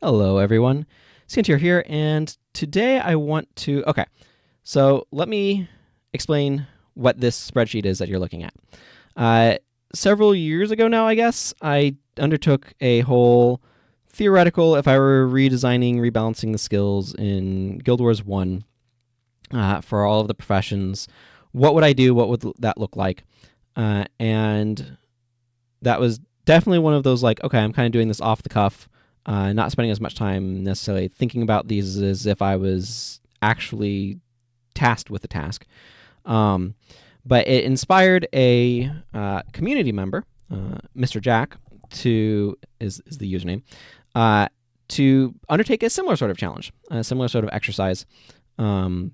Hello, everyone. Scantier here, and today I want to. Okay, so let me explain what this spreadsheet is that you're looking at. Several years ago now, I guess, I undertook a whole theoretical, if I were redesigning, rebalancing the skills in Guild Wars 1 for all of the professions, what would I do? What would that look like? And that was definitely one of those, like, okay, I'm kind of doing this off the cuff. Not spending as much time necessarily thinking about these as if I was actually tasked with the task. But it inspired a community member, MrJack, is the username, to undertake a similar sort of challenge, a similar sort of exercise. And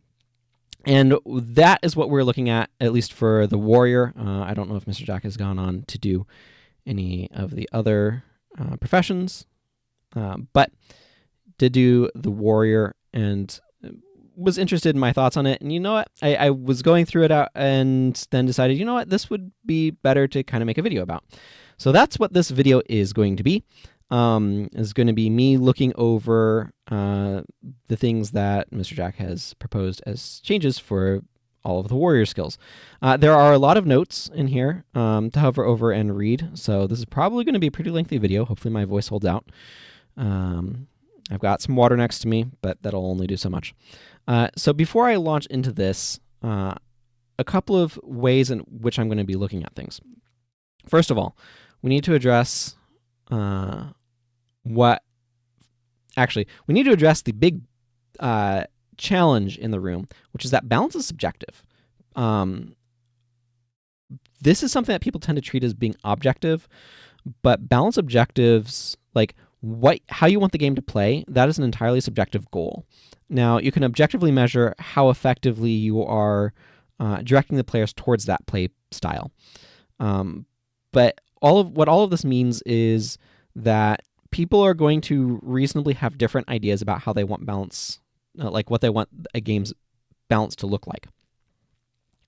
that is what we're looking at least for the warrior. I don't know if MrJack has gone on to do any of the other professions. But to do the warrior and was interested in my thoughts on it. And you know what? I was going through it out and then decided, you know what? This would be better to kind of make a video about. So that's what this video is going to be. Is going to be me looking over the things that MrJack has proposed as changes for all of the warrior skills. There are a lot of notes in here to hover over and read. So this is probably going to be a pretty lengthy video. Hopefully my voice holds out. I've got some water next to me, but that'll only do so much. So before I launch into this, a couple of ways in which I'm going to be looking at things. First of all, we need to address we need to address the big challenge in the room, which is that balance is subjective. This is something that people tend to treat as being objective, but balance objectives, like how you want the game to play, that is an entirely subjective goal. Now, you can objectively measure how effectively you are directing the players towards that play style. But what all of this means is that people are going to reasonably have different ideas about how they want balance, like what they want a game's balance to look like.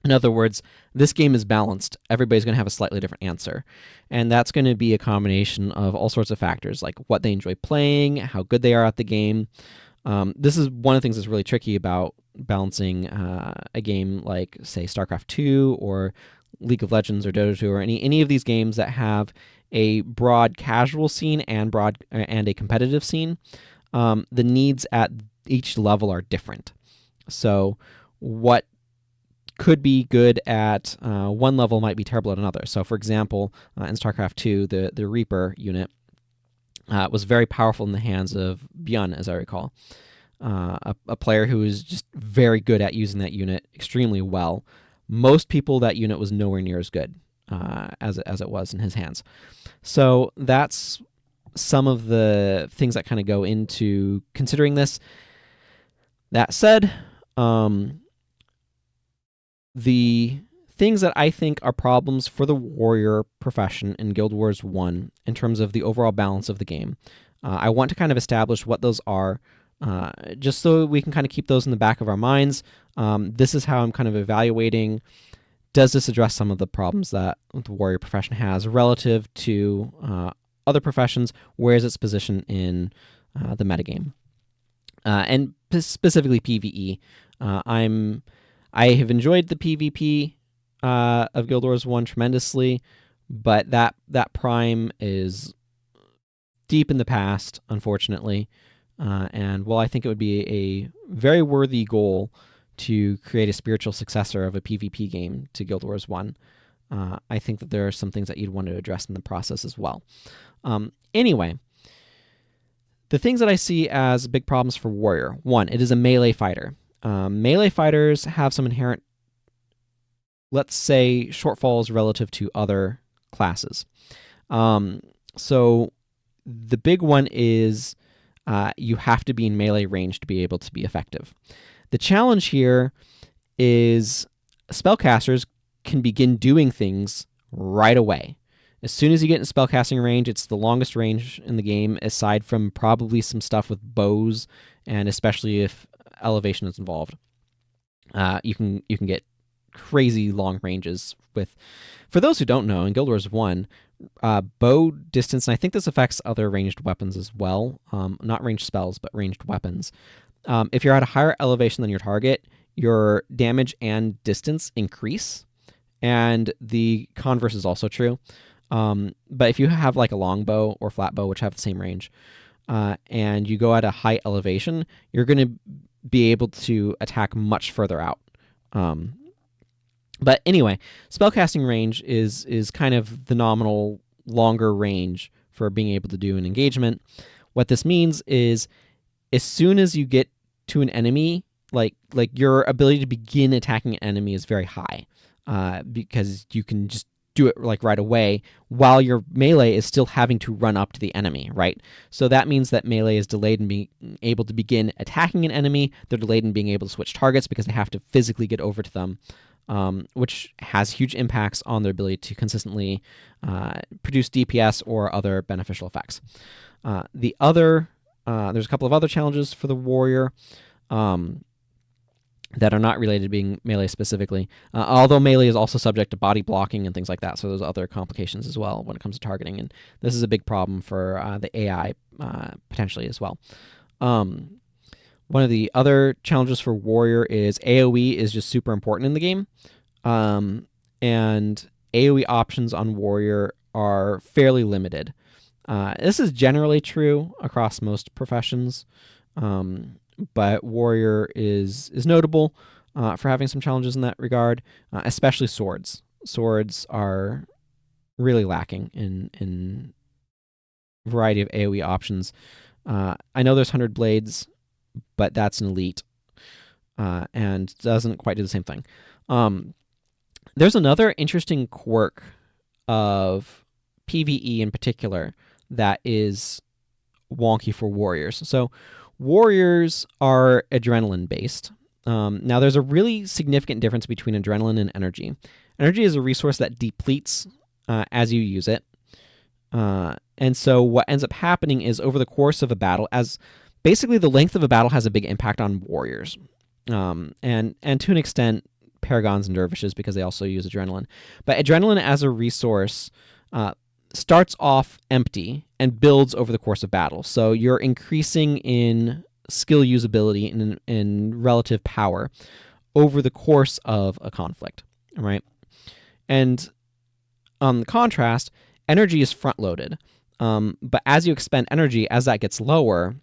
In other words, this game is balanced. Everybody's going to have a slightly different answer. And that's going to be a combination of all sorts of factors, like what they enjoy playing, how good they are at the game. This is one of the things that's really tricky about balancing a game like, say, StarCraft 2 or League of Legends or Dota 2 or any of these games that have a broad casual scene and a competitive scene. The needs at each level are different. So what could be good at one level might be terrible at another. So, for example, in StarCraft 2, the Reaper unit was very powerful in the hands of Bjorn, as I recall, a player who was just very good at using that unit extremely well. Most people, that unit was nowhere near as good as it was in his hands. So that's some of the things that kind of go into considering this. That said, the things that I think are problems for the warrior profession in Guild Wars 1 in terms of the overall balance of the game, I want to kind of establish what those are, just so we can kind of keep those in the back of our minds. This is how I'm kind of evaluating, does this address some of the problems that the warrior profession has relative to other professions? Where is its position in the metagame? And specifically PvE. I have enjoyed the PvP of Guild Wars 1 tremendously, but that prime is deep in the past, unfortunately. And while I think it would be a very worthy goal to create a spiritual successor of a PvP game to Guild Wars 1, I think that there are some things that you'd want to address in the process as well. Anyway, the things that I see as big problems for Warrior. One, it is a melee fighter. Melee fighters have some inherent, let's say, shortfalls relative to other classes. So the big one is you have to be in melee range to be able to be effective. The challenge here is spellcasters can begin doing things right away. As soon as you get in spellcasting range, it's the longest range in the game, aside from probably some stuff with bows, and especially if elevation is involved. You can get crazy long ranges with. For those who don't know, in Guild Wars 1, bow distance, and I think this affects other ranged weapons as well. Not ranged spells, but ranged weapons. If you're at a higher elevation than your target, your damage and distance increase, and the converse is also true. But if you have like a longbow or flat bow, which have the same range, and you go at a high elevation, you're going to be able to attack much further out. But anyway, spellcasting range is kind of the nominal longer range for being able to do an engagement. What this means is, as soon as you get to an enemy, like your ability to begin attacking an enemy is very high, because you can just do it like right away, while your melee is still having to run up to the enemy, right? So that means that melee is delayed in being able to begin attacking an enemy. They're delayed in being able to switch targets because they have to physically get over to them, which has huge impacts on their ability to consistently produce DPS or other beneficial effects. There's a couple of other challenges for the warrior that are not related to being melee specifically, although melee is also subject to body blocking and things like that, so there's other complications as well when it comes to targeting, and this is a big problem for the AI potentially as well. One of the other challenges for warrior is AoE is just super important in the game, and AoE options on warrior are fairly limited. This is generally true across most professions, but warrior is notable for having some challenges in that regard, especially swords. Swords are really lacking in variety of AoE options. I know there's 100 Blades, but that's an elite, and doesn't quite do the same thing. There's another interesting quirk of PvE in particular that is wonky for warriors. So warriors are adrenaline based. Now there's a really significant difference between adrenaline and energy. Energy is a resource that depletes as you use it. And so what ends up happening is, over the course of a battle, as basically the length of a battle has a big impact on warriors. And to an extent, paragons and dervishes, because they also use adrenaline. But adrenaline as a resource starts off empty and builds over the course of battle. So you're increasing in skill usability and in relative power over the course of a conflict, right? And on the contrast, energy is front-loaded. But as you expend energy, as that gets lower,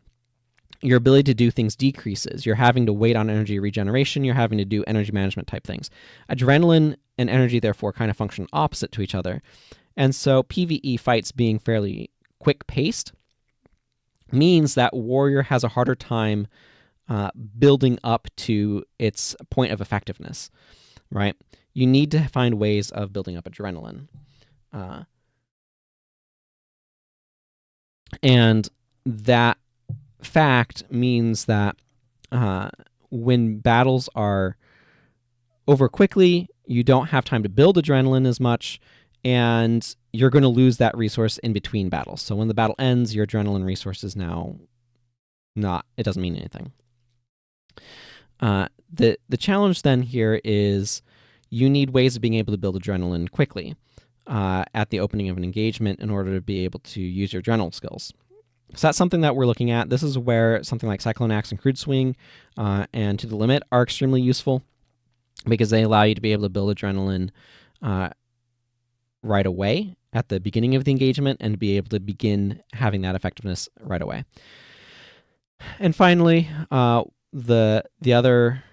your ability to do things decreases. You're having to wait on energy regeneration. You're having to do energy management type things. Adrenaline and energy, therefore, kind of function opposite to each other. And so PvE fights being fairly quick-paced means that warrior has a harder time building up to its point of effectiveness, right? You need to find ways of building up adrenaline. And that fact means that when battles are over quickly, you don't have time to build adrenaline as much, and you're going to lose that resource in between battles. So when the battle ends, your adrenaline resource is now it doesn't mean anything. The challenge then here is you need ways of being able to build adrenaline quickly at the opening of an engagement in order to be able to use your adrenal skills. So that's something that we're looking at. This is where something like Cyclone Axe and Crude Swing and To the Limit are extremely useful, because they allow you to be able to build adrenaline right away at the beginning of the engagement and to be able to begin having that effectiveness right away. And finally, the other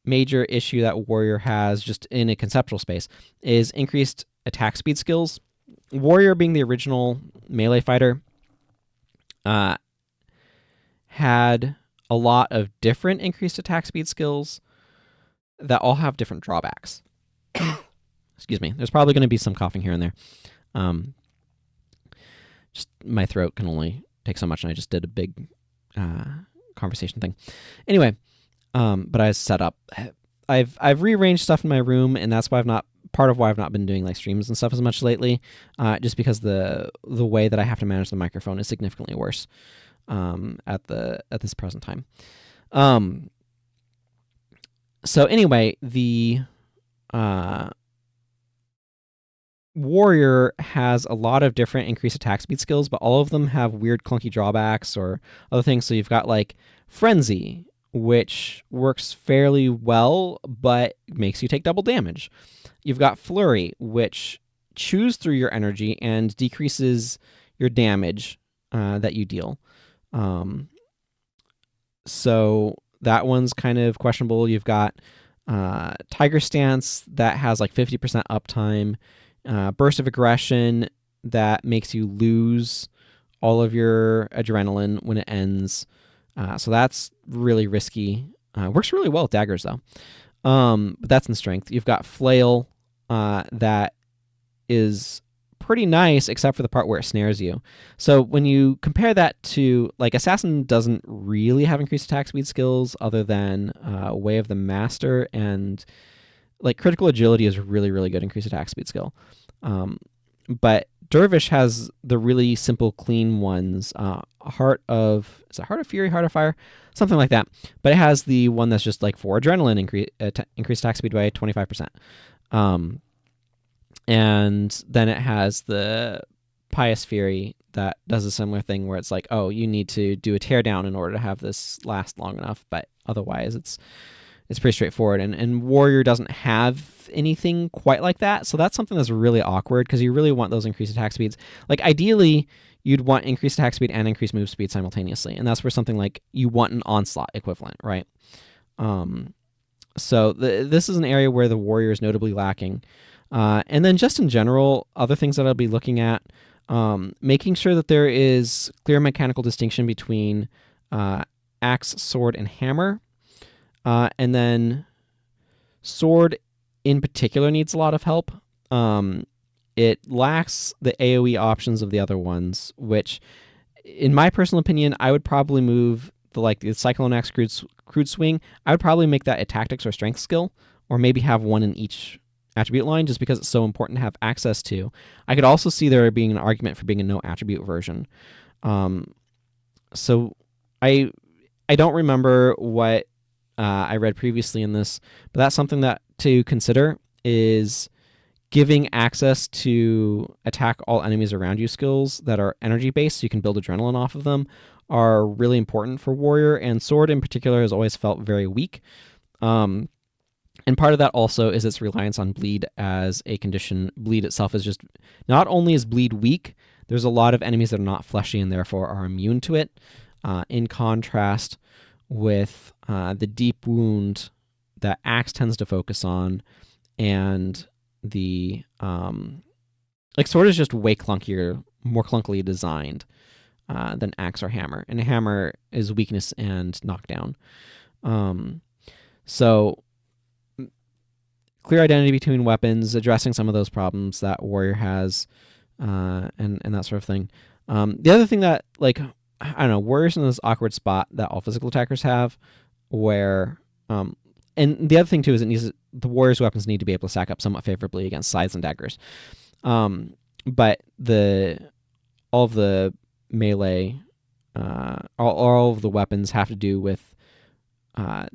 major issue that Warrior has, just in a conceptual space, is increased attack speed skills. Warrior, being the original melee fighter, had a lot of different increased attack speed skills that all have different drawbacks. Excuse me. There's probably going to be some coughing here and there. Just my throat can only take so much, and I just did a big conversation thing. Anyway, but I set up. I've rearranged stuff in my room, and that's why part of why I've not been doing like streams and stuff as much lately, just because the way that I have to manage the microphone is significantly worse at this present time. So anyway, the Warrior has a lot of different increased attack speed skills, but all of them have weird clunky drawbacks or other things. So you've got like Frenzy, which works fairly well, but makes you take double damage. You've got Flurry, which chews through your energy and decreases your damage that you deal. So that one's kind of questionable. You've got Tiger Stance that has like 50% uptime. Burst of Aggression that makes you lose all of your adrenaline when it ends. So that's really risky. Works really well with daggers, though. But that's in strength. You've got Flail that is pretty nice, except for the part where it snares you. So when you compare that to, like, Assassin doesn't really have increased attack speed skills other than Way of the Master, and like Critical Agility is really, really good increased attack speed skill. But Dervish has the really simple, clean ones. Heart of Fury, Heart of Fire, something like that. But it has the one that's just like for adrenaline, increased attack speed by 25%. And then it has the Pious Fury that does a similar thing where it's like, oh, you need to do a teardown in order to have this last long enough, but otherwise it's pretty straightforward. And Warrior doesn't have anything quite like that, so that's something that's really awkward because you really want those increased attack speeds. Like, ideally, you'd want increased attack speed and increased move speed simultaneously, and that's where something like you want an Onslaught equivalent, right? So this is an area where the Warrior is notably lacking. And then just in general, other things that I'll be looking at, making sure that there is clear mechanical distinction between axe, sword, and hammer. And then sword in particular needs a lot of help. It lacks the AoE options of the other ones, which, in my personal opinion, I would probably move the Cyclone Axe crude swing. I would probably make that a tactics or strength skill, or maybe have one in each attribute line, just because it's so important to have access to. I could also see there being an argument for being a no attribute version. So I don't remember what I read previously in this, but that's something that to consider, is giving access to attack all enemies around you skills that are energy based, so you can build adrenaline off of them, are really important for Warrior, and Sword in particular has always felt very weak. And part of that also is its reliance on bleed as a condition. Bleed itself is just, not only is bleed weak, there's a lot of enemies that are not fleshy and therefore are immune to it, in contrast with the deep wound that Axe tends to focus on, and the Sword is just way clunkier, more clunkily designed than Axe or Hammer, and Hammer is weakness and knockdown. So clear identity between weapons, addressing some of those problems that Warrior has, and that sort of thing. The other thing that, like, I don't know, Warrior's in this awkward spot that all physical attackers have, where, and the other thing too is the Warrior's weapons need to be able to stack up somewhat favorably against scythes and daggers. But all of the melee, all of the weapons have to do with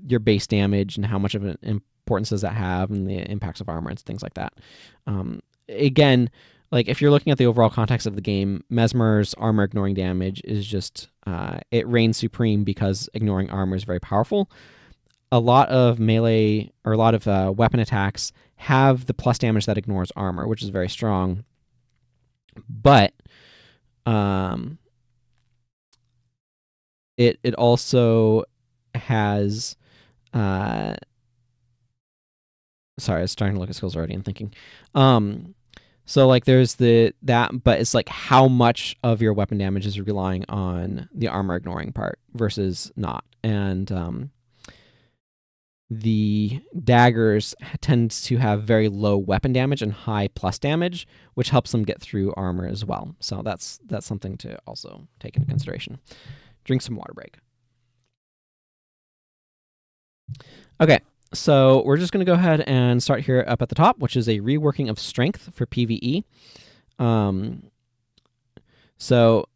your base damage and how much of an importance does that have, and the impacts of armor and things like that. Again, like, if you're looking at the overall context of the game, Mesmer's armor ignoring damage is just, it reigns supreme because ignoring armor is very powerful. A lot of melee, or a lot of weapon attacks have the plus damage that ignores armor, which is very strong. But it also has sorry, I was starting to look at skills already and thinking. So like there's that, but it's like how much of your weapon damage is relying on the armor ignoring part versus not. And the daggers tend to have very low weapon damage and high plus damage, which helps them get through armor as well. So that's something to also take into consideration. Drink some water break. Okay, so we're just going to go ahead and start here up at the top, which is a reworking of strength for PvE. So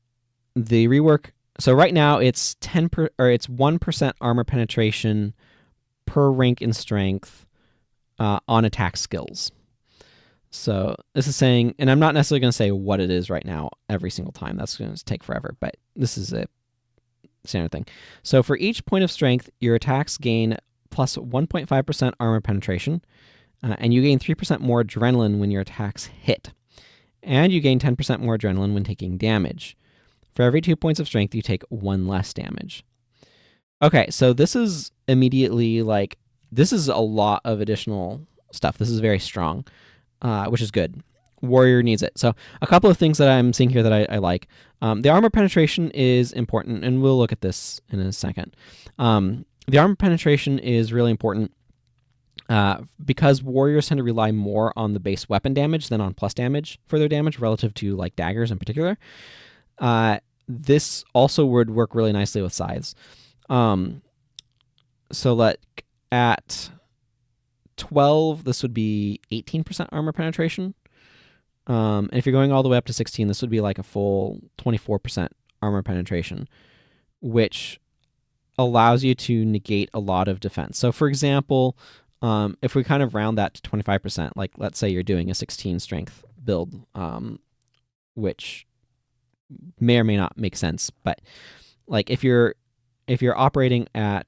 the rework. So right now it's 1% armor penetration per rank in strength on attack skills. So this is saying, and I'm not necessarily going to say what it is right now every single time. That's going to take forever, but this is a standard thing. So for each point of strength, your attacks gain plus 1.5% armor penetration, and you gain 3% more adrenaline when your attacks hit. And you gain 10% more adrenaline when taking damage. For every 2 points of strength, you take 1 less damage. Okay, so this is immediately like, this is a lot of additional stuff. This is very strong, which is good. Warrior needs it. So a couple of things that I'm seeing here that I like. The armor penetration is important, and we'll look at this in a second. The armor penetration is really important because warriors tend to rely more on the base weapon damage than on plus damage for their damage relative to like daggers in particular. This also would work really nicely with scythes. So like at 12, this would be 18% armor penetration. And if you're going all the way up to 16, this would be like a full 24% armor penetration, which allows you to negate a lot of defense. So for example, if we kind of round that to 25%, like let's say you're doing a 16 strength build, which may or may not make sense, but like if you're operating at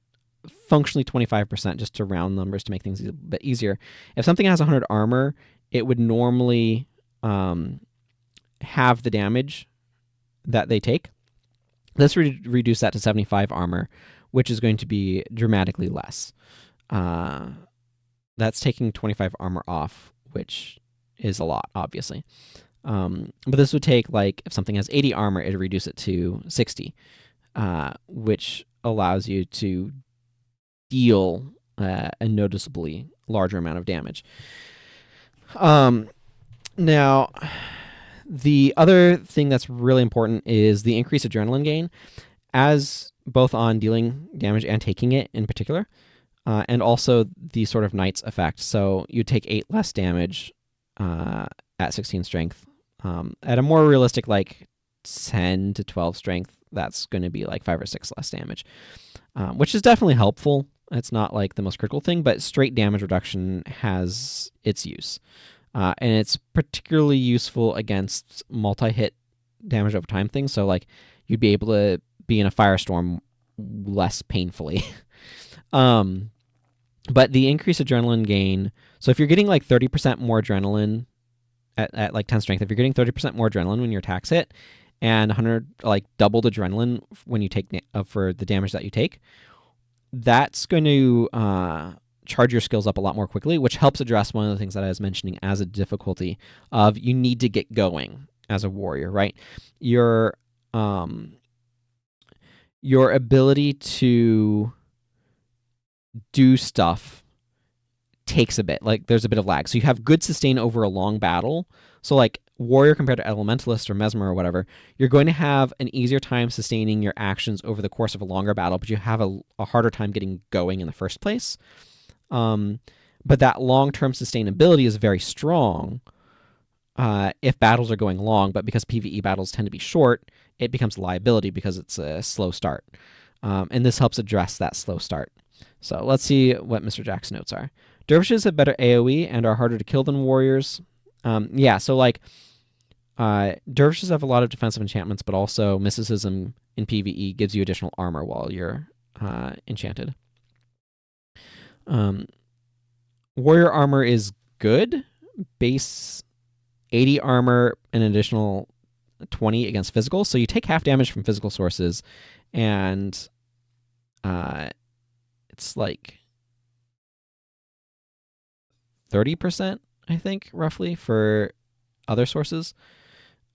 functionally 25%, just to round numbers to make things a bit easier, if something has 100 armor, it would normally have the damage that they take. Let's reduce that to 75 armor, which is going to be dramatically less. That's taking 25 armor off, which is a lot, obviously. But this would take, like, if something has 80 armor, it'd reduce it to 60, which allows you to deal a noticeably larger amount of damage. Now, the other thing that's really important is the increased adrenaline gain, as both on dealing damage and taking it in particular, and also the sort of Knight's effect. So you take 8 less damage at 16 strength. At a more realistic, like 10 to 12 strength, that's going to be like 5 or 6 less damage, which is definitely helpful. It's not like the most critical thing, but straight damage reduction has its use. And it's particularly useful against multi-hit damage over time things. So like you'd be able to be in a firestorm less painfully. But the increased adrenaline gain, so if you're getting like 30% more adrenaline at like 10 strength, if you're getting 30% more adrenaline when your attacks hit, and 100 like doubled adrenaline when you take for the damage that you take, that's going to charge your skills up a lot more quickly, which helps address one of the things that I was mentioning as a difficulty of you need to get going as a warrior, right? Your ability to do stuff takes a bit. Like there's a bit of lag. So you have good sustain over a long battle. So like warrior compared to elementalist or mesmer or whatever, you're going to have an easier time sustaining your actions over the course of a longer battle, but you have a harder time getting going in the first place. But that long-term sustainability is very strong if battles are going long, but because PvE battles tend to be short, it becomes a liability because it's a slow start. And this helps address that slow start. So let's see what MrJack's notes are. Dervishes have better AoE and are harder to kill than warriors. Yeah, so like dervishes have a lot of defensive enchantments, but also mysticism in PvE gives you additional armor while you're enchanted. Warrior armor is good. Base 80 armor, an additional 20 against physical. So you take half damage from physical sources, and it's like 30%, I think, roughly, for other sources.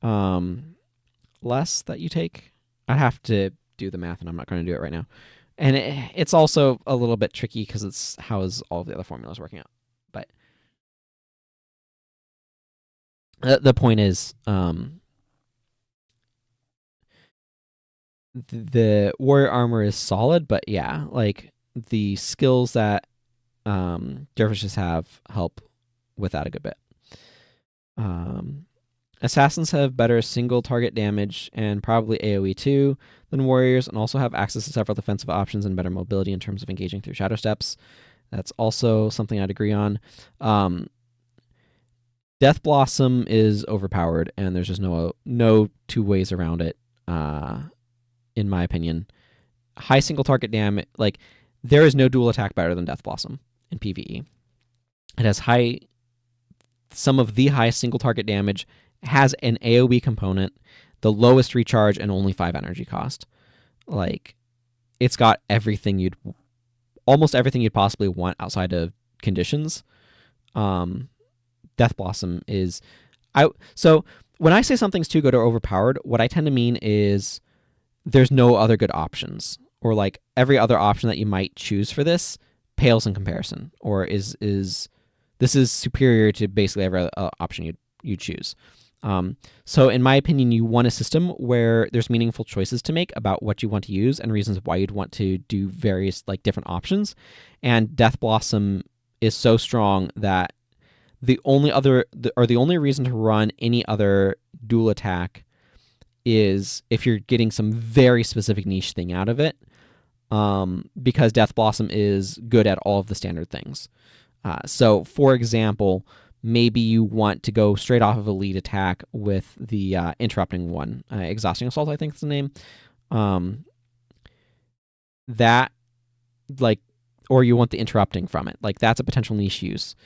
Less that you take. I'd have to do the math, and I'm not going to do it right now. And it's also a little bit tricky because it's how is all of the other formulas working out. But the point is, the warrior armor is solid, but yeah, like the skills that dervishes have help with that a good bit. Assassins have better single target damage and probably AoE too than warriors, and also have access to several defensive options and better mobility in terms of engaging through shadow steps. That's also something I'd agree on. Death Blossom is overpowered, and there's just no two ways around it, in my opinion. High single target damage, like, there is no dual attack better than Death Blossom in PvE. It has some of the highest single target damage, has an AoE component, the lowest recharge, and only 5 energy cost. Like, it's got almost everything you'd possibly want outside of conditions. Death Blossom is so when I say something's too good or overpowered, what I tend to mean is there's no other good options, or like every other option that you might choose for this pales in comparison, or is this is superior to basically every other option you choose. So in my opinion, you want a system where there's meaningful choices to make about what you want to use and reasons why you'd want to do various like different options. And Death Blossom is so strong that the only reason to run any other dual attack is if you're getting some very specific niche thing out of it, because Death Blossom is good at all of the standard things. So, for example, maybe you want to go straight off of a lead attack with the interrupting one, Exhausting Assault, I think is the name. That, like, or you want the interrupting from it. Like, that's a potential niche use.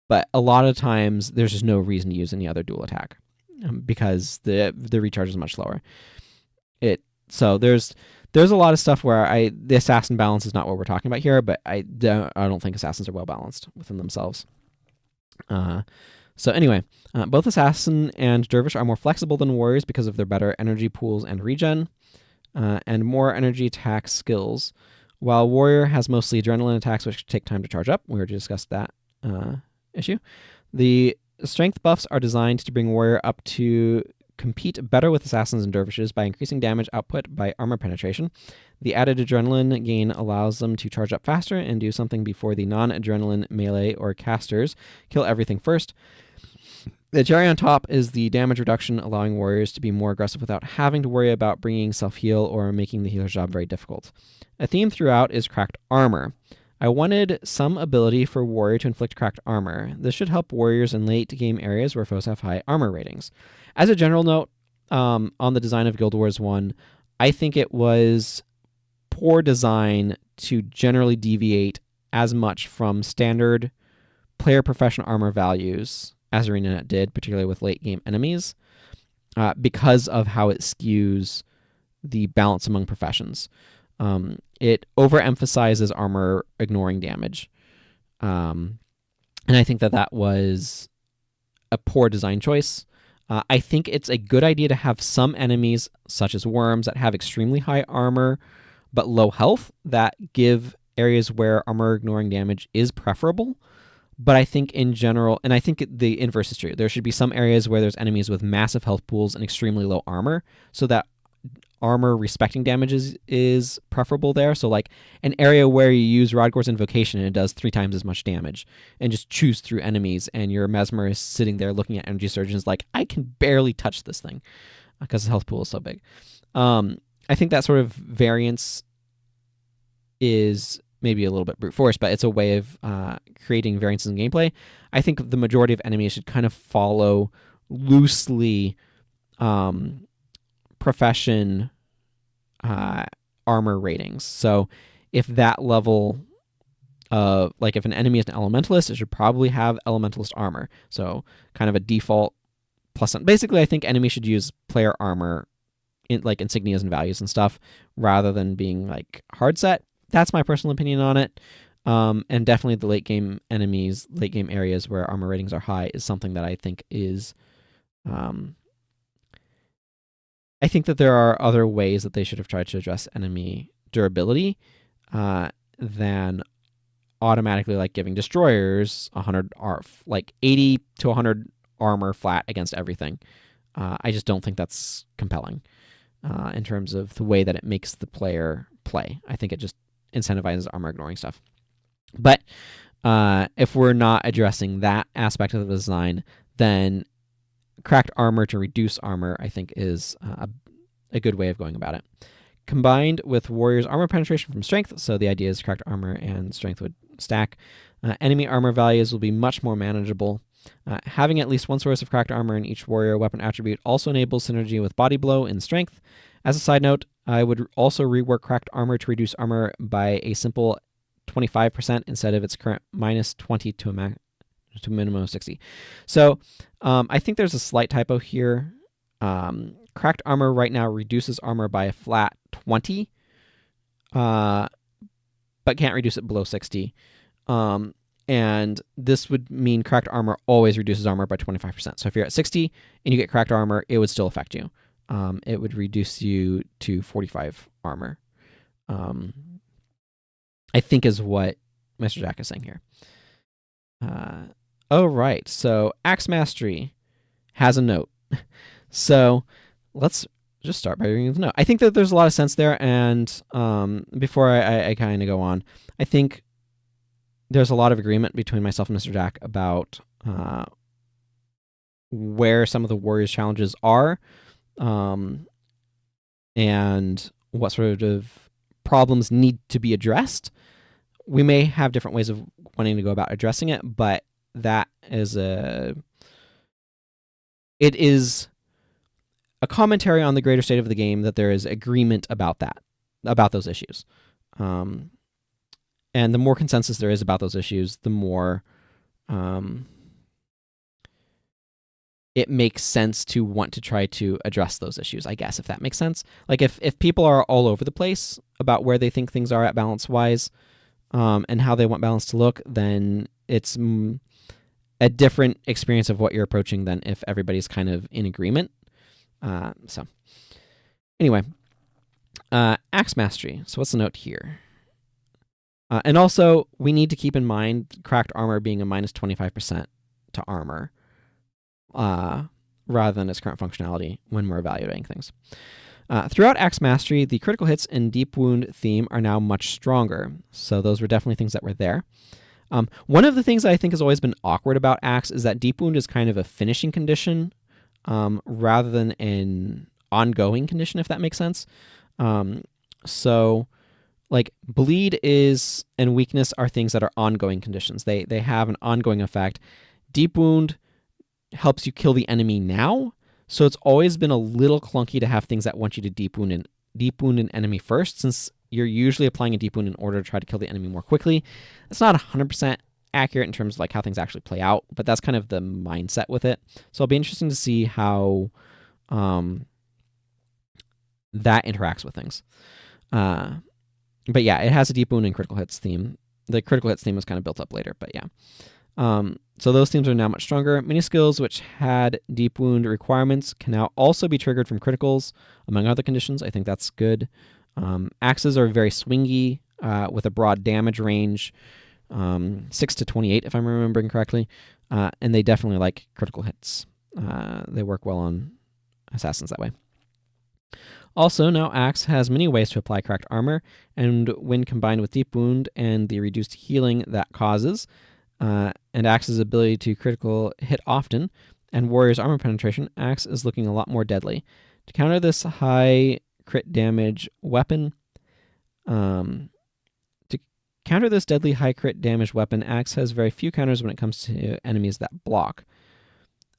But a lot of times there's just no reason to use any other dual attack, because the recharge is much lower. So there's a lot of stuff where the assassin balance is not what we're talking about here, but I don't think assassins are well balanced within themselves. So anyway, both assassin and dervish are more flexible than warriors because of their better energy pools and regen, and more energy attack skills. While warrior has mostly adrenaline attacks, which take time to charge up. We already discussed that issue. The strength buffs are designed to bring warrior up to compete better with assassins and dervishes by increasing damage output by armor penetration. The added adrenaline gain allows them to charge up faster and do something before the non-adrenaline melee or casters kill everything first. The cherry on top is the damage reduction, allowing warriors to be more aggressive without having to worry about bringing self-heal or making the healer's job very difficult. A theme throughout is cracked armor. I wanted some ability for warrior to inflict cracked armor. This should help warriors in late game areas where foes have high armor ratings. As a general note, on the design of Guild Wars 1, I think it was poor design to generally deviate as much from standard player profession armor values as ArenaNet did, particularly with late game enemies, because of how it skews the balance among professions. It overemphasizes armor ignoring damage. And I think that was a poor design choice. I think it's a good idea to have some enemies, such as worms, that have extremely high armor but low health, that give areas where armor ignoring damage is preferable. But I think in general, and I think the inverse is true, there should be some areas where there's enemies with massive health pools and extremely low armor, so that armor respecting damage is preferable there. So like an area where you use Rodgor's Invocation and it does 3 times as much damage, and just chews through enemies, and your Mesmer is sitting there looking at energy surgeons like, I can barely touch this thing because the health pool is so big. I think that sort of variance is maybe a little bit brute force, but it's a way of creating variances in gameplay. I think the majority of enemies should kind of follow loosely profession armor ratings. So if that level, like if an enemy is an elementalist, it should probably have elementalist armor. So kind of a default plus. Basically, I think enemies should use player armor in like insignias and values and stuff, rather than being like hard set. That's my personal opinion on it. And definitely the late game enemies, late game areas where armor ratings are high is something that I think is, I think that there are other ways that they should have tried to address enemy durability than automatically like giving destroyers 100 like 80 to 100 armor flat against everything. I just don't think that's compelling in terms of the way that it makes the player play. I think it just incentivizes armor ignoring stuff. But if we're not addressing that aspect of the design, then cracked armor to reduce armor, I think, is a good way of going about it. Combined with warrior's armor penetration from strength, so the idea is cracked armor and strength would stack. Enemy armor values will be much more manageable. Having at least one source of cracked armor in each warrior weapon attribute also enables synergy with body blow and strength. As a side note, I would also rework cracked armor to reduce armor by a simple 25% instead of its current -20 to a minimum of 60. So I think there's a slight typo here. Cracked armor right now reduces armor by a flat 20, but can't reduce it below 60. And this would mean cracked armor always reduces armor by 25%. So if you're at 60 and you get cracked armor, it would still affect you. It would reduce you to 45 armor. I think is what MrJack is saying here. Oh, right. So Axe Mastery has a note. So let's just start by reading the note. I think that there's a lot of sense there. And before I kind of go on, I think there's a lot of agreement between myself and MrJack about where some of the Warriors' challenges are, and what sort of problems need to be addressed. We may have different ways of wanting to go about addressing it, but it is a commentary on the greater state of the game that there is agreement about those issues. And the more consensus there is about those issues, the more it makes sense to want to try to address those issues, I guess, if that makes sense. Like if people are all over the place about where they think things are at balance-wise, and how they want balance to look, then it's a different experience of what you're approaching than if everybody's kind of in agreement. So anyway, Axe Mastery. So what's the note here? And also, we need to keep in mind cracked armor being a -25% to armor, rather than its current functionality when we're evaluating things. Throughout Axe Mastery, the critical hits and deep wound theme are now much stronger. So those were definitely things that were there. One of the things that I think has always been awkward about Axe is that deep wound is kind of a finishing condition, rather than an ongoing condition, if that makes sense. So like bleed and weakness are things that are ongoing conditions. They have an ongoing effect. Deep wound helps you kill the enemy now. So it's always been a little clunky to have things that want you to deep wound an enemy first, since you're usually applying a deep wound in order to try to kill the enemy more quickly. It's not 100% accurate in terms of like how things actually play out, but that's kind of the mindset with it. So it'll be interesting to see how that interacts with things. But yeah, it has a deep wound and critical hits theme. The critical hits theme was kind of built up later, but yeah. So those themes are now much stronger. Many skills which had deep wound requirements can now also be triggered from criticals, among other conditions. I think that's good. Axes are very swingy, with a broad damage range, 6 to 28, if I'm remembering correctly. And they definitely like critical hits. They work well on assassins that way. Also, now Axe has many ways to apply cracked armor, and when combined with deep wound and the reduced healing that causes, and Axe's ability to critical hit often, and Warrior's armor penetration, Axe is looking a lot more deadly. To counter this high crit damage weapon, Axe has very few counters when it comes to enemies that block.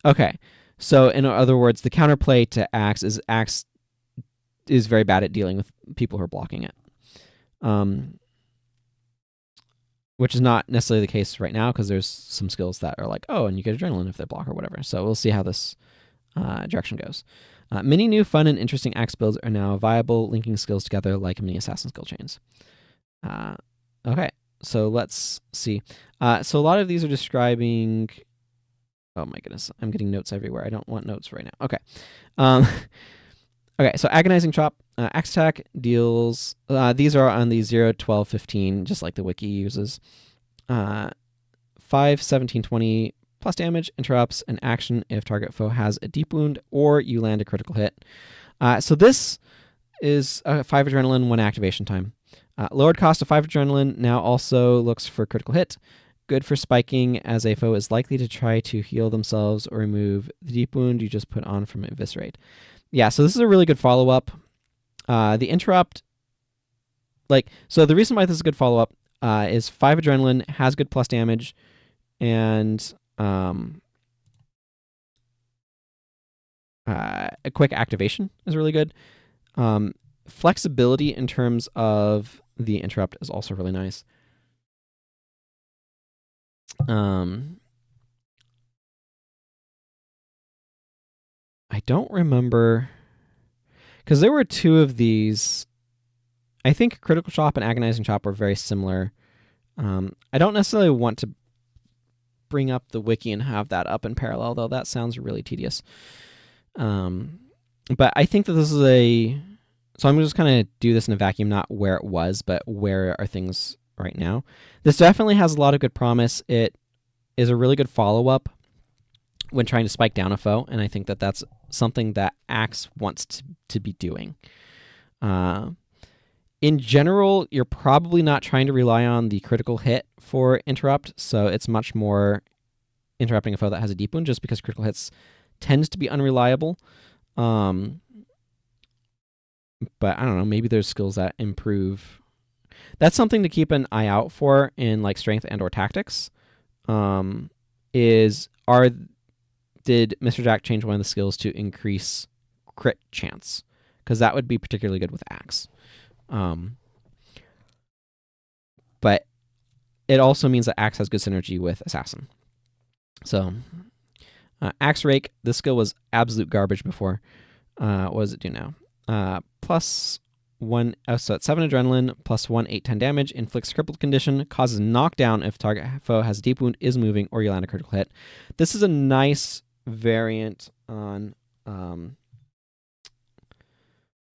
Okay, so in other words, the counterplay to Axe is very bad at dealing with people who are blocking it. Which is not necessarily the case right now, because there's some skills that are like, oh, and you get adrenaline if they block or whatever. So we'll see how this direction goes. Many new fun and interesting Axe builds are now viable, linking skills together like mini assassin skill chains. Okay, so let's see. So a lot of these are describing... Oh my goodness, I'm getting notes everywhere. I don't want notes right now. Okay. Okay, so Agonizing Chop. Axe attack deals... these are on the 0, 12, 15, just like the wiki uses. 5, 17, 20 plus damage, interrupts an action if target foe has a deep wound or you land a critical hit. So this is 5 adrenaline, 1 activation time. Lowered cost of 5 adrenaline now also looks for critical hit. Good for spiking, as a foe is likely to try to heal themselves or remove the deep wound you just put on from Eviscerate. Yeah, so this is a really good follow-up. The interrupt, so the reason why this is a good follow-up, is 5 adrenaline, has good plus damage, and a quick activation is really good. Flexibility in terms of the interrupt is also really nice. I don't remember, because there were 2 of these. I think Critical Chop and Agonizing Chop were very similar. I don't necessarily want to bring up the wiki and have that up in parallel, though. That sounds really tedious. But I think that this is a... So I'm just kind of do this in a vacuum, not where it was, but where are things right now. This definitely has a lot of good promise. It is a really good follow-up when trying to spike down a foe, and I think that that's something that Axe wants to be doing. In general, you're probably not trying to rely on the critical hit for interrupt, so it's much more interrupting a foe that has a deep wound, just because critical hits tends to be unreliable. But I don't know, maybe there's skills that improve. That's something to keep an eye out for in like strength and or tactics. Did Mr. Jack change one of the skills to increase crit chance? Because that would be particularly good with Axe. But it also means that Axe has good synergy with Assassin. So Axe Rake, this skill was absolute garbage before. What does it do now? Plus 1, so it's 7 adrenaline, plus 1, 8, 10 damage, inflicts crippled condition, causes knockdown if target foe has a deep wound, is moving, or you land a critical hit. This is a nice variant on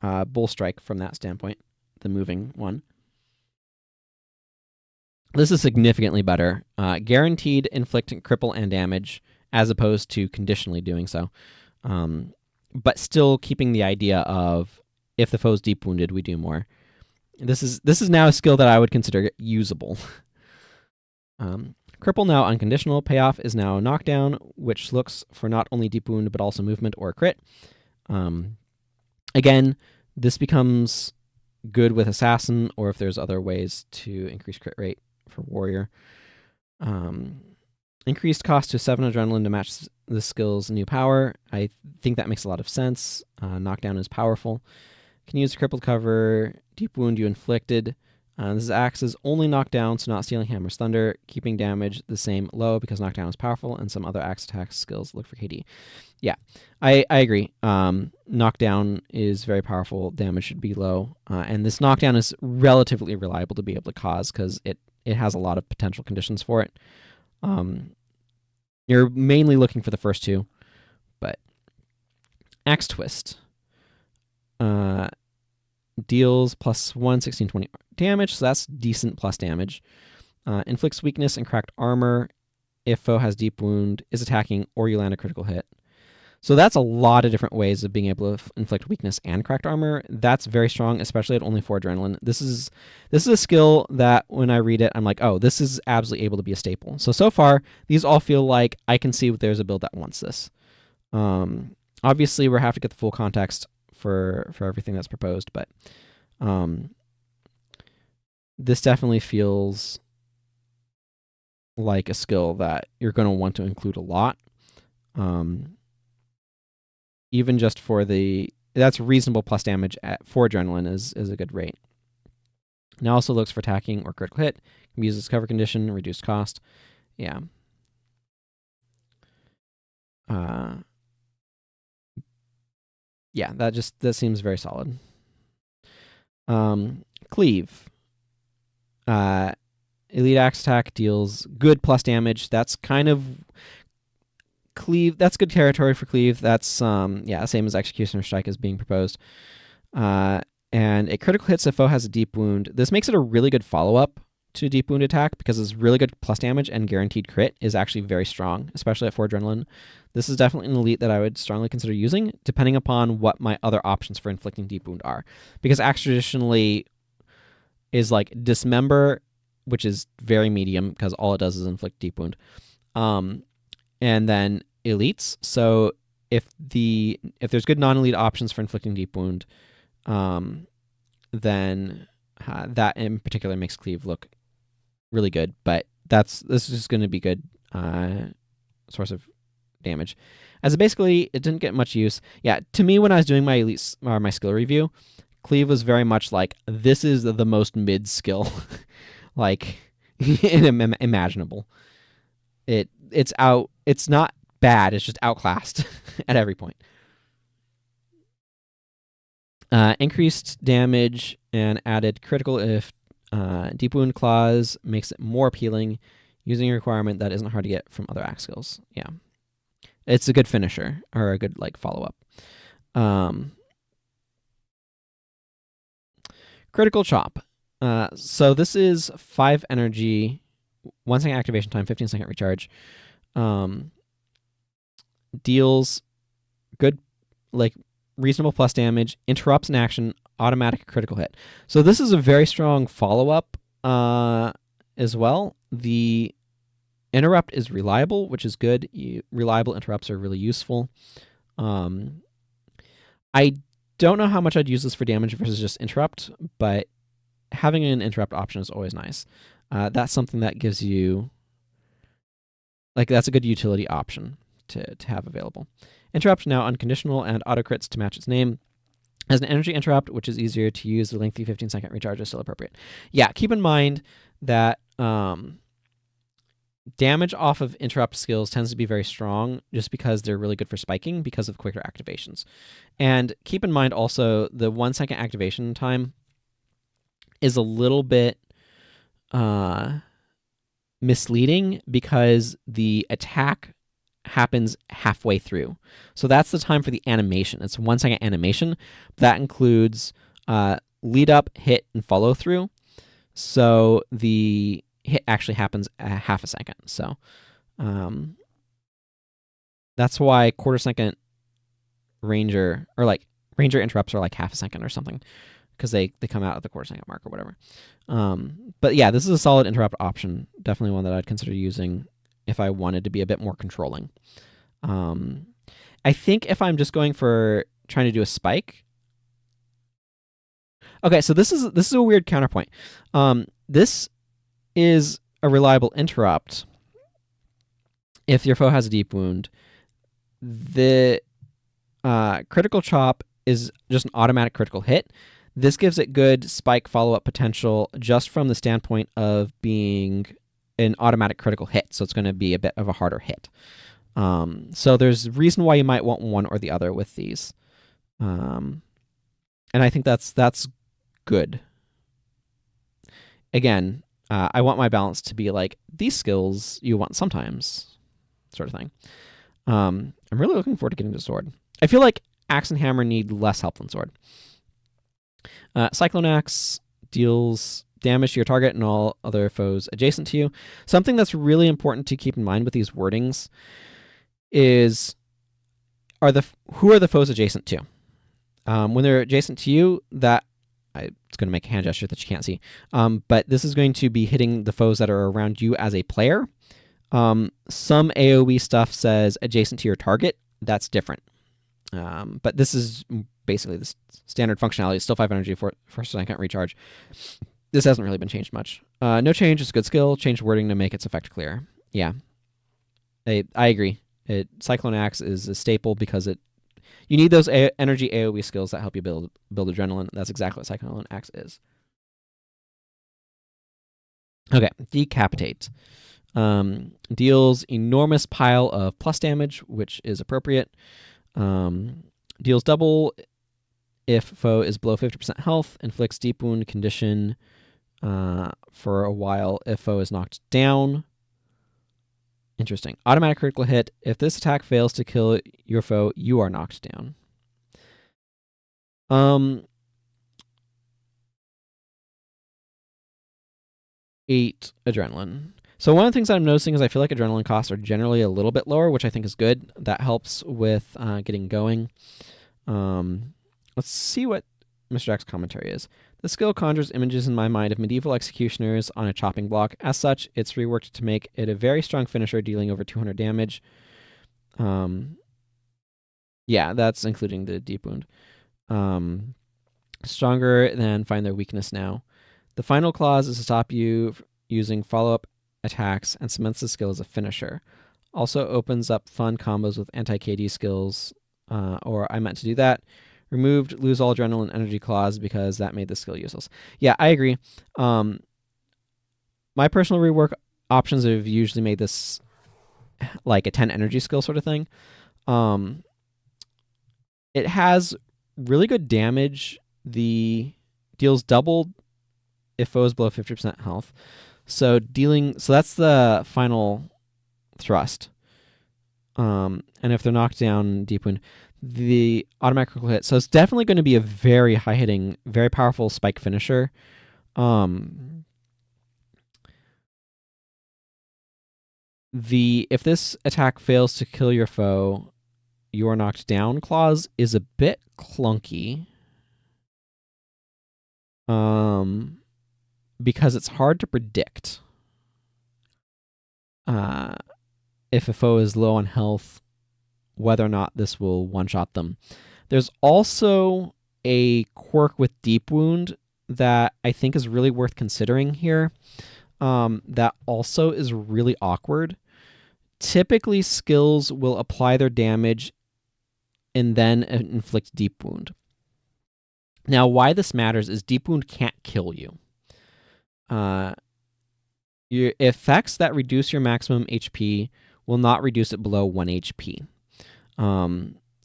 Bull Strike from that standpoint, the moving one. This is significantly better. Guaranteed inflict cripple and damage, as opposed to conditionally doing so. But still keeping the idea of if the foe's deep wounded, we do more. This is now a skill that I would consider usable. Cripple now unconditional. Payoff is now knockdown, which looks for not only deep wound but also movement or crit. Again, this becomes good with Assassin, or if there's other ways to increase crit rate for Warrior. Increased cost to 7 adrenaline to match the skill's new power. I think that makes a lot of sense. Knockdown is powerful. Can use crippled cover, deep wound you inflicted. This is Axe's only knockdown, so not stealing Hammer's Thunder, keeping damage the same low because knockdown is powerful, and some other Axe attack skills look for KD. Yeah, I agree. Knockdown is very powerful, damage should be low, and this knockdown is relatively reliable to be able to cause because it has a lot of potential conditions for it. You're mainly looking for the first 2, but Axe Twist deals plus 1, 16, 20 damage, so that's decent plus damage. Inflicts weakness and cracked armor if foe has deep wound, is attacking, or you land a critical hit. So that's a lot of different ways of being able to inflict weakness and cracked armor. That's very strong, especially at only 4 adrenaline. This is a skill that when I read it, I'm like, oh, this is absolutely able to be a staple. So far, these all feel like I can see there's a build that wants this. Obviously, we'll have to get the full context for everything that's proposed, but this definitely feels like a skill that you're going to want to include a lot. Even just for that's reasonable plus damage at 4 adrenaline is a good rate. Now also looks for attacking or critical hit. Can be used as cover condition, reduced cost. Yeah. Yeah, that seems very solid. Cleave. Elite Axe attack deals good plus damage. That's kind of Cleave. That's good territory for Cleave. That's same as Executioner Strike is being proposed. And a critical hits if foe has a deep wound. This makes it a really good follow-up to deep wound attack because it's really good plus damage, and guaranteed crit is actually very strong, especially at 4 adrenaline. This is definitely an elite that I would strongly consider using, depending upon what my other options for inflicting deep wound are. Because Axe traditionally is like Dismember, which is very medium because all it does is inflict deep wound. And then elites. So if there's good non-elite options for inflicting deep wound, then that in particular makes Cleave look really good, but this is just going to be good source of damage. As basically, it didn't get much use. Yeah, to me, when I was doing my elite or my skill review, Cleave was very much like, this is the most mid skill, like imaginable. It's out. It's not bad. It's just outclassed at every point. Increased damage and added critical if Deep Wound Claws makes it more appealing, using a requirement that isn't hard to get from other axe skills. Yeah, it's a good finisher or a good like follow up. Critical Chop. So this is 5 energy, 1 second activation time, 15-second recharge. Deals good, like reasonable plus damage, interrupts an action, automatic critical hit. So this is a very strong follow-up as well. The interrupt is reliable, which is good. Reliable interrupts are really useful. I don't know how much I'd use this for damage versus just interrupt, but having an interrupt option is always nice. That's something that gives you, like, that's a good utility option to have available. Interrupt, now unconditional and auto crits to match its name. As an energy interrupt, which is easier to use, the lengthy 15-second recharge is still appropriate. Yeah, keep in mind that damage off of interrupt skills tends to be very strong just because they're really good for spiking because of quicker activations. And keep in mind also the 1 second activation time is a little bit misleading because the attack happens halfway through. So that's the time for the animation. It's a 1 second animation. That includes lead up, hit, and follow through. So the hit actually happens at half a second. So that's why quarter second ranger, or like ranger interrupts are like half a second or something, because they come out at the quarter second mark or whatever. But yeah, this is a solid interrupt option. Definitely one that I'd consider using if I wanted to be a bit more controlling. I think if I'm just going for trying to do a spike. Okay, so this is a weird counterpoint. This is a reliable interrupt if your foe has a deep wound. The critical chop is just an automatic critical hit. This gives it good spike follow-up potential just from the standpoint of being an automatic critical hit, so it's going to be a bit of a harder hit. So there's a reason why you might want one or the other with these. And I think that's good. Again, I want my balance to be like, these skills you want sometimes, sort of thing. I'm really looking forward to getting to Sword. I feel like Axe and Hammer need less help than Sword. Cyclone Axe deals damage to your target and all other foes adjacent to you. Something that's really important to keep in mind with these wordings is who are the foes adjacent to? When they're adjacent to you, it's going to make a hand gesture that you can't see. But this is going to be hitting the foes that are around you as a player. Some AoE stuff says adjacent to your target. That's different. But this is basically the standard functionality. It's still 5 energy for second recharge. This hasn't really been changed much. No change is a good skill. Change wording to make its effect clear. Yeah, I agree. Cyclone Axe is a staple because you need those energy AoE skills that help you build adrenaline. That's exactly what Cyclone Axe is. Okay, Decapitate. Deals enormous pile of plus damage, which is appropriate. Deals double if foe is below 50% health. Inflicts deep wound condition for a while if foe is knocked down. Interesting. Automatic critical hit. If this attack fails to kill your foe, you are knocked down. 8 adrenaline. So one of the things that I'm noticing is I feel like adrenaline costs are generally a little bit lower, which I think is good. That helps with getting going. Let's see what MrJack's commentary is. The skill conjures images in my mind of medieval executioners on a chopping block. As such, it's reworked to make it a very strong finisher, dealing over 200 damage. Yeah, that's including the deep wound. Stronger than find their weakness now. The final clause is to stop you using follow-up attacks and cements the skill as a finisher. Also opens up fun combos with anti-KD skills, or I meant to do that. Removed lose all adrenaline energy clause because that made the skill useless. Yeah, I agree. My personal rework options have usually made this like a 10 energy skill sort of thing. It has really good damage. The deals double if foes below 50% health. So that's the final thrust. And if they're knocked down, deep wound, the automatic critical hit. So it's definitely going to be a very high hitting, very powerful spike finisher. If this attack fails to kill your foe, you are knocked down clause is a bit clunky. Because it's hard to predict if a foe is low on health, whether or not this will one-shot them. There's also a quirk with Deep Wound that I think is really worth considering here. That also is really awkward. Typically, skills will apply their damage and then inflict Deep Wound. Now, why this matters is Deep Wound can't kill you. Your effects that reduce your maximum HP will not reduce it below 1 HP.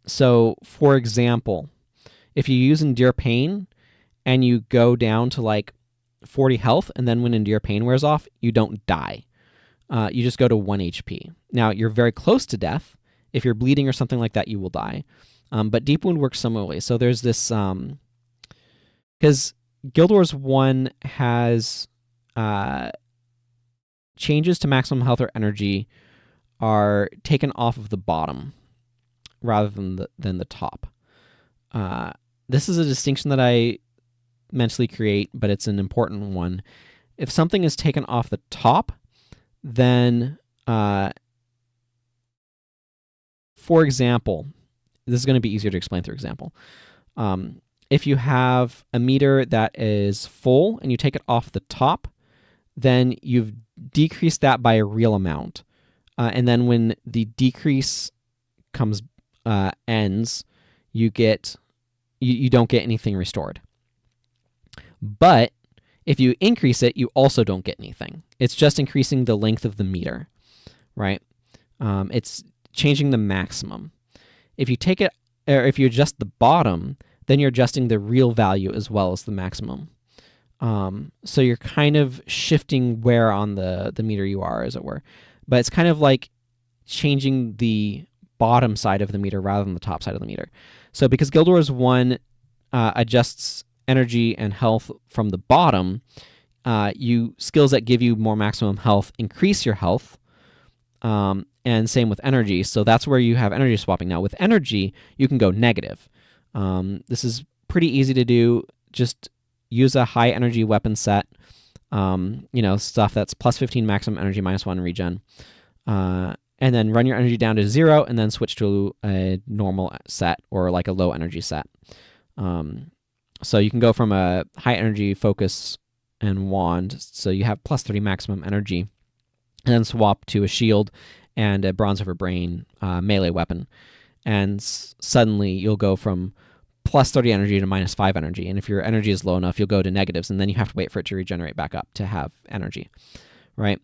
So, for example, if you use Endure Pain and you go down to like 40 health, and then when Endure Pain wears off, you don't die. You just go to 1 HP. Now, you're very close to death. If you're bleeding or something like that, you will die. But Deep Wound works similarly. So there's this... because Guild Wars 1 has changes to maximum health or energy are taken off of the bottom rather than the top. This is a distinction that I mentally create, but it's an important one. If something is taken off the top, then, for example, this is going to be easier to explain through example. If you have a meter that is full and you take it off the top, then you've decreased that by a real amount. And then when the decrease ends, you don't get anything restored. But if you increase it, you also don't get anything. It's just increasing the length of the meter, right? It's changing the maximum. If you take it, or if you adjust the bottom, then you're adjusting the real value as well as the maximum. So you're kind of shifting where on the meter you are, as it were. But it's kind of like changing the bottom side of the meter rather than the top side of the meter. So because Guild Wars 1 adjusts energy and health from the bottom, skills that give you more maximum health increase your health, and same with energy. So that's where you have energy swapping. Now with energy, you can go negative. This is pretty easy to do. Just use a high energy weapon set, stuff that's plus 15 maximum energy, minus 1 regen, and then run your energy down to 0 and then switch to a normal set or like a low energy set. So you can go from a high energy focus and wand, so you have plus 30 maximum energy, and then swap to a shield and a bronze over brain melee weapon. And suddenly you'll go from plus 30 energy to minus 5 energy. And if your energy is low enough, you'll go to negatives, and then you have to wait for it to regenerate back up to have energy, right?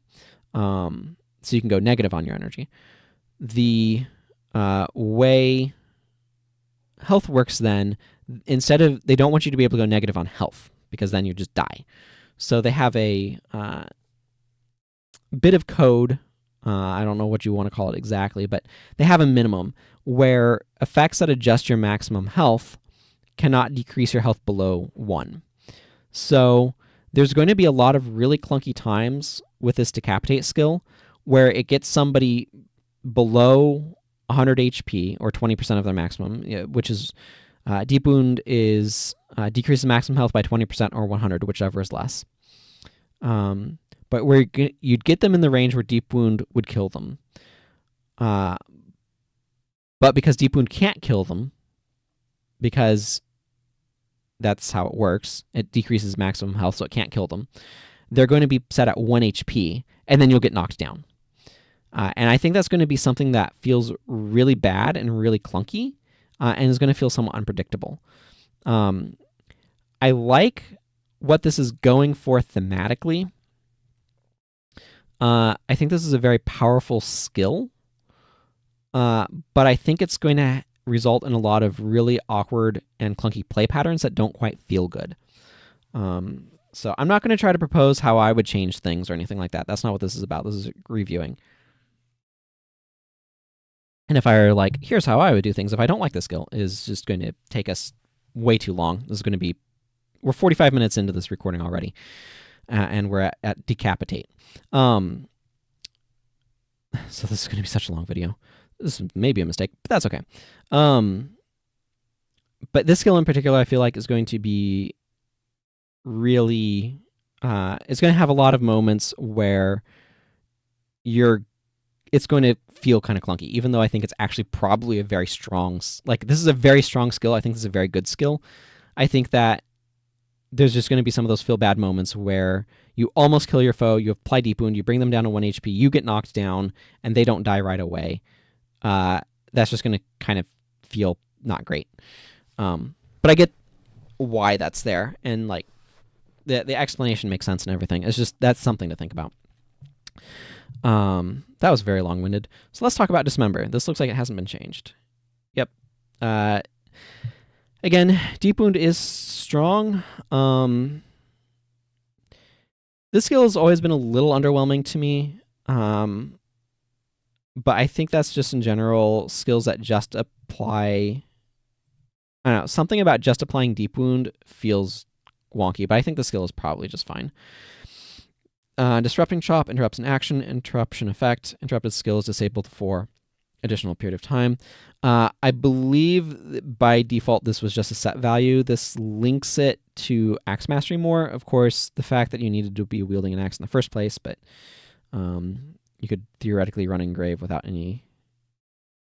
So you can go negative on your energy. The way health works then, they don't want you to be able to go negative on health, because then you just die. So they have a bit of code, I don't know what you want to call it exactly, but they have a minimum where effects that adjust your maximum health cannot decrease your health below 1. So there's going to be a lot of really clunky times with this Decapitate skill where it gets somebody below 100 HP or 20% of their maximum, which is Deep Wound is decreases maximum health by 20% or 100, whichever is less. But where you'd get them in the range where Deep Wound would kill them. But because Deep Wound can't kill them, because that's how it works, it decreases maximum health, so it can't kill them, they're going to be set at 1 HP, and then you'll get knocked down. And I think that's going to be something that feels really bad and really clunky, and is going to feel somewhat unpredictable. I like what this is going for thematically. I think this is a very powerful skill, but I think it's going to result in a lot of really awkward and clunky play patterns that don't quite feel good. So I'm not going to try to propose how I would change things or anything like that. That's not what this is about. This is reviewing. And if I were like, here's how I would do things if I don't like the skill, is just going to take us way too long. This is going to be, we're 45 minutes into this recording already, and we're at decapitate. So this is going to be such a long video. This may be a mistake, but that's okay. But this skill in particular, I feel like is going to be really, it's going to have a lot of moments where it's going to feel kind of clunky, even though I think it's actually probably a very strong, like this is a very strong skill. I think this is a very good skill. I think that there's just going to be some of those feel bad moments where you almost kill your foe, you apply Deep Wound, you bring them down to 1 HP, you get knocked down, and they don't die right away. That's just going to kind of feel not great. But I get why that's there, and like the explanation makes sense and everything. It's just, that's something to think about. That was very long-winded. So let's talk about Dismember. This looks like it hasn't been changed. Yep. Again, Deep Wound is strong. This skill has always been a little underwhelming to me. But I think that's just in general skills that just apply. I don't know, something about just applying Deep Wound feels wonky, but I think the skill is probably just fine. Disrupting Chop interrupts an action, interruption effect. Interrupted skill is disabled for additional period of time. I believe by default this was just a set value. This links it to Axe Mastery more. Of course, the fact that you needed to be wielding an axe in the first place, but you could theoretically run Engrave without any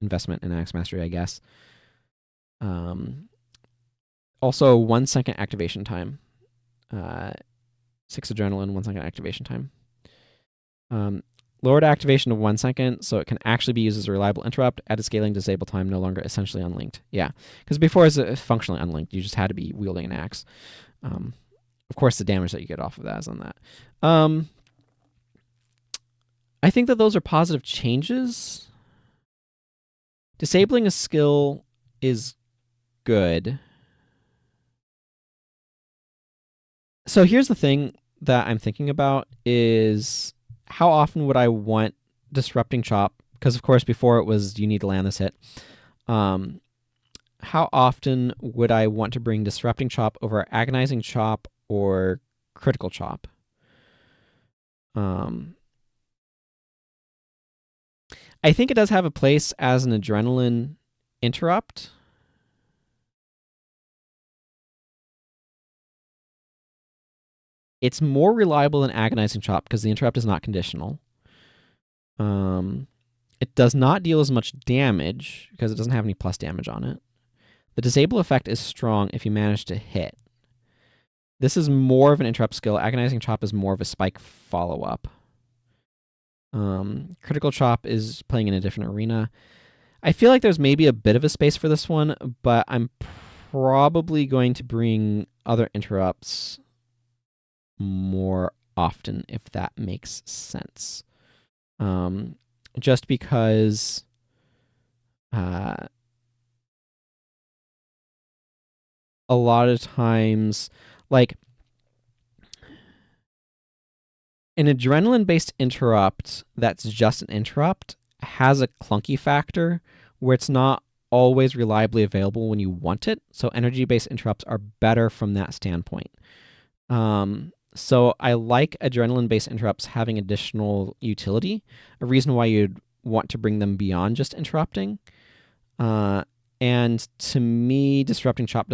investment in Axe Mastery, I guess. Also, 1 second activation time. 6 adrenaline, 1 second activation time. Lowered activation to 1 second, so it can actually be used as a reliable interrupt. Added scaling, disable time, no longer essentially unlinked. Yeah, because before it's functionally unlinked. You just had to be wielding an axe. Of course, the damage that you get off of that is on that. I think that those are positive changes. Disabling a skill is good. So here's the thing that I'm thinking about is how often would I want Disrupting Chop? Because, of course, before it was you need to land this hit. How often would I want to bring Disrupting Chop over Agonizing Chop or Critical Chop? I think it does have a place as an adrenaline interrupt. It's more reliable than Agonizing Chop because the interrupt is not conditional. It does not deal as much damage because it doesn't have any plus damage on it. The disable effect is strong if you manage to hit. This is more of an interrupt skill. Agonizing Chop is more of a spike follow-up. Critical Chop is playing in a different arena. I feel like there's maybe a bit of a space for this one, but I'm probably going to bring other interrupts more often, if that makes sense. Just because a lot of times, like an adrenaline-based interrupt that's just an interrupt has a clunky factor where it's not always reliably available when you want it. So energy-based interrupts are better from that standpoint. So I like adrenaline-based interrupts having additional utility, a reason why you'd want to bring them beyond just interrupting. And to me, Disrupting Chop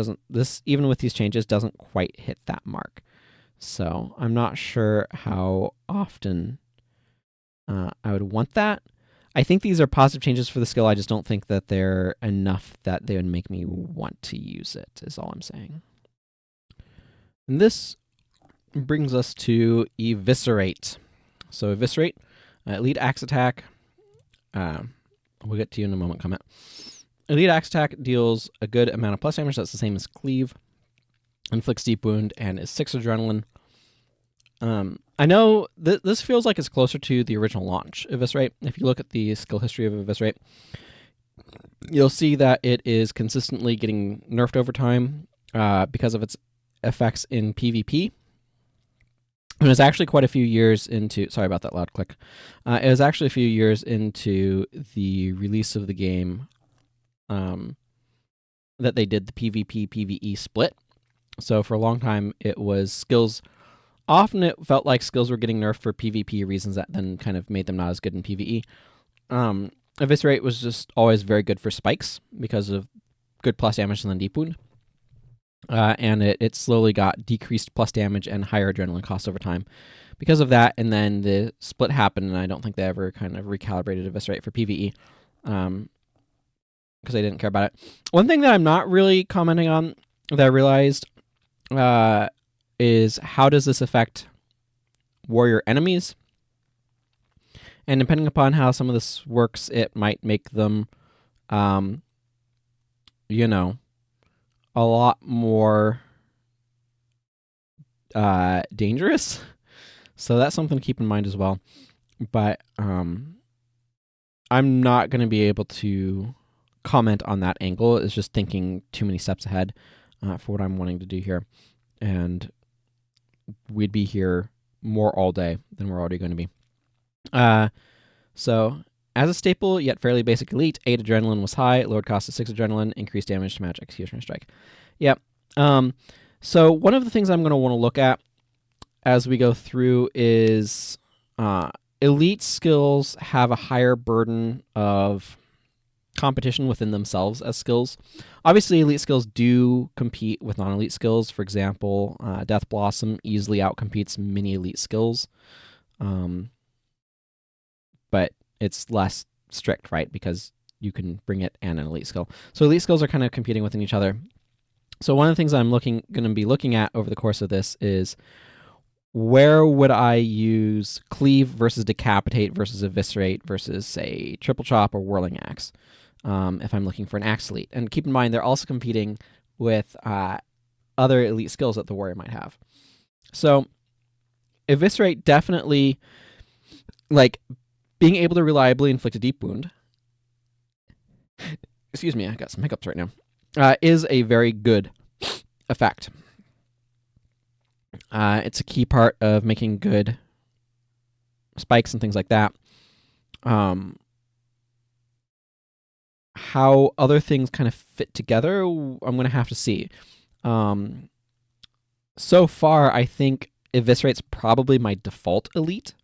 even with these changes, doesn't quite hit that mark. So I'm not sure how often I would want that. I think these are positive changes for the skill. I just don't think that they're enough that they would make me want to use it, is all I'm saying. And this brings us to Eviscerate. So Eviscerate, Elite Axe Attack. We'll get to you in a moment, comment. Elite Axe Attack deals a good amount of plus damage. That's the same as Cleave. Inflicts deep wound and is 6 adrenaline. I know this feels like it's closer to the original launch, Eviscerate. If you look at the skill history of Eviscerate, you'll see that it is consistently getting nerfed over time because of its effects in PvP. It was actually quite a few years into... Sorry about that loud click. It was actually a few years into the release of the game that they did the PvP-PvE split. So for a long time, it was skills... Often it felt like skills were getting nerfed for PvP reasons that then kind of made them not as good in PvE. Eviscerate was just always very good for spikes because of good plus damage and then deep wound. And it slowly got decreased plus damage and higher adrenaline costs over time because of that. And then the split happened, and I don't think they ever kind of recalibrated Eviscerate for PvE because they didn't care about it. One thing that I'm not really commenting on that I realized is how does this affect warrior enemies? And depending upon how some of this works, it might make them, a lot more dangerous. So that's something to keep in mind as well. But I'm not going to be able to comment on that angle. It's just thinking too many steps ahead for what I'm wanting to do here. And we'd be here more all day than we're already going to be. So, as a staple, yet fairly basic elite, 8 adrenaline was high, lowered cost of 6 adrenaline, increased damage to match Executioner Strike. Yep. So, one of the things I'm going to want to look at as we go through is elite skills have a higher burden of competition within themselves as skills. Obviously, elite skills do compete with non-elite skills. For example, Death Blossom easily outcompetes many elite skills. But it's less strict, right? Because you can bring it and an elite skill. So elite skills are kind of competing within each other. So one of the things I'm going to be looking at over the course of this is where would I use Cleave versus Decapitate versus Eviscerate versus, say, Triple Chop or Whirling Axe if I'm looking for an Axe elite. And keep in mind, they're also competing with other elite skills that the warrior might have. So Eviscerate definitely, being able to reliably inflict a deep wound, excuse me, I got some hiccups right now, is a very good effect. It's a key part of making good spikes and things like that. How other things kind of fit together, I'm going to have to see. So far, I think Eviscerate's probably my default elite.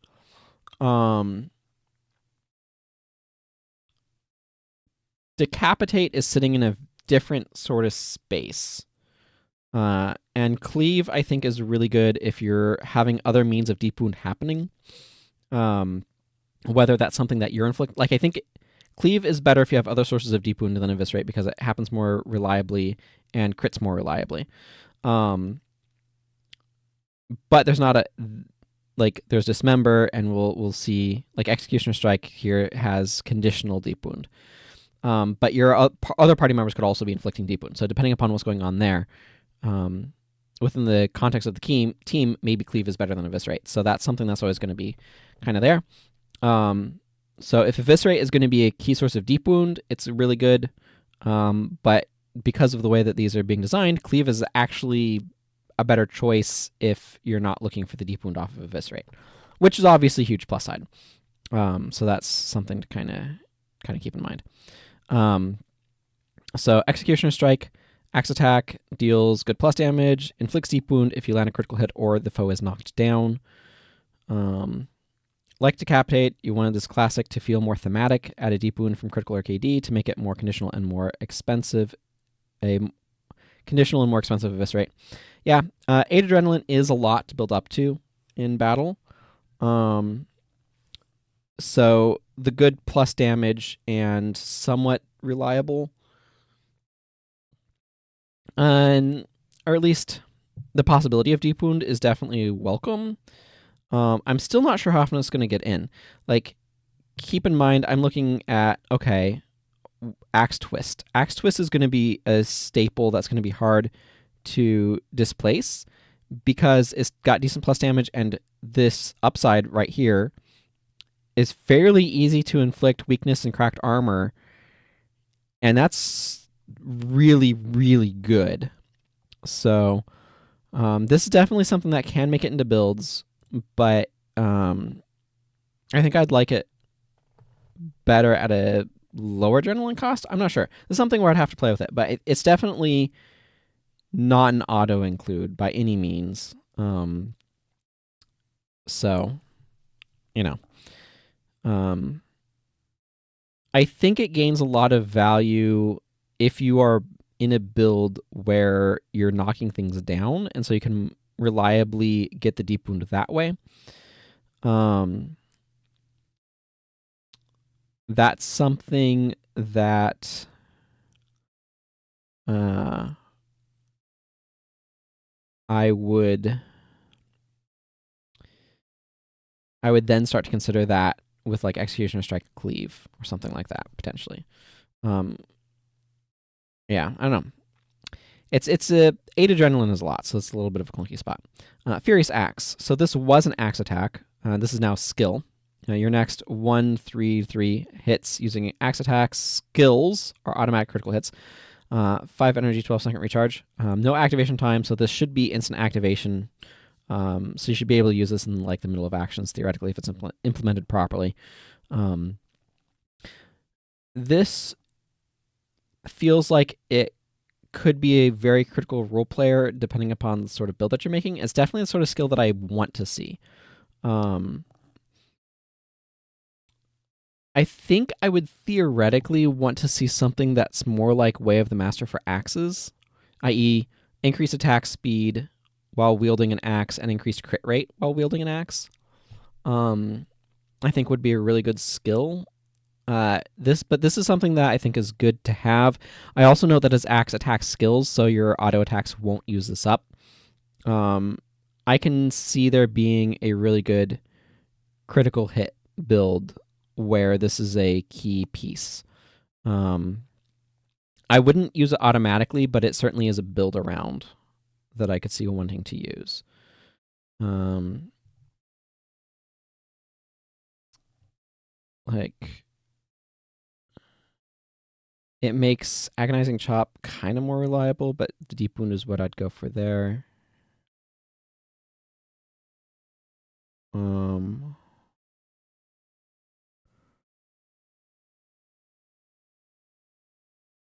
Decapitate is sitting in a different sort of space. And Cleave, I think, is really good if you're having other means of deep wound happening. Whether that's something that you're inflicting. I think Cleave is better if you have other sources of deep wound than Eviscerate because it happens more reliably and crits more reliably. But there's not a... there's Dismember, and we'll see... Executioner Strike here has conditional deep wound. But your other party members could also be inflicting deep wound. So depending upon what's going on there, within the context of the team, maybe Cleave is better than Eviscerate. So that's something that's always going to be kind of there. So if Eviscerate is going to be a key source of deep wound, it's really good. But because of the way that these are being designed, Cleave is actually a better choice if you're not looking for the deep wound off of Eviscerate, which is obviously a huge plus side. So that's something to kind of keep in mind. So Executioner Strike, Axe Attack deals good plus damage, inflicts deep wound if you land a critical hit or the foe is knocked down. Like Decapitate, you wanted this classic to feel more thematic, add a deep wound from critical or KD to make it more conditional and more expensive. A conditional and more expensive Eviscerate. Yeah, 8 adrenaline is a lot to build up to in battle. So the good plus damage and somewhat reliable, or at least the possibility of deep wound is definitely welcome. I'm still not sure how often it's going to get in. Like, keep in mind, I'm looking at, okay, Axe Twist. Axe Twist is going to be a staple that's going to be hard to displace because it's got decent plus damage, and this upside right here is fairly easy to inflict weakness and cracked armor, and that's really, really good. So this is definitely something that can make it into builds, but I think I'd like it better at a lower adrenaline cost. I'm not sure. There's something where I'd have to play with it, but it's definitely not an auto include by any means. So, I think it gains a lot of value if you are in a build where you're knocking things down, and so you can reliably get the deep wound that way. That's something that I would then start to consider that with like Executioner Strike Cleave or something like that, potentially. Yeah, I don't know. It's 8 adrenaline is a lot, so it's a little bit of a clunky spot. Furious Axe. So this was an axe attack. This is now skill. Your next 1/3/3 hits using axe attacks. Skills are automatic critical hits. 5 energy, 12-second recharge. No activation time, so this should be instant activation. So you should be able to use this in like the middle of actions, theoretically, if it's implemented properly. This feels like it could be a very critical role player depending upon the sort of build that you're making. It's definitely the sort of skill that I want to see. I think I would theoretically want to see something that's more like Way of the Master for axes, i.e. increased attack speed while wielding an axe and increased crit rate while wielding an axe. I think would be a really good skill. This is something that I think is good to have. I also know that as axe attack skills, so your auto attacks won't use this up. I can see there being a really good critical hit build where this is a key piece. I wouldn't use it automatically, but it certainly is a build around that I could see wanting to use. Like, it makes Agonizing Chop kind of more reliable, but the Deep Wound is what I'd go for there.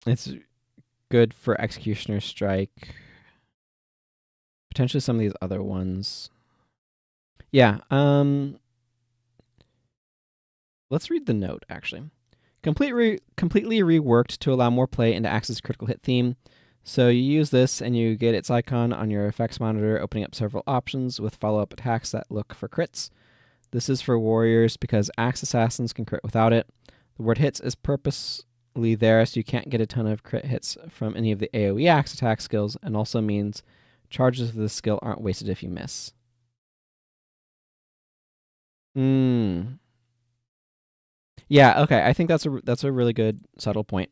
It's good for Executioner Strike. Potentially some of these other ones. Yeah. Let's read the note, actually. Completely reworked to allow more play into Axe's critical hit theme. So you use this and you get its icon on your effects monitor, opening up several options with follow-up attacks that look for crits. This is for warriors because Axe Assassins can crit without it. The word hits is purposely there so you can't get a ton of crit hits from any of the AoE Axe attack skills, and also means charges of this skill aren't wasted if you miss. Yeah, okay. I think that's a really good subtle point.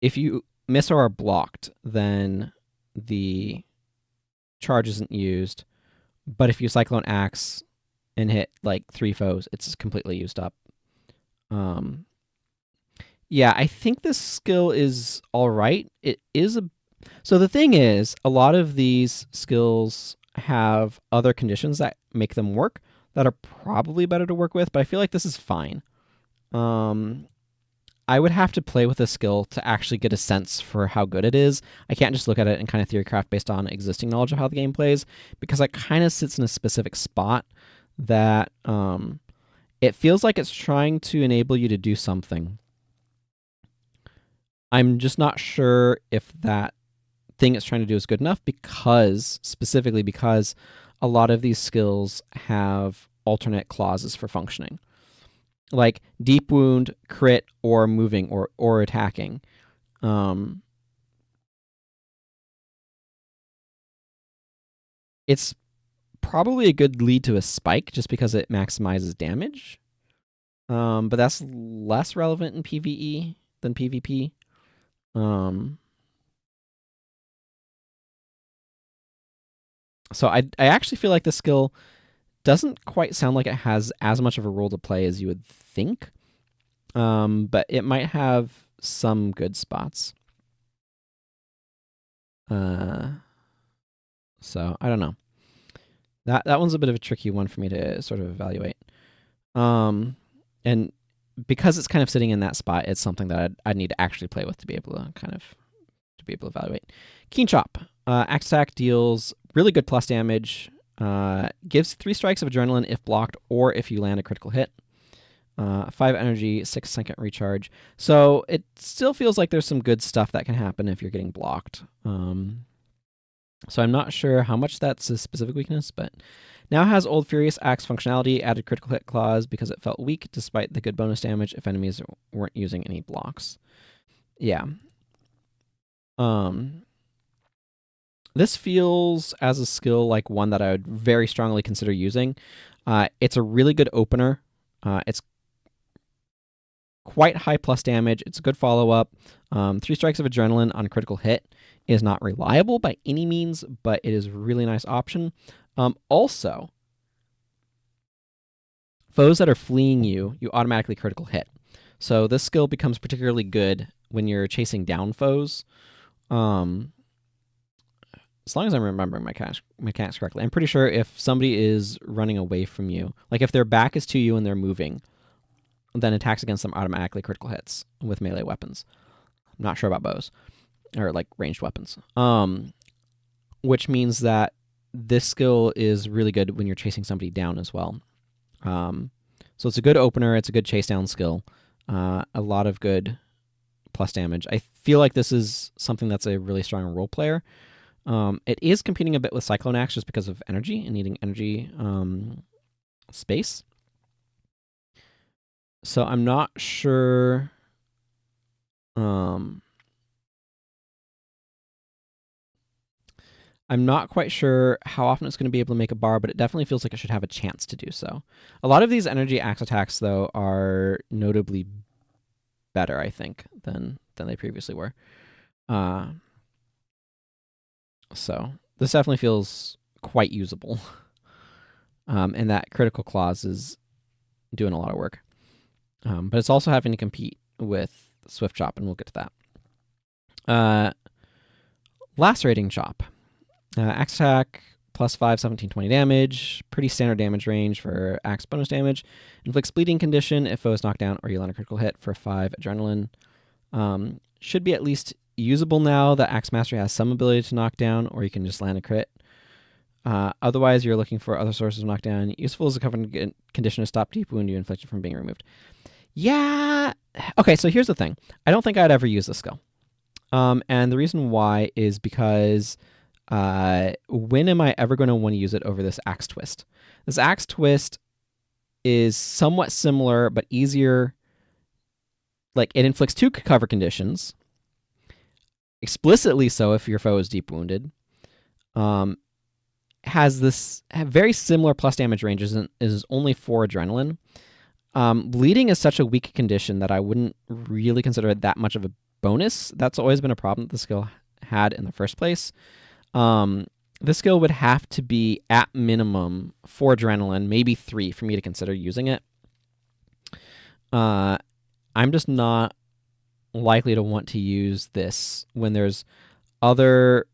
If you miss or are blocked, then the charge isn't used. But if you Cyclone Axe and hit like 3 foes, it's completely used up. Yeah, I think this skill is all right. It is so the thing is, a lot of these skills have other conditions that make them work that are probably better to work with, but I feel like this is fine. I would have to play with this skill to actually get a sense for how good it is. I can't just look at it and kind of theorycraft based on existing knowledge of how the game plays, because it kind of sits in a specific spot that it feels like it's trying to enable you to do something. I'm just not sure if that thing it's trying to do is good enough, specifically because a lot of these skills have alternate clauses for functioning, like deep wound, crit, or moving, or attacking. It's probably a good lead to a spike just because it maximizes damage. But that's less relevant in PvE than PvP. So I actually feel like this skill doesn't quite sound like it has as much of a role to play as you would think. But it might have some good spots. So I don't know. That one's a bit of a tricky one for me to sort of evaluate. And because it's kind of sitting in that spot, it's something that I'd need to actually play with to be able to evaluate. Keen Chop. Axe attack deals really good plus damage. Gives 3 strikes of adrenaline if blocked or if you land a critical hit. 5 energy, 6-second recharge. So it still feels like there's some good stuff that can happen if you're getting blocked. So I'm not sure how much that's a specific weakness, but now has Old Furious Axe functionality, added critical hit clause because it felt weak despite the good bonus damage if enemies weren't using any blocks. Yeah. This feels as a skill like one that I would very strongly consider using. It's a really good opener. It's quite high plus damage. It's a good follow-up. 3 strikes of adrenaline on critical hit is not reliable by any means, but it is a really nice option. Also, foes that are fleeing you automatically critical hit. So this skill becomes particularly good when you're chasing down foes. As long as I'm remembering my mechanics correctly, I'm pretty sure if somebody is running away from you, like if their back is to you and they're moving, then attacks against them automatically critical hits with melee weapons. I'm not sure about bows or like ranged weapons. Which means that this skill is really good when you're chasing somebody down as well. So it's a good opener. It's a good chase down skill. A lot of good plus damage. I feel like this is something that's a really strong role player. It is competing a bit with Cyclone Axe just because of energy and needing energy space. So I'm not sure. I'm not quite sure how often it's going to be able to make a bar, but it definitely feels like it should have a chance to do so. A lot of these energy axe attacks, though, are notably better, I think, than they previously were. So this definitely feels quite usable. And that critical clause is doing a lot of work. But it's also having to compete with Swift Chop, and we'll get to that. Lacerating Chop. Axe attack, plus 5, 17, 20 damage. Pretty standard damage range for axe bonus damage. Inflicts bleeding condition if foe is knocked down or you land a critical hit for 5 adrenaline. Should be at least usable now that Axe Mastery has some ability to knock down, or you can just land a crit. Otherwise, you're looking for other sources of knockdown. Useful as a covered condition to stop deep wound you inflicted from being removed. Yeah. Okay, so here's the thing. I don't think I'd ever use this skill. And the reason why is because when am I ever going to want to use it over this Axe Twist? This Axe Twist is somewhat similar, but easier. Like, it inflicts 2 cover conditions. Explicitly so if your foe is deep wounded. Has this very similar plus damage range, is only 4 adrenaline. Bleeding is such a weak condition that I wouldn't really consider it that much of a bonus. That's always been a problem that the skill had in the first place. This skill would have to be at minimum 4 adrenaline, maybe 3 for me to consider using it. I'm just not likely to want to use this when there's other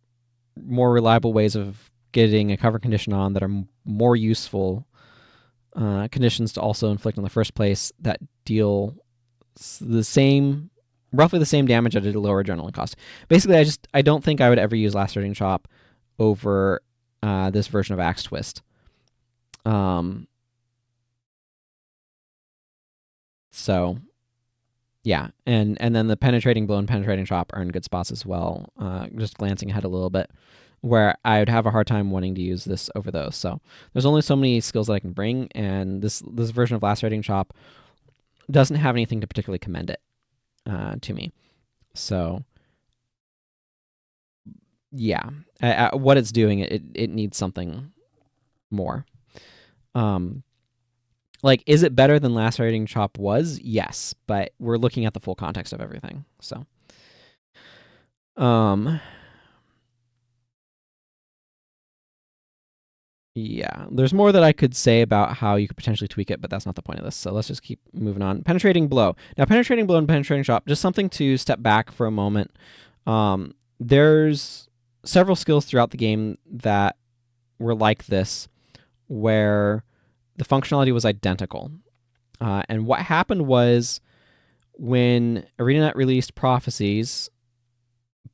more reliable ways of getting a cover condition on that are more useful conditions to also inflict in the first place that deal roughly the same damage at a lower adrenaline cost. Basically, I don't think I would ever use Lacerating Chop over this version of Axe Twist. So, yeah, and then the Penetrating Blow and Penetrating Chop are in good spots as well. Just glancing ahead a little bit, where I would have a hard time wanting to use this over those. So there's only so many skills that I can bring, and this version of Lacerating Chop doesn't have anything to particularly commend it to me. So yeah, what it's doing, it needs something more. Like, is it better than Lacerating Chop was? Yes, but we're looking at the full context of everything. So, yeah, there's more that I could say about how you could potentially tweak it, but that's not the point of this. So let's just keep moving on. Penetrating Blow. Now, Penetrating Blow and Penetrating Chop, just something to step back for a moment. There's several skills throughout the game that were like this, where the functionality was identical. And what happened was when ArenaNet released Prophecies,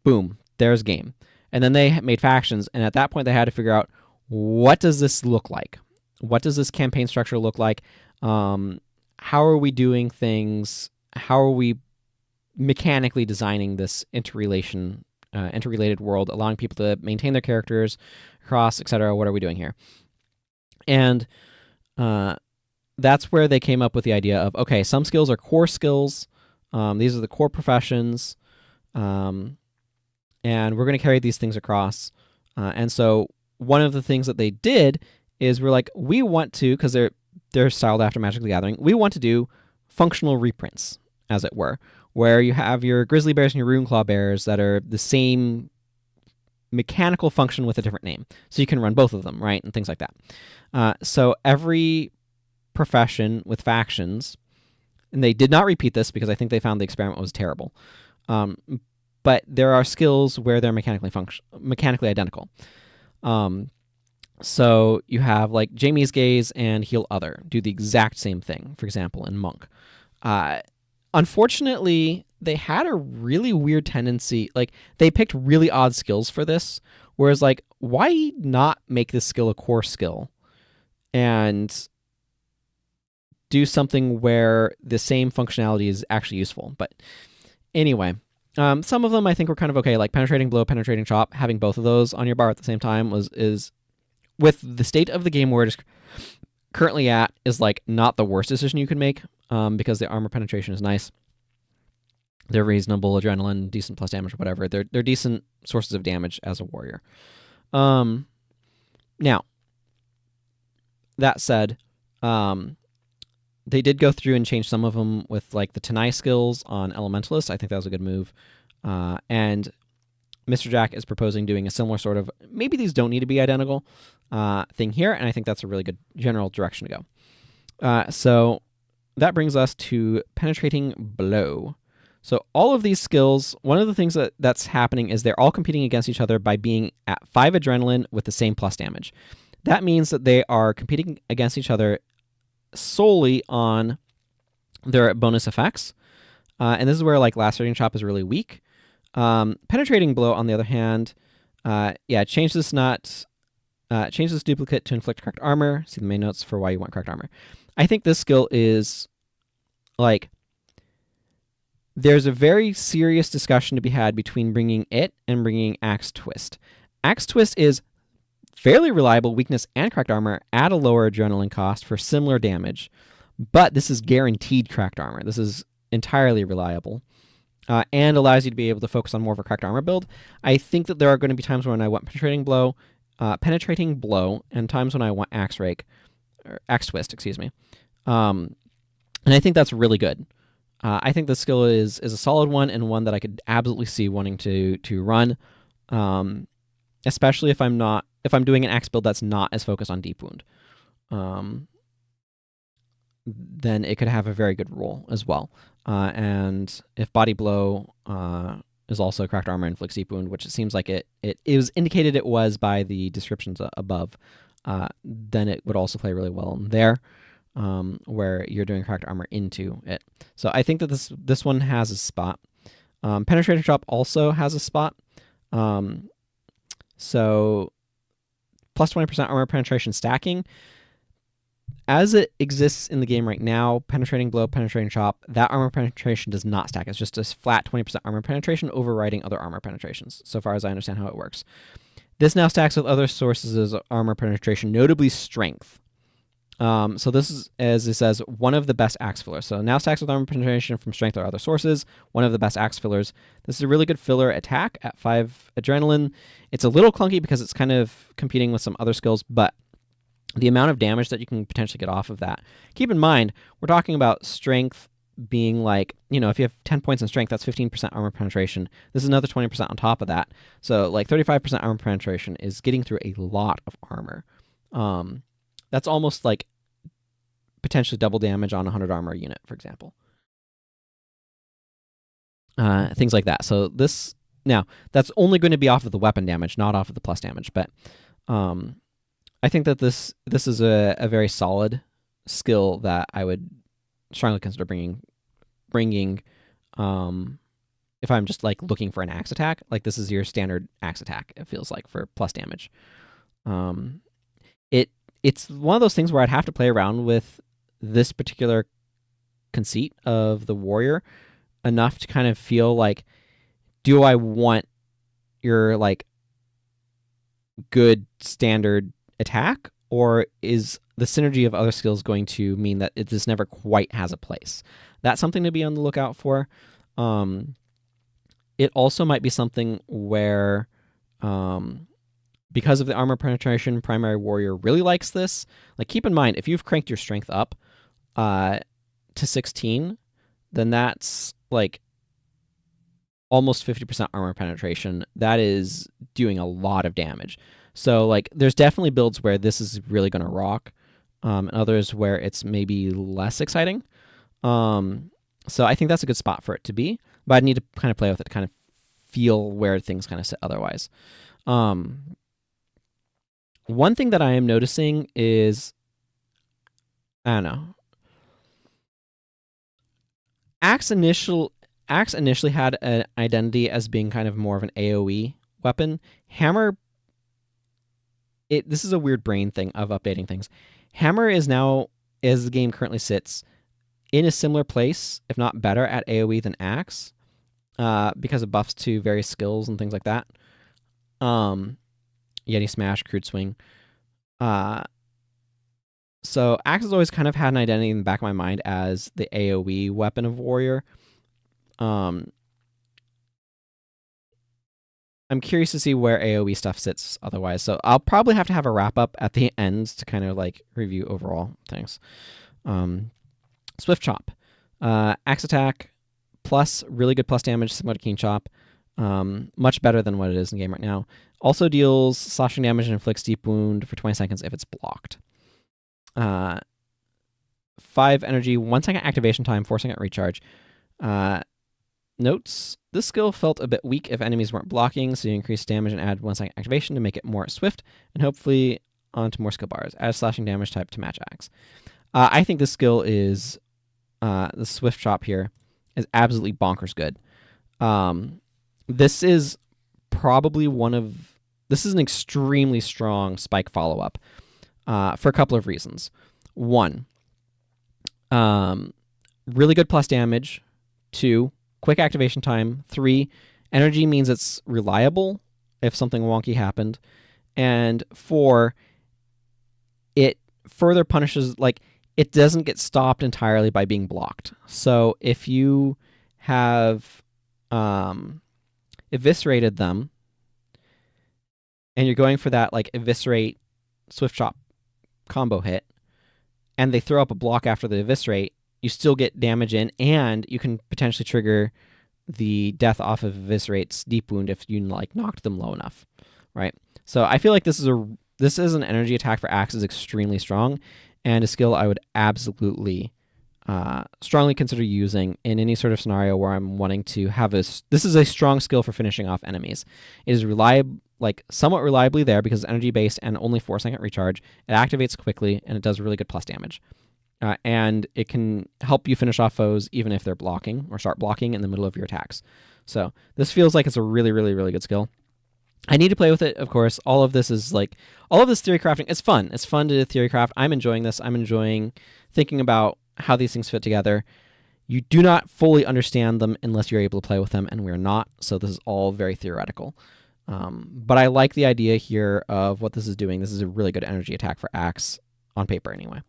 boom, there's game. And then they made factions, and at that point they had to figure out, what does this look like? What does this campaign structure look like? How are we doing things? How are we mechanically designing this interrelated world, allowing people to maintain their characters across, etc.? What are we doing here? And that's where they came up with the idea of, okay, some skills are core skills. These are the core professions. And we're going to carry these things across. And so one of the things that they did is we're like, we want to, because they're styled after Magic the Gathering, we want to do functional reprints, as it were, where you have your Grizzly Bears and your Runeclaw Bears that are the same mechanical function with a different name. So you can run both of them, right? And things like that. So every profession with factions, and they did not repeat this because I think they found the experiment was terrible. But there are skills where they're mechanically identical. So you have like Jamie's Gaze and Heal Other do the exact same thing, for example, in Monk. Unfortunately, they had a really weird tendency, like they picked really odd skills for this, whereas like, why not make this skill a core skill and do something where the same functionality is actually useful? But anyway, some of them I think were kind of okay, like Penetrating Blow, Penetrating Chop. Having both of those on your bar at the same time is with the state of the game where it is currently at, is like not the worst decision you can make, because the armor penetration is nice. They're reasonable, adrenaline, decent plus damage, whatever. They're decent sources of damage as a warrior. Now, that said, they did go through and change some of them with like the Tenai skills on Elementalist. I think that was a good move. And Mr. Jack is proposing doing a similar sort of, maybe these don't need to be identical, thing here, and I think that's a really good general direction to go. So that brings us to Penetrating Blow. So all of these skills, one of the things that's happening is they're all competing against each other by being at 5 adrenaline with the same plus damage. That means that they are competing against each other solely on their bonus effects. And this is where like Lacerating Chop is really weak. Penetrating Blow, on the other hand, change this duplicate to inflict cracked armor. See the main notes for why you want cracked armor. I think this skill is like, there's a very serious discussion to be had between bringing it and bringing Axe Twist. Axe Twist is fairly reliable weakness and cracked armor at a lower adrenaline cost for similar damage, but this is guaranteed cracked armor. This is entirely reliable, and allows you to be able to focus on more of a cracked armor build. I think that there are going to be times when I want Penetrating Blow, and times when I want Axe Twist, excuse me. And I think that's really good. I think the skill is a solid one, and one that I could absolutely see wanting to run, especially if I'm doing an axe build that's not as focused on Deep Wound. Then it could have a very good role as well. And if Body Blow is also cracked armor and inflicts Deep Wound, which it seems like it was indicated it was by the descriptions above, then it would also play really well in there. Where you're doing cracked armor into it. So I think that this one has a spot. Penetrating Chop also has a spot. So plus 20% armor penetration stacking. As it exists in the game right now, Penetrating Blow, Penetrating Chop, that armor penetration does not stack. It's just a flat 20% armor penetration overriding other armor penetrations, so far as I understand how it works. This now stacks with other sources of armor penetration, notably strength. So this is, as it says, one of the best axe fillers. So now stacks with armor penetration from strength or other sources. One of the best axe fillers. This is a really good filler attack at 5 adrenaline. It's a little clunky because it's kind of competing with some other skills, but the amount of damage that you can potentially get off of that. Keep in mind, we're talking about strength being like, if you have 10 points in strength, that's 15% armor penetration. This is another 20% on top of that. So like 35% armor penetration is getting through a lot of armor. That's almost like potentially double damage on a 100 armor unit, for example. Things like that. So this, now, that's only going to be off of the weapon damage, not off of the plus damage. But I think that this is a very solid skill that I would strongly consider bringing if I'm just like looking for an axe attack. Like this is your standard axe attack, it feels like, for plus damage. It's one of those things where I'd have to play around with this particular conceit of the warrior enough to kind of feel like, do I want your like good standard attack, or is the synergy of other skills going to mean that this never quite has a place? That's something to be on the lookout for. It also might be something where because of the armor penetration, primary warrior really likes this. Like, keep in mind, if you've cranked your strength up to 16, then that's like almost 50% armor penetration. That is doing a lot of damage. So like, there's definitely builds where this is really going to rock, and others where it's maybe less exciting. So I think that's a good spot for it to be, but I'd need to kind of play with it to kind of feel where things kind of sit otherwise. One thing that I am noticing is, I don't know, Axe initially had an identity as being kind of more of an AoE weapon. Hammer, this is a weird brain thing of updating things. Hammer is now, as the game currently sits, in a similar place, if not better, at AoE than Axe, because of buffs to various skills and things like that. Yeti Smash, Crude Swing. So Axe has always kind of had an identity in the back of my mind as the AoE weapon of Warrior. I'm curious to see where AoE stuff sits otherwise. So I'll probably have to have a wrap up at the end to kind of like review overall things. Swift Chop. Axe attack plus really good plus damage, similar to Keen Chop. Much better than what it is in the game right now. Also deals slashing damage and inflicts deep wound for 20 seconds if it's blocked. 5 energy, 1 second activation time, 4 second recharge. Notes, this skill felt a bit weak if enemies weren't blocking, so you increase damage and add 1 second activation to make it more swift, and hopefully onto more skill bars. Add slashing damage type to match Axe. I think this skill is, the Swift Chop here, is absolutely bonkers good. This is probably this is an extremely strong spike follow-up for a couple of reasons. One, really good plus damage. 2, quick activation time. 3, energy means it's reliable if something wonky happened. And 4, it further punishes, like, it doesn't get stopped entirely by being blocked. So if you have eviscerated them, and you're going for that like eviscerate Swift Chop combo hit, and they throw up a block after the eviscerate, you still get damage in, and you can potentially trigger the death off of eviscerate's deep wound if you like knocked them low enough, right? So I feel like this is an energy attack for Axe is extremely strong, and a skill I would absolutely strongly consider using in any sort of scenario where I'm wanting to have this is a strong skill for finishing off enemies. It is somewhat reliably there because it's energy based and only 4 second recharge. It activates quickly and it does really good plus damage. And it can help you finish off foes even if they're blocking or start blocking in the middle of your attacks. So this feels like it's a really, really, really good skill. I need to play with it, of course. All of this theory crafting. It's fun. It's fun to theory craft. I'm enjoying this. I'm enjoying thinking about how these things fit together. You do not fully understand them unless you're able to play with them, and we're not. So this is all very theoretical. But I like the idea here of what this is doing. This is a really good energy attack for Axe, on paper anyway.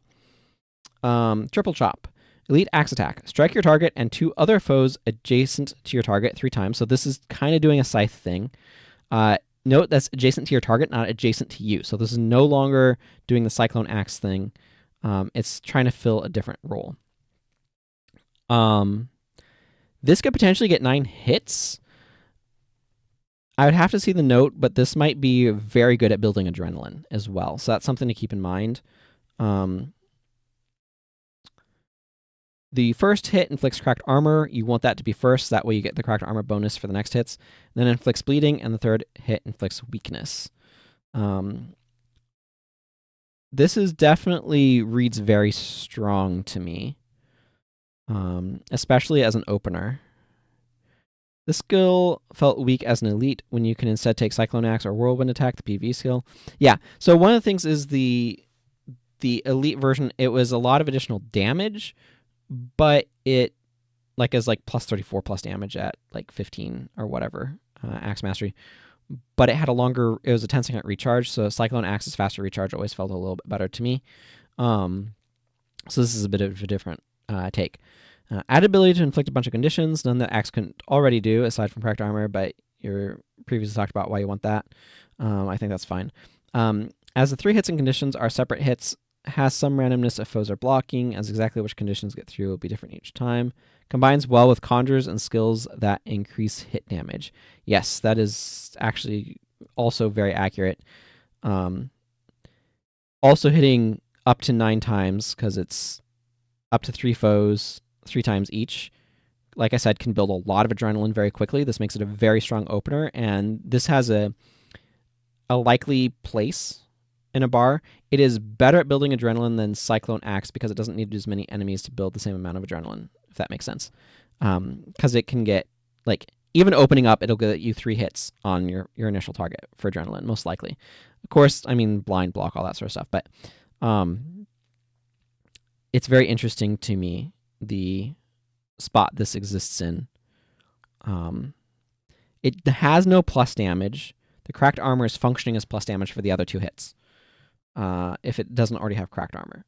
Triple chop. Elite axe attack. Strike your target and 2 other foes adjacent to your target 3 times. So this is kind of doing a scythe thing. Note that's adjacent to your target, not adjacent to you. So this is no longer doing the cyclone axe thing. It's trying to fill a different role. This could potentially get 9 hits. I would have to see the note, but this might be very good at building adrenaline as well. So that's something to keep in mind. The first hit inflicts cracked armor. You want that to be first. That way you get the cracked armor bonus for the next hits. Then inflicts bleeding, and the third hit inflicts weakness. This is definitely reads very strong to me, especially as an opener. The skill felt weak as an elite when you can instead take Cyclone Axe or Whirlwind Attack, the PV skill. Yeah, so one of the things is the elite version, it was a lot of additional damage, but it is plus 34 plus damage at 15 or whatever, Axe Mastery. But it had it was a 10-second recharge, so Cyclone Axe's faster recharge always felt a little bit better to me. So this is a bit of a different take. Added ability to inflict a bunch of conditions, none that Axe couldn't already do, aside from cracked armor, but you previously talked about why you want that. I think that's fine. As the 3 hits and conditions are separate hits, has some randomness if foes are blocking, as exactly which conditions get through will be different each time. Combines well with conjures and skills that increase hit damage. Yes, that is actually also very accurate. Also hitting up to 9 times, because it's up to 3 foes 3 times each. Like I said, can build a lot of adrenaline very quickly. This makes it a very strong opener, and this has a likely place in a bar. It is better at building adrenaline than Cyclone Axe because it doesn't need as many enemies to build the same amount of adrenaline, if that makes sense. Because it can get, even opening up, it'll get you 3 hits on your initial target for adrenaline, most likely. Of course, blind block, all that sort of stuff, but it's very interesting to me, the spot this exists in. It has no plus damage. The cracked armor is functioning as plus damage for the other 2 hits, if it doesn't already have cracked armor.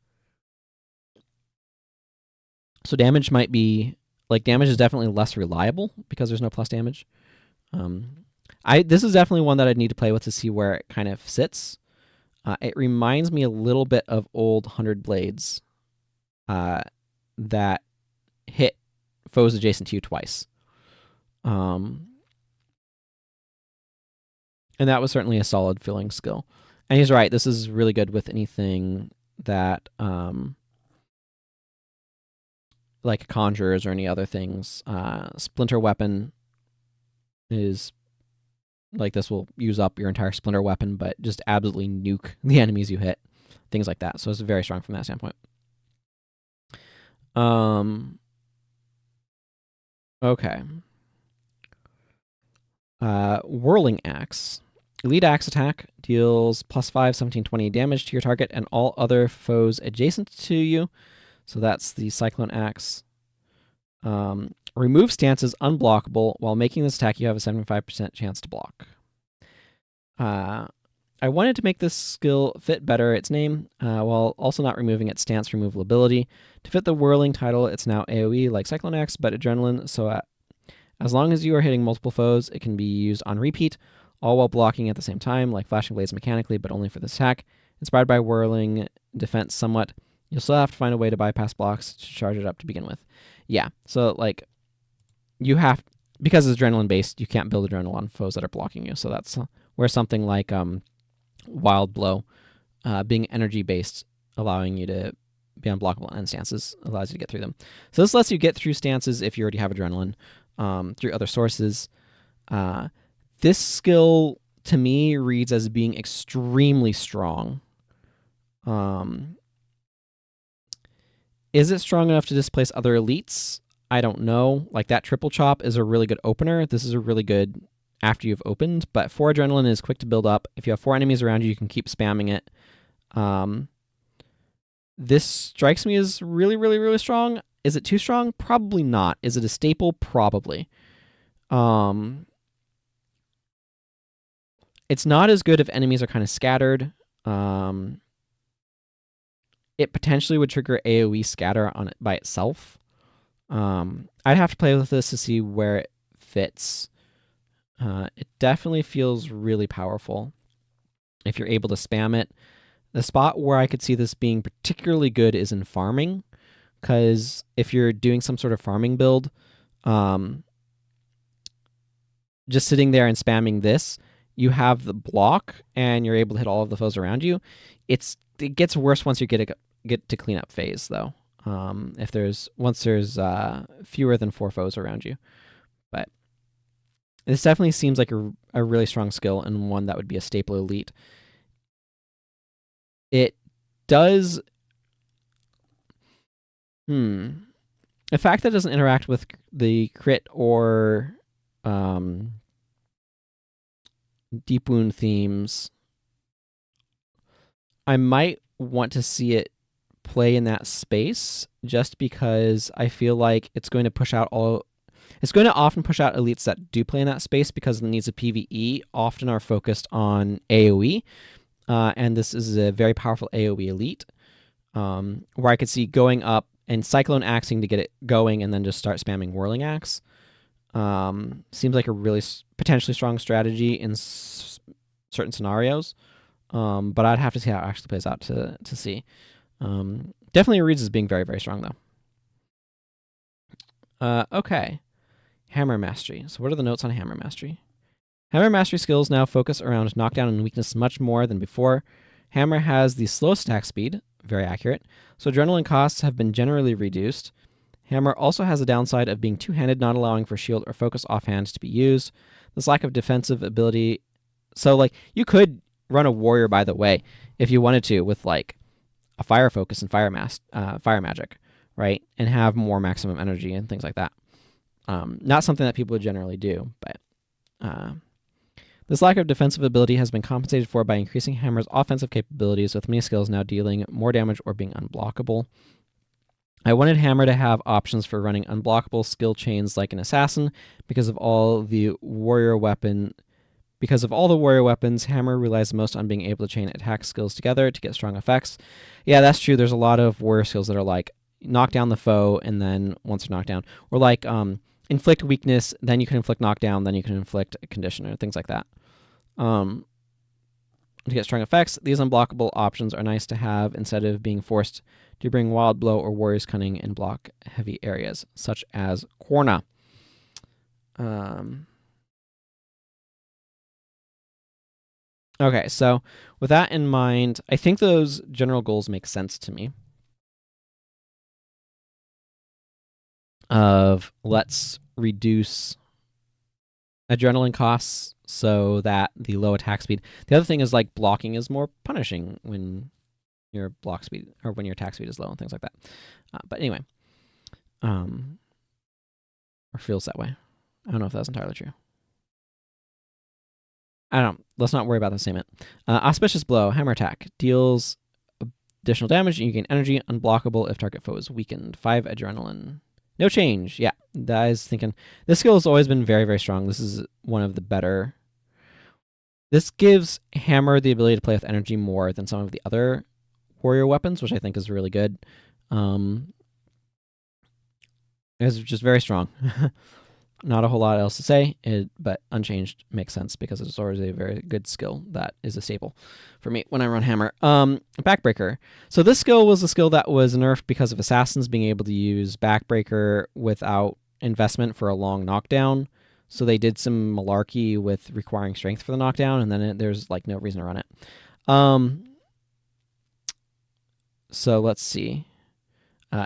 So damage might be, damage is definitely less reliable because there's no plus damage. This is definitely one that I'd need to play with to see where it kind of sits. It reminds me a little bit of old 100 Blades that hit foes adjacent to you twice. And that was certainly a solid filling skill. And he's right, this is really good with anything that, like conjurers or any other things. Splinter weapon is, this will use up your entire splinter weapon, but just absolutely nuke the enemies you hit. Things like that. So it's very strong from that standpoint. Okay. Whirling Axe. Elite Axe attack deals +5, 17, 20 damage to your target and all other foes adjacent to you. So that's the Cyclone Axe. Remove stances unblockable. While making this attack, you have a 75% chance to block. I wanted to make this skill fit better its name, while also not removing its stance removal ability. To fit the whirling title, it's now AoE like Cyclone Axe, but adrenaline, so as long as you are hitting multiple foes, it can be used on repeat, all while blocking at the same time, like Flashing Blades mechanically, but only for this attack. Inspired by whirling defense somewhat, you'll still have to find a way to bypass blocks to charge it up to begin with. Yeah, so, you have, because it's adrenaline-based, you can't build adrenaline on foes that are blocking you, so that's where something like Wild Blow, being energy-based, allowing you to be unblockable end stances, allows you to get through them. So this lets you get through stances if you already have adrenaline, through other sources. This skill, to me, reads as being extremely strong. Is it strong enough to displace other elites? I don't know. That triple chop is a really good opener. This is a really good after you've opened, but 4 adrenaline is quick to build up. If you have 4 enemies around you, you can keep spamming it. This strikes me as really, really, really strong. Is it too strong? Probably not. Is it a staple? Probably. It's not as good if enemies are kind of scattered. it potentially would trigger AoE scatter on it by itself. I'd have to play with this to see where it fits. It definitely feels really powerful if you're able to spam it. The spot where I could see this being particularly good is in farming, because if you're doing some sort of farming build, just sitting there and spamming this, you have the block and you're able to hit all of the foes around you. It gets worse once you get to cleanup phase, though. Once there's fewer than 4 foes around you. But this definitely seems like a really strong skill and one that would be a staple elite. It does. The fact that it doesn't interact with the crit or deep wound themes, I might want to see it play in that space, just because I feel like it's going to often push out elites that do play in that space, because the needs of PvE often are focused on AoE, and this is a very powerful AoE elite, where I could see going up and Cyclone Axing to get it going and then just start spamming Whirling Axe. Seems like a really potentially strong strategy in certain scenarios, but I'd have to see how it actually plays out to see. Definitely reads as being very, very strong, though. Okay. Hammer Mastery. So what are the notes on Hammer Mastery? Hammer Mastery skills now focus around knockdown and weakness much more than before. Hammer has the slowest attack speed, very accurate, so adrenaline costs have been generally reduced. Hammer also has a downside of being two-handed, not allowing for shield or focus offhand to be used. This lack of defensive ability... So, like, you could run a warrior, by the way, if you wanted to, with, like, a fire focus and fire magic, right? And have more maximum energy and things like that. Not something that people would generally do, but... This lack of defensive ability has been compensated for by increasing Hammer's offensive capabilities, with many skills now dealing more damage or being unblockable. I wanted Hammer to have options for running unblockable skill chains like an assassin, because of all the warrior weapons, Hammer relies most on being able to chain attack skills together to get strong effects. Yeah, that's true. There's a lot of warrior skills that are like knock down the foe, and then once they're knocked down, or like inflict weakness, then you can inflict knockdown, then you can inflict a conditioner, things like that. To get strong effects, these unblockable options are nice to have instead of being forced to bring Wild Blow or Warrior's Cunning in block heavy areas, such as Korna. Okay, so with that in mind, I think those general goals make sense to me. Of let's reduce adrenaline costs so that the low attack speed. The other thing is like blocking is more punishing when your block speed or when your attack speed is low and things like that. But anyway, or feels that way. I don't know if that's entirely true. I don't know. Let's not worry about the statement. Auspicious Blow, hammer attack, deals additional damage and you gain energy, unblockable if target foe is weakened. 5 adrenaline. No change. Yeah, I was thinking. This skill has always been very, very strong. This is one of the better. This gives Hammer the ability to play with energy more than some of the other warrior weapons, which I think is really good. It's just very strong. Not a whole lot else to say, but Unchanged makes sense because it's always a very good skill that is a staple for me when I run Hammer. Backbreaker. So this skill was a skill that was nerfed because of Assassins being able to use Backbreaker without investment for a long knockdown. So they did some malarkey with requiring strength for the knockdown, and then there's like no reason to run it. So let's see.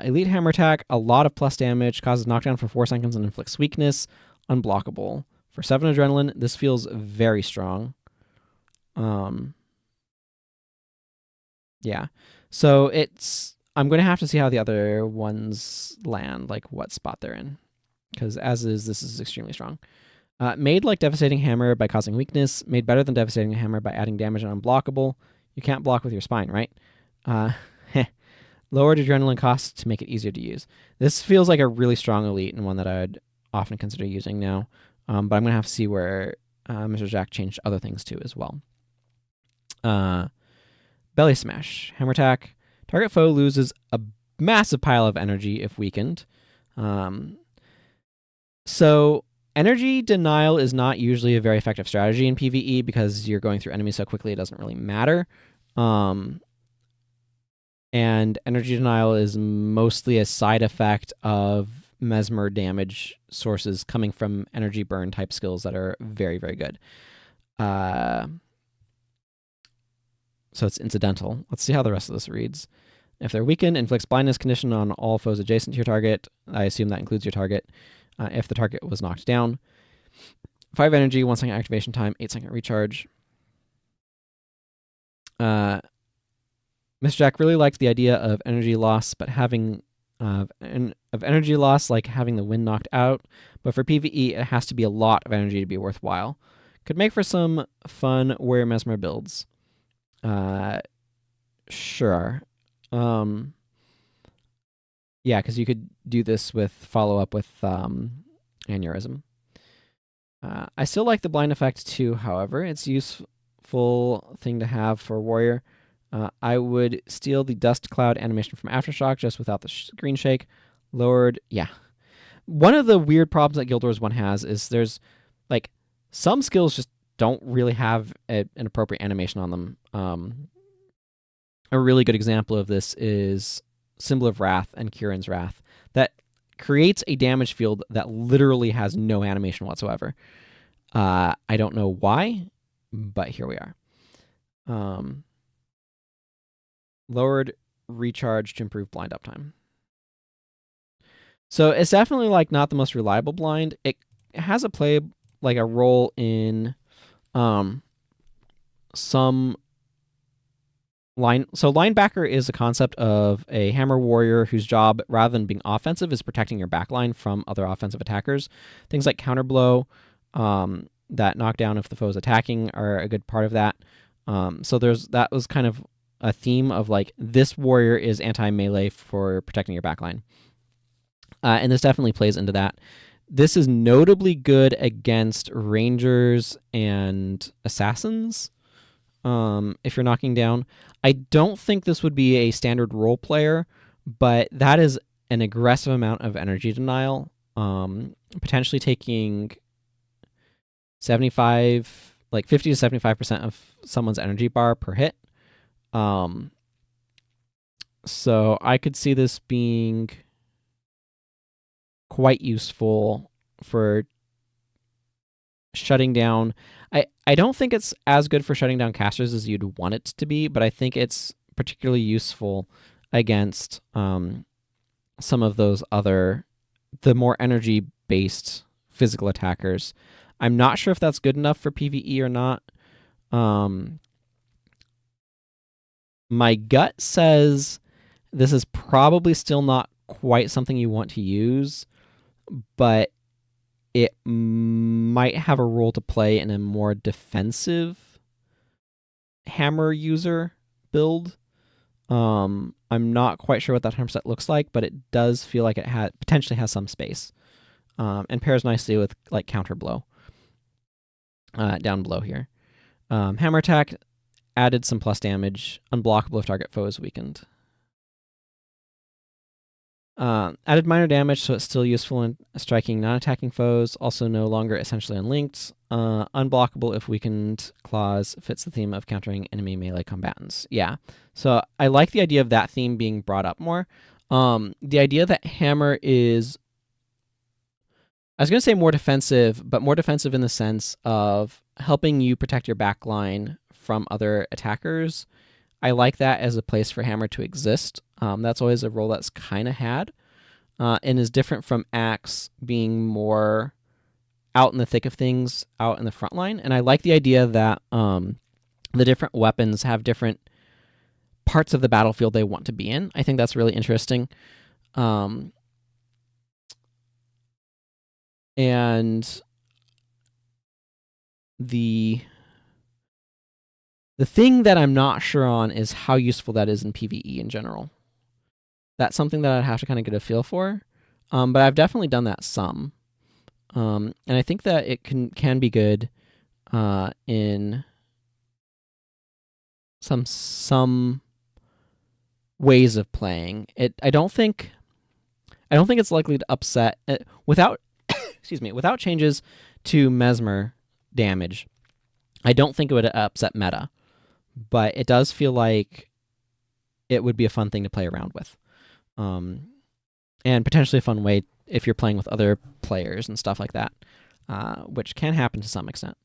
Elite Hammer Attack, a lot of plus damage, causes knockdown for 4 seconds and inflicts weakness, unblockable. For 7 adrenaline, this feels very strong. Yeah. So I'm going to have to see how the other ones land, like what spot they're in. Because this is extremely strong. Made like Devastating Hammer by causing weakness. Made better than Devastating Hammer by adding damage and unblockable. You can't block with your spine, right? Lowered adrenaline costs to make it easier to use. This feels like a really strong elite and one that I'd often consider using now. But I'm going to have to see where MrJack changed other things too as well. Belly Smash. Hammer attack. Target foe loses a massive pile of energy if weakened. So energy denial is not usually a very effective strategy in PvE because you're going through enemies so quickly it doesn't really matter. And energy denial is mostly a side effect of mesmer damage sources coming from energy burn type skills that are very, very good. So it's incidental. Let's see how the rest of this reads. If they're weakened, inflicts blindness condition on all foes adjacent to your target. I assume that includes your target. If the target was knocked down. 5 energy, 1 second activation time, 8 second recharge. MrJack really liked the idea of energy loss, but having of energy loss like having the wind knocked out. But for PvE, it has to be a lot of energy to be worthwhile. Could make for some fun warrior mesmer builds. Sure. Yeah, because you could do this with follow-up with aneurysm. I still like the blind effect too, however. It's a useful thing to have for warrior. I would steal the dust cloud animation from Aftershock just without the screen shake. Lowered, yeah. One of the weird problems that Guild Wars 1 has is there's, like, some skills just don't really have an appropriate animation on them. A really good example of this is Symbol of Wrath and Kieran's Wrath. That creates a damage field that literally has no animation whatsoever. I don't know why, but here we are. Lowered recharge to improve blind uptime. So it's definitely like not the most reliable blind. It has a role in some line. So linebacker is a concept of a hammer warrior whose job, rather than being offensive, is protecting your backline from other offensive attackers. Things like counterblow, that knockdown if the foe is attacking, are a good part of that. So that was kind of a theme of like this warrior is anti-melee for protecting your backline. And this definitely plays into that. This is notably good against rangers and assassins. If you're knocking down, I don't think this would be a standard role player, but that is an aggressive amount of energy denial. Potentially taking 50 to 75% of someone's energy bar per hit. So I could see this being quite useful for shutting down. I don't think it's as good for shutting down casters as you'd want it to be, but I think it's particularly useful against some of those the more energy-based physical attackers. I'm not sure if that's good enough for PvE or not. My gut says this is probably still not quite something you want to use, but it might have a role to play in a more defensive hammer user build. I'm not quite sure what that 100% looks like, but it does feel like it potentially has some space, and pairs nicely with like counter blow down below here. Hammer attack added some plus damage, unblockable if target foe is weakened. Added minor damage, so it's still useful in striking non-attacking foes, also no longer essentially unlinked. Unblockable if weakened claws, fits the theme of countering enemy melee combatants. Yeah, so I like the idea of that theme being brought up more. The idea that hammer is, I was going to say more defensive, but more defensive in the sense of helping you protect your backline from other attackers. I like that as a place for hammer to exist. That's always a role that's kind of had, and is different from axe being more out in the thick of things, out in the front line. And I like the idea that the different weapons have different parts of the battlefield they want to be in. I think that's really interesting. And the thing that I'm not sure on is how useful that is in PvE in general. That's something that I'd have to kind of get a feel for. But I've definitely done that some. And I think that it can be good in some ways of playing. I don't think it's likely to upset without excuse me, without changes to mesmer damage. I don't think it would upset meta, but it does feel like it would be a fun thing to play around with, and potentially a fun way if you're playing with other players and stuff like that, which can happen to some extent.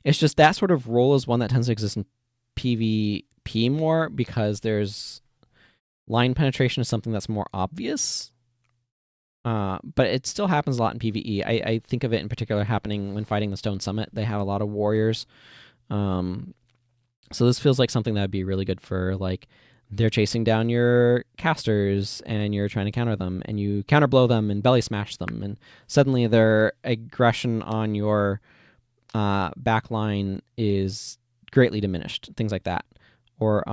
It's just that sort of role is one that tends to exist in PvP more because there's line penetration is something that's more obvious. But it still happens a lot in PvE. I think of it in particular happening when fighting the Stone Summit. They have a lot of warriors. So this feels like something that would be really good for, like, they're chasing down your casters and you're trying to counter them and you counterblow them and belly smash them, and suddenly their aggression on your backline is greatly diminished, things like that. Or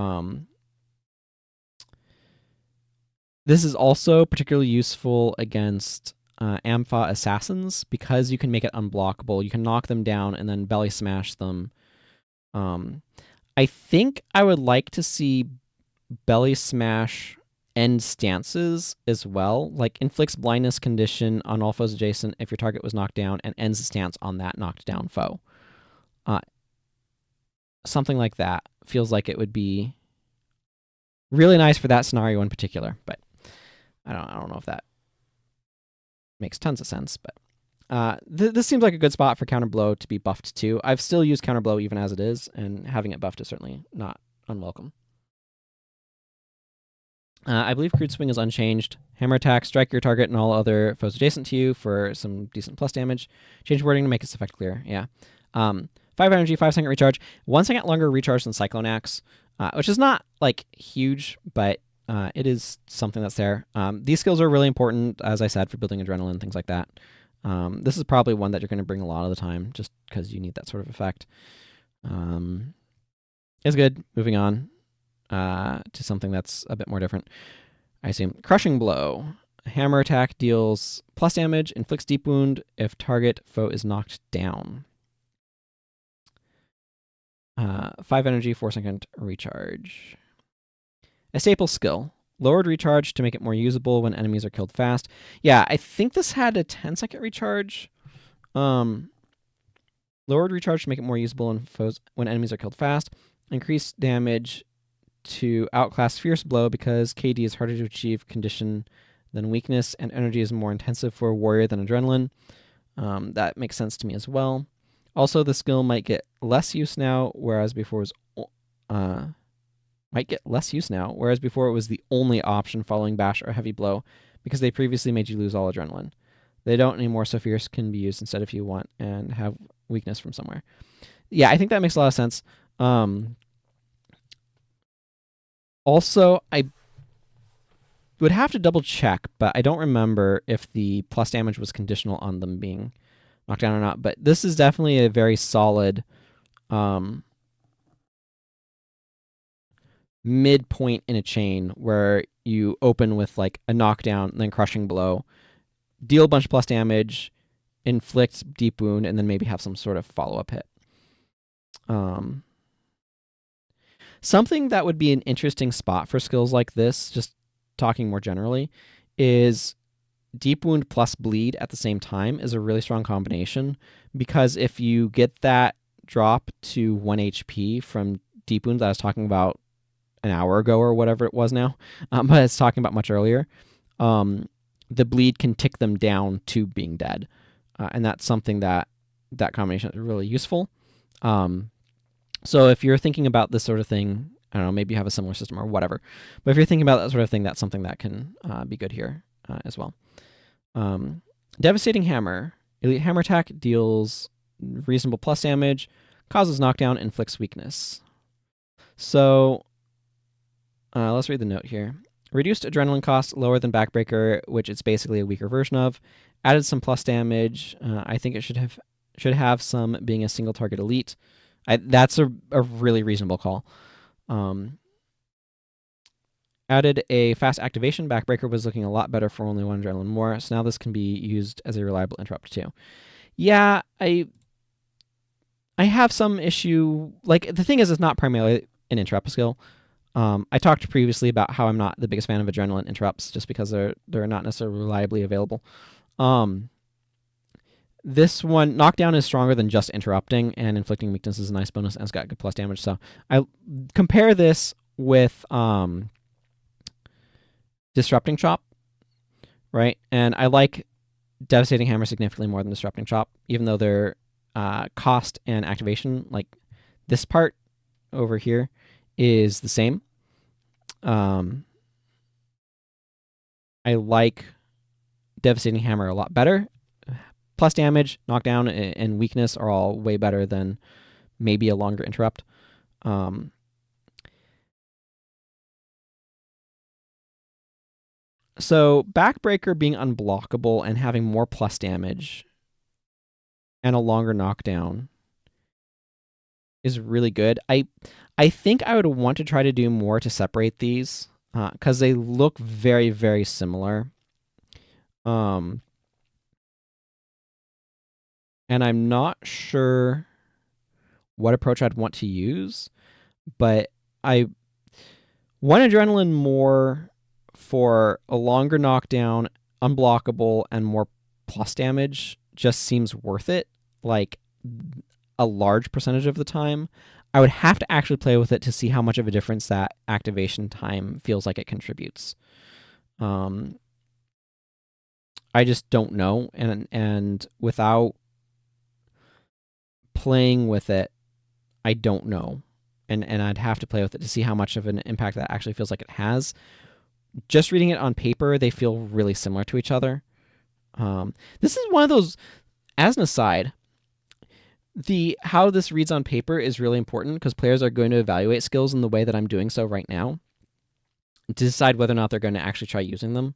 this is also particularly useful against Ampha assassins because you can make it unblockable. You can knock them down and then belly smash them. I think I would like to see belly smash end stances as well, like inflicts blindness condition on all foes adjacent if your target was knocked down and ends the stance on that knocked down foe. Something like that feels like it would be really nice for that scenario in particular, but I don't know if that makes tons of sense. But this seems like a good spot for counterblow to be buffed too. I've still used counterblow even as it is, and having it buffed is certainly not unwelcome. I believe crude swing is unchanged. Hammer attack, strike your target and all other foes adjacent to you for some decent plus damage. Change wording to make its effect clear. Yeah. 5 energy, 5-second recharge. 1 second longer recharge than Cyclone Axe, which is not like huge, but it is something that's there. These skills are really important, as I said, for building adrenaline, things like that. This is probably one that you're going to bring a lot of the time just because you need that sort of effect. It's good. Moving on to something that's a bit more different, I assume. Crushing Blow. Hammer attack deals plus damage, inflicts deep wound if target foe is knocked down. 5 energy, 4-second recharge. A staple skill. Lowered recharge to make it more usable when enemies are killed fast. Yeah, I think this had a 10-second recharge. Lowered recharge to make it more usable when enemies are killed fast. Increased damage to outclass Fierce Blow because KD is harder to achieve condition than weakness, and energy is more intensive for a warrior than adrenaline. That makes sense to me as well. Also, the skill might get less use now, whereas before it was the only option following Bash or Heavy Blow, because they previously made you lose all adrenaline. They don't anymore, so Fierce can be used instead if you want and have weakness from somewhere. Yeah, I think that makes a lot of sense. Also, I would have to double check, but I don't remember if the plus damage was conditional on them being knocked down or not. But this is definitely a very solid midpoint in a chain where you open with like a knockdown, then Crushing Blow, deal a bunch of plus damage, inflict deep wound, and then maybe have some sort of follow-up hit. Something that would be an interesting spot for skills like this, just talking more generally, is deep wound plus bleed at the same time is a really strong combination, because if you get that drop to 1 HP from deep wounds I was talking about an hour ago or whatever it was now, but it's talking about much earlier, the bleed can tick them down to being dead. And that's something that combination is really useful. So if you're thinking about this sort of thing, I don't know, maybe you have a similar system or whatever. But if you're thinking about that sort of thing, that's something that can be good here as well. Devastating Hammer. Elite Hammer attack deals reasonable plus damage, causes knockdown, inflicts weakness. So let's read the note here. Reduced adrenaline cost, lower than Backbreaker, which it's basically a weaker version of. Added some plus damage. I think it should have some being a single target elite. That's a really reasonable call. Added a fast activation. Backbreaker was looking a lot better for only 1 adrenaline more, so now this can be used as a reliable interrupt too. Yeah, I have some issue. Like, the thing is, it's not primarily an interrupt skill. I talked previously about how I'm not the biggest fan of adrenaline interrupts just because they're not necessarily reliably available. This one, knockdown is stronger than just interrupting, and inflicting weakness is a nice bonus, and it's got good plus damage. So I compare this with disrupting chop, right? And I like devastating hammer significantly more than disrupting chop, even though their cost and activation, like this part over here, is the same. I like devastating hammer a lot better. Plus damage, knockdown, and weakness are all way better than maybe a longer interrupt. So backbreaker being unblockable and having more plus damage and a longer knockdown is really good. I think I would want to try to do more to separate these because they look very, very similar. And I'm not sure what approach I'd want to use, but I want adrenaline more for a longer knockdown, unblockable, and more plus damage just seems worth it, like a large percentage of the time. I would have to actually play with it to see how much of a difference that activation time feels like it contributes. I just don't know, and without playing with it, I don't know. And I'd have to play with it to see how much of an impact that actually feels like it has. Just reading it on paper, they feel really similar to each other. This is one of those, as an aside, how this reads on paper is really important because players are going to evaluate skills in the way that I'm doing so right now to decide whether or not they're going to actually try using them.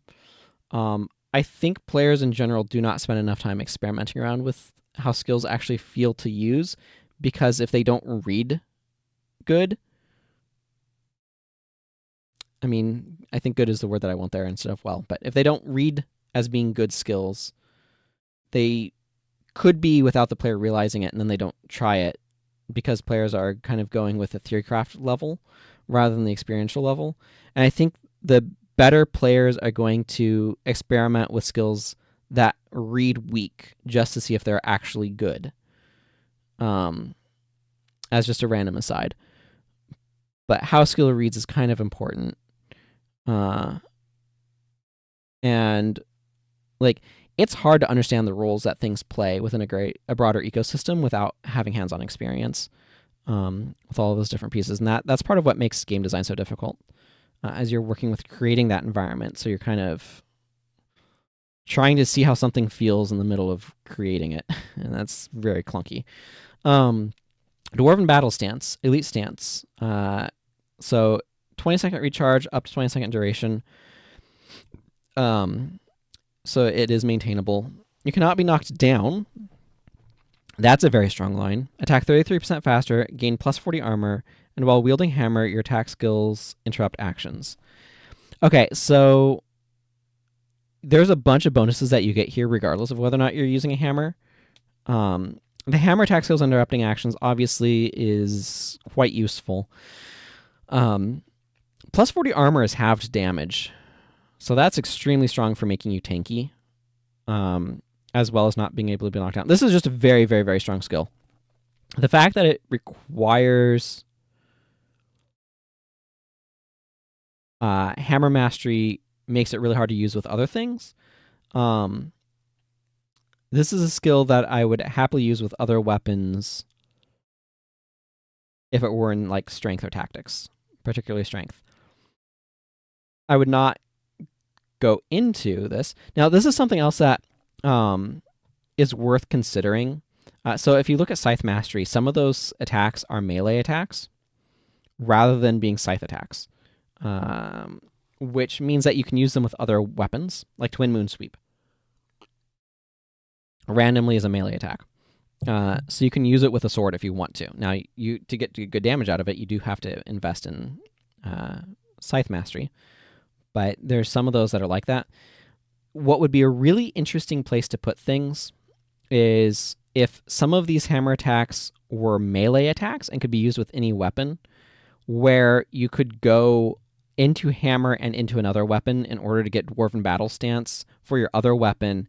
I think players in general do not spend enough time experimenting around with how skills actually feel to use, because if they don't read good, I mean, I think good is the word that I want there instead of well, but if they don't read as being good skills, they could be without the player realizing it, and then they don't try it because players are kind of going with the theorycraft level rather than the experiential level. And I think the better players are going to experiment with skills that read weak just to see if they're actually good. As just a random aside. But how skill reads is kind of important. And like, it's hard to understand the roles that things play within a broader ecosystem without having hands-on experience with all of those different pieces. And that's part of what makes game design so difficult, as you're working with creating that environment. So you're kind of trying to see how something feels in the middle of creating it, and that's very clunky. Dwarven Battle Stance, Elite Stance. So 20-second recharge, up to 20-second duration. So it is maintainable. You cannot be knocked down. That's a very strong line. Attack 33% faster, gain plus 40 armor, and while wielding hammer, your attack skills interrupt actions. Okay, so there's a bunch of bonuses that you get here regardless of whether or not you're using a hammer. The hammer attack skills interrupting actions obviously is quite useful. Plus 40 armor is halved damage. So that's extremely strong for making you tanky, as well as not being able to be knocked down. This is just a very, very, very strong skill. The fact that it requires hammer mastery makes it really hard to use with other things. This is a skill that I would happily use with other weapons if it were in like strength or tactics, particularly strength. I would not go into this. Now, this is something else that is worth considering. So if you look at Scythe Mastery, some of those attacks are melee attacks rather than being scythe attacks, which means that you can use them with other weapons, like Twin Moon Sweep, randomly as a melee attack. So you can use it with a sword if you want to. Now, to get good damage out of it, you do have to invest in Scythe Mastery. But there's some of those that are like that. What would be a really interesting place to put things is if some of these hammer attacks were melee attacks and could be used with any weapon, where you could go into hammer and into another weapon in order to get dwarven battle stance for your other weapon,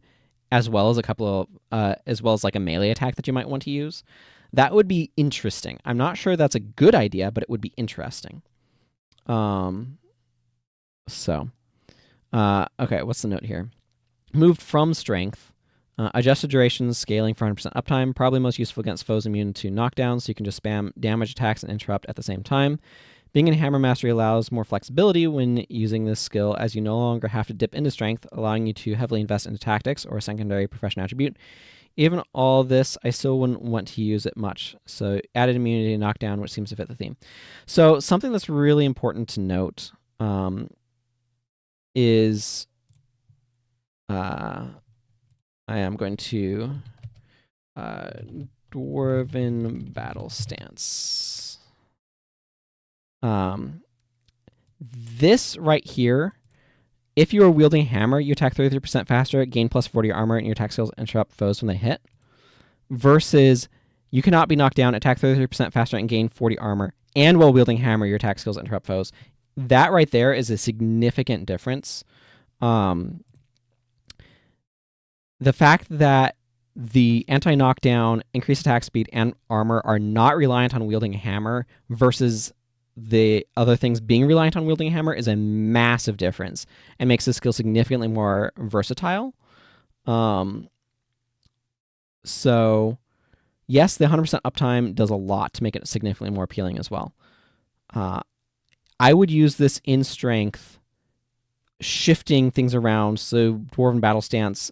as well as a couple of as well as like a melee attack that you might want to use. That would be interesting. I'm not sure that's a good idea, but it would be interesting. Okay, what's the note here? Moved from strength. Adjusted durations, scaling for 100% uptime. Probably most useful against foes immune to knockdowns, so you can just spam damage attacks and interrupt at the same time. Being in Hammer Mastery allows more flexibility when using this skill, as you no longer have to dip into strength, allowing you to heavily invest into tactics or a secondary profession attribute. Even all this, I still wouldn't want to use it much. So added immunity to knockdown, which seems to fit the theme. So something that's really important to note is I am going to Dwarven Battle Stance. This right here, if you are wielding a hammer, you attack 33% faster, gain plus 40 armor, and your attack skills interrupt foes when they hit. Versus, you cannot be knocked down, attack 33% faster, and gain 40 armor. And while wielding hammer, your attack skills interrupt foes. That right there is a significant difference. The fact that the anti-knockdown, increased attack speed, and armor are not reliant on wielding a hammer versus the other things being reliant on wielding a hammer is a massive difference and makes the skill significantly more versatile. So, yes, the 100% uptime does a lot to make it significantly more appealing as well. I would use this in strength, shifting things around. So, Dwarven Battle Stance,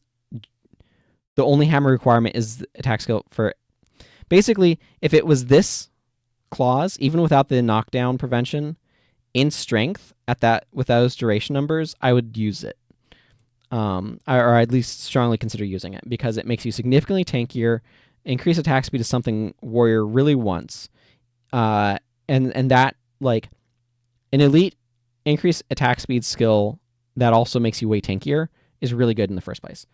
the only hammer requirement is attack skill for... Basically, if it was this clause, even without the knockdown prevention, in strength with those duration numbers, I would use it. Or at least strongly consider using it, because it makes you significantly tankier. Increase attack speed is something Warrior really wants. And that, like, an elite increase attack speed skill that also makes you way tankier is really good in the first place.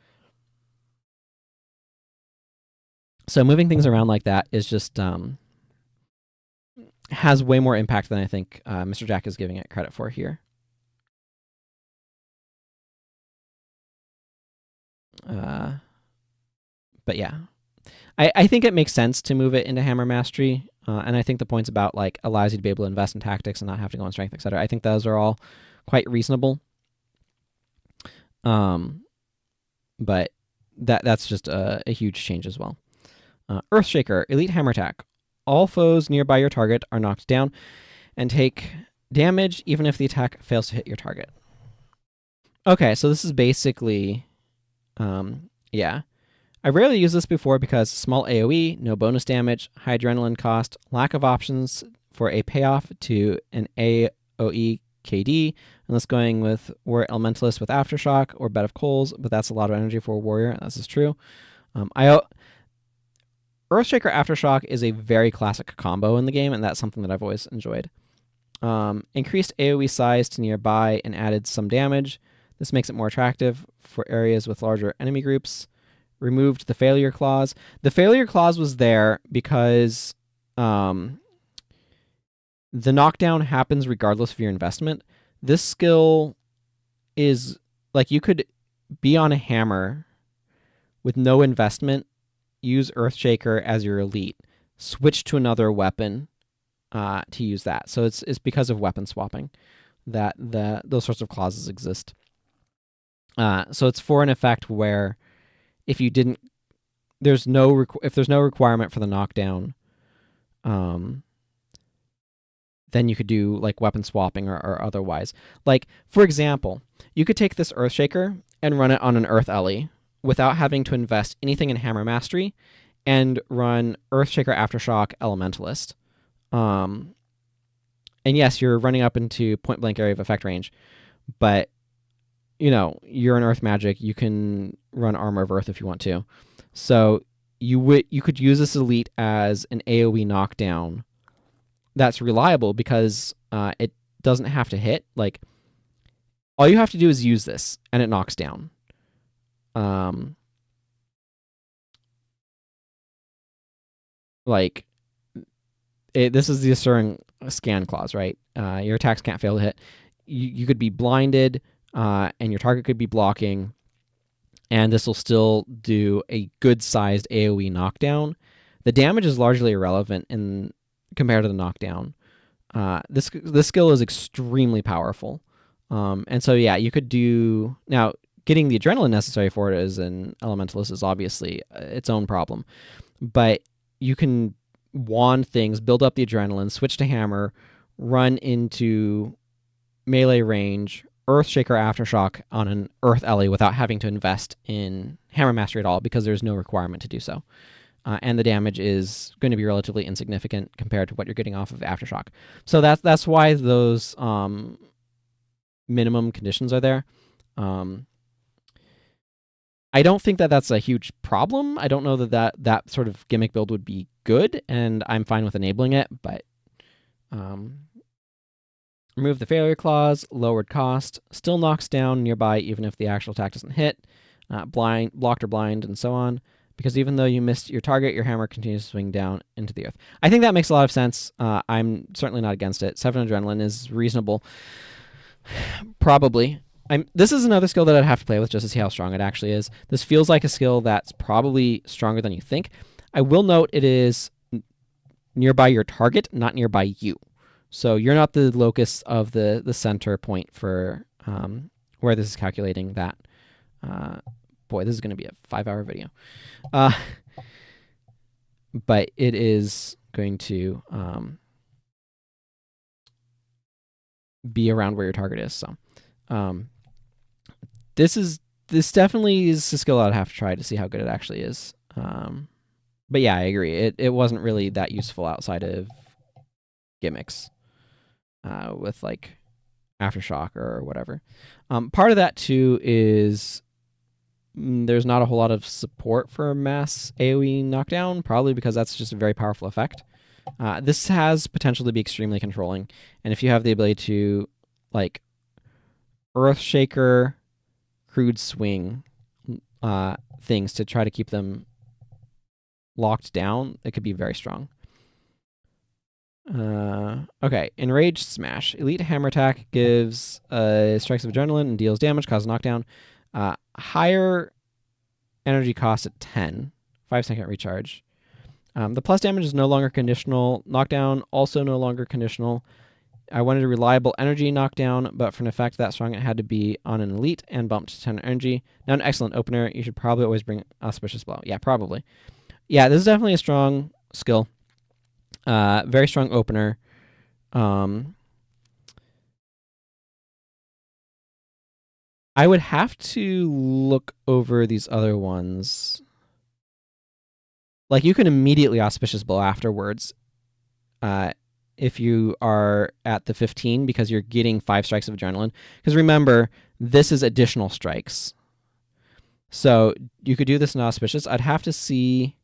So moving things around like that is just has way more impact than I think MrJack is giving it credit for here. But yeah, I think it makes sense to move it into Hammer Mastery, and I think the points about like allows you to be able to invest in tactics and not have to go on strength, etc. I think those are all quite reasonable. But that's just a huge change as well. Earthshaker, Elite Hammer Attack. All foes nearby your target are knocked down and take damage even if the attack fails to hit your target. Okay, so this is basically, yeah. I rarely used this before because small AoE, no bonus damage, high adrenaline cost, lack of options for a payoff to an AoE KD, unless going with Warrior Elementalist with Aftershock or Bed of Coals, but that's a lot of energy for a Warrior. This is true. Earthshaker Aftershock is a very classic combo in the game, and that's something that I've always enjoyed. Increased AoE size to nearby and added some damage. This makes it more attractive for areas with larger enemy groups. Removed the failure clause. The failure clause was there because the knockdown happens regardless of your investment. This skill is like you could be on a hammer with no investment, use Earthshaker as your elite, switch to another weapon to use that. So it's because of weapon swapping that those sorts of clauses exist. So it's for an effect where if you didn't, there's no requirement for the knockdown, then you could do like weapon swapping or otherwise. Like, for example, you could take this Earthshaker and run it on an Earth Ellie without having to invest anything in Hammer Mastery and run Earthshaker Aftershock Elementalist. And yes, you're running up into point blank area of effect range, but you know, you're an Earth magic, you can run Armor of Earth if you want to. So you could use this elite as an AoE knockdown that's reliable because it doesn't have to hit. Like, all you have to do is use this and it knocks down. This is the Assuring scan clause, right? Your attacks can't fail to hit. You could be blinded, and your target could be blocking, and this will still do a good-sized AoE knockdown. The damage is largely irrelevant compared to the knockdown. This skill is extremely powerful, and so yeah, you could do now. Getting the adrenaline necessary for it as an elementalist is obviously its own problem, but you can wand things, build up the adrenaline, switch to hammer, run into melee range, Earthshaker Aftershock on an Earth Ellie without having to invest in hammer mastery at all because there's no requirement to do so. And the damage is going to be relatively insignificant compared to what you're getting off of Aftershock. So that's why those minimum conditions are there. I don't think that that's a huge problem. I don't know that sort of gimmick build would be good, and I'm fine with enabling it, but remove the failure clause, lowered cost, still knocks down nearby even if the actual attack doesn't hit, blocked or blind, and so on, because even though you missed your target, your hammer continues to swing down into the earth. I think that makes a lot of sense. I'm certainly not against it. 7 adrenaline is reasonable. Probably. This is another skill that I'd have to play with just to see how strong it actually is. This feels like a skill that's probably stronger than you think. I will note it is nearby your target, not nearby you. So you're not the locus of the center point for where this is calculating that. Boy, this is going to be a 5-hour video. But it is going to be around where your target is. So this definitely is a skill I'd have to try to see how good it actually is. But yeah, I agree. It wasn't really that useful outside of gimmicks with like Aftershock or whatever. Part of that too is there's not a whole lot of support for mass AoE knockdown, probably because that's just a very powerful effect. This has potential to be extremely controlling, and if you have the ability to like Earthshaker, Crude Swing things to try to keep them locked down, it could be very strong. Okay, Enraged Smash. Elite Hammer Attack gives strikes of adrenaline and deals damage, causes knockdown. Higher energy cost at 10, 5-second recharge. The plus damage is no longer conditional. Knockdown also no longer conditional. I wanted a reliable energy knockdown, but for an effect that strong, it had to be on an elite and bumped to 10 energy. Now an excellent opener. You should probably always bring Auspicious Blow. Yeah, probably. Yeah, this is definitely a strong skill. Very strong opener. I would have to look over these other ones. Like, you can immediately Auspicious Blow afterwards if you are at the 15 because you're getting 5 strikes of adrenaline. Because remember, this is additional strikes. So you could do this in Auspicious. I'd have to see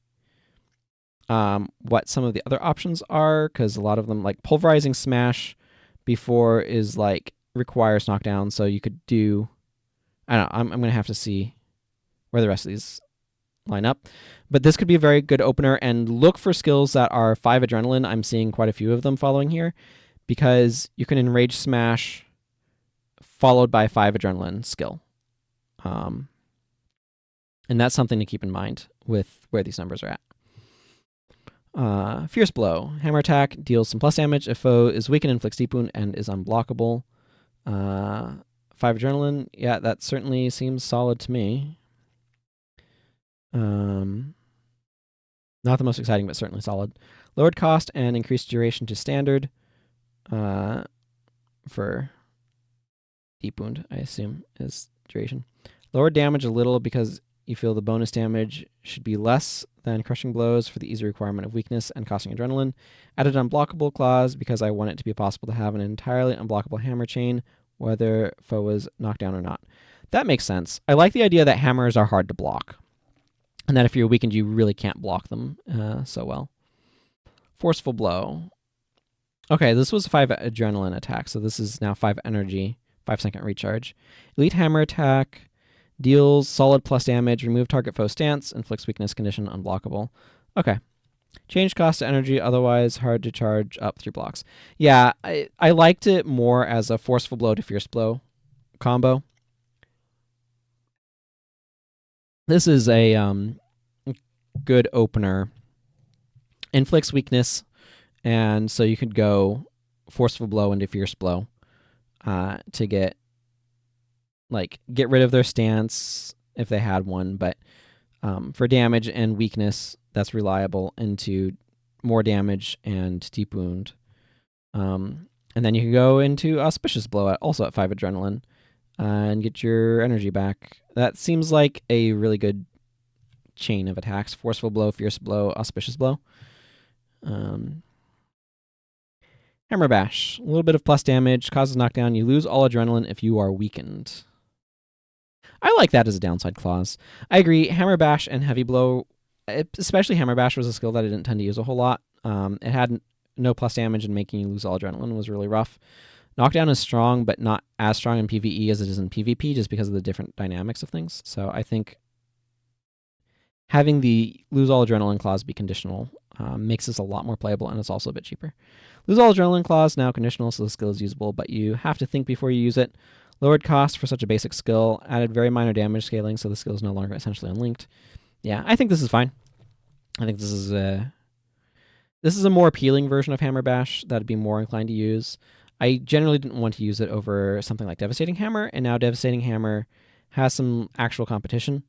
what some of the other options are, because a lot of them, like Pulverizing Smash before is like requires knockdown. So you could do, I don't know, I'm going to have to see where the rest of these line up. But this could be a very good opener, and look for skills that are 5 adrenaline. I'm seeing quite a few of them following here, because you can Enrage Smash followed by 5 adrenaline skill. And that's something to keep in mind with where these numbers are at. Fierce Blow. Hammer attack deals some plus damage if foe is weakened, inflicts deep wound, and is unblockable. 5 adrenaline. Yeah, that certainly seems solid to me. Not the most exciting, but certainly solid. Lowered cost and increased duration to standard for deep wound, I assume, is duration. Lowered damage a little because you feel the bonus damage should be less than crushing blows for the easy requirement of weakness and costing adrenaline. Added unblockable clause because I want it to be possible to have an entirely unblockable hammer chain, whether foe is knocked down or not. That makes sense. I like the idea that hammers are hard to block, and that if you're weakened, you really can't block them so well. Forceful Blow. Okay, this was a 5 adrenaline attack, so this is now 5 energy, 5-second recharge. Elite Hammer Attack deals solid plus damage, remove target foe stance, inflicts weakness condition, unblockable. Okay. Change cost to energy, otherwise hard to charge up 3 blocks. Yeah, I liked it more as a forceful blow to fierce blow combo. This is a good opener. Inflicts weakness, and so you could go forceful blow into fierce blow to get rid of their stance if they had one, but for damage and weakness, that's reliable into more damage and deep wound. And then you can go into auspicious blow also at 5 adrenaline and get your energy back. That seems like a really good chain of attacks: forceful blow, fierce blow, auspicious blow. Hammer bash, a little bit of plus damage, causes knockdown. You lose all adrenaline if you are weakened. I like that as a downside clause. I agree. Hammer bash and heavy blow, especially hammer bash, was a skill that I didn't tend to use a whole lot. It had no plus damage, and making you lose all adrenaline was really rough. Knockdown is strong, but not as strong in PvE as it is in PvP, just because of the different dynamics of things. So I think having the lose all adrenaline clause be conditional makes this a lot more playable, and it's also a bit cheaper. Lose all adrenaline clause now conditional, so the skill is usable, but you have to think before you use it. Lowered cost for such a basic skill. Added very minor damage scaling, so the skill is no longer essentially unlinked. Yeah, I think this is fine. I think this is a more appealing version of Hammer Bash that I'd be more inclined to use. I generally didn't want to use it over something like Devastating Hammer, and now Devastating Hammer has some actual competition.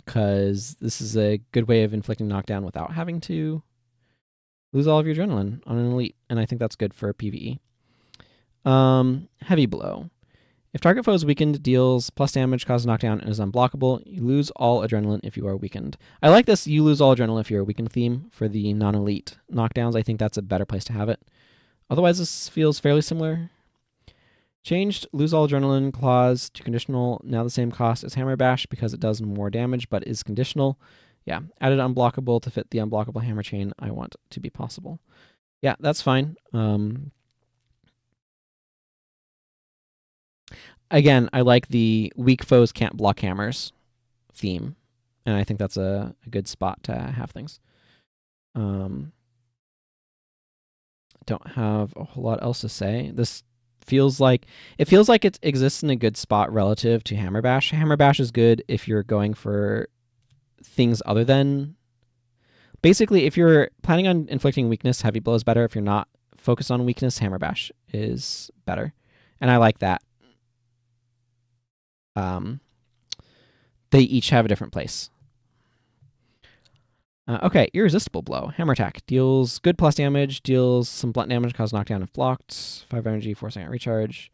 Because this is a good way of inflicting knockdown without having to lose all of your adrenaline on an elite, and I think that's good for PvE. Heavy blow. If target foe is weakened, deals plus damage, causes knockdown, and is unblockable, you lose all adrenaline if you are weakened. I like this you lose all adrenaline if you're weakened theme for the non-elite knockdowns. I think that's a better place to have it. Otherwise, this feels fairly similar. Changed lose all adrenaline clause to conditional, now the same cost as Hammer Bash because it does more damage but is conditional. Yeah, added unblockable to fit the unblockable hammer chain I want to be possible. Yeah, that's fine. Again, I like the weak foes can't block hammers theme, and I think that's a good spot to have things. Don't have a whole lot else to say. This feels like it exists in a good spot relative to Hammer Bash. Hammer Bash is good if you're going for things other than... Basically, if you're planning on inflicting weakness, heavy blow is better. If you're not focused on weakness, Hammer Bash is better. And I like that. They each have a different place. Okay, Irresistible Blow. Hammer attack. Deals good plus damage, deals some blunt damage, causes knockdown if blocked. 5 energy, 4-second recharge.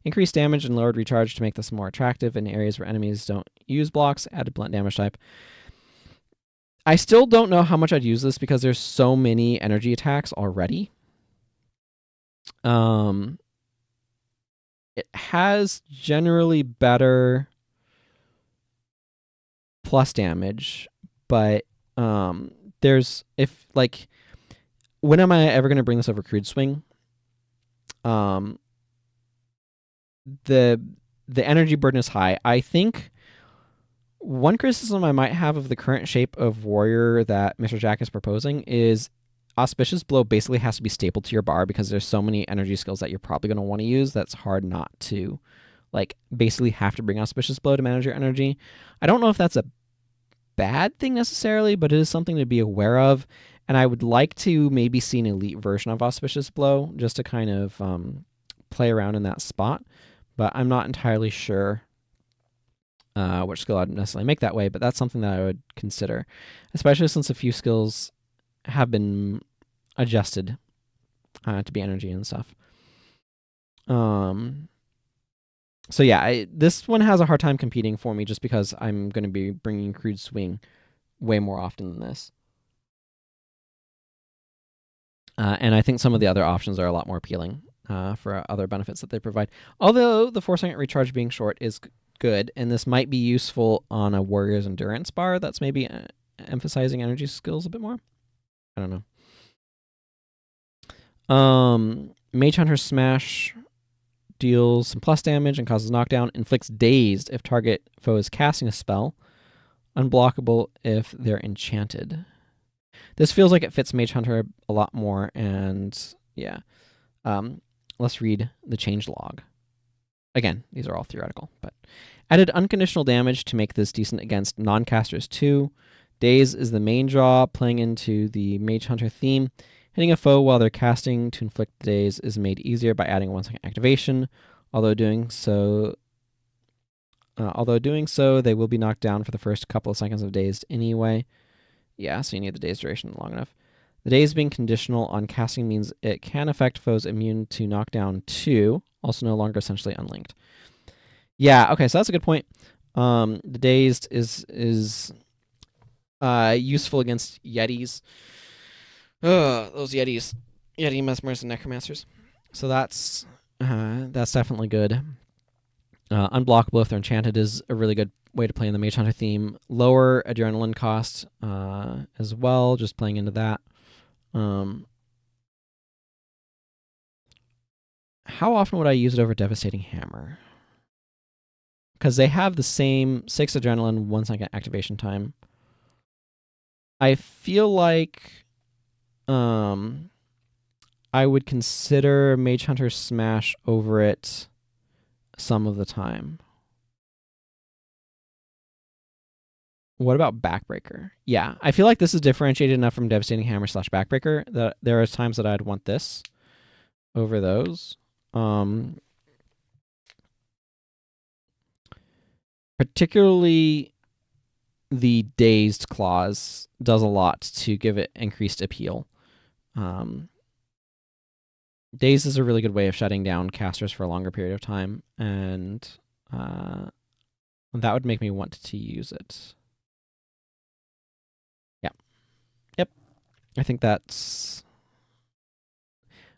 Increased damage and lowered recharge to make this more attractive in areas where enemies don't use blocks. Added blunt damage type. I still don't know how much I'd use this because there's so many energy attacks already. It has generally better plus damage, but there's when am I ever going to bring this over Crude Swing? The energy burden is high. I think one criticism I might have of the current shape of warrior that MrJack is proposing is Auspicious Blow basically has to be stapled to your bar because there's so many energy skills that you're probably going to want to use that's hard not to basically have to bring Auspicious Blow to manage your energy. I don't know if that's a bad thing necessarily, but it is something to be aware of, and I would like to maybe see an elite version of Auspicious Blow just to kind of play around in that spot, but I'm not entirely sure which skill I'd necessarily make that way, but that's something that I would consider, especially since a few skills have been adjusted to be energy and stuff. So yeah, this one has a hard time competing for me just because I'm going to be bringing Crude Swing way more often than this. And I think some of the other options are a lot more appealing for other benefits that they provide. Although the 4-second recharge being short is good, and this might be useful on a Warrior's Endurance bar that's maybe emphasizing energy skills a bit more. I don't know. Mage Hunter Smash deals some plus damage and causes knockdown. Inflicts dazed if target foe is casting a spell. Unblockable if they're enchanted. This feels like it fits Mage Hunter a lot more, and yeah. Let's read the change log. Again, these are all theoretical, but added unconditional damage to make this decent against non-casters too. Daze is the main draw, playing into the Mage Hunter theme. Hitting a foe while they're casting to inflict the daze is made easier by adding 1 second activation. Although doing so, they will be knocked down for the first couple of seconds of dazed anyway. Yeah, so you need the daze duration long enough. The daze being conditional on casting means it can affect foes immune to knockdown too, also no longer essentially unlinked. Yeah, okay, so that's a good point. The dazed is useful against Yetis. Those Yetis. Yeti Mesmers and Necromancers. So that's definitely good. Unblockable if they're enchanted is a really good way to play in the Mage Hunter theme. Lower adrenaline cost as well, just playing into that. How often would I use it over Devastating Hammer? Because they have the same 6 adrenaline, 1 second activation time. I feel like I would consider Mage Hunter Smash over it some of the time. What about Backbreaker? Yeah, I feel like this is differentiated enough from Devastating Hammer / Backbreaker that there are times that I'd want this over those. Particularly the Dazed clause does a lot to give it increased appeal. Dazed is a really good way of shutting down casters for a longer period of time, and that would make me want to use it. Yeah. Yep. I think that's...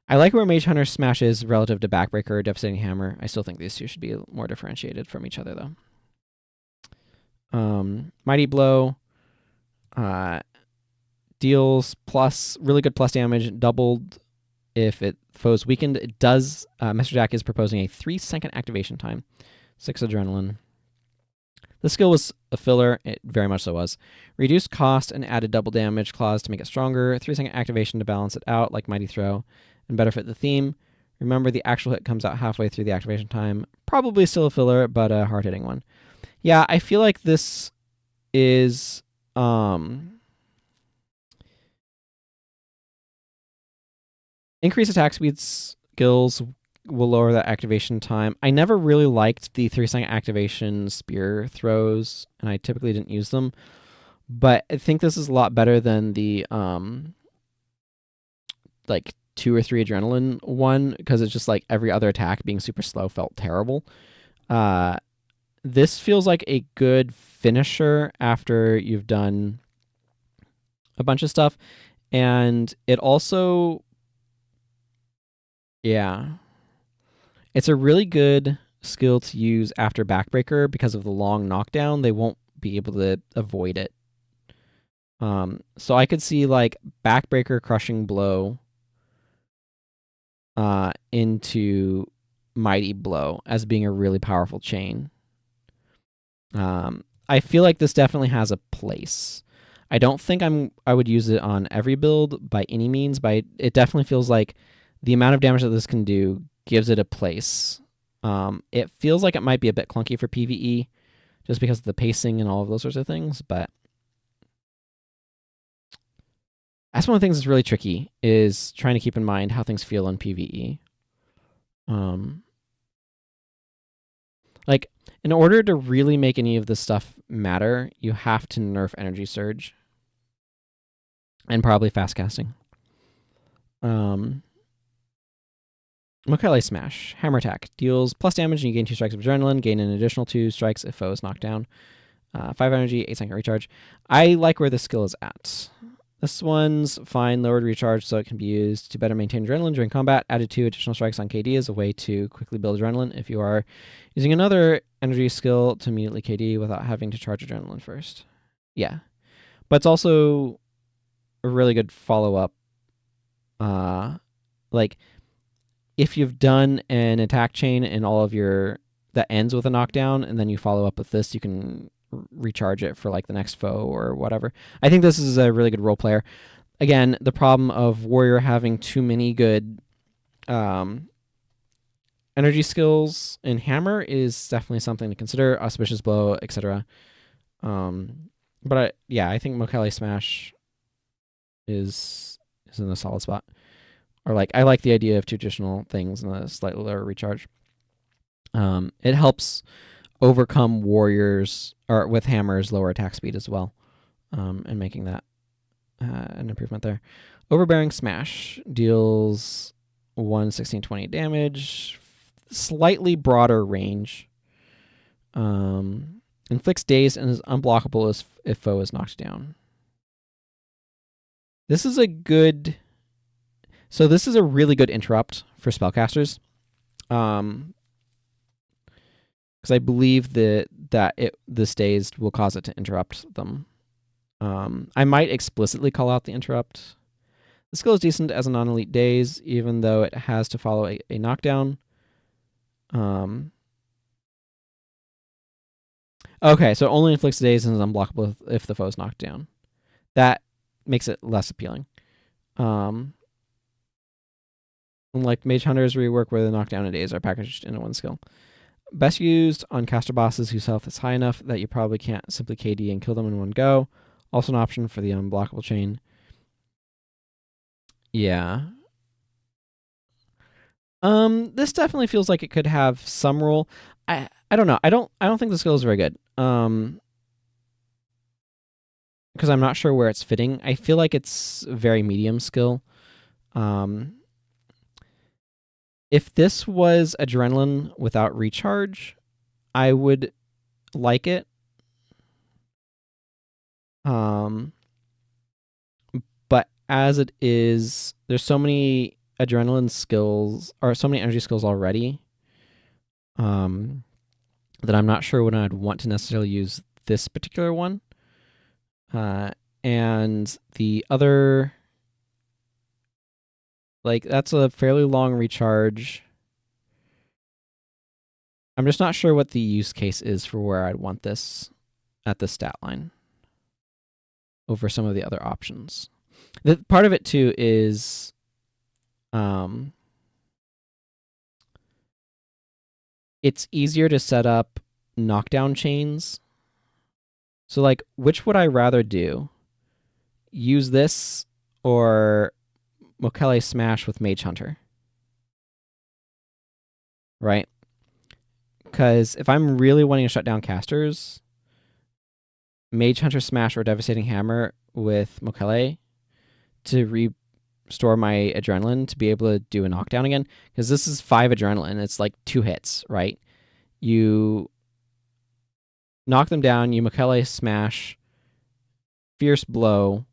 I like where Mage Hunter Smash is relative to Backbreaker or Devastating Hammer. I still think these two should be more differentiated from each other, though. Mighty Blow deals really good plus damage, doubled if it foe's weakened. It does. MrJack is proposing a 3 second activation time, 6 adrenaline. The skill was a filler. It very much so was. Reduced cost and added double damage clause to make it stronger. 3 second activation to balance it out, like Mighty Throw, and better fit the theme. Remember, the actual hit comes out halfway through the activation time. Probably still a filler, but a hard-hitting one. Yeah, I feel like this is... increase attack speed skills will lower that activation time. I never really liked the 3 second activation spear throws, and I typically didn't use them. But I think this is a lot better than the like 2 or 3 adrenaline one, because it's just like every other attack being super slow felt terrible. This feels like a good finisher after you've done a bunch of stuff. And it also... yeah. It's a really good skill to use after Backbreaker because of the long knockdown. They won't be able to avoid it. So I could see like Backbreaker Crushing Blow into Mighty Blow as being a really powerful chain. I feel like this definitely has a place. I don't think I would use it on every build by any means, but it definitely feels like the amount of damage that this can do gives it a place. It feels like it might be a bit clunky for PvE just because of the pacing and all of those sorts of things, but that's one of the things that's really tricky, is trying to keep in mind how things feel in PvE. Like, in order to really make any of this stuff matter, you have to nerf Energy Surge. And probably fast casting. Mokele Smash. Hammer Attack. Deals plus damage and you gain 2 strikes of adrenaline. Gain an additional 2 strikes if foe is knocked down. 5 energy, 8 second recharge. I like where this skill is at. This one's fine. Lowered recharge so it can be used to better maintain adrenaline during combat. Added 2 additional strikes on KD as a way to quickly build adrenaline if you are using another energy skill to immediately KD without having to charge adrenaline first. Yeah. But it's also a really good follow-up. Like, if you've done an attack chain and all of your... that ends with a knockdown, and then you follow up with this, you can recharge it for like the next foe or whatever. I think this is a really good role player. Again, the problem of warrior having too many good energy skills in hammer is definitely something to consider. Auspicious blow, etc. But I think Mokele Smash is in a solid spot. Or like I like the idea of two additional things and a slightly lower recharge. It helps overcome warriors or with hammers lower attack speed as well, and making that an improvement there. Overbearing Smash deals 1/16/20 damage, slightly broader range. Inflicts daze and is unblockable if foe is knocked down. This is a really good interrupt for spellcasters. Because I believe that this dazed will cause it to interrupt them. I might explicitly call out the interrupt. The skill is decent as a non-elite daze, even though it has to follow a knockdown. Okay, so it only inflicts daze and is unblockable if the foe is knocked down. That makes it less appealing. Unlike Mage Hunter's Rework, where the knockdown and daze are packaged into one skill. Best used on caster bosses whose health is high enough that you probably can't simply KD and kill them in one go. Also an option for the unblockable chain. Yeah. This definitely feels like it could have some role. I don't know. I don't think the skill is very good. Because I'm not sure where it's fitting. I feel like it's very medium skill. If this was adrenaline without recharge, I would like it. But as it is, there's so many adrenaline skills or so many energy skills already, that I'm not sure when I'd want to necessarily use this particular one. And the other, like, that's a fairly long recharge. I'm just not sure what the use case is for where I'd want this at the stat line over some of the other options. The part of it too is it's easier to set up knockdown chains. So like, which would I rather do? Use this or Mokele Smash with Mage Hunter? Right? Because if I'm really wanting to shut down casters, Mage Hunter Smash or Devastating Hammer with Mokele to restore my adrenaline to be able to do a knockdown again. Because this is 5 adrenaline. It's like 2 hits, right? You knock them down, you Mokele Smash, Fierce Blow,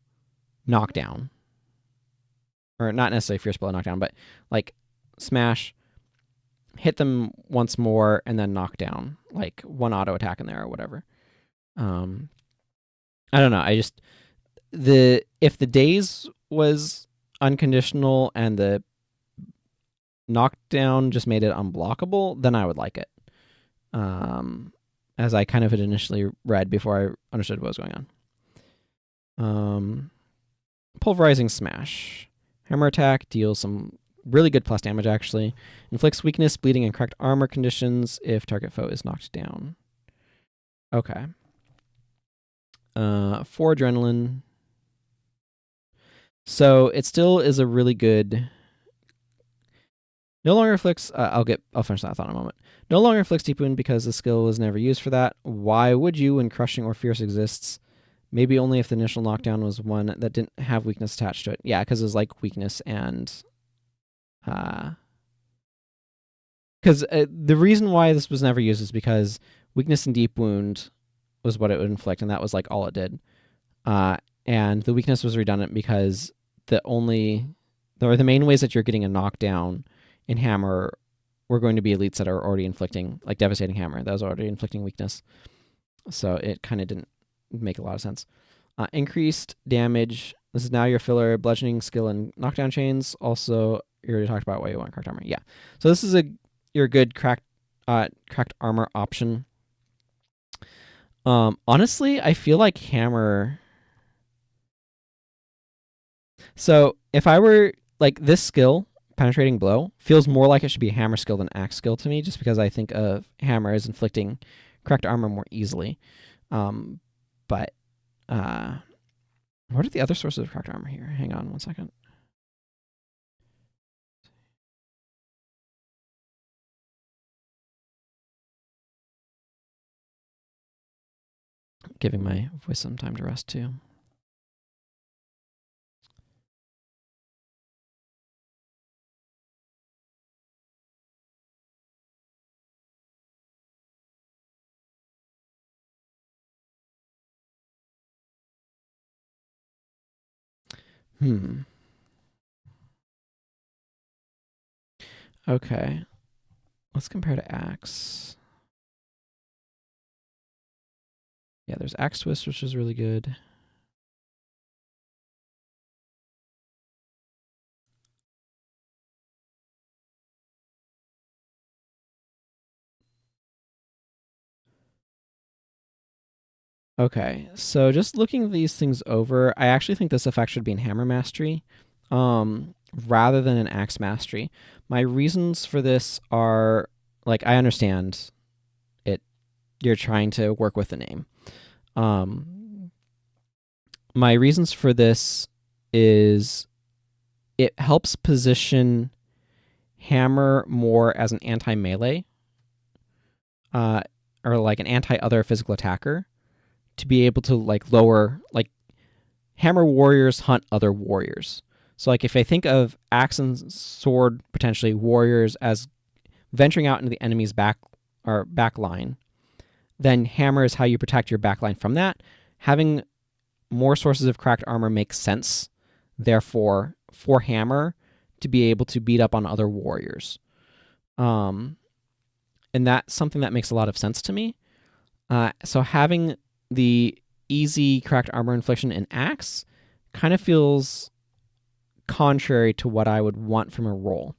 knockdown. Or not necessarily Fierce Blow, knockdown, but like Smash, hit them once more, and then knock down. Like 1 auto attack in there or whatever. I don't know. If the daze was unconditional and the knockdown just made it unblockable, then I would like it. As I kind of had initially read before I understood what was going on. Pulverizing Smash. Hammer attack deals some really good plus damage, actually. Inflicts weakness, bleeding, and cracked armor conditions if target foe is knocked down. Okay. 4 adrenaline. So it still is a really good... No longer inflicts... I'll finish that thought in a moment. No longer inflicts deep wound because the skill was never used for that. Why would you when crushing or fierce exists? Maybe only if the initial knockdown was one that didn't have weakness attached to it. Yeah, because it was like weakness and... Because the reason why this was never used is because weakness and deep wound was what it would inflict, and that was like all it did. And the weakness was redundant because the main ways that you're getting a knockdown in Hammer were going to be elites that are already inflicting, like Devastating Hammer, that was already inflicting weakness. So it kind of didn't make a lot of sense. Increased damage. This is now your filler, bludgeoning, skill, and knockdown chains. Also, you already talked about why you want cracked armor. Yeah. So this is your good cracked armor option. Honestly, I feel like hammer. So if I were like this skill, penetrating blow, feels more like it should be a hammer skill than axe skill to me, just because I think of hammer as inflicting cracked armor more easily. But what are the other sources of cracked armor here? Hang on 1 second. Giving my voice some time to rest too. Okay. Let's compare to axe. Yeah, there's axe twist, which is really good. Okay, so just looking these things over, I actually think this effect should be in hammer mastery, rather than an axe mastery. My reasons for this are, like, I understand it. You're trying to work with the name. My reasons for this is it helps position hammer more as an anti-melee, or like an anti-other physical attacker, to be able to like lower, like, hammer warriors hunt other warriors. So like if I think of axe and sword potentially warriors as venturing out into the enemy's back line, then hammer is how you protect your back line from that. Having more sources of cracked armor makes sense, therefore, for hammer to be able to beat up on other warriors. And that's something that makes a lot of sense to me. So having the easy cracked armor infliction in axe kind of feels contrary to what I would want from a roll.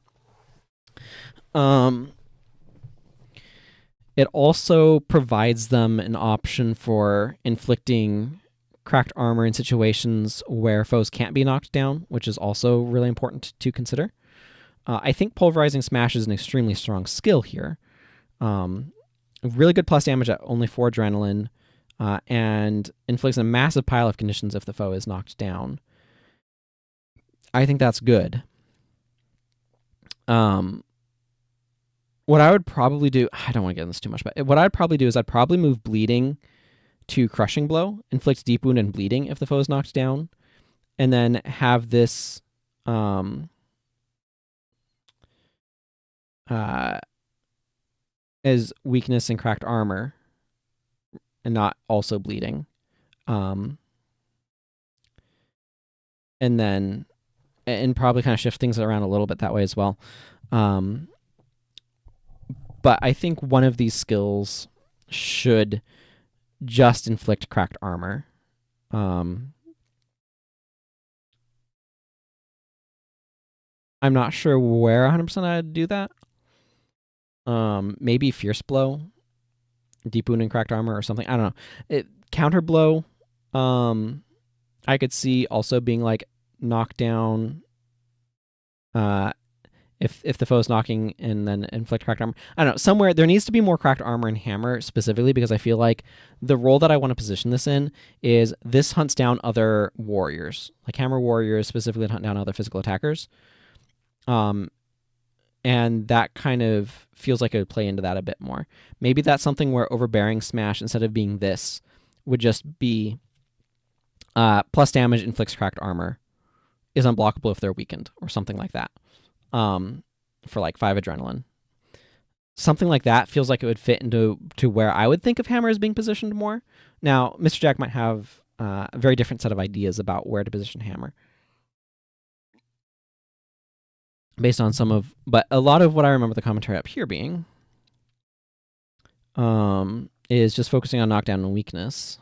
It also provides them an option for inflicting cracked armor in situations where foes can't be knocked down, which is also really important to consider. I think Pulverizing Smash is an extremely strong skill here. Really good plus damage at only 4 adrenaline, and inflicts a massive pile of conditions if the foe is knocked down. I think that's good. What I would probably do, I don't want to get into this too much, but what I'd probably do is I'd probably move bleeding to Crushing Blow, inflict deep wound and bleeding if the foe is knocked down, and then have this as weakness and cracked armor, and not also bleeding. And then, and probably kind of shift things around a little bit that way as well. But I think one of these skills should just inflict cracked armor. I'm not sure where 100% I'd do that. Maybe Fierce Blow, Deep Wound and Cracked Armor or something. I don't know. Counter Blow, I could see also being like knockdown. If the foe's knocking and then inflict cracked armor. I don't know. Somewhere there needs to be more cracked armor in hammer specifically, because I feel like the role that I want to position this in is this hunts down other warriors, like hammer warriors specifically hunt down other physical attackers. And that kind of feels like it would play into that a bit more. Maybe that's something where Overbearing Smash, instead of being this, would just be plus damage, inflicts cracked armor, is unblockable if they're weakened, or something like that. For like 5 adrenaline. Something like that feels like it would fit into where I would think of hammer as being positioned more. Now, MrJack might have a very different set of ideas about where to position hammer, based on but a lot of what I remember the commentary up here being is just focusing on knockdown and weakness.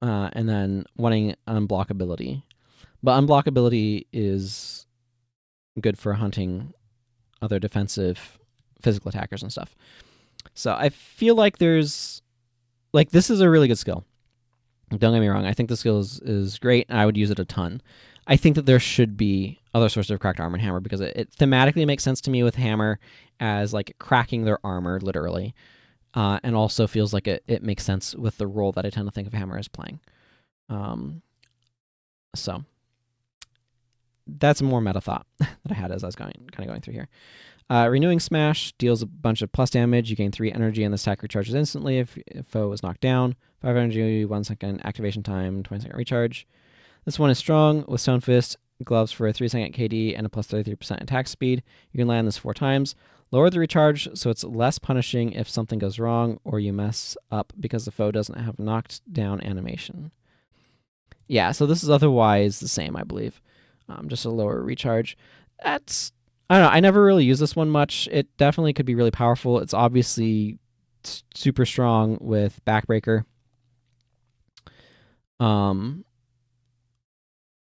And then wanting unblockability. But unblockability is good for hunting other defensive physical attackers and stuff. So I feel like this is a really good skill. Don't get me wrong. I think the skill is great, and I would use it a ton. I think that there should be other sources of cracked armor in hammer because it thematically makes sense to me with hammer as like cracking their armor literally, and also feels like it makes sense with the role that I tend to think of hammer as playing. So that's a more meta thought that I had as I was kind of going through here. Renewing Smash deals a bunch of plus damage. You gain 3 energy, and the stack recharges instantly if foe is knocked down. 5 energy, 1 second activation time, 20-second recharge. This one is strong with Stone Fist, gloves for a 3-second KD, and a plus 33% attack speed. You can land this 4 times. Lower the recharge so it's less punishing if something goes wrong or you mess up because the foe doesn't have knocked down animation. Yeah, so this is otherwise the same, I believe. Just a lower recharge. I don't know. I never really use this one much. It definitely could be really powerful. It's obviously super strong with Backbreaker.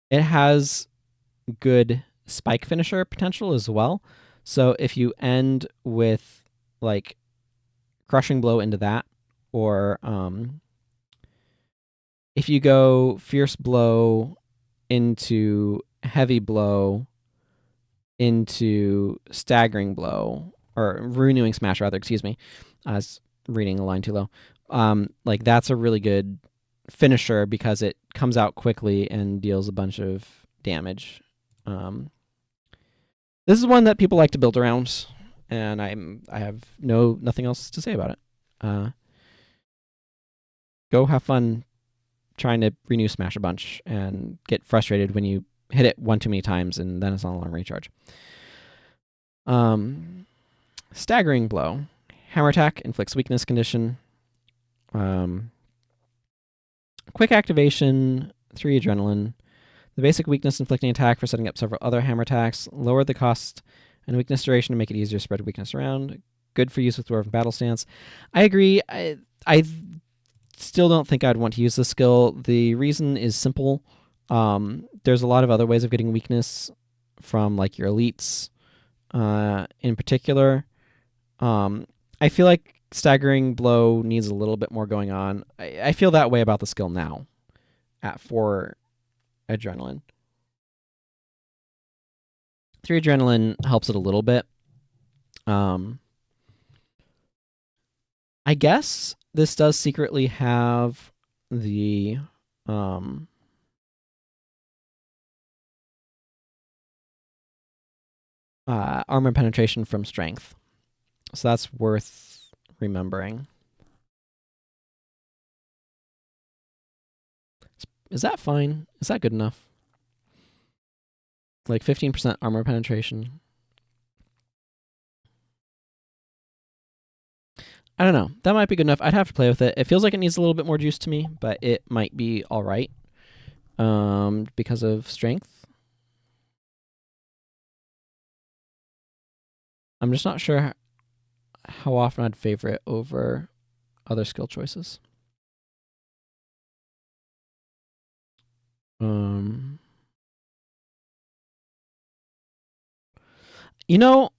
It has good spike finisher potential as well. So if you end with like crushing blow into that, or if you go fierce blow into heavy blow into staggering blow, or renewing smash rather, excuse me, I was reading the line too low. Like that's a really good finisher because it comes out quickly and deals a bunch of damage. This is one that people like to build around, and I have nothing else to say about it. Go have fun trying to renew smash a bunch and get frustrated when you hit it one too many times and then it's on a long recharge. Staggering blow. Hammer attack inflicts weakness condition. Quick activation, 3 adrenaline. The basic weakness inflicting attack for setting up several other hammer attacks. Lower the cost and weakness duration to make it easier to spread weakness around. Good for use with Dwarven Battle Stance. I agree. I still don't think I'd want to use this skill. The reason is simple. There's a lot of other ways of getting weakness from like your elites in particular. I feel like staggering blow needs a little bit more going on. I feel that way about the skill now at 4 adrenaline. 3 adrenaline helps it a little bit. I guess this does secretly have the armor penetration from strength. So that's worth remembering. Is that fine? Is that good enough? Like 15% armor penetration. I don't know. That might be good enough. I'd have to play with it. It feels like it needs a little bit more juice to me, but it might be all right because of strength. I'm just not sure how often I'd favor it over other skill choices. You know,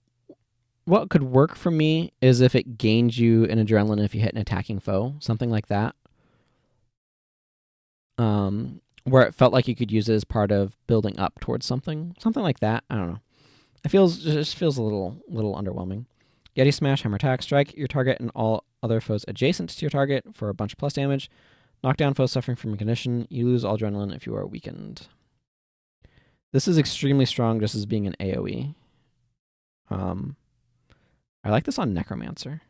what could work for me is if it gains you an adrenaline if you hit an attacking foe, something like that. Where it felt like you could use it as part of building up towards something like that. I don't know. It just feels a little underwhelming. Yeti Smash, Hammer Attack, strike your target and all other foes adjacent to your target for a bunch of plus damage. Knock down foes suffering from a condition. You lose all adrenaline if you are weakened. This is extremely strong just as being an AoE. I like this on Necromancer.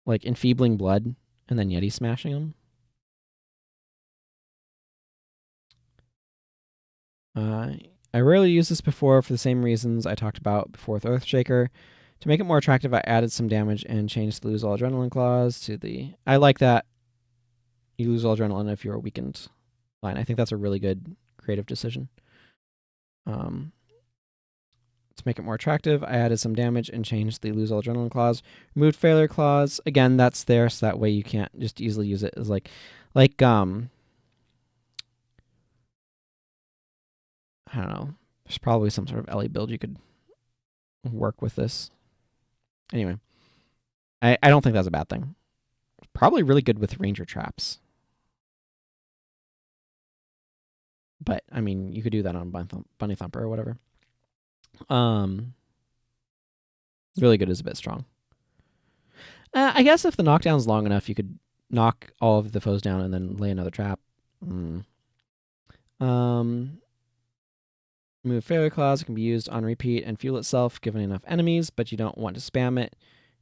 Like enfeebling blood and then Yeti smashing them. I rarely use this before for the same reasons I talked about before with Earthshaker. To make it more attractive, I added some damage and changed the lose all adrenaline clause to the... I like that you lose all adrenaline if you're weakened line. I think that's a really good creative decision. To make it more attractive, I added some damage and changed the lose all adrenaline clause. Removed failure clause. Again, that's there, so that way you can't just easily use it as like I don't know. There's probably some sort of Ellie build you could work with this. Anyway, I don't think that's a bad thing. Probably really good with ranger traps. But I mean, you could do that on Bunny Thumper or whatever. Really good is a bit strong. I guess if the knockdown's long enough, you could knock all of the foes down and then lay another trap. Move Failure Clause can be used on repeat and fuel itself given enough enemies, but you don't want to spam it.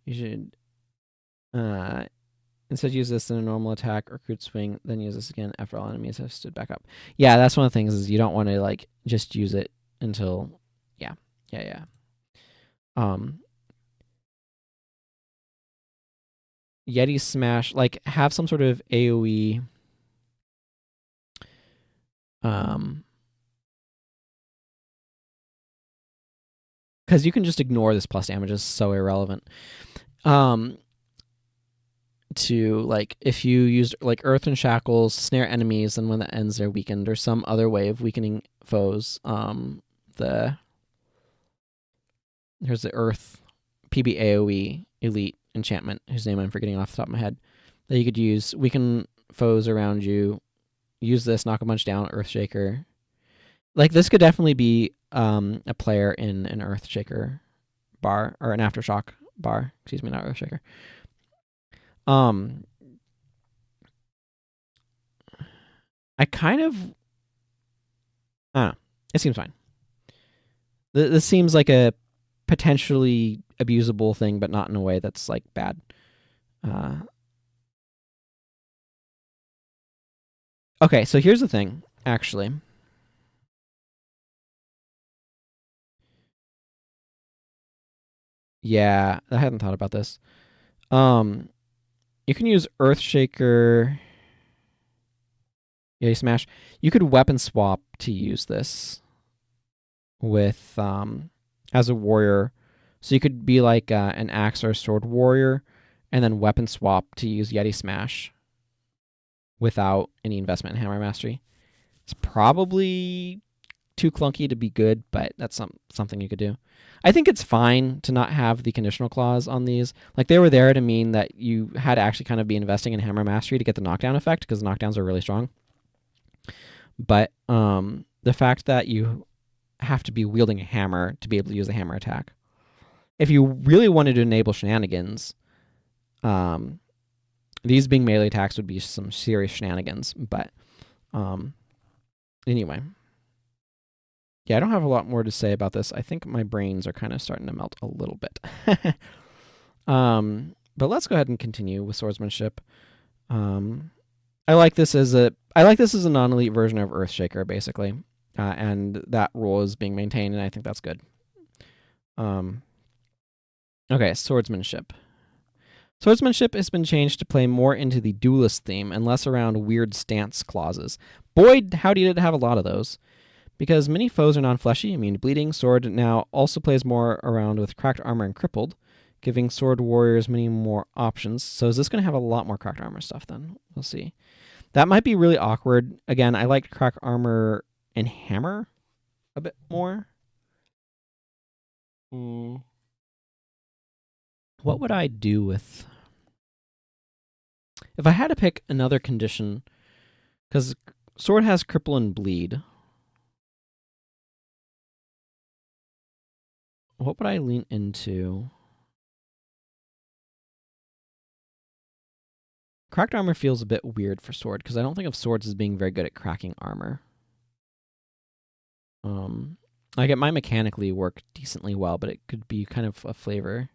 You should instead use this in a normal attack or crude swing, then use this again after all enemies have stood back up. Yeah, that's one of the things is you don't want to like just use it until yeah. Yeti Smash, like have some sort of AoE because you can just ignore this plus damage is so irrelevant. To like if you use like Earth and Shackles, snare enemies, and when that ends they're weakened, or some other way of weakening foes. Here's the Earth PB AoE Elite enchantment, whose name I'm forgetting off the top of my head, that you could use. Weaken foes around you. Use this, knock a bunch down, Earthshaker. Like this could definitely be a player in an Earthshaker bar or an Aftershock bar. Excuse me, not Earthshaker. I kind of, I don't know. It seems fine. This seems like a potentially abusable thing, but not in a way that's like bad. Okay, so here's the thing, actually. Yeah, I hadn't thought about this. You can use Earthshaker. Yeah, Smash. You could weapon swap to use this with as a warrior. So you could be like an axe or a sword warrior, and then weapon swap to use Yeti Smash without any investment in Hammer Mastery. It's probably too clunky to be good, but that's something you could do. I think it's fine to not have the conditional clause on these. Like they were there to mean that you had to actually kind of be investing in Hammer Mastery to get the knockdown effect because the knockdowns are really strong. But the fact that you have to be wielding a hammer to be able to use the hammer attack. If you really wanted to enable shenanigans, these being melee attacks would be some serious shenanigans. But anyway. Yeah, I don't have a lot more to say about this. I think my brains are kind of starting to melt a little bit. But let's go ahead and continue with swordsmanship. I like this as a non-elite version of Earthshaker, basically, and that rule is being maintained, and I think that's good. Okay, swordsmanship. Swordsmanship has been changed to play more into the duelist theme and less around weird stance clauses. Boy, howdy did it have a lot of those. Because many foes are non-fleshy, immune to bleeding, Sword now also plays more around with cracked armor and crippled, giving Sword warriors many more options. So is this going to have a lot more cracked armor stuff then? We'll see. That might be really awkward. Again, I like cracked armor and hammer a bit more. What would I do with... If I had to pick another condition, because Sword has cripple and bleed, what would I lean into? Cracked armor feels a bit weird for Sword, because I don't think of Swords as being very good at cracking armor. Like it might mechanically work decently well, but it could be kind of a flavor.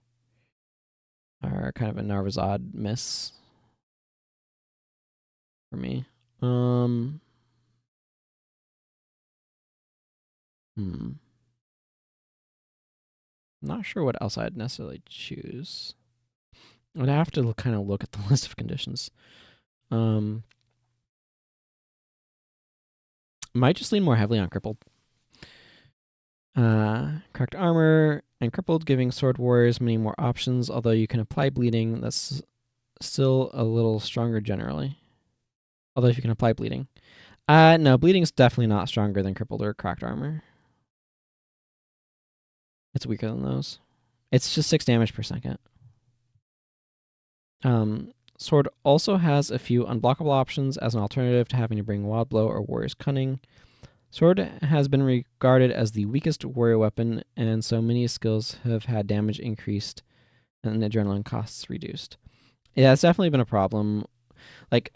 Or kind of a Narvazad miss. For me. Not sure what else I'd necessarily choose. I'd have to kind of look at the list of conditions. Might just lean more heavily on crippled. Cracked armor and crippled, giving sword warriors many more options, although you can apply bleeding. That's still a little stronger generally. Although if you can apply bleeding. No, bleeding's definitely not stronger than crippled or cracked armor. It's weaker than those. It's just 6 damage per second. Sword also has a few unblockable options as an alternative to having to bring Wild Blow or Warrior's Cunning. Sword has been regarded as the weakest warrior weapon, and so many skills have had damage increased and adrenaline costs reduced. Yeah, it's definitely been a problem. Like,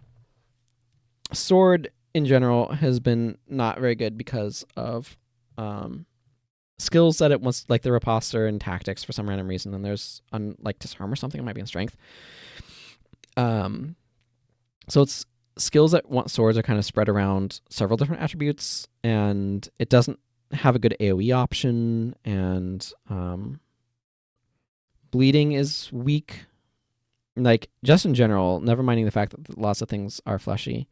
sword in general has been not very good because of skills that it wants, like the riposter and tactics for some random reason. And there's like disarm or something, it might be in strength. So it's skills that want swords are kind of spread around several different attributes, and it doesn't have a good AoE option, and bleeding is weak. Like, just in general, never minding the fact that lots of things are fleshy,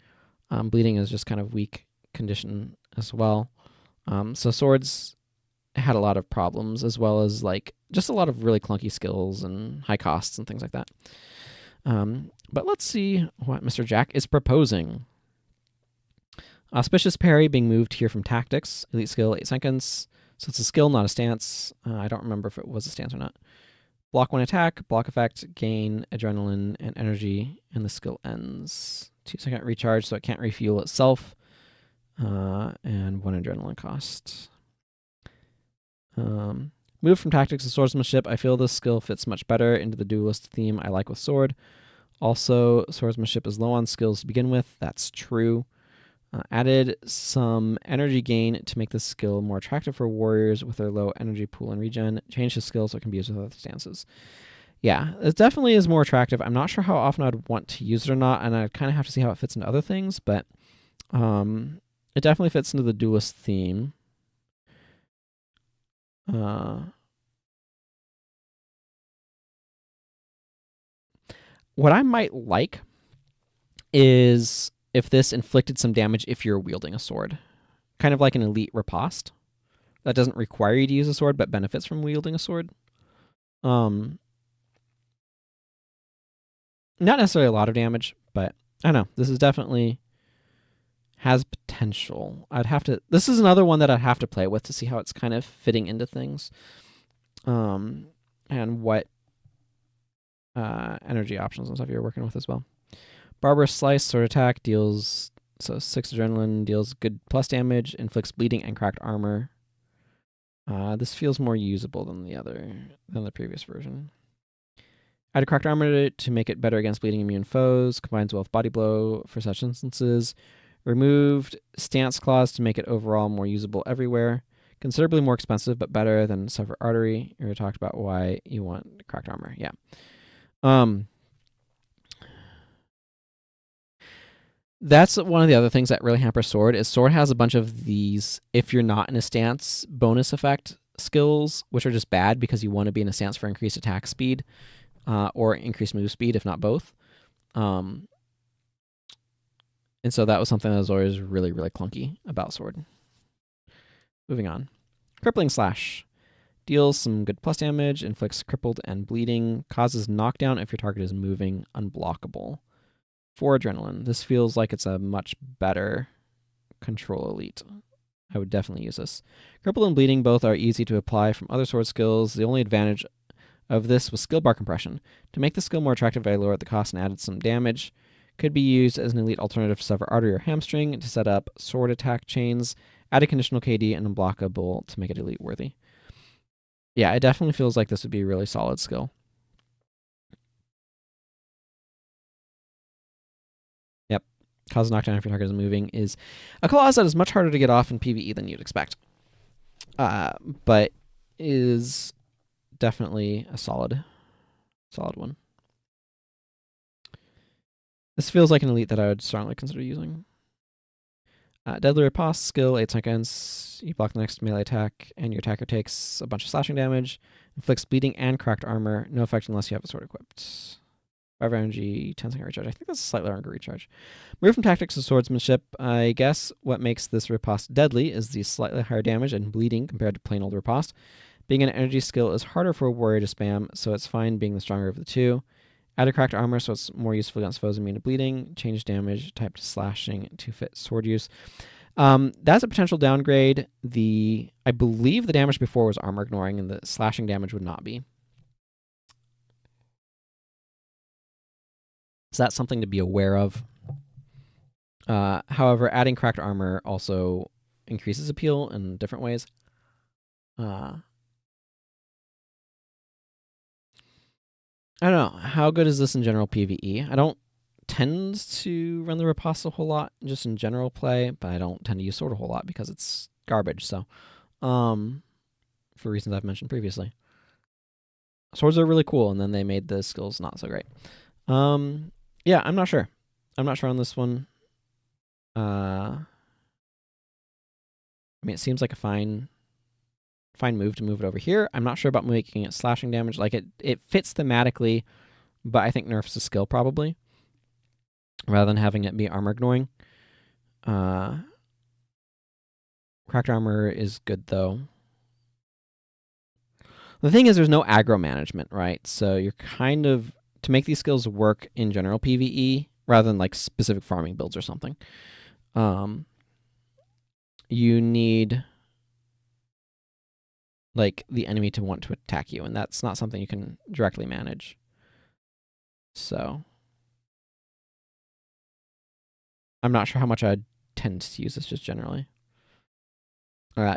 bleeding is just kind of weak condition as well. So swords had a lot of problems, as well as like just a lot of really clunky skills and high costs and things like that. But let's see what Mr. Jack is proposing. Auspicious Parry being moved here from Tactics. Elite skill, 8 seconds. So it's a skill, not a stance. I don't remember if it was a stance or not. Block 1 attack, block effect, gain adrenaline and energy, and the skill ends. 2-second recharge, so it can't refuel itself. And 1 adrenaline cost. Move from Tactics to Swordsmanship. I feel this skill fits much better into the duelist theme I like with Sword. Also, Swordsmanship is low on skills to begin with. That's true. Added some energy gain to make this skill more attractive for warriors with their low energy pool and regen. Change the skill so it can be used with other stances. Yeah, it definitely is more attractive. I'm not sure how often I'd want to use it or not, and I kind of have to see how it fits into other things, but it definitely fits into the duelist theme. What I might like is if this inflicted some damage if you're wielding a sword. Kind of like an elite riposte. That doesn't require you to use a sword, but benefits from wielding a sword. Not necessarily a lot of damage, but I don't know. This is definitely has potential. This is another one that I'd have to play with to see how it's kind of fitting into things. And what energy options and stuff you're working with as well. Barbarous Slice, sword attack, deals 6 adrenaline, deals good plus damage, inflicts bleeding and cracked armor. This feels more usable than the previous version. Added cracked armor to make it better against bleeding immune foes. Combines well with body blow for such instances. Removed stance clause to make it overall more usable everywhere. Considerably more expensive, but better than Sever Artery. We talked about why you want cracked armor. Yeah. That's one of the other things that really hampers Sword is Sword has a bunch of these, if you're not in a stance, bonus effect skills, which are just bad because you want to be in a stance for increased attack speed or increased move speed, if not both. And so that was something that was always really, really clunky about Sword. Moving on. Crippling Slash. Deals some good plus damage, inflicts crippled and bleeding, causes knockdown if your target is moving, unblockable. 4 adrenaline. This feels like it's a much better control elite. I would definitely use this. Crippled and bleeding both are easy to apply from other sword skills. The only advantage of this was skill bar compression. To make the skill more attractive, I lowered the cost and added some damage. Could be used as an elite alternative to Sever Artery or Hamstring to set up sword attack chains, add a conditional KD and unblockable to make it elite worthy. Yeah, it definitely feels like this would be a really solid skill. Yep. Cause knockdown if your target is moving is a clause that is much harder to get off in PvE than you'd expect. But is definitely a solid one. This feels like an elite that I would strongly consider using. Deadly Riposte, skill, 8 seconds. You block the next melee attack, and your attacker takes a bunch of slashing damage. Inflicts bleeding and cracked armor. No effect unless you have a sword equipped. 5 energy, 10-second recharge. I think that's a slightly longer recharge. Move from Tactics to Swordsmanship. I guess what makes this Riposte deadly is the slightly higher damage and bleeding compared to plain old Riposte. Being an energy skill is harder for a warrior to spam, so it's fine being the stronger of the two. Added cracked armor, so it's more useful against foes immune to bleeding. Change damage type to slashing to fit sword use. That's a potential downgrade. I believe the damage before was armor ignoring, and the slashing damage would not be. So that's something to be aware of. However, adding cracked armor also increases appeal in different ways. I don't know. How good is this in general PvE? I don't tend to run the riposte a whole lot just in general play, but I don't tend to use sword a whole lot because it's garbage. So, for reasons I've mentioned previously. Swords are really cool, and then they made the skills not so great. Yeah, I'm not sure. I'm not sure on this one. I mean, it seems like a fine move to move it over here. I'm not sure about making it slashing damage. Like it fits thematically, but I think nerfs the skill probably, rather than having it be armor ignoring. Cracked armor is good though. The thing is, there's no aggro management, right? So you're kind of, to make these skills work in general PvE, rather than like specific farming builds or something, you need like the enemy to want to attack you, and that's not something you can directly manage. So I'm not sure how much I'd tend to use this just generally.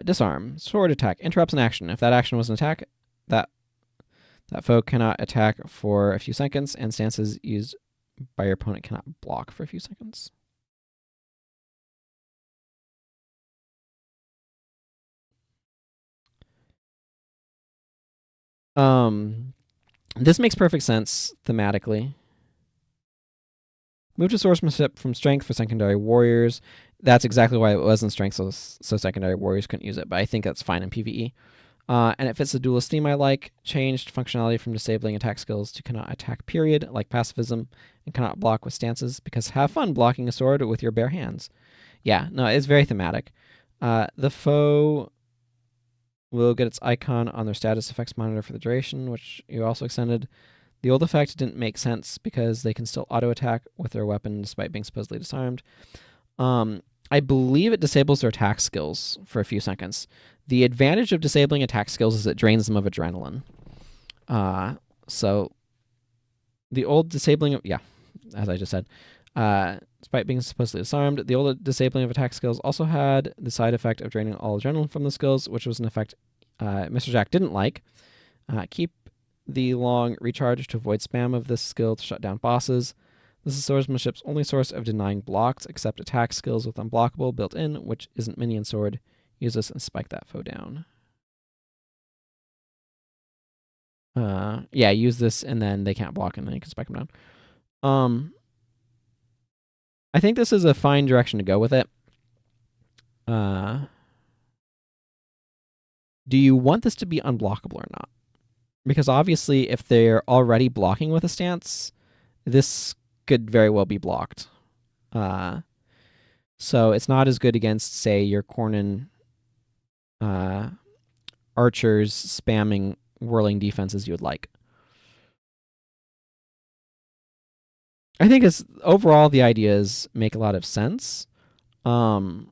Disarm. Sword attack. Interrupts an action. If that action was an attack, that foe cannot attack for a few seconds, and stances used by your opponent cannot block for a few seconds. This makes perfect sense thematically. Move to swordsmanship from strength for secondary warriors. That's exactly why it was in strength, so secondary warriors couldn't use it, but I think that's fine in PvE. And it fits the duelist theme I like. Changed functionality from disabling attack skills to cannot attack period, like pacifism, and cannot block with stances, because have fun blocking a sword with your bare hands. Yeah, no, it's very thematic. The foe will get its icon on their status effects monitor for the duration, which you also extended. The old effect didn't make sense because they can still auto-attack with their weapon despite being supposedly disarmed. I believe it disables their attack skills for a few seconds. The advantage of disabling attack skills is it drains them of adrenaline. So the old disabling, yeah, as I just said, despite being supposedly disarmed, the old disabling of attack skills also had the side effect of draining all adrenaline from the skills, which was an effect MrJack didn't like. Keep the long recharge to avoid spam of this skill to shut down bosses. This is swordsmanship's only source of denying blocks, except attack skills with unblockable built in, which isn't minion sword. Use this and spike that foe down. Yeah, use this and then they can't block and then you can spike them down. I think this is a fine direction to go with it. Do you want this to be unblockable or not? Because obviously, if they're already blocking with a stance, this could very well be blocked. So it's not as good against, say, your Cornin archers spamming whirling defense as you would like. I think it's overall the ideas make a lot of sense. I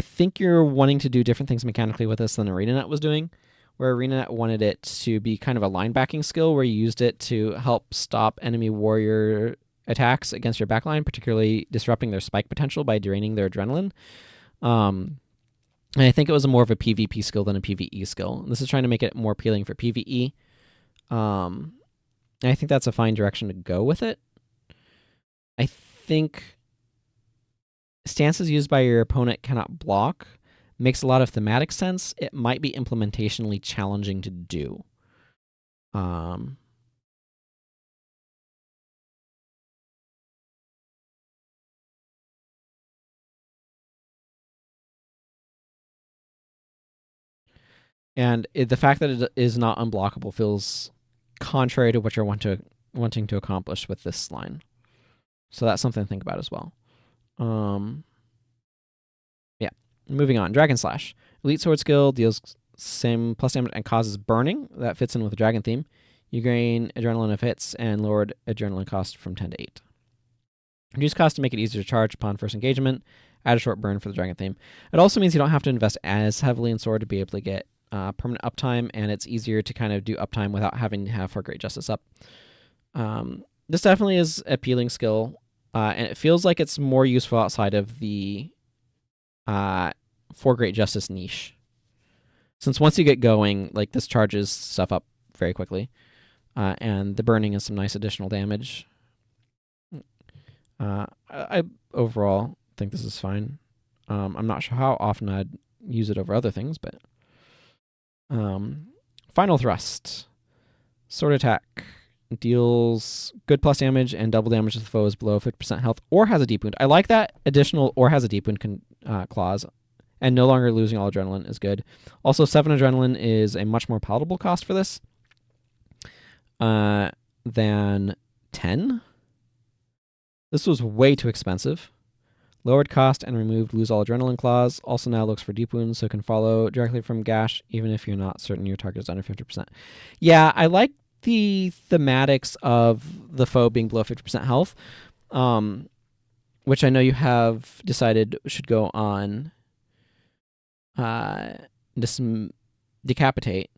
think you're wanting to do different things mechanically with this than ArenaNet was doing, where ArenaNet wanted it to be kind of a line backing skill where you used it to help stop enemy warrior attacks against your backline, particularly disrupting their spike potential by draining their adrenaline. And I think it was more of a PvP skill than a PvE skill. This is trying to make it more appealing for PvE. And I think that's a fine direction to go with it. I think stances used by your opponent cannot block makes a lot of thematic sense. It might be implementationally challenging to do. And the fact that it is not unblockable feels contrary to what you're wanting to accomplish with this line. So that's something to think about as well. Yeah, moving on. Dragon Slash. Elite sword skill deals same plus damage and causes burning. That fits in with the dragon theme. You gain adrenaline if hits and lowered adrenaline cost from 10 to 8. Reduce cost to make it easier to charge upon first engagement. Add a short burn for the dragon theme. It also means you don't have to invest as heavily in sword to be able to get permanent uptime, and it's easier to kind of do uptime without having to have For Great Justice up. This definitely is a appealing skill, and it feels like it's more useful outside of the For Great Justice niche. Since once you get going, like this charges stuff up very quickly, and the burning is some nice additional damage. I overall think this is fine. I'm not sure how often I'd use it over other things, but Final Thrust, Sword Attack, deals good plus damage and double damage to the foes below 50% health or has a deep wound. I like that additional or has a deep wound clause, and no longer losing all adrenaline is good. Also, 7 adrenaline is a much more palatable cost for this than 10. This was way too expensive. Lowered cost and removed lose all adrenaline clause. Also now looks for deep wounds, so can follow directly from gash even if you're not certain your target is under 50%. Yeah, I like the thematics of the foe being below 50% health, which I know you have decided should go on decapitate.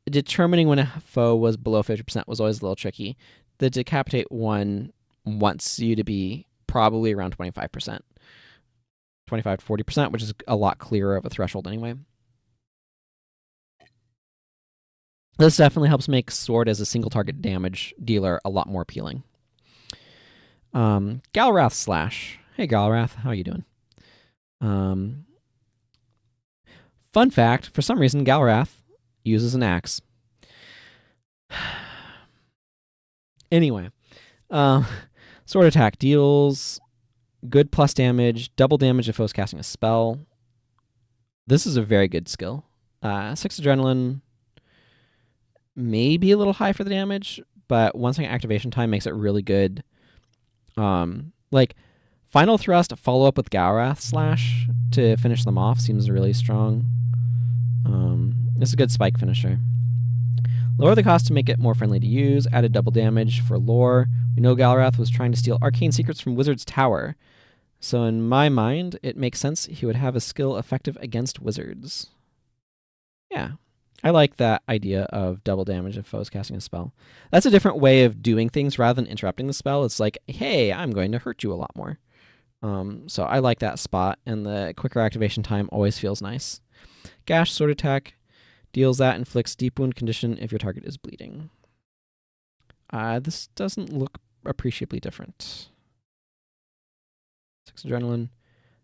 Determining when a foe was below 50% was always a little tricky. The decapitate one wants you to be probably around 25%, 25 to 40%, which is a lot clearer of a threshold anyway. This definitely helps make Sword as a single target damage dealer a lot more appealing. Galrath Slash. Hey Galrath, how are you doing? Fun fact, for some reason Galrath uses an axe. Anyway, Sword Attack deals good plus damage, double damage if foes casting a spell. This is a very good skill. 6 adrenaline, maybe a little high for the damage, but 1 second activation time makes it really good. Like Final Thrust, follow up with Galrath Slash to finish them off seems really strong. It's a good spike finisher. Lower the cost to make it more friendly to use. Added double damage for lore. We know Galrath was trying to steal arcane secrets from Wizard's Tower. So in my mind, it makes sense he would have a skill effective against wizards. Yeah, I like that idea of double damage if foes casting a spell. That's a different way of doing things rather than interrupting the spell. It's like, hey, I'm going to hurt you a lot more. So I like that spot, and the quicker activation time always feels nice. Gash Sword Attack deals that, inflicts deep wound condition if your target is bleeding. This doesn't look appreciably different. 6 adrenaline.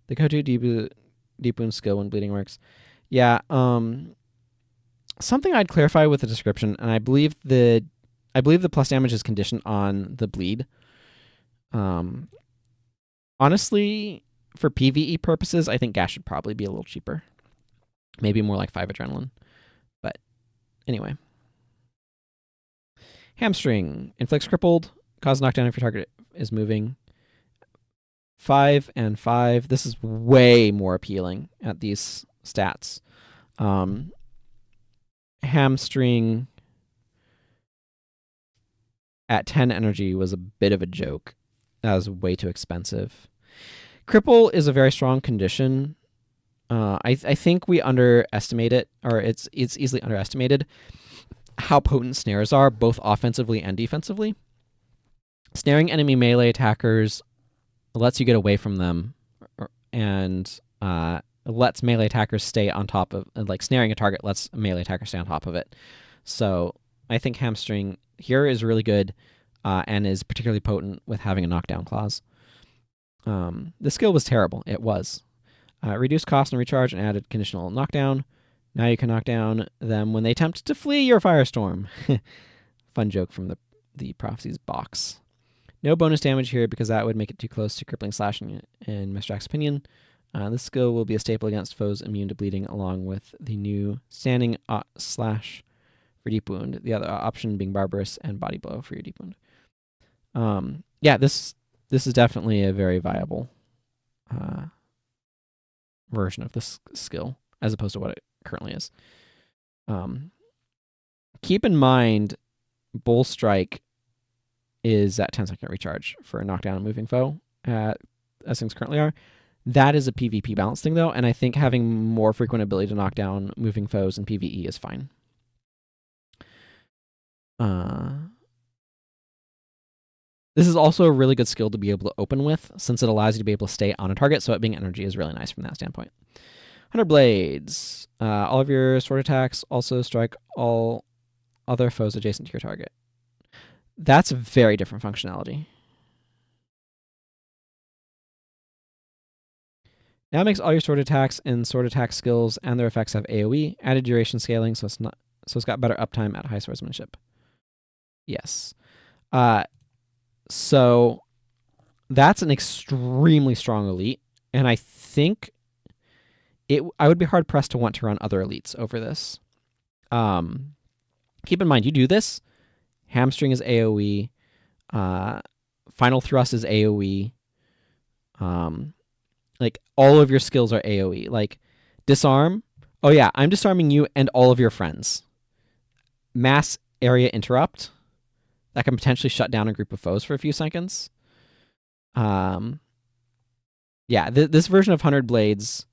The go-to deep wound skill when bleeding works. Yeah, something I'd clarify with the description, and I believe the plus damage is conditioned on the bleed. Honestly, for PvE purposes, I think Gash should probably be a little cheaper. Maybe more like 5 adrenaline. But anyway. Hamstring. Inflicts crippled. Cause knockdown if your target is moving. 5 and 5. This is way more appealing at these stats. Hamstring at 10 energy was a bit of a joke. That was way too expensive. Cripple is a very strong condition. I think we underestimate it, or it's easily underestimated how potent snares are, both offensively and defensively. Snaring enemy melee attackers lets you get away from them, and lets melee attackers stay on top of, like snaring a target lets a melee attacker stay on top of it. So I think Hamstring here is really good, and is particularly potent with having a knockdown clause. The skill was terrible. It was. Reduced cost and recharge and added conditional knockdown. Now you can knock down them when they attempt to flee your firestorm. Fun joke from the Prophecies box. No bonus damage here because that would make it too close to crippling slashing in MrJack's opinion. This skill will be a staple against foes immune to bleeding, along with the new standing slash for deep wound. The other option being barbarous and body blow for your deep wound. Yeah, this is definitely a very viable version of this skill as opposed to what it currently is. Keep in mind, Bull Strike is at 10-second recharge for a knockdown and moving foe, as things currently are. That is a PvP balance thing, though, and I think having more frequent ability to knock down moving foes in PvE is fine. This is also a really good skill to be able to open with, since it allows you to be able to stay on a target, so it being energy is really nice from that standpoint. 100 Blades. All of your sword attacks also strike all other foes adjacent to your target. That's a very different functionality. Now it makes all your sword attacks and sword attack skills and their effects have AoE, added duration scaling, so it's got better uptime at high swordsmanship. Yes. So that's an extremely strong elite, and I think I would be hard pressed to want to run other elites over this. Keep in mind, you do this, hamstring is AoE, final thrust is AoE, like all of your skills are AoE. Like disarm, oh yeah, I'm disarming you and all of your friends. Mass area interrupt, that can potentially shut down a group of foes for a few seconds. Yeah, this version of 100 Blades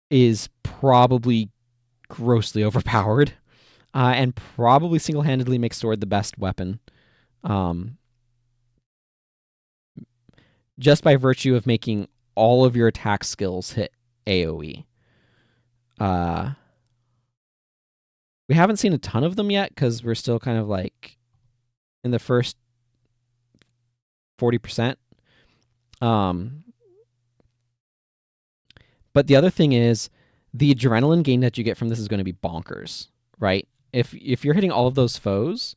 is probably grossly overpowered, and probably single-handedly makes sword the best weapon, just by virtue of making all of your attack skills hit AoE. We haven't seen a ton of them yet because we're still kind of like in the first 40%. But the other thing is the adrenaline gain that you get from this is going to be bonkers, right? If you're hitting all of those foes,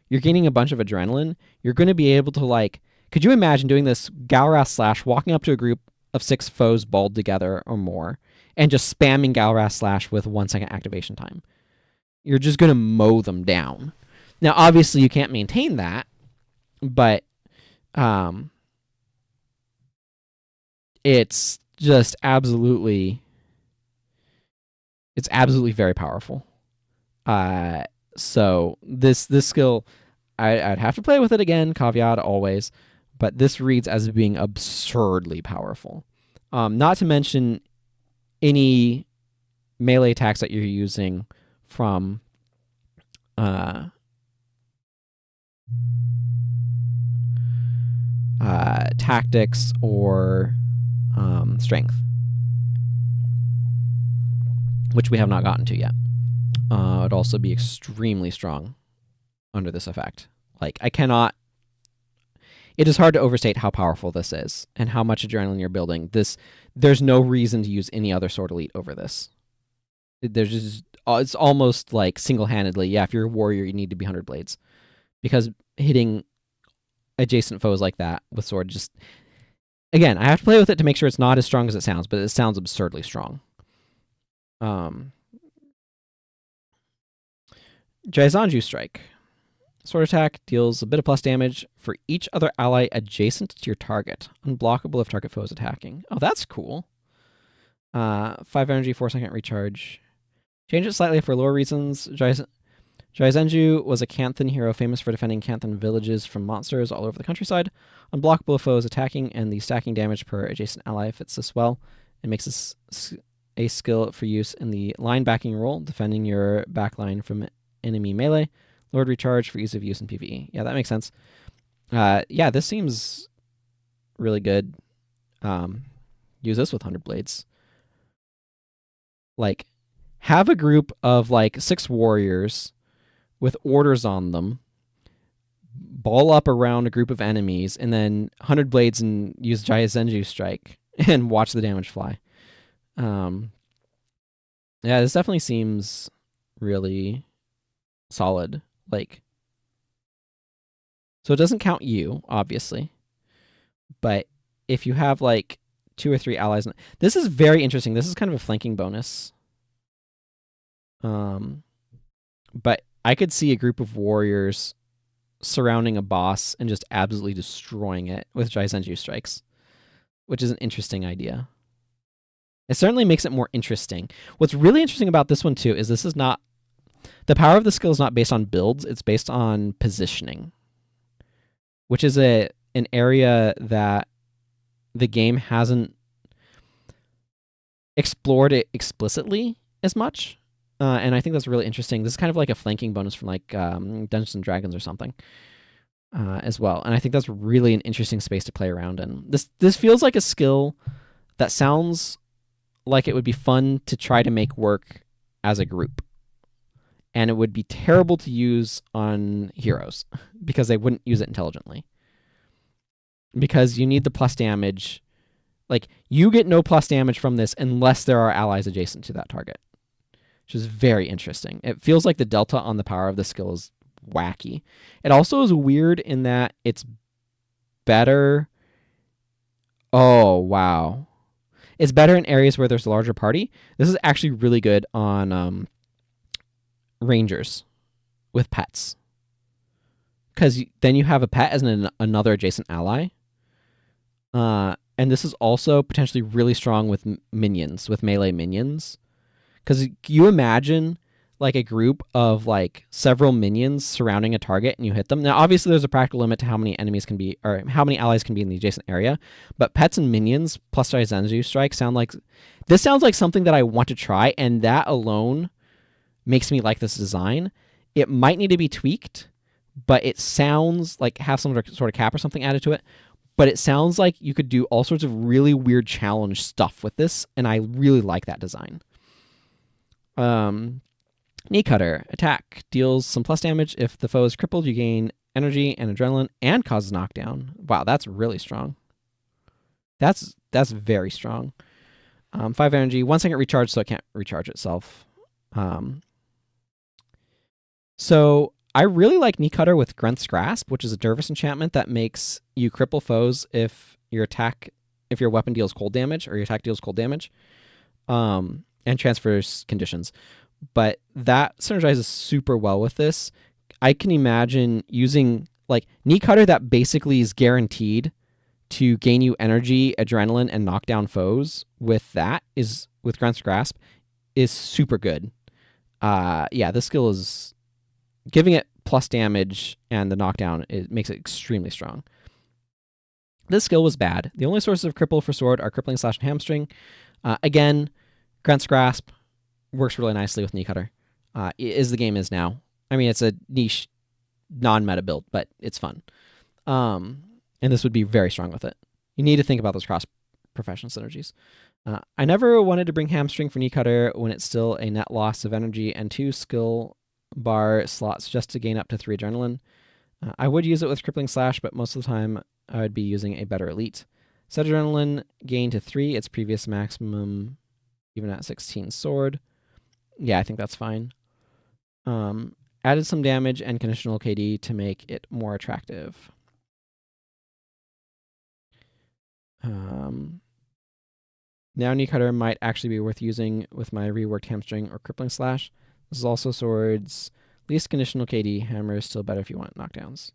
you're gaining a bunch of adrenaline. You're going to be able to, like, could you imagine doing this Galras Slash, walking up to a group of 6 foes balled together or more, and just spamming Galras Slash with 1 second activation time? You're just going to mow them down. Now, obviously, you can't maintain that, but it's just absolutely very powerful. So this skill, I'd have to play with it again, caveat always, but this reads as being absurdly powerful. Not to mention any melee attacks that you're using from tactics or strength, which we have not gotten to yet. It'd also be extremely strong under this effect. Like, it is hard to overstate how powerful this is and how much adrenaline you're building. There's no reason to use any other sword elite over this. It's almost like single-handedly, yeah, if you're a warrior, you need to be 100 Blades. Because hitting adjacent foes like that with sword just... Again, I have to play with it to make sure it's not as strong as it sounds, but it sounds absurdly strong. Jaizanju Strike. Sword attack deals a bit of plus damage for each other ally adjacent to your target. Unblockable if target foe is attacking. Oh, that's cool. 5 energy, 4-second recharge. Change it slightly for lore reasons. Jaizenju was a Canthan hero famous for defending Canthan villages from monsters all over the countryside. Unblockable if foes attacking, and the stacking damage per adjacent ally fits this well. It makes this a skill for use in the line backing role, defending your backline from enemy melee. Lord recharge for ease of use in PvE. Yeah, that makes sense. Yeah, this seems really good. Use this with 100 Blades. Like, have a group of, like, 6 warriors with orders on them, ball up around a group of enemies, and then 100 Blades and use Jaizenju Strike and watch the damage fly. Yeah, this definitely seems really solid. Like, so it doesn't count you, obviously, but if you have like 2 or 3 allies, this is very interesting. This is kind of a flanking bonus. But I could see a group of warriors surrounding a boss and just absolutely destroying it with Jaizenju strikes, which is an interesting idea. It certainly makes it more interesting. What's really interesting about this one too is this is not, the power of the skill is not based on builds, it's based on positioning, which is an area that the game hasn't explored it explicitly as much. And I think that's really interesting. This is kind of like a flanking bonus from like Dungeons and Dragons or something. as well. And I think that's really an interesting space to play around in. This feels like a skill that sounds like it would be fun to try to make work as a group. And it would be terrible to use on heroes because they wouldn't use it intelligently. Because you need the plus damage. Like, you get no plus damage from this unless there are allies adjacent to that target, which is very interesting. It feels like the delta on the power of the skill is wacky. It also is weird in that it's better. Oh, wow. It's better in areas where there's a larger party. This is actually really good on rangers with pets. Because then you have a pet as another adjacent ally. And this is also potentially really strong with minions, with melee minions. Because you imagine like a group of like several minions surrounding a target and you hit them. Now, obviously, there's a practical limit to how many enemies can be, or how many allies can be in the adjacent area. But pets and minions plus Zenzu strike sounds like something that I want to try, and that alone makes me like this design. It might need to be tweaked, but it sounds like have some sort of cap or something added to it. But it sounds like you could do all sorts of really weird challenge stuff with this, and I really like that design. Knee Cutter. Attack. Deals some plus damage. If the foe is crippled, you gain energy and adrenaline and causes knockdown. Wow, that's really strong. That's very strong. 5 energy, 1 second recharge, so it can't recharge itself. So I really like Knee Cutter with Grunt's Grasp, which is a Dervis enchantment that makes you cripple foes if your weapon deals cold damage or your attack deals cold damage, and transfers conditions. But that synergizes super well with this. I can imagine using like Knee Cutter that basically is guaranteed to gain you energy, adrenaline, and knock down foes with Grunt's Grasp is super good. This skill is giving it plus damage and the knockdown, it makes it extremely strong. This skill was bad. The only sources of cripple for sword are crippling slash and hamstring. Again, Grunt's Grasp works really nicely with Knee Cutter. As the game is now. I mean, it's a niche, non-meta build, but it's fun. And this would be very strong with it. You need to think about those cross-profession synergies. I never wanted to bring hamstring for Knee Cutter when it's still a net loss of energy and 2 skill bar slots just to gain up to 3 adrenaline. I would use it with crippling slash, but most of the time I would be using a better elite. Set adrenaline gain to 3, its previous maximum, even at 16 sword. Yeah, I think that's fine. Added some damage and conditional KD to make it more attractive. Now Knee Cutter might actually be worth using with my reworked hamstring or crippling slash. This is also swords. Least conditional KD. Hammer is still better if you want knockdowns.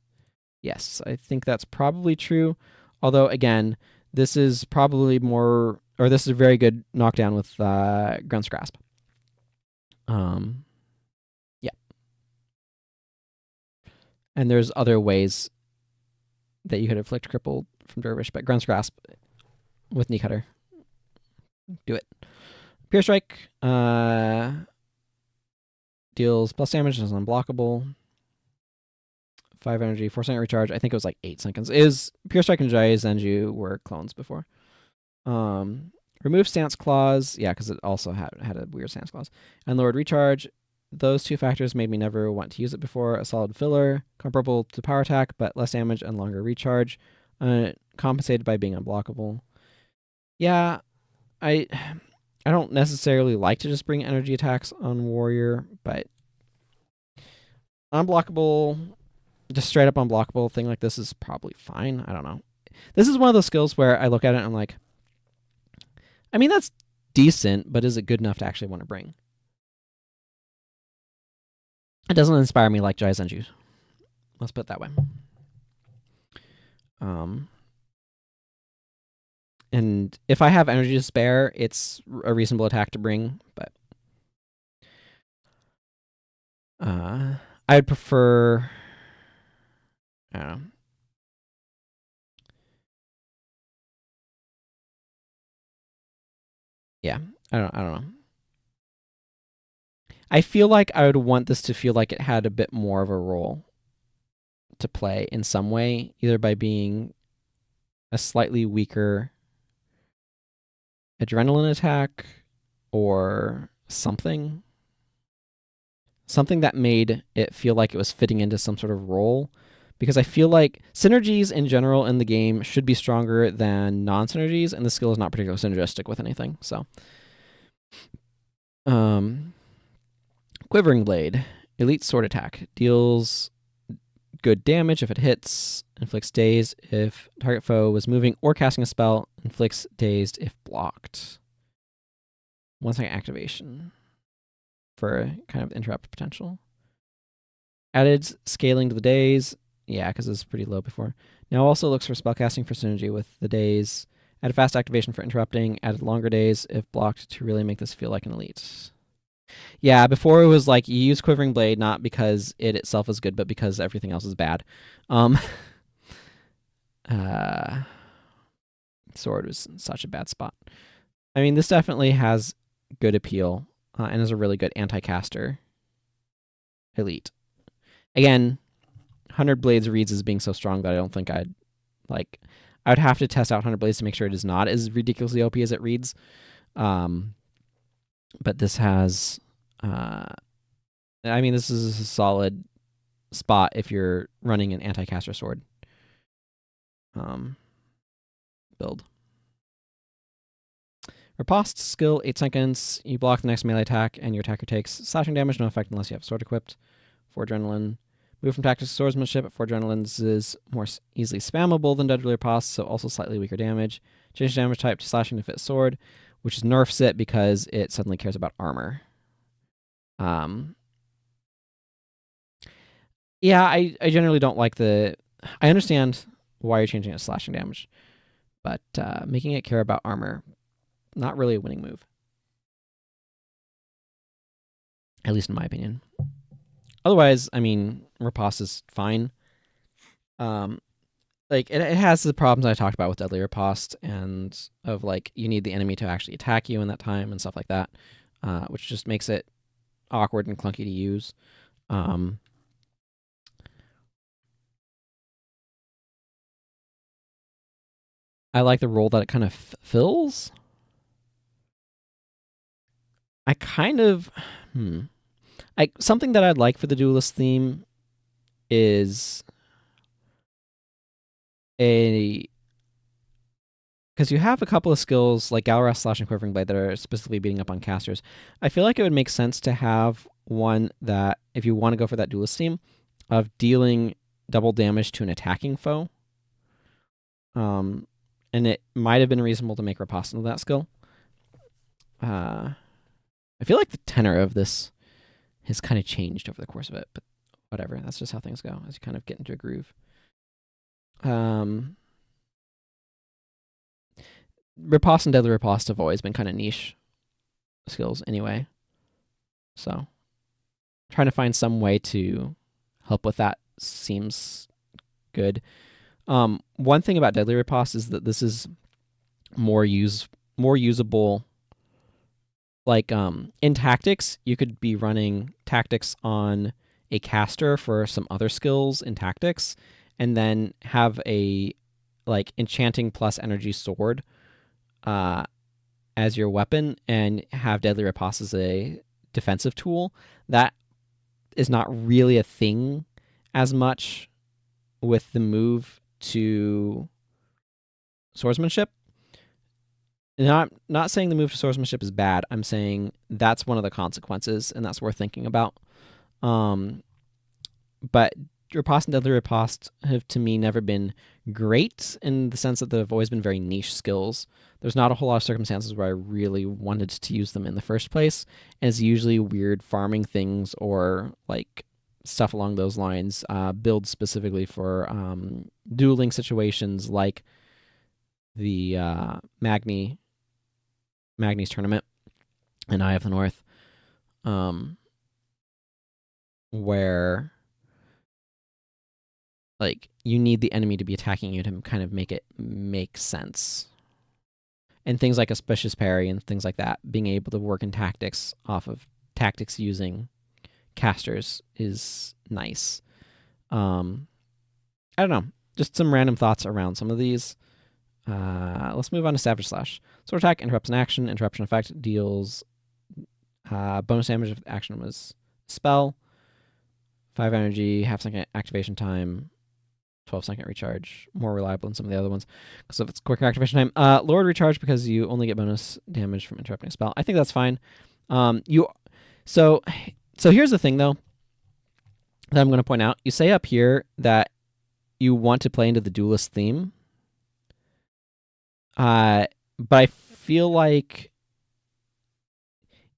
Yes, I think that's probably true. Although, again, this is probably more, or this is a very good knockdown with Grunt's Grasp. Yeah. And there's other ways that you could inflict cripple from Dervish, but Grunt's Grasp with Knee Cutter. Do it. Pierce Strike. Deals plus damage, is unblockable. 5 energy, 4 second recharge. I think it was like 8 seconds. Pure Strike and Jai Zenju were clones before. Remove Stance Clause. Yeah, because it also had a weird Stance Clause. And lowered recharge. Those 2 factors made me never want to use it before. A solid filler, comparable to power attack, but less damage and longer recharge. Compensated by being unblockable. Yeah, I don't necessarily like to just bring energy attacks on Warrior, but unblockable, just straight up unblockable thing like this is probably fine. I don't know. This is one of those skills where I look at it and I'm like, I mean, that's decent, but is it good enough to actually want to bring? It doesn't inspire me like Jai Zenju. Let's put it that way. And if I have energy to spare, it's a reasonable attack to bring, but I'd prefer, I don't know. Yeah, I don't know. I feel like I would want this to feel like it had a bit more of a role to play in some way, either by being a slightly weaker adrenaline attack or something that made it feel like it was fitting into some sort of role. Because I feel like synergies in general in the game should be stronger than non-synergies, and the skill is not particularly synergistic with anything. So, Quivering Blade, elite sword attack, deals good damage if it hits, inflicts dazed if target foe was moving or casting a spell, inflicts dazed if blocked. 1 second activation for a kind of interrupt potential. Added scaling to the daze. Yeah, because it was pretty low before. Now also looks for spellcasting for synergy with the daze. Added fast activation for interrupting. Added longer daze if blocked to really make this feel like an elite. Yeah, before it was like you use Quivering Blade not because it itself is good, but because everything else is bad. Sword was in such a bad spot. I mean, this definitely has good appeal and is a really good anti-caster elite. Again, 100 Blades reads as being so strong that I don't think I would have to test out 100 Blades to make sure it is not as ridiculously OP as it reads. But this has, I mean, this is a solid spot if you're running an anti-caster sword build. Riposte skill, 8 seconds. You block the next melee attack, and your attacker takes slashing damage, no effect unless you have sword equipped. 4 adrenaline. Move from tactics to swordsmanship. 4 adrenaline is more easily spammable than Deadly Riposte, so also slightly weaker damage. Change damage type to slashing to fit sword, which nerfs it because it suddenly cares about armor. Yeah, I generally don't like the... I understand why you're changing it to slashing damage, but making it care about armor, not really a winning move. At least in my opinion. Otherwise, I mean, Riposte is fine. Like, it has the problems I talked about with Deadly Riposte, and of, like, you need the enemy to actually attack you in that time and stuff like that, which just makes it awkward and clunky to use. I like the role that it kind of fills. I kind of... something that I'd like for the Duelist theme is because you have a couple of skills like Galras, Slash, and Quivering Blade that are specifically beating up on casters. I feel like it would make sense to have one that, if you want to go for that Duelist theme, of dealing double damage to an attacking foe. And it might have been reasonable to make Riposte into that skill. I feel like the tenor of this has kind of changed over the course of it, but whatever. That's just how things go as you kind of get into a groove. Riposte and Deadly Riposte have always been kind of niche skills anyway. So trying to find some way to help with that seems good. One thing about Deadly Riposte is that this is more usable. Like in tactics, you could be running tactics on a caster for some other skills in tactics, and then have a like enchanting plus energy sword as your weapon, and have Deadly Riposte as a defensive tool. That is not really a thing as much with the move to swordsmanship. Not saying the move to swordsmanship is bad. I'm saying that's one of the consequences, and that's worth thinking about. But Riposte and Deadly Riposte have, to me, never been great in the sense that they've always been very niche skills. There's not a whole lot of circumstances where I really wanted to use them in the first place, and it's usually weird farming things or like stuff along those lines, built specifically for dueling situations like the Magni's tournament in Eye of the North, where like you need the enemy to be attacking you to kind of make it make sense. And things like Auspicious Parry and things like that, being able to work in tactics off of tactics using casters is nice. I don't know. Just some random thoughts around some of these. Let's move on to Savage Slash. Sword attack interrupts an action. Interruption effect deals bonus damage if the action was spell. 5 energy, half-second activation time, 12-second recharge. More reliable than some of the other ones because of its quicker activation time. Lowered recharge because you only get bonus damage from interrupting a spell. I think that's fine. So here's the thing, though, that I'm going to point out. You say up here that you want to play into the duelist theme. But I feel like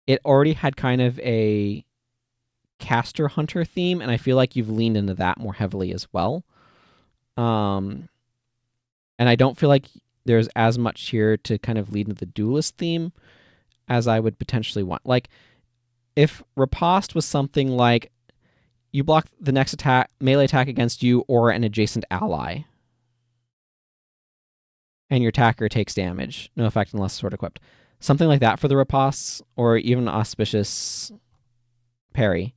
it already had kind of a caster hunter theme, and I feel like you've leaned into that more heavily as well. And I don't feel like there's as much here to kind of lead into the duelist theme as I would potentially want. Like, if Riposte was something like you block the next melee attack against you or an adjacent ally, and your attacker takes damage, no effect unless sword equipped. Something like that for the Ripostes, or even Auspicious Parry,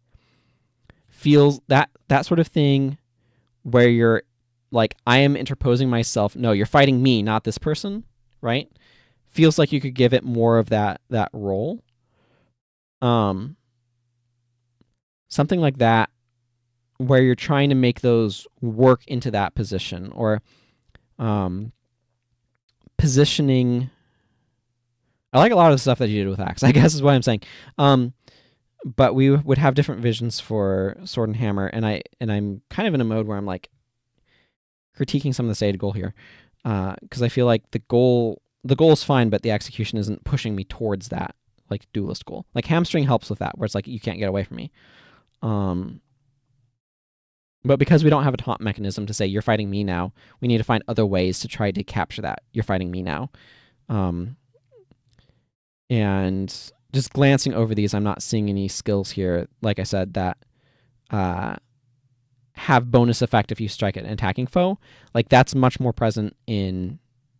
feels that sort of thing where you're like, I am interposing myself. No, you're fighting me, not this person, right? Feels like you could give it more of that role. Something like that, where you're trying to make those work into that position, or positioning. I like a lot of the stuff that you did with Axe, I guess is what I'm saying. But we would have different visions for Sword and Hammer, and I'm kind of in a mode where I'm like critiquing some of the stated goal here, because I feel like the goal is fine, but the execution isn't pushing me towards that like duelist goal. Like Hamstring helps with that, where it's like you can't get away from me. But because we don't have a taunt mechanism to say you're fighting me now, we need to find other ways to try to capture that you're fighting me now. And just glancing over these, I'm not seeing any skills here, like I said, that have bonus effect if you strike at an attacking foe. Like, that's much more present in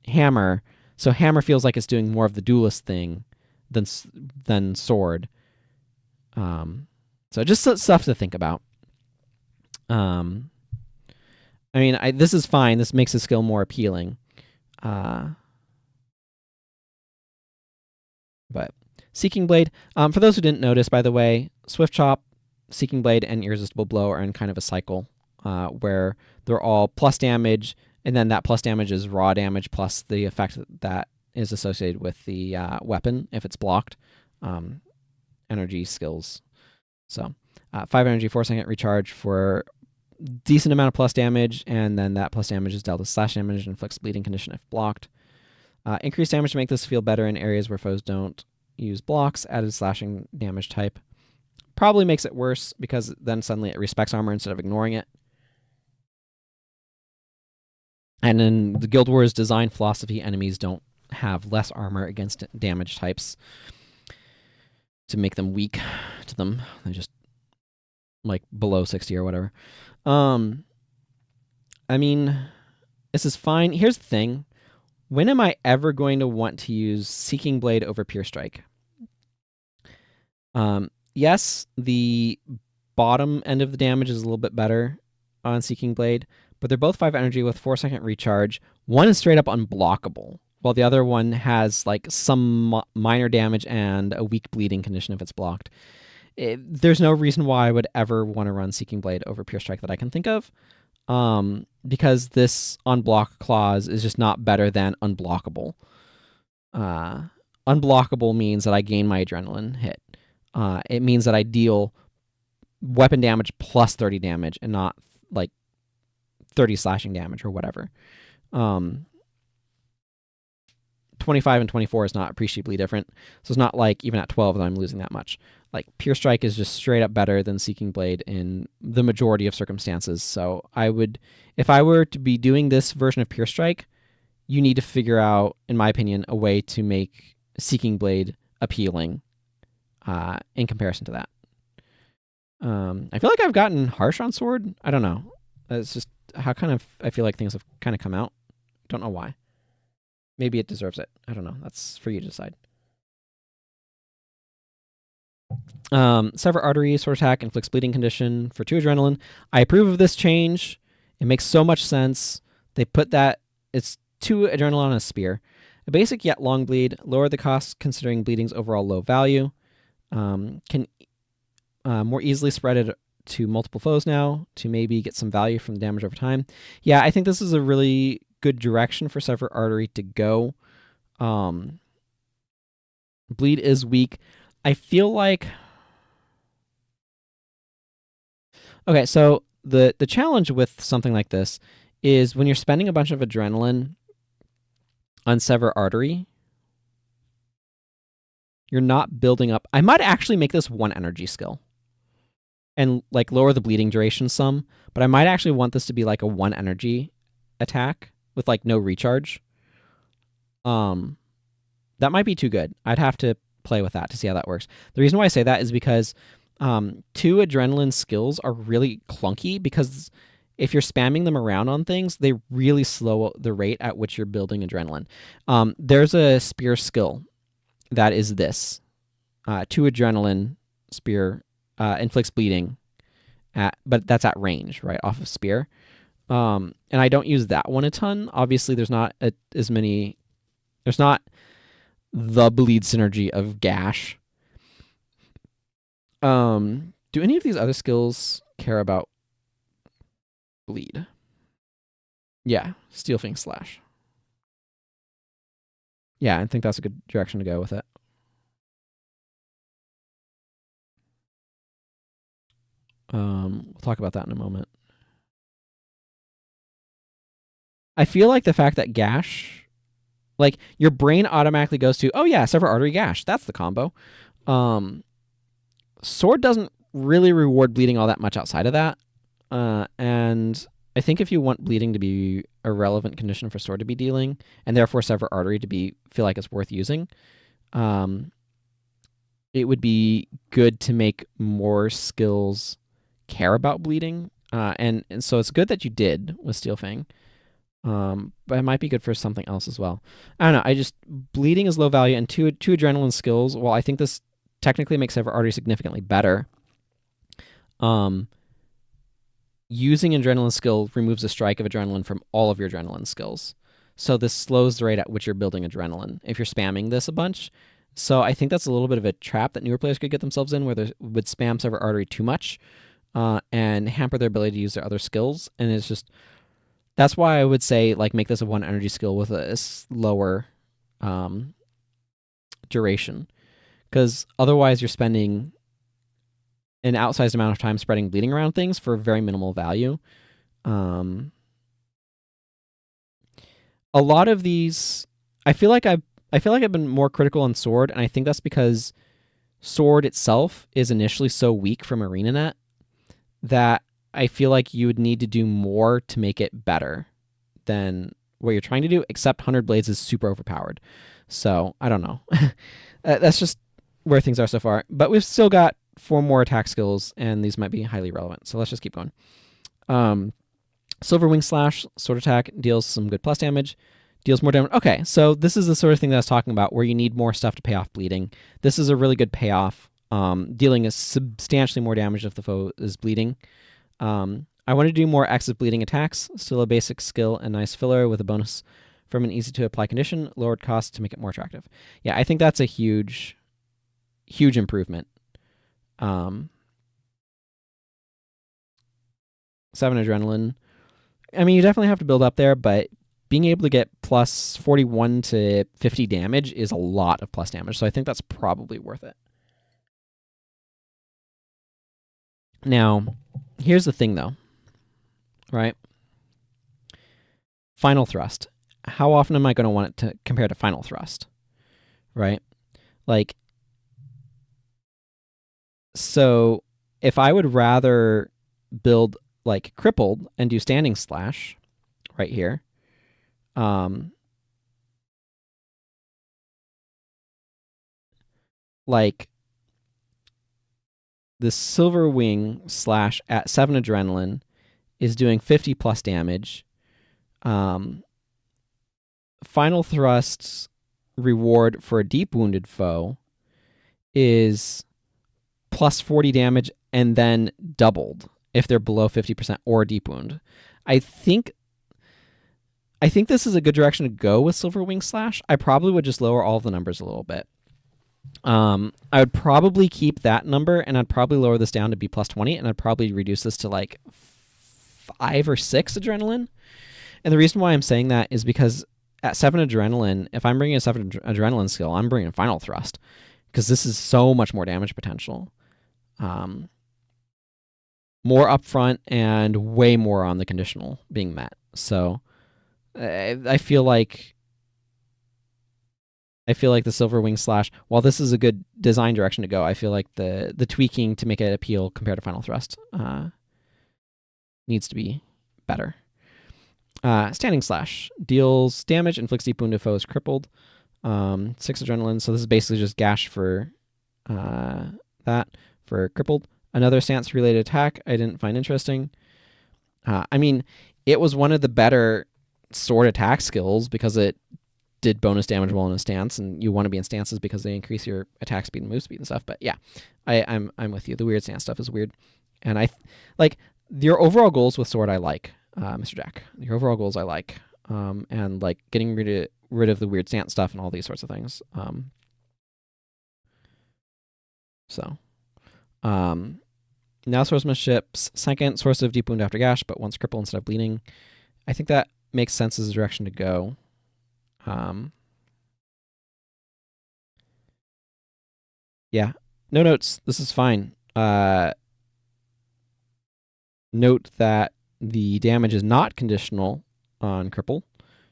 Hammer. So Hammer feels like it's doing more of the duelist thing than Sword. So just stuff to think about. I mean, this is fine. This makes the skill more appealing. But Seeking Blade, for those who didn't notice, by the way, Swift Chop, Seeking Blade, and Irresistible Blow are in kind of a cycle where they're all plus damage, and then that plus damage is raw damage plus the effect that is associated with the weapon if it's blocked. Energy skills. So 5 energy, 4-second recharge for decent amount of plus damage, and then that plus damage is dealt as slash damage and inflicts bleeding condition if blocked. Increased damage to make this feel better in areas where foes don't use blocks. Added slashing damage type. Probably makes it worse because then suddenly it respects armor instead of ignoring it. And in the Guild Wars design philosophy, enemies don't have less armor against damage types to make them weak to them. They just like below 60 or whatever. I mean, this is fine. Here's the thing. When am I ever going to want to use Seeking Blade over Pure Strike? Yes, the bottom end of the damage is a little bit better on Seeking Blade, but they're both 5 energy with 4-second recharge. One is straight up unblockable, while the other one has like some minor damage and a weak bleeding condition if it's blocked. There's no reason why I would ever want to run Seeking Blade over Pure Strike that I can think of, because this unblock clause is just not better than unblockable. Unblockable means that I gain my adrenaline hit. It means that I deal weapon damage plus 30 damage and not like 30 slashing damage or whatever. 25 and 24 is not appreciably different. So it's not like even at 12 that I'm losing that much. Like Pure Strike is just straight up better than Seeking Blade in the majority of circumstances. So I would, if I were to be doing this version of Pure Strike, you need to figure out, in my opinion, a way to make Seeking Blade appealing in comparison to that. I feel like I've gotten harsh on Sword. I don't know. It's just how kind of I feel like things have kind of come out. Don't know why. Maybe it deserves it. I don't know. That's for you to decide. Sever Artery, Sword Attack, inflicts bleeding condition for 2 adrenaline. I approve of this change. It makes so much sense. They put that, it's 2 adrenaline on a spear. A basic yet long bleed, lower the cost considering bleeding's overall low value. Can more easily spread it to multiple foes now to maybe get some value from the damage over time. Yeah, I think this is a really good direction for Sever Artery to go. Bleed is weak. I feel like... Okay, so the challenge with something like this is when you're spending a bunch of adrenaline on Sever Artery, you're not building up... I might actually make this 1 energy skill and like lower the bleeding duration some, but I might actually want this to be like a 1 energy attack with like no recharge. That might be too good. I'd have to play with that to see how that works. The reason why I say that is because 2 adrenaline skills are really clunky because if you're spamming them around on things, they really slow the rate at which you're building adrenaline. There's a spear skill that is this. 2 adrenaline spear inflicts bleeding, but that's at range, right, off of spear. And I don't use that one a ton. Obviously, there's not as many... There's not the bleed synergy of Gash. Do any of these other skills care about bleed? Yeah, Steel Fang Slash. Yeah, I think that's a good direction to go with it. We'll talk about that in a moment. I feel like the fact that Gash, like your brain automatically goes to, oh yeah, Sever Artery Gash, that's the combo. Sword doesn't really reward bleeding all that much outside of that. And I think if you want bleeding to be a relevant condition for Sword to be dealing, and therefore Sever Artery to feel like it's worth using, it would be good to make more skills care about bleeding. And so it's good that you did with Steel Fang. But it might be good for something else as well. I don't know. Bleeding is low value, and two adrenaline skills. Well, I think this technically makes Sever Artery significantly better. Using adrenaline skill removes a strike of adrenaline from all of your adrenaline skills. So this slows the rate at which you're building adrenaline if you're spamming this a bunch. So I think that's a little bit of a trap that newer players could get themselves in, where they would spam Sever Artery too much and hamper their ability to use their other skills. And it's just... That's why I would say, like, make this a 1 energy skill with a lower duration. Because otherwise you're spending an outsized amount of time spreading bleeding around things for very minimal value. A lot of these... I feel like I've been more critical on Sword, and I think that's because Sword itself is initially so weak from ArenaNet that I feel like you would need to do more to make it better than what you're trying to do, except 100 Blades is super overpowered. So, I don't know. That's just where things are so far. But we've still got 4 more attack skills, and these might be highly relevant. So let's just keep going. Silver Wing Slash, Sword Attack, deals some good plus damage. Deals more damage. Okay, so this is the sort of thing that I was talking about, where you need more stuff to pay off bleeding. This is a really good payoff, dealing substantially more damage if the foe is bleeding. I want to do more active bleeding attacks, still a basic skill and nice filler with a bonus from an easy to apply condition, lowered cost to make it more attractive. Yeah, I think that's a huge improvement. 7 adrenaline. I mean, you definitely have to build up there, but being able to get plus 41 to 50 damage is a lot of plus damage, so I think that's probably worth it. Now, here's the thing, though, right? Final Thrust. How often am I going to want it to compare to Final Thrust, right? Like, so if I would rather build, like, Crippled and do Standing Slash right here, like, the Silver Wing Slash at 7 adrenaline is doing 50 plus damage. Final Thrust's reward for a deep wounded foe is plus 40 damage and then doubled if they're below 50% or deep wound. I think this is a good direction to go with Silverwing Slash. I probably would just lower all of the numbers a little bit. I would probably keep that number, and I'd probably lower this down to be plus 20, and I'd probably reduce this to like 5 or 6 adrenaline. And the reason why I'm saying that is because at 7 adrenaline, if I'm bringing a 7 adrenaline skill, I'm bringing final thrust, because this is so much more damage potential. More upfront and way more on the conditional being met. So I feel like the Silverwing Slash, while this is a good design direction to go, I feel like the tweaking to make it appeal compared to Final Thrust needs to be better. Standing Slash deals damage, inflicts deep wound to foes crippled. 6 adrenaline, so this is basically just gash for that, for crippled. Another stance-related attack I didn't find interesting. I mean, it was one of the better sword attack skills because it did bonus damage while in a stance, and you want to be in stances because they increase your attack speed and move speed and stuff. But yeah, I'm with you. The weird stance stuff is weird, and I like your overall goals with sword. I like, Mr. Jack. Your overall goals I like, and like getting rid of the weird stance stuff and all these sorts of things. Now swordsmanship's second source of deep wound after gash, but once cripple instead of bleeding. I think that makes sense as a direction to go. Yeah, no notes. This is fine. Note that the damage is not conditional on cripple,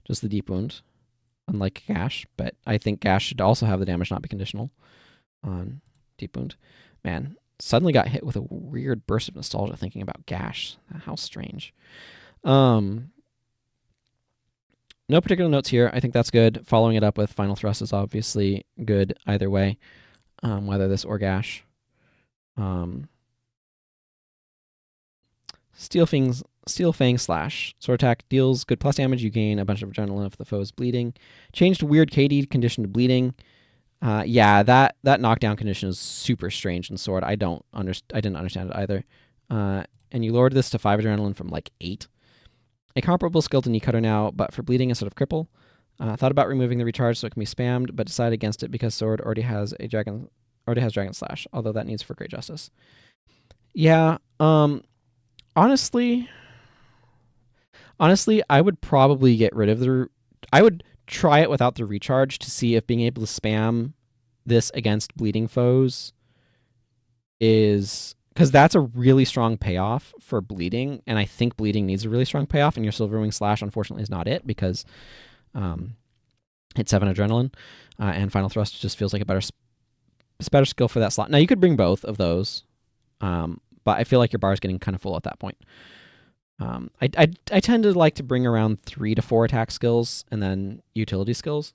just the deep wound, unlike gash. But I think gash should also have the damage not be conditional on deep wound. Man, suddenly got hit with a weird burst of nostalgia thinking about gash. How strange. No particular notes here. I think that's good. Following it up with final thrust is obviously good either way, whether this or gash. Steel Fang Slash. Sword attack deals good plus damage. You gain a bunch of adrenaline if the foe is bleeding. Changed weird KD condition to bleeding. Yeah, that knockdown condition is super strange in sword. I didn't understand it either. And you lowered this to 5 adrenaline from like 8. A comparable skill to knee cutter now, but for bleeding instead of cripple. Thought about removing the recharge so it can be spammed, but decided against it because sword already has dragon slash, although that needs for great justice. Yeah, honestly, I would probably get rid of I would try it without the recharge to see if being able to spam this against bleeding foes is, because that's a really strong payoff for bleeding, and I think bleeding needs a really strong payoff, and your Silverwing Slash unfortunately is not it, because it's 7 adrenaline, and Final Thrust just feels like a better skill for that slot. Now you could bring both of those, but I feel like your bar is getting kind of full at that point. I tend to like to bring around 3 to 4 attack skills and then utility skills.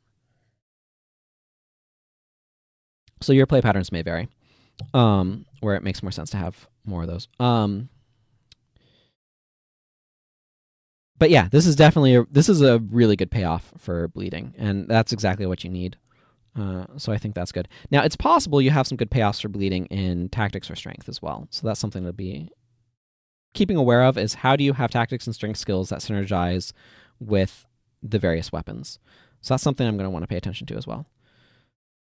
So your play patterns may vary, where it makes more sense to have more of those. But yeah, this is a really good payoff for bleeding, and that's exactly what you need. So I think that's good. Now, it's possible you have some good payoffs for bleeding in tactics or strength as well. So that's something to be keeping aware of, is how do you have tactics and strength skills that synergize with the various weapons. So that's something I'm going to want to pay attention to as well.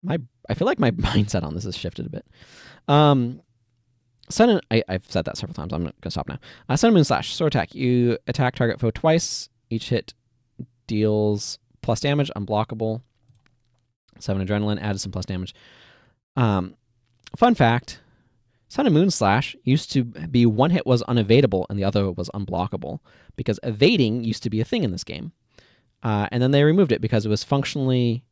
I feel like my mindset on this has shifted a bit. I've said that several times. I'm going to stop now. Sun and Moon Slash. Sword attack. You attack target foe twice. Each hit deals plus damage. Unblockable. 7 adrenaline. Added some plus damage. Fun fact. Sun and Moon Slash used to be one hit was unevadable and the other was unblockable, because evading used to be a thing in this game. And then they removed it because it was functionally...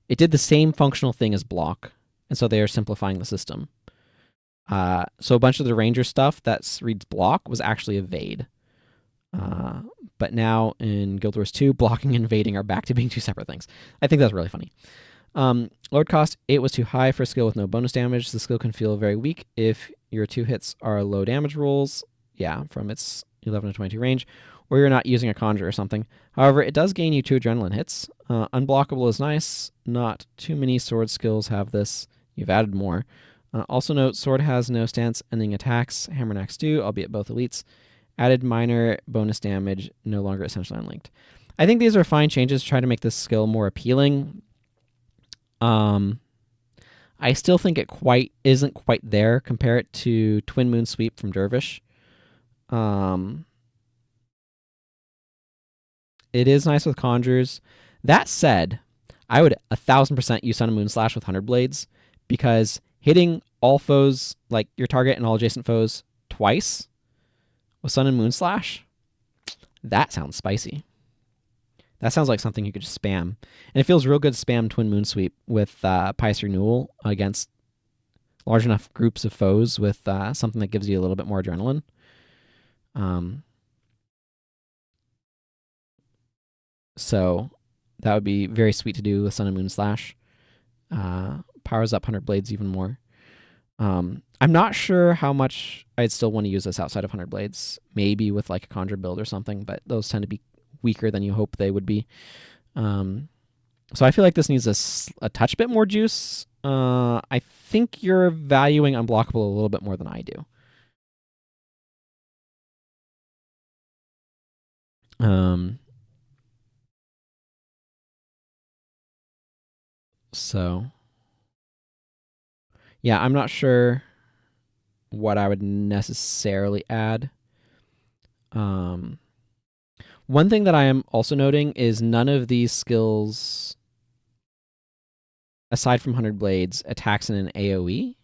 It did the same functional thing as block, and so they are simplifying the system. So a bunch of the ranger stuff that reads block was actually evade. But now in Guild Wars 2, blocking and evading are back to being 2 separate things. I think that's really funny. Lowered cost, 8 was too high for a skill with no bonus damage. The skill can feel very weak if your 2 hits are low damage rolls, from its 11 to 22 range, or you're not using a conjure or something. However, it does gain you 2 adrenaline hits. Unblockable is nice. Not too many sword skills have this. You've added more. Also note, sword has no stance ending attacks. Hammer and axe do, albeit both elites. Added minor bonus damage, no longer essentially unlinked. I think these are fine changes to try to make this skill more appealing. I still think it isn't quite there. Compare it to Twin Moon Sweep from Dervish. It is nice with conjures. That said, I would 1000% use Sun and Moon Slash with 100 Blades, because hitting all foes, like your target and all adjacent foes, twice with Sun and Moon Slash, that sounds spicy. That sounds like something you could just spam. And it feels real good to spam Twin Moon Sweep with Pious Renewal against large enough groups of foes with something that gives you a little bit more adrenaline. So that would be very sweet to do with Sun and Moon Slash. Powers up 100 Blades even more. I'm not sure how much I'd still want to use this outside of 100 Blades. Maybe with like a Conjure build or something, but those tend to be weaker than you hope they would be. So I feel like this needs a touch bit more juice. I think you're valuing Unblockable a little bit more than I do. So yeah, I'm not sure what I would necessarily add. One thing that I am also noting is none of these skills, aside from 100 Blades, attacks in an AoE.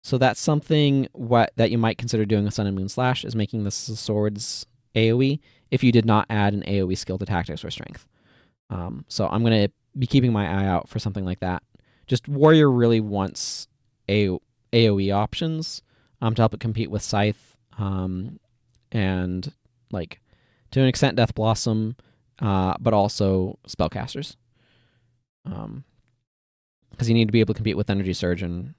So that's something that you might consider doing with Sun and Moon Slash, is making the sword's AoE if you did not add an AoE skill to Tactics or Strength. So I'm going to be keeping my eye out for something like that. Just Warrior really wants AoE options to help it compete with Scythe, and like to an extent Death Blossom, but also Spellcasters. Because you need to be able to compete with Energy Surge, and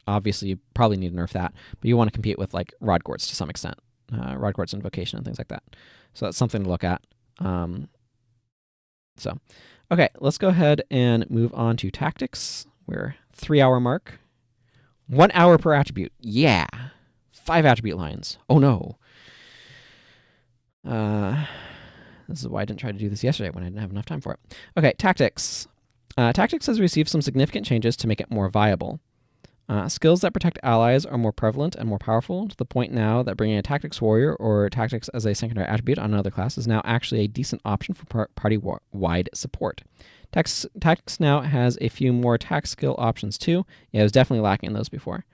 obviously you probably need to nerf that, but you want to compete with like Rod Quartz to some extent. Rod Quartz Invocation and things like that. So that's something to look at. Okay, let's go ahead and move on to Tactics. We're 3-hour mark. 1 hour per attribute. Yeah. 5 attribute lines. Oh no. This is why I didn't try to do this yesterday when I didn't have enough time for it. Okay, Tactics. Tactics has received some significant changes to make it more viable. Skills that protect allies are more prevalent and more powerful, to the point now that bringing a Tactics Warrior or Tactics as a secondary attribute on another class is now actually a decent option for party-wide support. Tactics now has a few more attack skill options too. Yeah, it was definitely lacking in those before.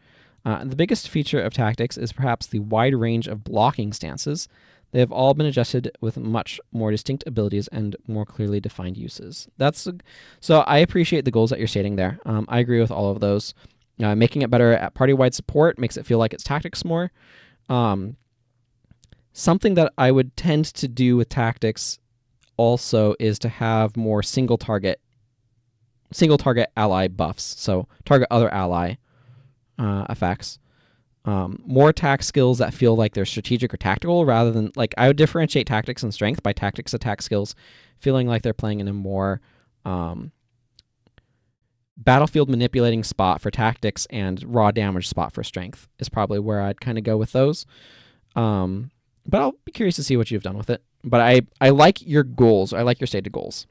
The biggest feature of Tactics is perhaps the wide range of blocking stances. They have all been adjusted with much more distinct abilities and more clearly defined uses. So I appreciate the goals that you're stating there. I agree with all of those. Making it better at party-wide support makes it feel like it's Tactics more. Something that I would tend to do with Tactics also is to have more single target ally buffs. So target other ally effects. More attack skills that feel like they're strategic or tactical, rather than like I would differentiate Tactics and Strength by Tactics attack skills feeling like they're playing in a more battlefield manipulating spot for Tactics and raw damage spot for Strength is probably where I'd kind of go with those. But I'll be curious to see what you've done with it. But I like your goals. I like your stated goals.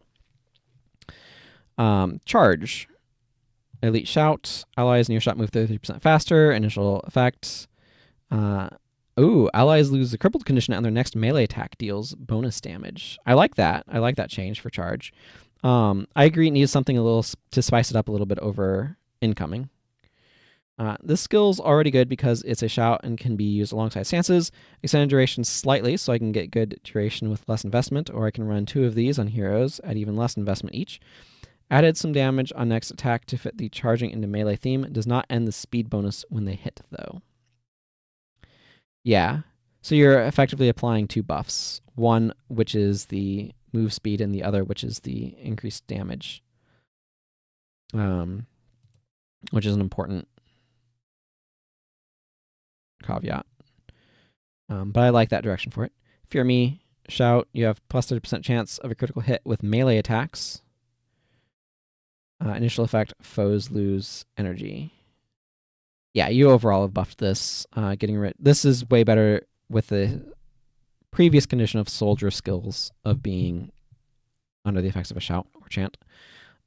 Charge. Elite Shout. Allies in your shot move 33% faster. Initial effect. Allies lose the crippled condition and their next melee attack deals bonus damage. I like that. I like that change for Charge. I agree it needs something a little to spice it up a little bit over incoming. This skill's already good because it's a shout and can be used alongside stances. Extended duration slightly, so I can get good duration with less investment, or I can run 2 of these on heroes at even less investment each. Added some damage on next attack to fit the charging into melee theme. It does not end the speed bonus when they hit, though. Yeah, so you're effectively applying 2 buffs. One, which is the move speed, and the other, which is the increased damage. Which is an important caveat. But I like that direction for it. Fear Me, Shout, you have plus 30% chance of a critical hit with melee attacks. Initial effect, foes lose energy. Yeah, you overall have buffed this. This is way better with the previous condition of soldier skills of being under the effects of a shout or chant.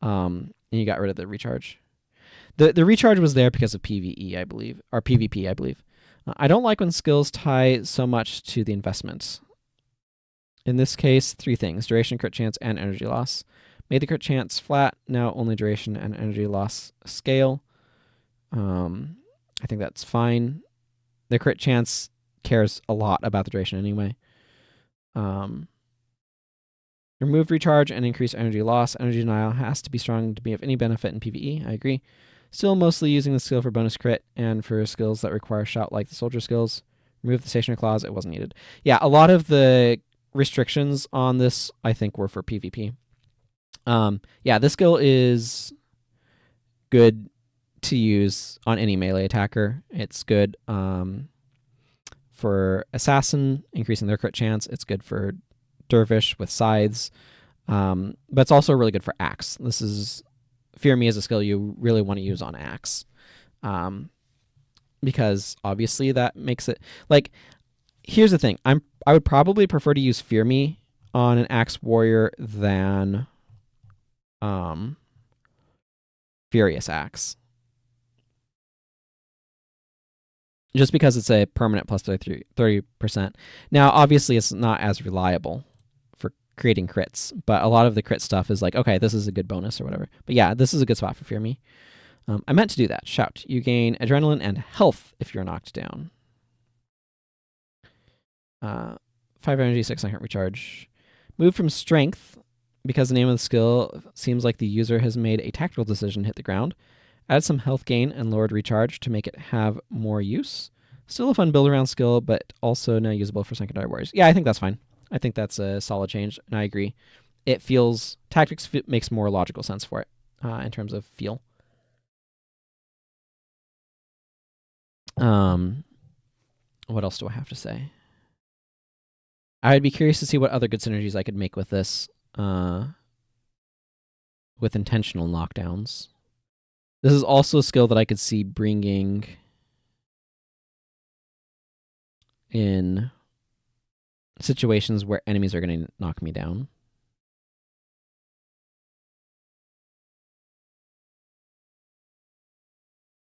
And you got rid of the recharge. The recharge was there because of PvE, I believe, or PvP, I believe. I don't like when skills tie so much to the investments. In this case, 3 things: duration, crit chance, and energy loss. Made the crit chance flat, now only duration and energy loss scale. I think that's fine. The crit chance cares a lot about the duration anyway. Removed recharge and increased energy loss. Energy denial has to be strong to be of any benefit in PvE. I agree. Still mostly using the skill for bonus crit and for skills that require shout like the soldier skills. Remove the stationary clause. It wasn't needed. Yeah, a lot of the restrictions on this, I think, were for PvP. Yeah, this skill is good to use on any melee attacker. It's good for assassin, increasing their crit chance. It's good for dervish with scythes, but it's also really good for axe. This is Fear Me is a skill you really want to use on axe, because obviously that makes it like. Here's the thing: I would probably prefer to use Fear Me on an axe warrior than Furious Axe, just because it's a permanent plus 30%. Now, obviously, it's not as reliable for creating crits, but a lot of the crit stuff is like, okay, this is a good bonus or whatever. But yeah, this is a good spot for Fear Me. I meant to do that. Shout. You gain adrenaline and health if you're knocked down. 5 energy, 6 second recharge. Move from strength, because the name of the skill seems like the user has made a tactical decision to hit the ground. Add some health gain and lowered recharge to make it have more use. Still a fun build-around skill, but also now usable for secondary warriors. Yeah, I think that's fine. I think that's a solid change, and I agree. It feels... Tactics makes more logical sense for it in terms of feel. What else do I have to say? I'd be curious to see what other good synergies I could make with this, with intentional knockdowns. This is also a skill that I could see bringing in situations where enemies are going to knock me down.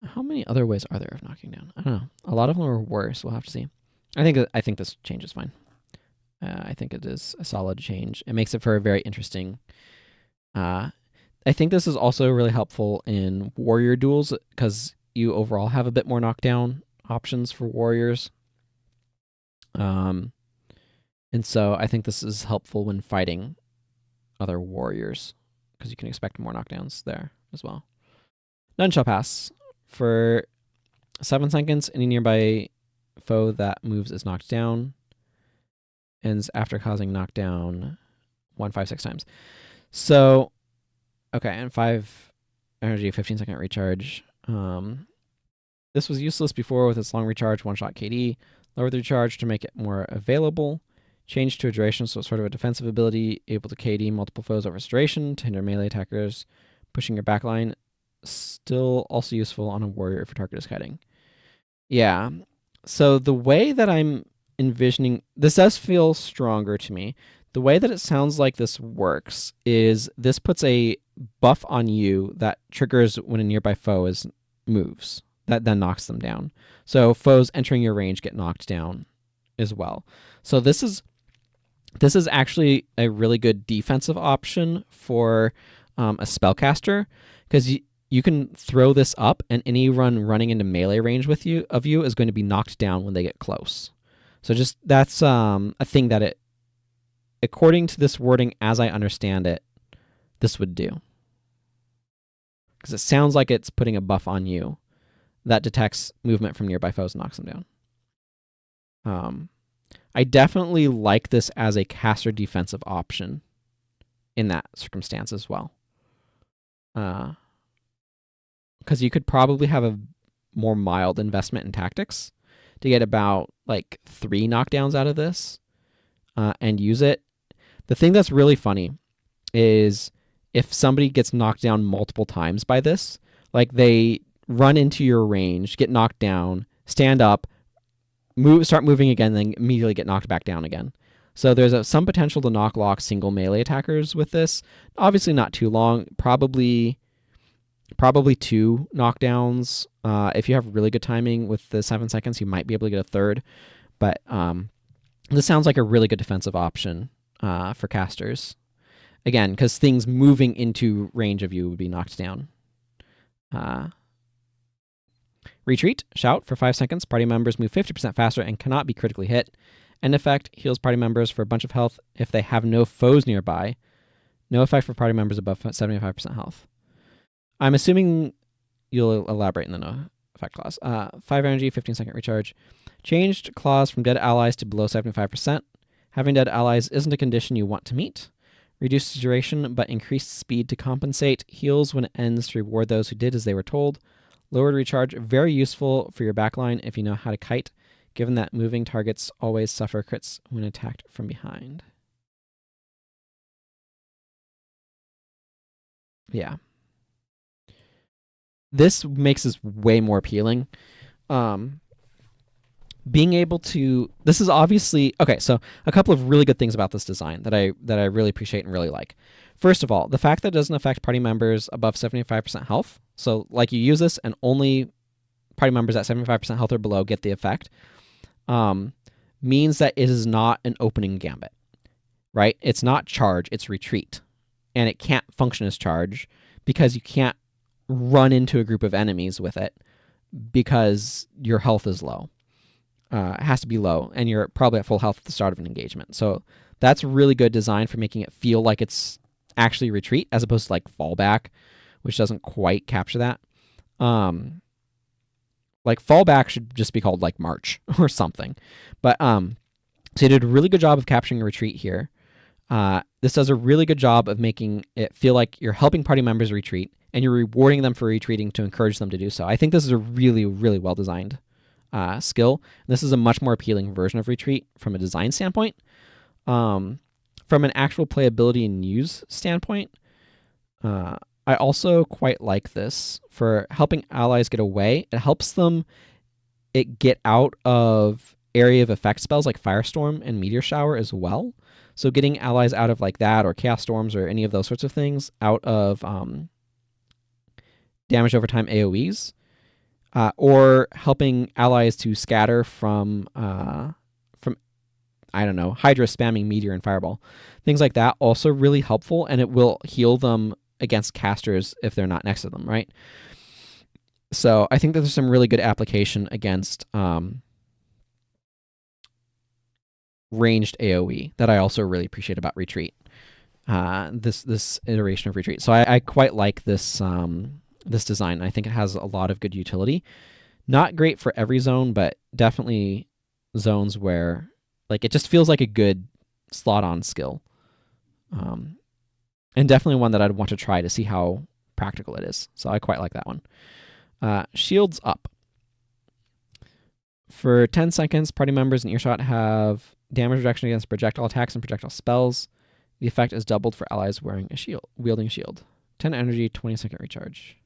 How many other ways are there of knocking down? I don't know. A lot of them are worse. We'll have to see. I think this change is fine. I think it is a solid change. It makes it for a very interesting... I think this is also really helpful in warrior duels because you overall have a bit more knockdown options for warriors. And so I think this is helpful when fighting other warriors because you can expect more knockdowns there as well. None shall pass. For 7 seconds, any nearby foe that moves is knocked down. Ends after causing knockdown 1, 5, 6 times. So, okay, and 5 energy, 15 second recharge. This was useless before with its long recharge, 1-shot KD. Lower the recharge to make it more available. Change to a duration, so it's sort of a defensive ability, able to KD multiple foes over its duration to hinder melee attackers, pushing your backline. Still also useful on a warrior if your target is kiting. Yeah, so the way that I'm envisioning, this does feel stronger to me. The way that it sounds like this works is this puts a buff on you that triggers when a nearby foe moves. That then knocks them down. So foes entering your range get knocked down as well. So this is actually a really good defensive option for a spellcaster because you can throw this up and anyone running into melee range with you is going to be knocked down when they get close. So just that's a thing that it, according to this wording as I understand it, this would do. Because it sounds like it's putting a buff on you that detects movement from nearby foes and knocks them down. I definitely like this as a caster defensive option in that circumstance as well. Because you could probably have a more mild investment in tactics to get about like 3 knockdowns out of this and use it. The thing that's really funny is if somebody gets knocked down multiple times by this, like they run into your range, get knocked down, stand up, start moving again, then immediately get knocked back down again. So there's some potential to knock lock single melee attackers with this. Obviously not too long, probably 2 knockdowns. If you have really good timing with the 7 seconds, you might be able to get a third. But this sounds like a really good defensive option for casters. Again, because things moving into range of you would be knocked down. Retreat, shout for 5 seconds. Party members move 50% faster and cannot be critically hit. End effect, heals party members for a bunch of health if they have no foes nearby. No effect for party members above 75% health. I'm assuming you'll elaborate in the no effect clause. 5 energy, 15-second recharge. Changed clause from dead allies to below 75%. Having dead allies isn't a condition you want to meet. Reduced duration, but increased speed to compensate. Heals when it ends to reward those who did as they were told. Lowered recharge, very useful for your backline if you know how to kite, given that moving targets always suffer crits when attacked from behind. Yeah. This makes this way more appealing. Being able to, this is obviously, okay, so a couple of really good things about this design that I really appreciate and really like. First of all, the fact that it doesn't affect party members above 75% health. So like you use this and only party members at 75% health or below get the effect, means that it is not an opening gambit, right? It's not charge, it's retreat. And it can't function as charge because you can't run into a group of enemies with it because your health is low. It has to be low, and you're probably at full health at the start of an engagement. So that's really good design for making it feel like it's actually retreat as opposed to like fallback, which doesn't quite capture that. Like fallback should just be called like march or something. But so you did a really good job of capturing a retreat here. This does a really good job of making it feel like you're helping party members retreat and you're rewarding them for retreating to encourage them to do so. I think this is a really, really well designed skill. This is a much more appealing version of retreat from a design standpoint. From an actual playability and use standpoint, I also quite like this for helping allies get away. It helps them get out of area of effect spells like Firestorm and Meteor Shower as well. So getting allies out of like that or Chaos Storms or any of those sorts of things out of damage over time AoEs. Or helping allies to scatter from I don't know, Hydra spamming Meteor and Fireball. Things like that also really helpful, and it will heal them against casters if they're not next to them, right? So I think that there's some really good application against ranged AoE that I also really appreciate about Retreat. This iteration of Retreat. So I quite like this this design. I think it has a lot of good utility. Not great for every zone, but definitely zones where like it just feels like a good slot-on skill. And definitely one that I'd want to try to see how practical it is. So I quite like that one. Shields up. For 10 seconds, party members in earshot have damage reduction against projectile attacks and projectile spells. The effect is doubled for allies wearing a shield, wielding a shield. 10 energy, 20-second recharge.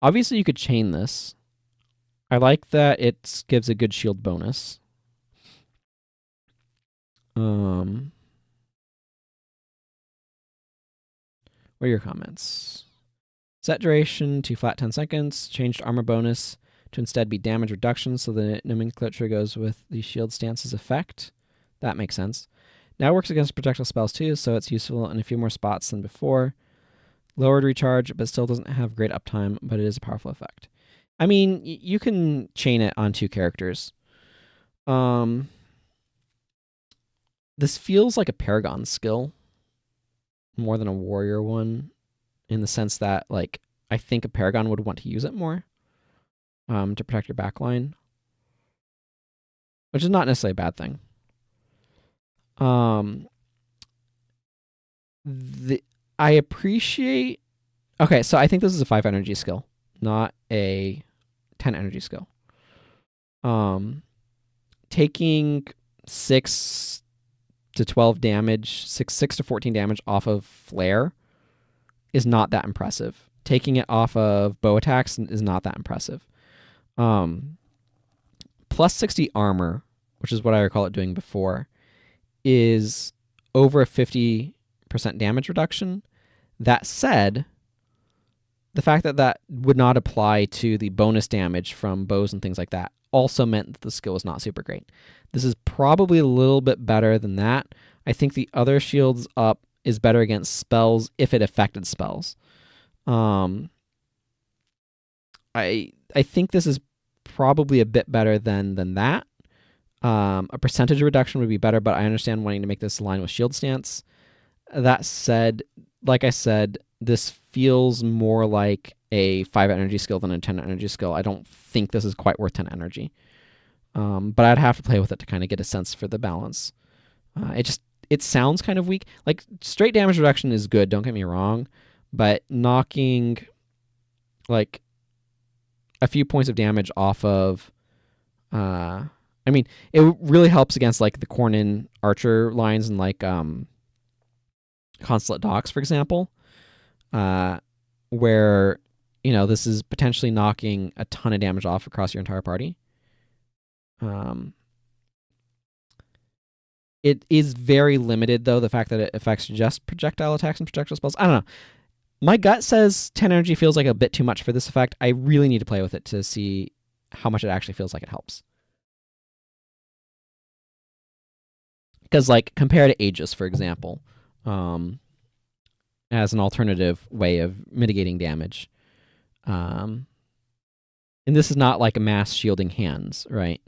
Obviously, you could chain this. I like that it gives a good shield bonus. What are your comments? Set duration to flat 10 seconds. Changed armor bonus to instead be damage reduction, so the nomenclature goes with the shield stance's effect. That makes sense. Now works against projectile spells too, so it's useful in a few more spots than before. Lowered recharge, but still doesn't have great uptime, but it is a powerful effect. I mean, you can chain it on 2 characters. This feels like a Paragon skill more than a Warrior one, in the sense that, like, I think a Paragon would want to use it more to protect your backline, which is not necessarily a bad thing. I appreciate... Okay, so I think this is a 5 energy skill, not a 10 energy skill. Taking 6 to 12 damage, 6 to 14 damage off of Flare is not that impressive. Taking it off of bow attacks is not that impressive. Plus 60 armor, which is what I recall it doing before, is over a 50% damage reduction. That said, the fact that that would not apply to the bonus damage from bows and things like that also meant that the skill was not super great. This is probably a little bit better than that. I think the other shields up is better against spells if it affected spells. I think this is probably a bit better than that. A percentage reduction would be better, but I understand wanting to make this align with shield stance. That said, like I said, this feels more like a 5 energy skill than a 10 energy skill. I don't think this is quite worth 10 energy. But I'd have to play with it to kind of get a sense for the balance. It sounds kind of weak. Like, straight damage reduction is good, don't get me wrong, but knocking like a few points of damage off of I mean, it really helps against like the Cornin archer lines and like Consulate Docks, for example, where, you know, this is potentially knocking a ton of damage off across your entire party. It is very limited, though, the fact that it affects just projectile attacks and projectile spells. I don't know. My gut says 10 energy feels like a bit too much for this effect. I really need to play with it to see how much it actually feels like it helps. Because, like, compare to Aegis, for example, as an alternative way of mitigating damage. And this is not like a mass shielding hands, right?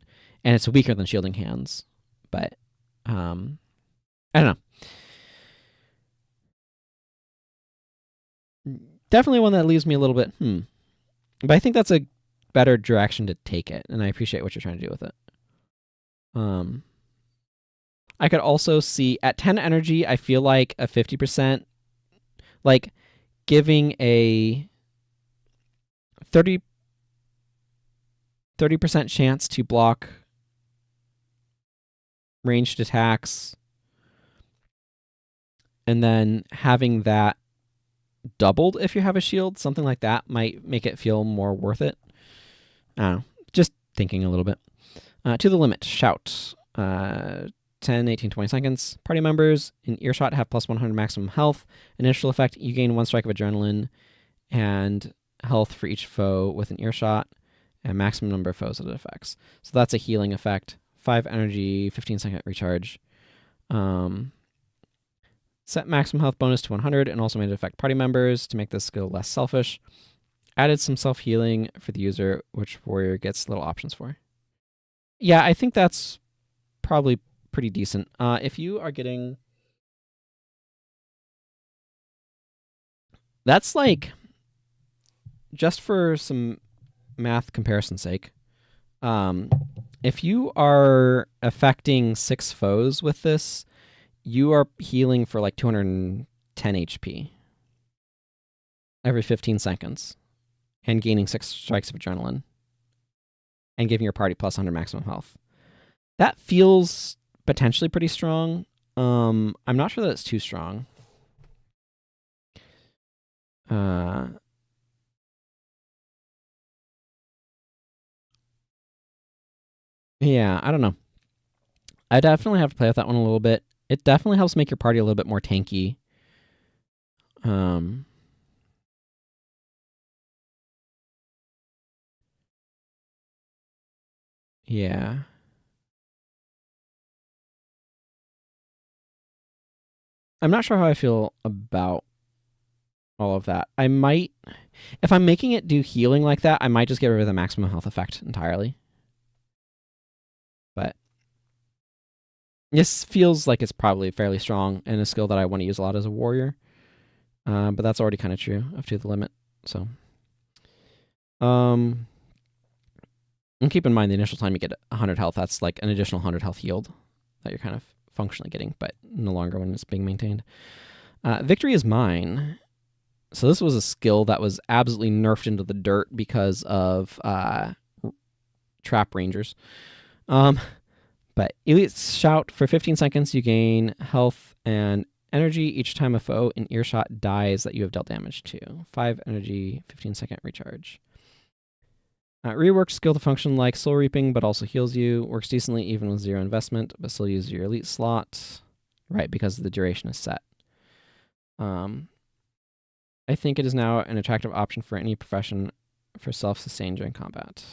And it's weaker than shielding hands. But, I don't know. Definitely one that leaves me a little bit, But I think that's a better direction to take it, and I appreciate what you're trying to do with it. I could also see at 10 energy, I feel like a 50%, like giving a 30% chance to block ranged attacks, and then having that doubled if you have a shield, something like that might make it feel more worth it. I don't know, just thinking a little bit. To the limit, shout. 10, 18, 20 seconds. Party members in earshot have plus 100 maximum health. Initial effect, you gain 1 strike of adrenaline and health for each foe within earshot, and maximum number of foes that it affects. So that's a healing effect. 5 energy, 15-second recharge. Set maximum health bonus to 100 and also made it affect party members to make this skill less selfish. Added some self-healing for the user, which warrior gets little options for. Yeah, I think that's probably pretty decent. If you are getting... That's like... Just for some math comparison sake, if you are affecting 6 foes with this, you are healing for like 210 HP every 15 seconds and gaining 6 strikes of adrenaline and giving your party plus 100 maximum health. That feels potentially pretty strong. I'm not sure that it's too strong. Yeah, I don't know. I definitely have to play with that one a little bit. It definitely helps make your party a little bit more tanky. Yeah. I'm not sure how I feel about all of that. I might, if I'm making it do healing like that, I might just get rid of the maximum health effect entirely. But this feels like it's probably fairly strong and a skill that I want to use a lot as a warrior. But that's already kind of true up to the limit. So, and keep in mind the initial time you get 100 health, that's like an additional 100 health yield that you're kind of functionally getting, but no longer when it's being maintained. Victory is mine. So this was a skill that was absolutely nerfed into the dirt because of trap rangers. But Elite Shout, for 15 seconds, you gain health and energy each time a foe in earshot dies that you have dealt damage to. 5 energy, 15-second recharge. Rework skill to function like soul reaping, but also heals you. Works decently even with 0 investment, but still use your elite slot. Right, because the duration is set. I think it is now an attractive option for any profession for self-sustain during combat.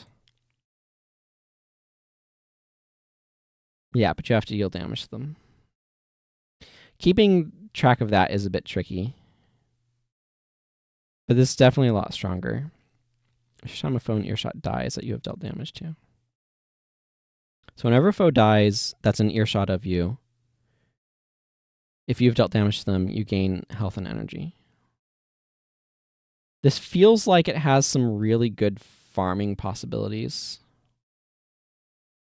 Yeah, but you have to deal damage to them. Keeping track of that is a bit tricky. But this is definitely a lot stronger. Each time a foe in earshot dies that you have dealt damage to. So whenever a foe dies that's in earshot of you, if you've dealt damage to them, you gain health and energy. This feels like it has some really good farming possibilities.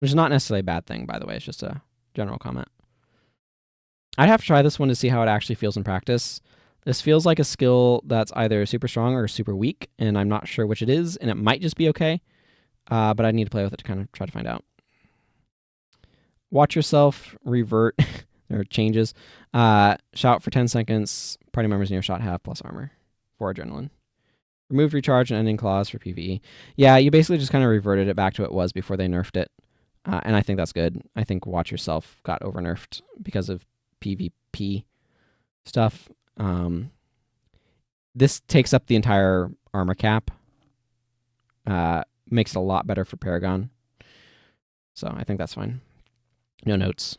Which is not necessarily a bad thing, by the way. It's just a general comment. I'd have to try this one to see how it actually feels in practice. This feels like a skill that's either super strong or super weak, and I'm not sure which it is, and it might just be okay, but I need to play with it to kind of try to find out. Watch yourself, revert, there are changes. Shout for 10 seconds, party members in your shot have plus armor for adrenaline. Removed recharge and ending clause for PvE. Yeah, you basically just kind of reverted it back to what it was before they nerfed it, and I think that's good. I think watch yourself got over nerfed because of PvP stuff. This takes up the entire armor cap. Makes it a lot better for Paragon. So I think that's fine. No notes.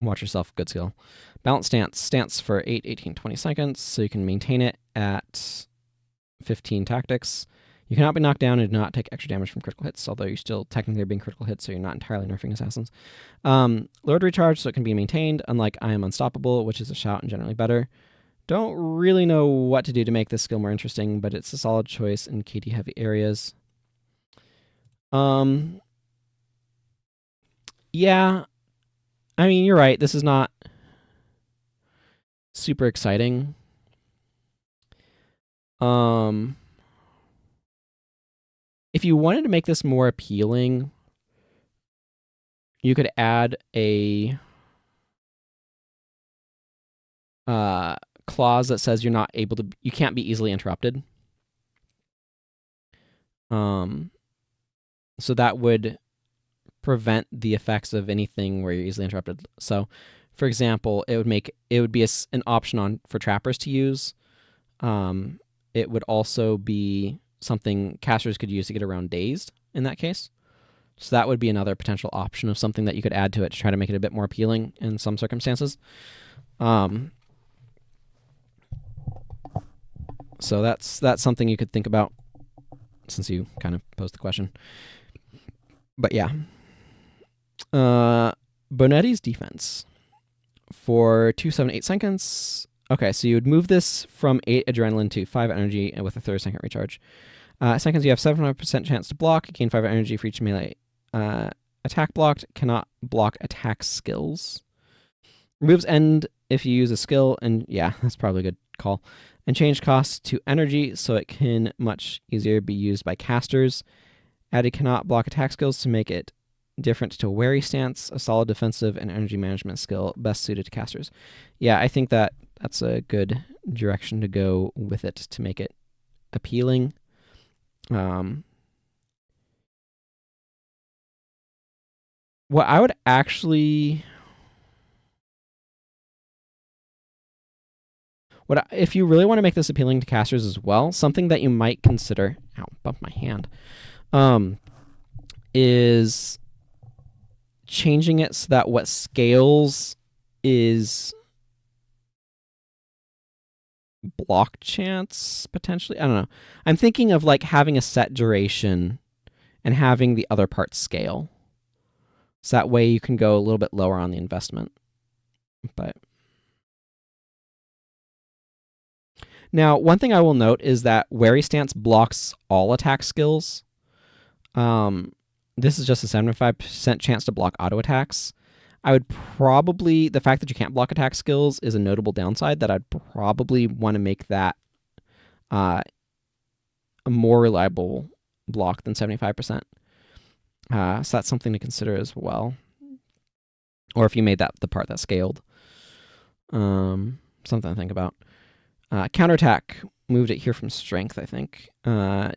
Watch yourself, good skill. Balance stance. Stance for 8, 18, 20 seconds, so you can maintain it at 15 tactics. You cannot be knocked down and do not take extra damage from critical hits, although you still technically are being critical hits, so you're not entirely nerfing assassins. Lowered recharge, so it can be maintained, unlike I Am Unstoppable, which is a shout and generally better. Don't really know what to do to make this skill more interesting, but it's a solid choice in KD-heavy areas. Yeah, I mean, you're right. This is not super exciting. If you wanted to make this more appealing, you could add a clause that says you can't be easily interrupted. So that would prevent the effects of anything where you're easily interrupted. So, for example, it would be an option for trappers to use. It would also be something casters could use to get around dazed in that case. So that would be another potential option of something that you could add to it to try to make it a bit more appealing in some circumstances. So that's something you could think about since you kind of posed the question. But yeah. Bonetti's defense for 2, 7, 8 seconds. Okay, so you would move this from 8 adrenaline to 5 energy and with a 30-second recharge. Seconds, you have 75% chance to block. Gain 5 energy for each melee attack blocked. Cannot block attack skills. Removes end if you use a skill, and yeah, that's probably a good call. And change costs to energy, so it can much easier be used by casters. Added cannot block attack skills to make it different to wary stance, a solid defensive and energy management skill best suited to casters. Yeah, I think that's a good direction to go with it to make it appealing. What I would actually... if you really want to make this appealing to casters as well, something that you might consider... Ow, bumped my hand. Is changing it so that what scales is block chance, potentially. I don't know. I'm thinking of like having a set duration and having the other parts scale. So that way you can go a little bit lower on the investment. But now, one thing I will note is that wary stance blocks all attack skills. This is just a 75% chance to block auto attacks. I would probably, the fact that you can't block attack skills is a notable downside that I'd probably want to make that a more reliable block than 75%. So that's something to consider as well. Or if you made that the part that scaled. Something to think about. Counterattack. moved it here from strength, I think.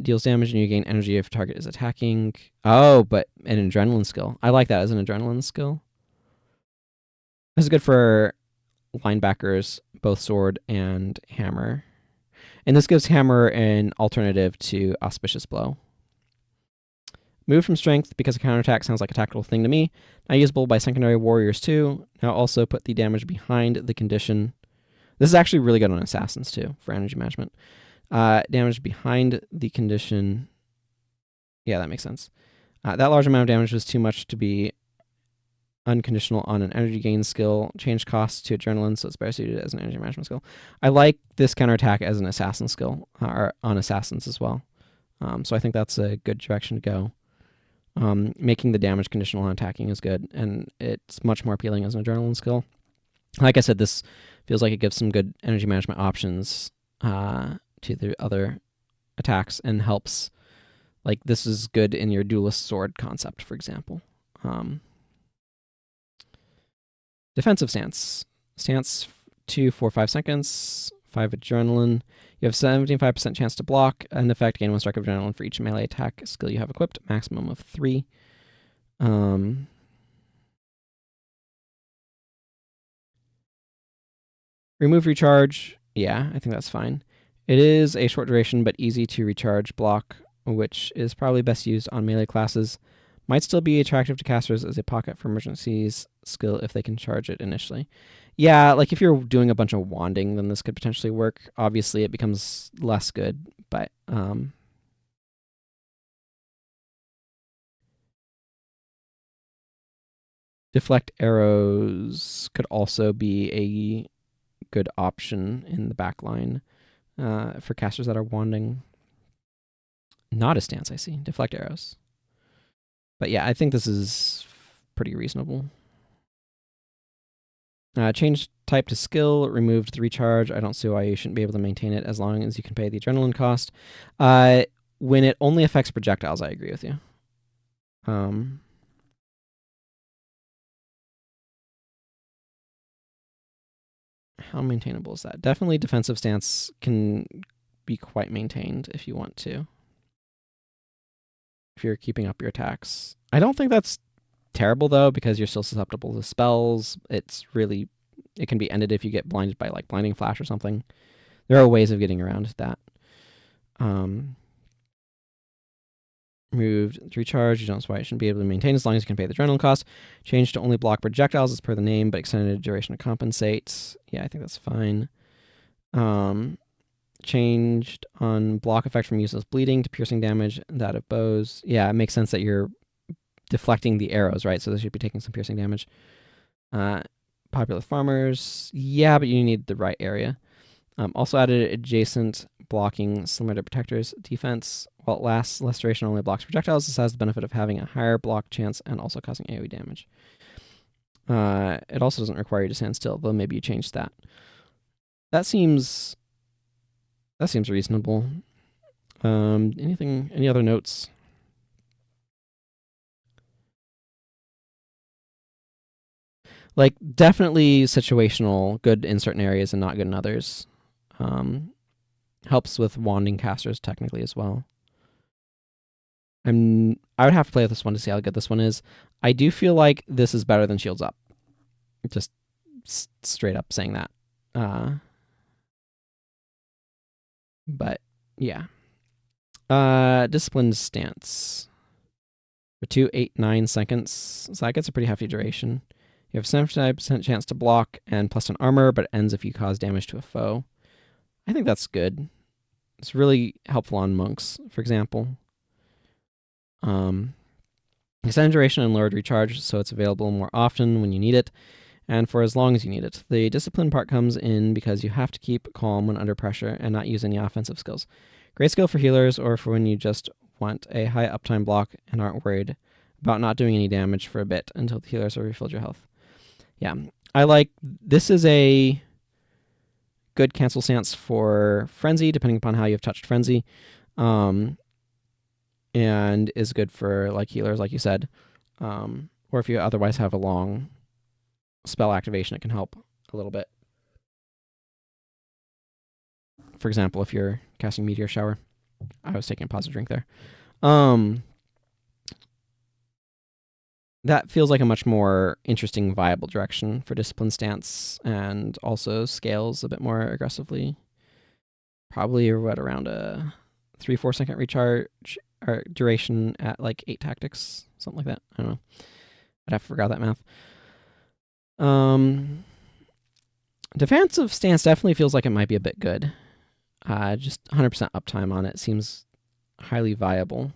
Deals damage and you gain energy if target is attacking. Oh, but an adrenaline skill. I like that as an adrenaline skill. This is good for linebackers, both sword and hammer. And this gives hammer an alternative to auspicious blow. Move from strength because a counterattack sounds like a tactical thing to me. Now usable by secondary warriors too. Now also put the damage behind the condition. This is actually really good on assassins too for energy management. Damage behind the condition. Yeah, that makes sense. That large amount of damage was too much to be unconditional on an energy gain skill. Change costs to adrenaline, so it's better suited as an energy management skill. I like this counterattack as an assassin skill, or on assassins as well. So I think that's a good direction to go. Making the damage conditional on attacking is good, and it's much more appealing as an adrenaline skill. Like I said, this feels like it gives some good energy management options to the other attacks and helps. Like, this is good in your duelist sword concept, for example. Defensive stance. Stance 2 for 5 seconds, 5 adrenaline. You have 75% chance to block. An effect, gain 1 strike of adrenaline for each melee attack skill you have equipped, maximum of 3. Remove recharge. Yeah, I think that's fine. It is a short duration but easy to recharge block, which is probably best used on melee classes. Might still be attractive to casters as a pocket for emergencies skill if they can charge it initially. Yeah, like if you're doing a bunch of wanding, then this could potentially work. Obviously, it becomes less good, but deflect arrows could also be a good option in the back line for casters that are wanding. Not a stance, I see. Deflect arrows. But yeah, I think this is pretty reasonable. Change type to skill, removed the recharge. I don't see why you shouldn't be able to maintain it as long as you can pay the adrenaline cost. When it only affects projectiles, I agree with you. How maintainable is that? Definitely defensive stance can be quite maintained if you want to. If you're keeping up your attacks. I don't think that's terrible though, because you're still susceptible to spells. It can be ended if you get blinded by like blinding flash or something. There are ways of getting around that. Moved recharge. You don't see why it shouldn't be able to maintain as long as you can pay the adrenaline cost. Change to only block projectiles as per the name, but extended duration to compensate. Yeah, I think that's fine. Changed on block effect from useless bleeding to piercing damage, that of bows. Yeah, it makes sense that you're deflecting the arrows, right? So this should be taking some piercing damage. Popular farmers. Yeah, but you need the right area. Also added adjacent blocking similar to protectors. Defense, while it lasts less duration, only blocks projectiles. This has the benefit of having a higher block chance and also causing AoE damage. It also doesn't require you to stand still, though maybe you changed that. That seems reasonable. Any other notes? Like, definitely situational, good in certain areas and not good in others. Helps with wanding casters technically as well. I would have to play with this one to see how good this one is. I do feel like this is better than Shields Up. Just straight up saying that. But yeah. Disciplined stance. For 2, 8, 9 seconds. So that gets a pretty hefty duration. You have 75% chance to block and +10 armor, but it ends if you cause damage to a foe. I think that's good. It's really helpful on monks, for example. Extended duration and lowered recharge, so it's available more often when you need it, and for as long as you need it. The discipline part comes in because you have to keep calm when under pressure and not use any offensive skills. Great skill for healers or for when you just want a high uptime block and aren't worried about not doing any damage for a bit until the healers have refilled your health. Yeah, I like this is a good cancel stance for Frenzy, depending upon how you've touched Frenzy, and is good for like healers, like you said, or if you otherwise have a long spell activation, it can help a little bit. for example, if you're casting Meteor Shower. I was taking a pause to drink there. That feels like a much more interesting, viable direction for Discipline Stance, and also scales a bit more aggressively. Probably around a 3-4 second recharge or duration at like 8 tactics, something like that. I don't know. I'd have to figure out that math. Defensive Stance definitely feels like it might be a bit good. Just 100% uptime on it seems highly viable.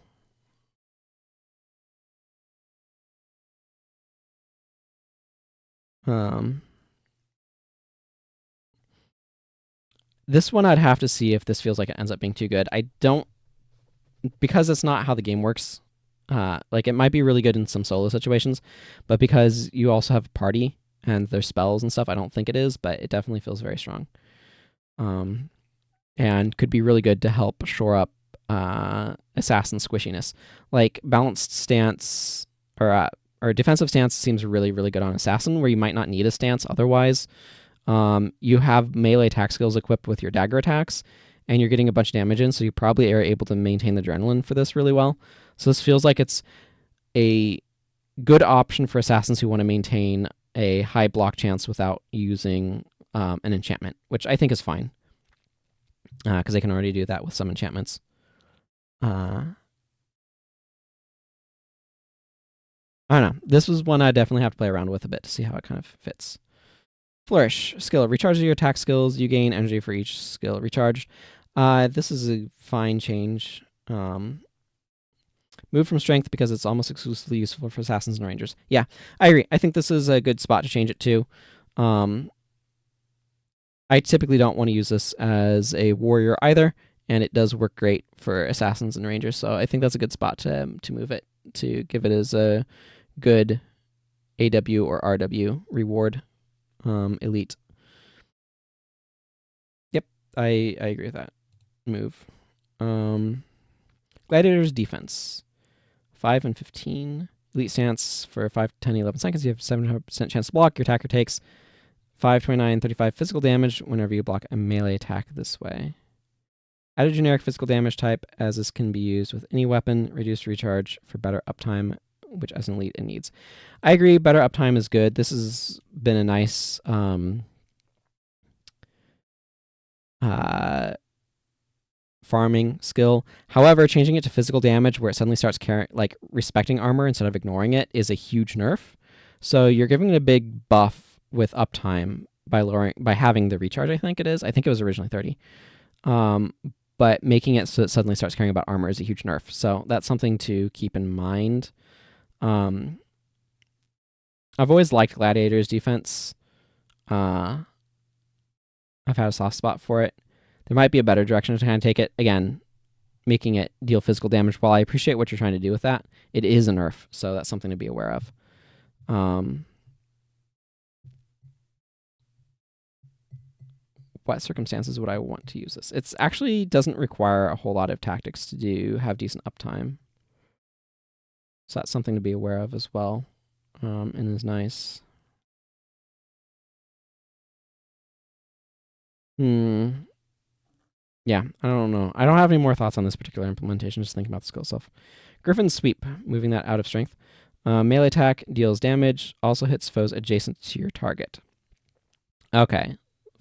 This one I'd have to see if this feels like it ends up being too good. I don't, because it's not how the game works. Like, it might be really good in some solo situations, but because you also have a party and there's spells and stuff, I don't think it is, but it definitely feels very strong. And could be really good to help shore up assassin squishiness. Like, balanced stance or defensive stance seems really, really good on assassin, where you might not need a stance otherwise. You have melee attack skills equipped with your dagger attacks, and you're getting a bunch of damage in, so you probably are able to maintain the adrenaline for this really well. So this feels like it's a good option for assassins who want to maintain a high block chance without using an enchantment, which I think is fine, because they can already do that with some enchantments. I don't know. This was one I definitely have to play around with a bit to see how it kind of fits. Flourish skill recharges your attack skills. You gain energy for each skill recharged. This is a fine change. Move from strength because it's almost exclusively useful for assassins and rangers. Yeah, I agree. I think this is a good spot to change it to. I typically don't want to use this as a warrior either, and it does work great for assassins and rangers. So I think that's a good spot to move it, to give it as a good AW or RW reward. Elite. Yep, I agree with that move. Gladiator's defense. 5 and 15. Elite stance for 5, 10, 11 seconds. You have 7% chance to block. Your attacker takes 5, 29, 35 physical damage whenever you block a melee attack this way. Add a generic physical damage type, as this can be used with any weapon. Reduced recharge for better uptime, which as an elite it needs. I agree, better uptime is good. This has been a nice farming skill. However, changing it to physical damage where it suddenly starts respecting armor instead of ignoring it is a huge nerf. So you're giving it a big buff with uptime by having the recharge, I think it is. I think it was originally 30. But making it so it suddenly starts caring about armor is a huge nerf. So that's something to keep in mind. I've always liked Gladiator's defense. I've had a soft spot for it. There might be a better direction to kind of take it. Again, making it deal physical damage. While I appreciate what you're trying to do with that, it is a nerf, so that's something to be aware of. What circumstances would I want to use this? It actually doesn't require a whole lot of tactics to have decent uptime. So that's something to be aware of as well, and is nice. Yeah, I don't know. I don't have any more thoughts on this particular implementation, just thinking about the skill itself. Griffin's Sweep, moving that out of strength. Melee attack deals damage, also hits foes adjacent to your target. Okay,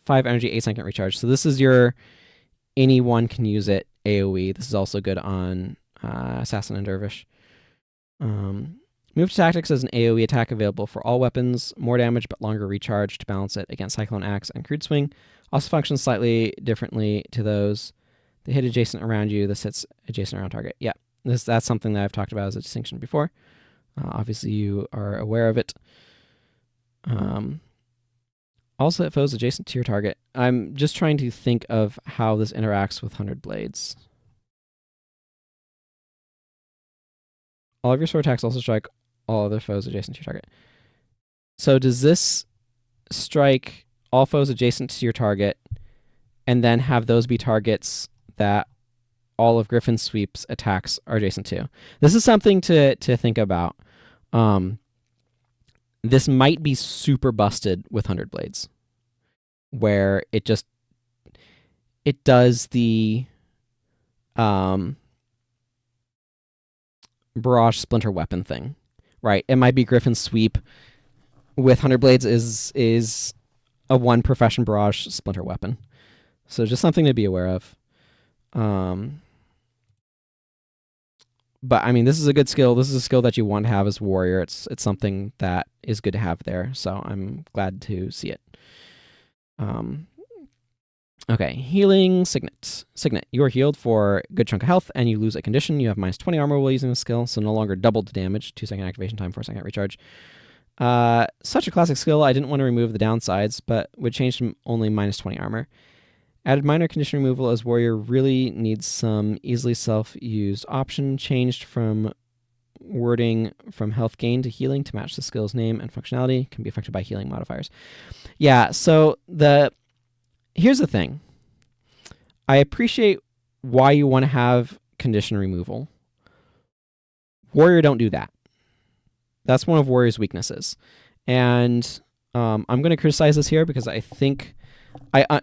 5 energy, 8 second recharge. So this is your anyone can use it AoE. This is also good on Assassin and Dervish. Move to Tactics is an AoE attack available for all weapons. More damage but longer recharge to balance it against Cyclone Axe and Crude Swing. Also functions slightly differently to those. They hit adjacent around you. This hits adjacent around target. Yeah, that's something that I've talked about as a distinction before. Obviously, you are aware of it. Also, it foes adjacent to your target. I'm just trying to think of how this interacts with 100 Blades. All of your sword attacks also strike all other foes adjacent to your target. So does this strike all foes adjacent to your target and then have those be targets that all of Griffin's Sweep's attacks are adjacent to? This is something to think about. This might be super busted with 100 Blades, where it just it does the barrage splinter weapon thing, right? It might be Griffin's Sweep with 100 Blades is a one profession barrage splinter weapon. So just something to be aware of. But I mean, this is a good skill. This is a skill that you want to have as warrior. It's something that is good to have there. So I'm glad to see it. Okay, healing Signet. Signet, you are healed for a good chunk of health, and you lose a condition. You have minus 20 armor while using the skill, so no longer doubled the damage. 2-second activation time, 4-second recharge. Such a classic skill. I didn't want to remove the downsides, but would change to only minus 20 armor. Added minor condition removal as warrior really needs some easily self-used option. Changed from wording from health gain to healing to match the skill's name and functionality. Can be affected by healing modifiers. Yeah, so here's the thing. I appreciate why you want to have condition removal. Warrior don't do that. That's one of Warrior's weaknesses. And I'm going to criticize this here because I think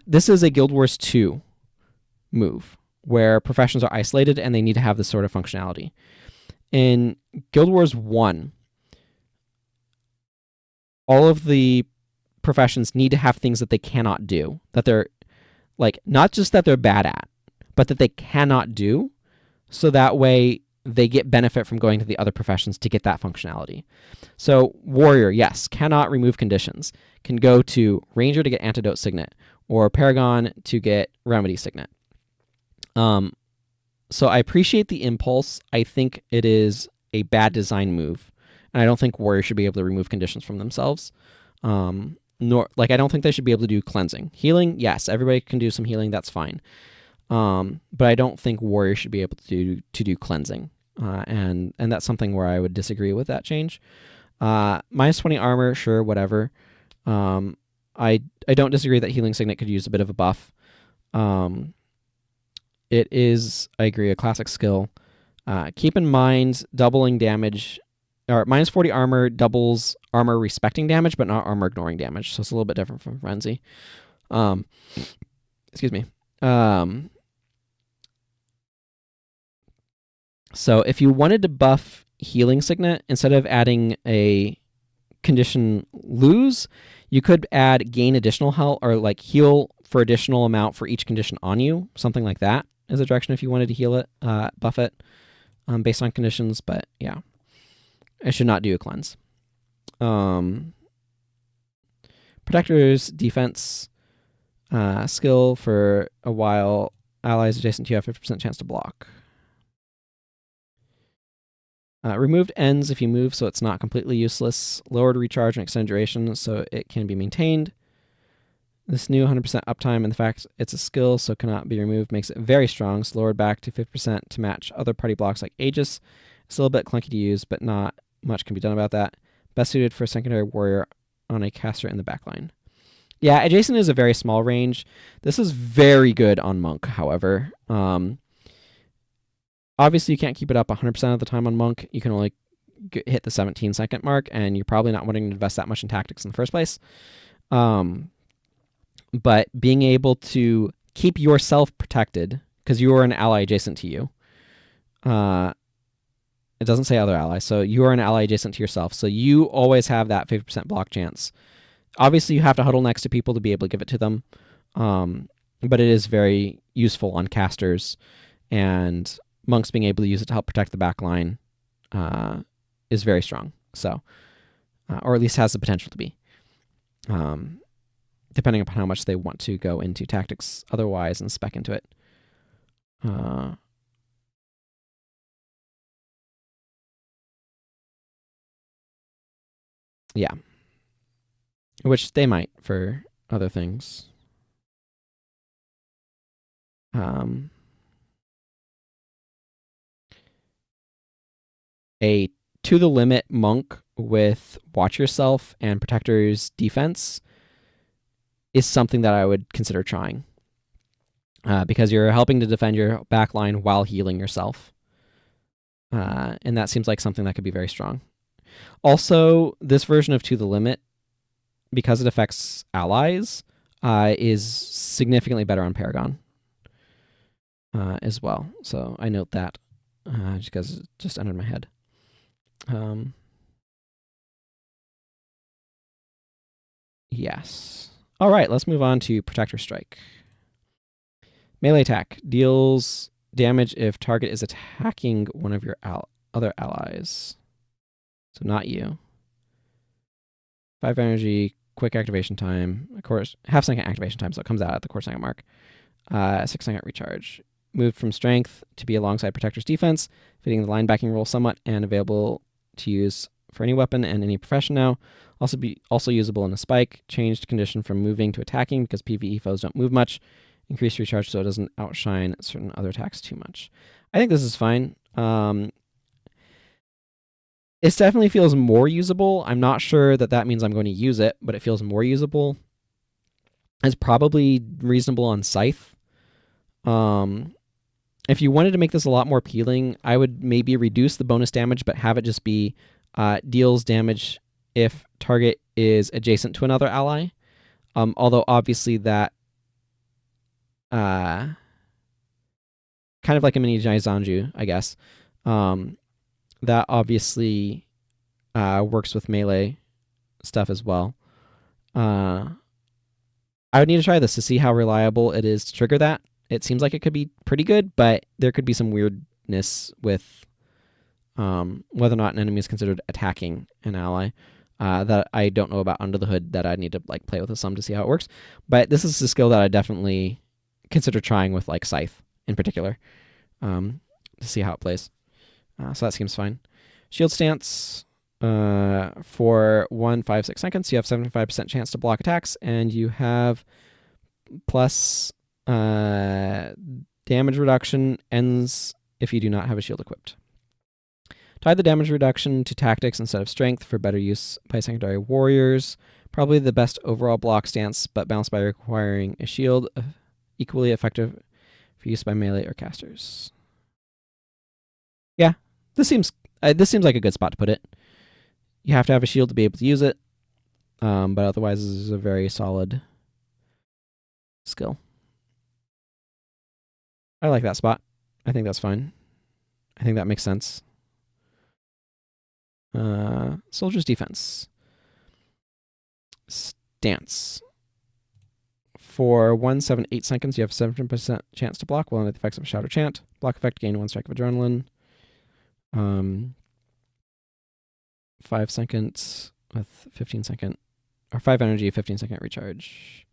this is a Guild Wars 2 move where professions are isolated and they need to have this sort of functionality. In Guild Wars 1, all of the professions need to have things that they cannot do, that they're like, not just that they're bad at, but that they cannot do, so that way they get benefit from going to the other professions to get that functionality. So Warrior, yes, cannot remove conditions. Can go to Ranger to get Antidote Signet, or Paragon to get Remedy Signet. So I appreciate the impulse. I think it is a bad design move, and I don't think Warrior should be able to remove conditions from themselves. I don't think they should be able to do cleansing. Healing, yes, everybody can do some healing, that's fine. But I don't think Warrior should be able to do cleansing. And that's something where I would disagree with that change. Minus 20 armor, sure, whatever. I don't disagree that Healing Signet could use a bit of a buff. It is, I agree, a classic skill. Keep in mind, doubling damage, or minus 40 armor doubles armor respecting damage, but not armor ignoring damage. So it's a little bit different from Frenzy. Excuse me. So if you wanted to buff Healing Signet, instead of adding a condition lose, you could add gain additional health, or like heal for additional amount for each condition on you. Something like that is a direction if you wanted to heal it, buff it, based on conditions. But yeah, it should not do a cleanse. Protector's defense skill for a while. Allies adjacent to you have 50% chance to block. Removed ends if you move, so it's not completely useless. Lowered recharge and extended duration, so it can be maintained. This new 100% uptime and the fact it's a skill, so cannot be removed, makes it very strong. So lowered back to 50% to match other party blocks like Aegis. It's a little bit clunky to use, but not much can be done about that. Best suited for a secondary warrior on a caster in the backline. Yeah, adjacent is a very small range. This is very good on Monk, however. Obviously, you can't keep it up 100% of the time on Monk. You can only hit the 17-second mark, and you're probably not wanting to invest that much in tactics in the first place. But being able to keep yourself protected, because you are an ally adjacent to you. It doesn't say other allies, so you are an ally adjacent to yourself. So you always have that 50% block chance. Obviously, you have to huddle next to people to be able to give it to them. But it is very useful on casters, and Monks being able to use it to help protect the back line is very strong. So, or at least has the potential to be, depending upon how much they want to go into tactics otherwise and spec into it. Yeah. Which they might for other things. A to the limit monk with Watch Yourself and Protector's defense is something that I would consider trying. Because you're helping to defend your backline while healing yourself. And that seems like something that could be very strong. Also, this version of To the Limit, because it affects allies, is significantly better on Paragon. as well. So I note that just because it just entered my head. Yes. All right, let's move on to Protector Strike. Melee attack deals damage if target is attacking one of your other allies. So not you. 5 energy, quick activation time. Of course, half-second activation time, so it comes out at the quarter-second mark. 6-second recharge. Moved from strength to be alongside Protector's defense, fitting the linebacking role somewhat, and available to use for any weapon and any profession now. Also usable in a spike. Changed condition from moving to attacking because PvE foes don't move much. Increased recharge so it doesn't outshine certain other attacks too much. I think this is fine. It definitely feels more usable. I'm not sure that means I'm going to use it, but it feels more usable. It's probably reasonable on Scythe. If you wanted to make this a lot more appealing, I would maybe reduce the bonus damage, but have it just be deals damage if target is adjacent to another ally. Although obviously that kind of like a mini Jaizanju, I guess. That obviously works with melee stuff as well. I would need to try this to see how reliable it is to trigger that. It seems like it could be pretty good, but there could be some weirdness with whether or not an enemy is considered attacking an ally that I don't know about under the hood that I need to play with some to see how it works. But this is a skill that I definitely consider trying with Scythe in particular to see how it plays. So that seems fine. Shield stance. For 1, 5, 6 seconds, you have 75% chance to block attacks, and you have plus damage reduction ends if you do not have a shield equipped. Tie the damage reduction to tactics instead of strength for better use by secondary warriors. Probably the best overall block stance, but balanced by requiring a shield, equally effective for use by melee or casters. Yeah, this seems like a good spot to put it. You have to have a shield to be able to use it, but otherwise this is a very solid skill. I like that spot. I think that's fine. I think that makes sense. Soldier's defense. Stance. For 1, 7, 8 seconds, you have 17% chance to block while under the effects of a shout or chant. Block effect, gain 1 strike of adrenaline. 5 seconds with 15-second, or 5 energy, 15-second recharge.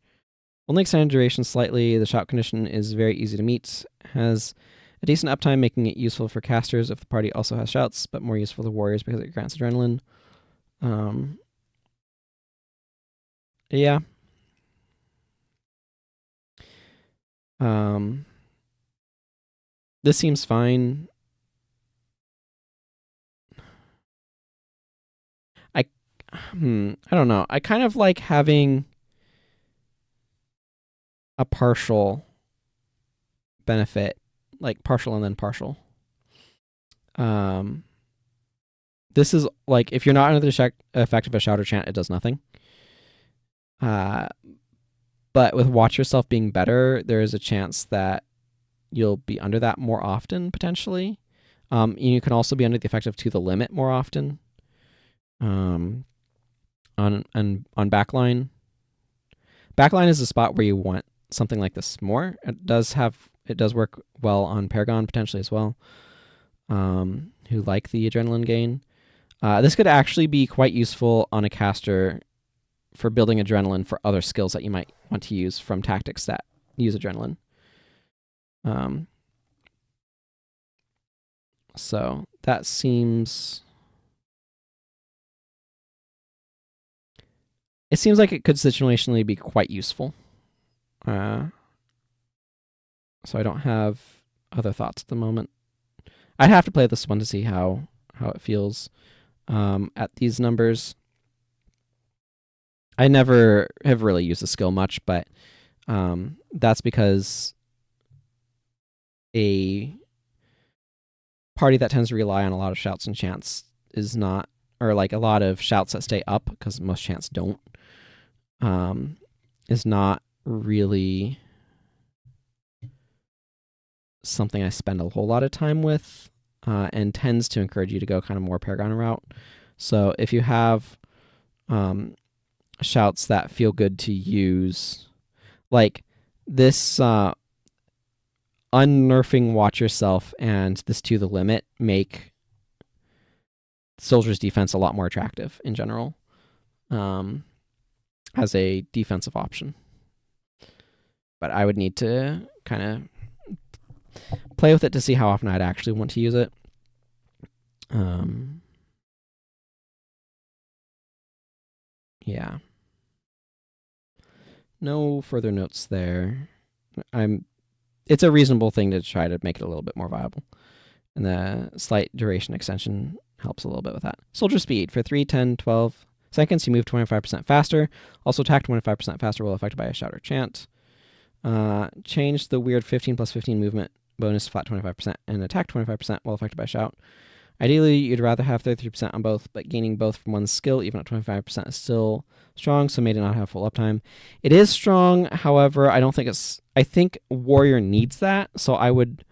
Only extended duration slightly. The shout condition is very easy to meet. Has a decent uptime, making it useful for casters if the party also has shouts, but more useful to warriors because it grants adrenaline. Yeah. This seems fine. I don't know. I kind of like having a partial benefit, like partial and then partial. This is if you're not under the effect of a shout or chant, it does nothing. But with watch yourself being better, there is a chance that you'll be under that more often, potentially. You can also be under the effect of to the limit more often. On backline. Backline is a spot where you want something like this more. It does work well on Paragon potentially as well. Who like the adrenaline gain. This could actually be quite useful on a caster for building adrenaline for other skills that you might want to use from tactics that use adrenaline. So that seems... It seems like it could situationally be quite useful. So I don't have other thoughts at the moment. I'd have to play this one to see how it feels at these numbers. I never have really used the skill much, but that's because a party that tends to rely on a lot of shouts and chants is not, or a lot of shouts that stay up, because most chants don't, is not really something I spend a whole lot of time with, and tends to encourage you to go kind of more Paragon route. So if you have shouts that feel good to use, like this unnerfing Watch Yourself and this To the Limit, make Soldier's defense a lot more attractive in general, as a defensive option. But I would need to kind of play with it to see how often I'd actually want to use it. Yeah. No further notes there. It's a reasonable thing to try to make it a little bit more viable. And the slight duration extension helps a little bit with that. Soldier speed. For 3, 10, 12 seconds, you move 25% faster. Also attack 25% faster while affected by a shout or chant. Change the weird 15 plus 15 movement bonus to flat 25% and attack 25% while affected by a shout. Ideally, you'd rather have 33% on both, but gaining both from one skill, even at 25%, is still strong, so may not have full uptime. It is strong, however, I don't think it's... I think Warrior needs that, so I would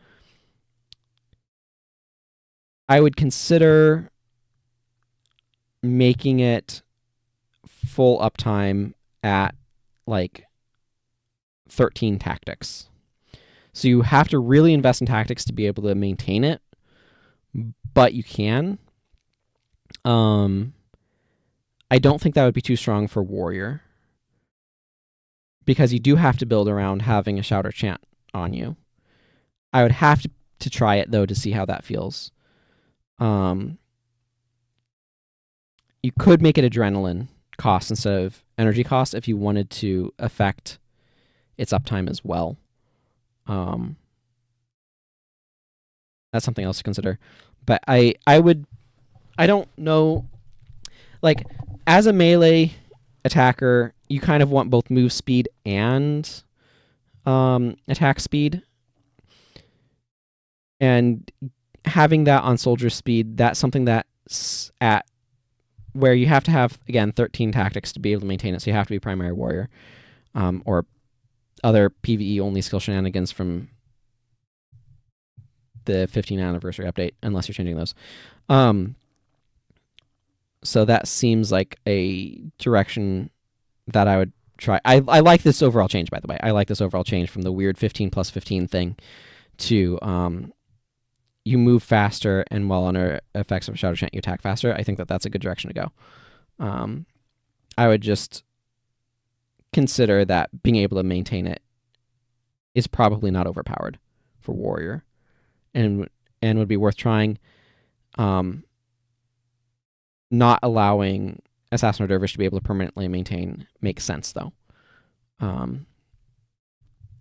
consider making it full uptime at, like, 13 tactics. So you have to really invest in tactics to be able to maintain it, but you can. I don't think that would be too strong for Warrior, because you do have to build around having a shout or chant on you. I would have to try it, though, to see how that feels. You could make it adrenaline cost instead of energy cost if you wanted to affect its uptime as well. That's something else to consider. But I don't know, like, as a melee attacker, you kind of want both move speed and attack speed. And having that on soldier speed, that's something that's at where you have to have, again, 13 tactics to be able to maintain it. So you have to be primary warrior, or other PvE only skill shenanigans from the 15th anniversary update, unless you're changing those. So that seems like a direction that I would try. I like this overall change, by the way. I like this overall change from the weird 15 plus 15 thing to you move faster, and while under effects of a shout or chant, you attack faster. I think that that's a good direction to go. I would just consider that being able to maintain it is probably not overpowered for Warrior, and would be worth trying. Not allowing Assassin or Dervish to be able to permanently maintain makes sense, though,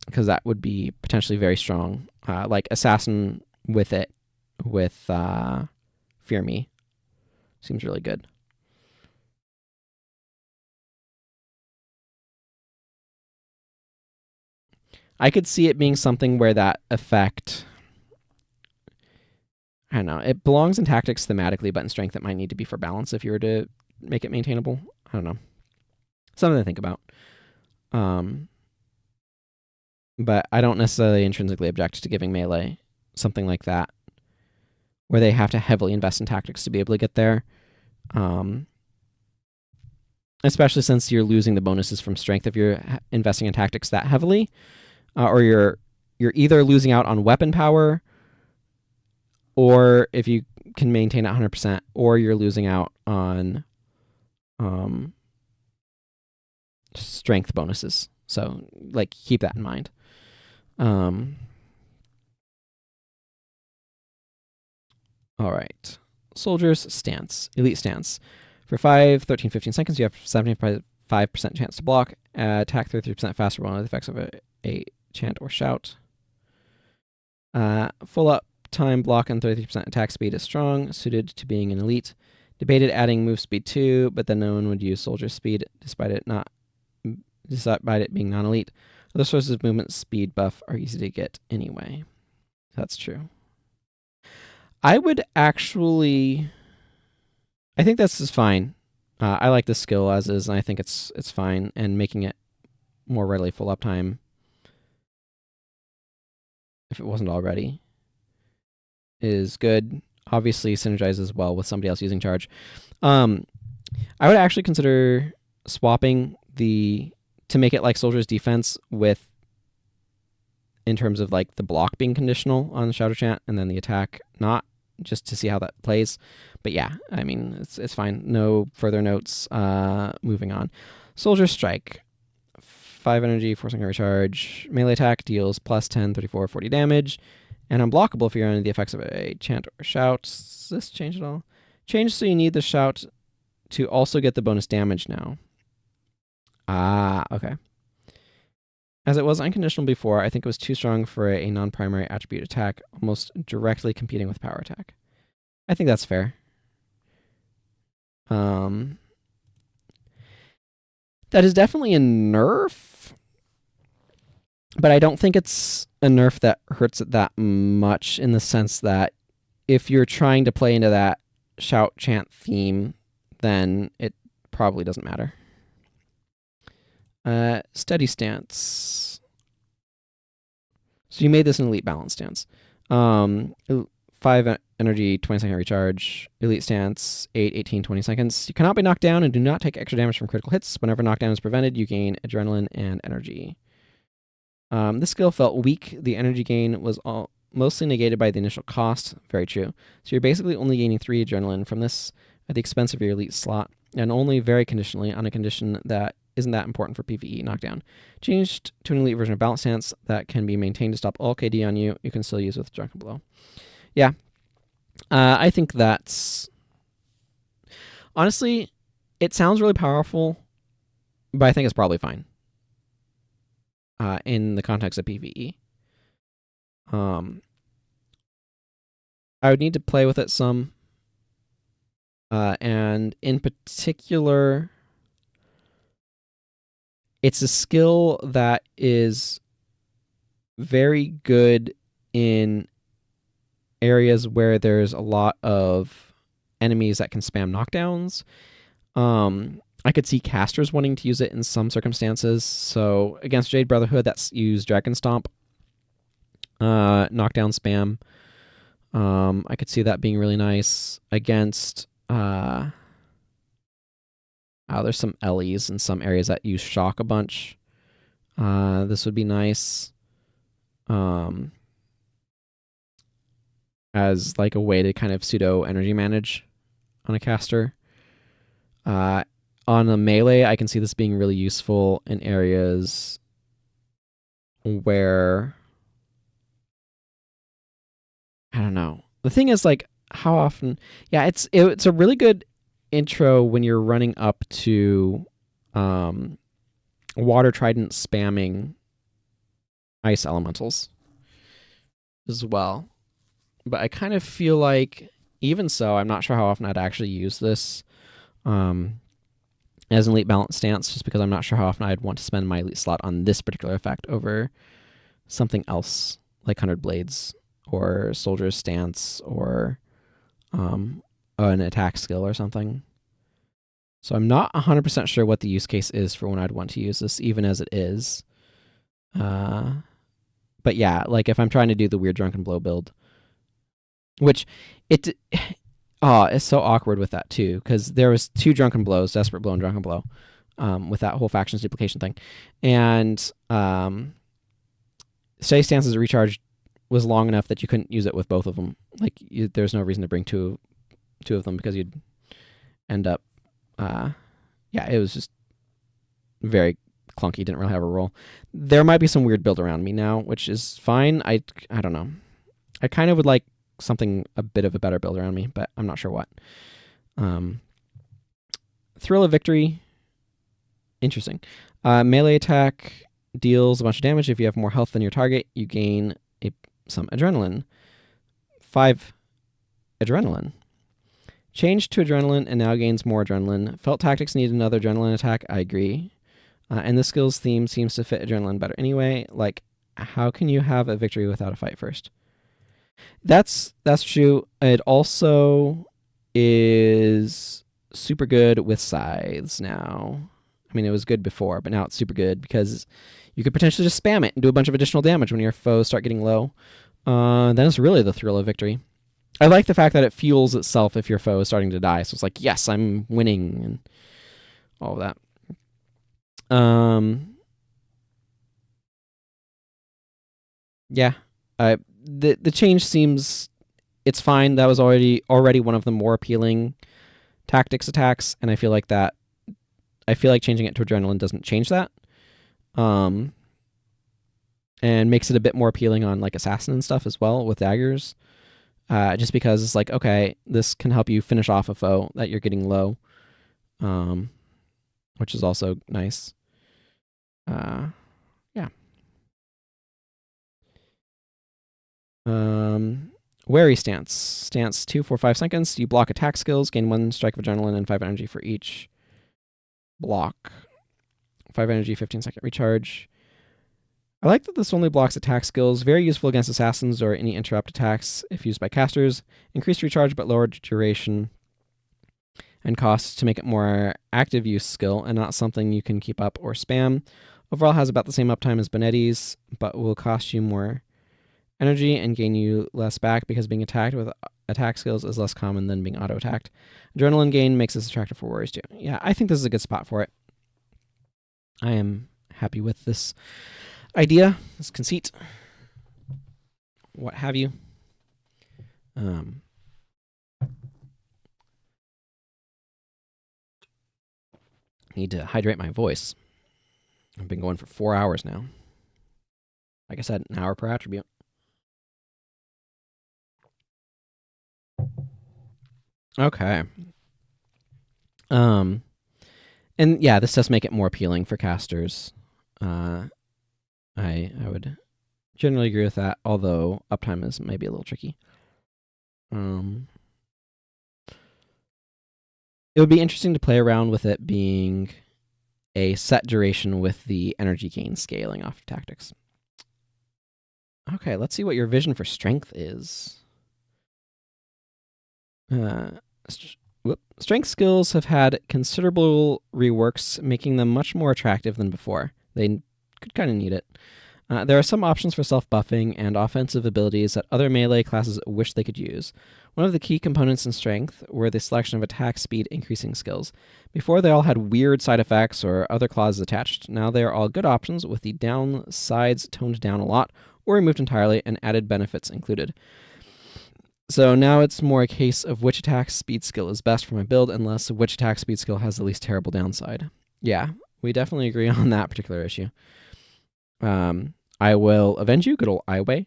because that would be potentially very strong. Like Assassin with it, with Fear Me, seems really good. I could see it being something where that effect, I don't know, it belongs in tactics thematically, but in strength it might need to be for balance if you were to make it maintainable. I don't know. Something to think about. But I don't necessarily intrinsically object to giving melee something like that, where they have to heavily invest in tactics to be able to get there. Especially since you're losing the bonuses from strength if you're investing in tactics that heavily, or you're either losing out on weapon power, or if you can maintain 100%, or you're losing out on strength bonuses. So, like, keep that in mind. All right. Soldiers stance. Elite stance. For 5, 13, 15 seconds, you have 75% chance to block. Attack 33% faster while under the effects of a chant or shout. Full up time block and 33% attack speed is strong, suited to being an elite. Debated adding move speed too, but then no one would use soldier speed despite it being non-elite. Other sources of movement speed buff are easy to get anyway. That's true. I would actually... I think this is fine. I like this skill as is, and I think it's fine, and making it more readily full uptime if it wasn't already, is good. Obviously synergizes well with somebody else using charge. I would actually consider swapping to make it like Soldier's Defense with, in terms of like the block being conditional on Shadow Chant and then the attack not, just to see how that plays. But yeah, I mean, it's fine. No further notes. Moving on. Soldier Strike. 5 energy, 4 second recharge. Melee attack deals plus 10, 34, 40 damage. And unblockable if you're under the effects of a chant or shout. Does this change at all? Change so you need the shout to also get the bonus damage now. Ah, okay. As it was unconditional before, I think it was too strong for a non-primary attribute attack, almost directly competing with power attack. I think that's fair. That is definitely a nerf, but I don't think it's a nerf that hurts it that much, in the sense that if you're trying to play into that shout chant theme, then it probably doesn't matter. Steady stance. So you made this an elite balance stance. 5 energy, 20 second recharge. Elite stance, 8, 18, 20 seconds. You cannot be knocked down and do not take extra damage from critical hits. Whenever knockdown is prevented, you gain adrenaline and energy. This skill felt weak. The energy gain was mostly negated by the initial cost. Very true. So you're basically only gaining 3 adrenaline from this at the expense of your elite slot, and only very conditionally on a condition that isn't that important for PvE knockdown. Changed to an elite version of Balance Stance that can be maintained to stop all KD on you. You can still use with Drunken Blow. Yeah. I think that's... Honestly, it sounds really powerful, but I think it's probably fine in the context of PvE. I would need to play with it some. And in particular... It's a skill that is very good in areas where there's a lot of enemies that can spam knockdowns. I could see casters wanting to use it in some circumstances. So against Jade Brotherhood, that's use Dragon Stomp, knockdown spam. I could see that being really nice against... there's some Ellies in some areas that use shock a bunch. This would be nice. As like a way to kind of pseudo energy manage on a caster. On a melee, I can see this being really useful in areas where... I don't know. The thing is, like, how often... Yeah, it's a really good intro when you're running up to Water Trident spamming ice elementals as well. But I kind of feel like, even so, I'm not sure how often I'd actually use this as an elite balance stance, just because I'm not sure how often I'd want to spend my elite slot on this particular effect over something else, like 100 Blades, or Soldier's Stance, or an attack skill or something. So I'm not 100% sure what the use case is for when I'd want to use this, even as it is. But yeah, like if I'm trying to do the weird Drunken Blow build, which it's so awkward with that too, because there was 2 Drunken Blows, Desperate Blow and Drunken Blow, with that whole factions duplication thing. And Steady Stance's recharge was long enough that you couldn't use it with both of them. Like there's no reason to bring two of them, because you'd end up it was just very clunky, didn't really have a role. There might be some weird build around me now, which is fine. I don't know. I kind of would like something a bit of a better build around me, but I'm not sure what. Thrill of Victory, interesting. Melee attack deals a bunch of damage. If you have more health than your target, you gain some adrenaline. 5 adrenaline. Changed to adrenaline and now gains more adrenaline. Felt Tactics need another adrenaline attack. I agree. And the skills theme seems to fit adrenaline better anyway. Like, how can you have a victory without a fight first? That's true. It also is super good with scythes now. I mean, it was good before, but now it's super good because you could potentially just spam it and do a bunch of additional damage when your foes start getting low. then it's really the thrill of victory. I like the fact that it fuels itself if your foe is starting to die. So it's like, yes, I'm winning and all of that. Yeah. The change seems it's fine. That was already one of the more appealing tactics attacks, and I feel like changing it to adrenaline doesn't change that. And makes it a bit more appealing on like assassin and stuff as well with daggers. Just because it's like, okay, this can help you finish off a foe that you're getting low, which is also nice. Yeah. Wary stance. Stance 2 for 5 seconds. You block attack skills, gain 1 strike of adrenaline and 5 energy for each block. 5 energy, 15-second recharge. I like that this only blocks attack skills. Very useful against assassins or any interrupt attacks if used by casters. Increased recharge but lowered duration and costs to make it more active use skill and not something you can keep up or spam. Overall has about the same uptime as Bonetti's, but will cost you more energy and gain you less back because being attacked with attack skills is less common than being auto-attacked. Adrenaline gain makes this attractive for warriors too. Yeah, I think this is a good spot for it. I am happy with this idea, this conceit, what have you. Need to hydrate my voice. I've been going for 4 hours now. Like I said, an hour per attribute. Okay. And yeah, this does make it more appealing for casters. I would generally agree with that, although uptime is maybe a little tricky. It would be interesting to play around with it being a set duration with the energy gain scaling off of tactics. Okay, let's see what your vision for strength is. Strength skills have had considerable reworks, making them much more attractive than before. They could kind of need it. There are some options for self-buffing and offensive abilities that other melee classes wish they could use. One of the key components in strength were the selection of attack speed increasing skills. Before, they all had weird side effects or other clauses attached. Now they are all good options, with the downsides toned down a lot or removed entirely and added benefits included. So now it's more a case of which attack speed skill is best for my build and less of which attack speed skill has the least terrible downside. Yeah, we definitely agree on that particular issue. I will avenge you, good old Iway.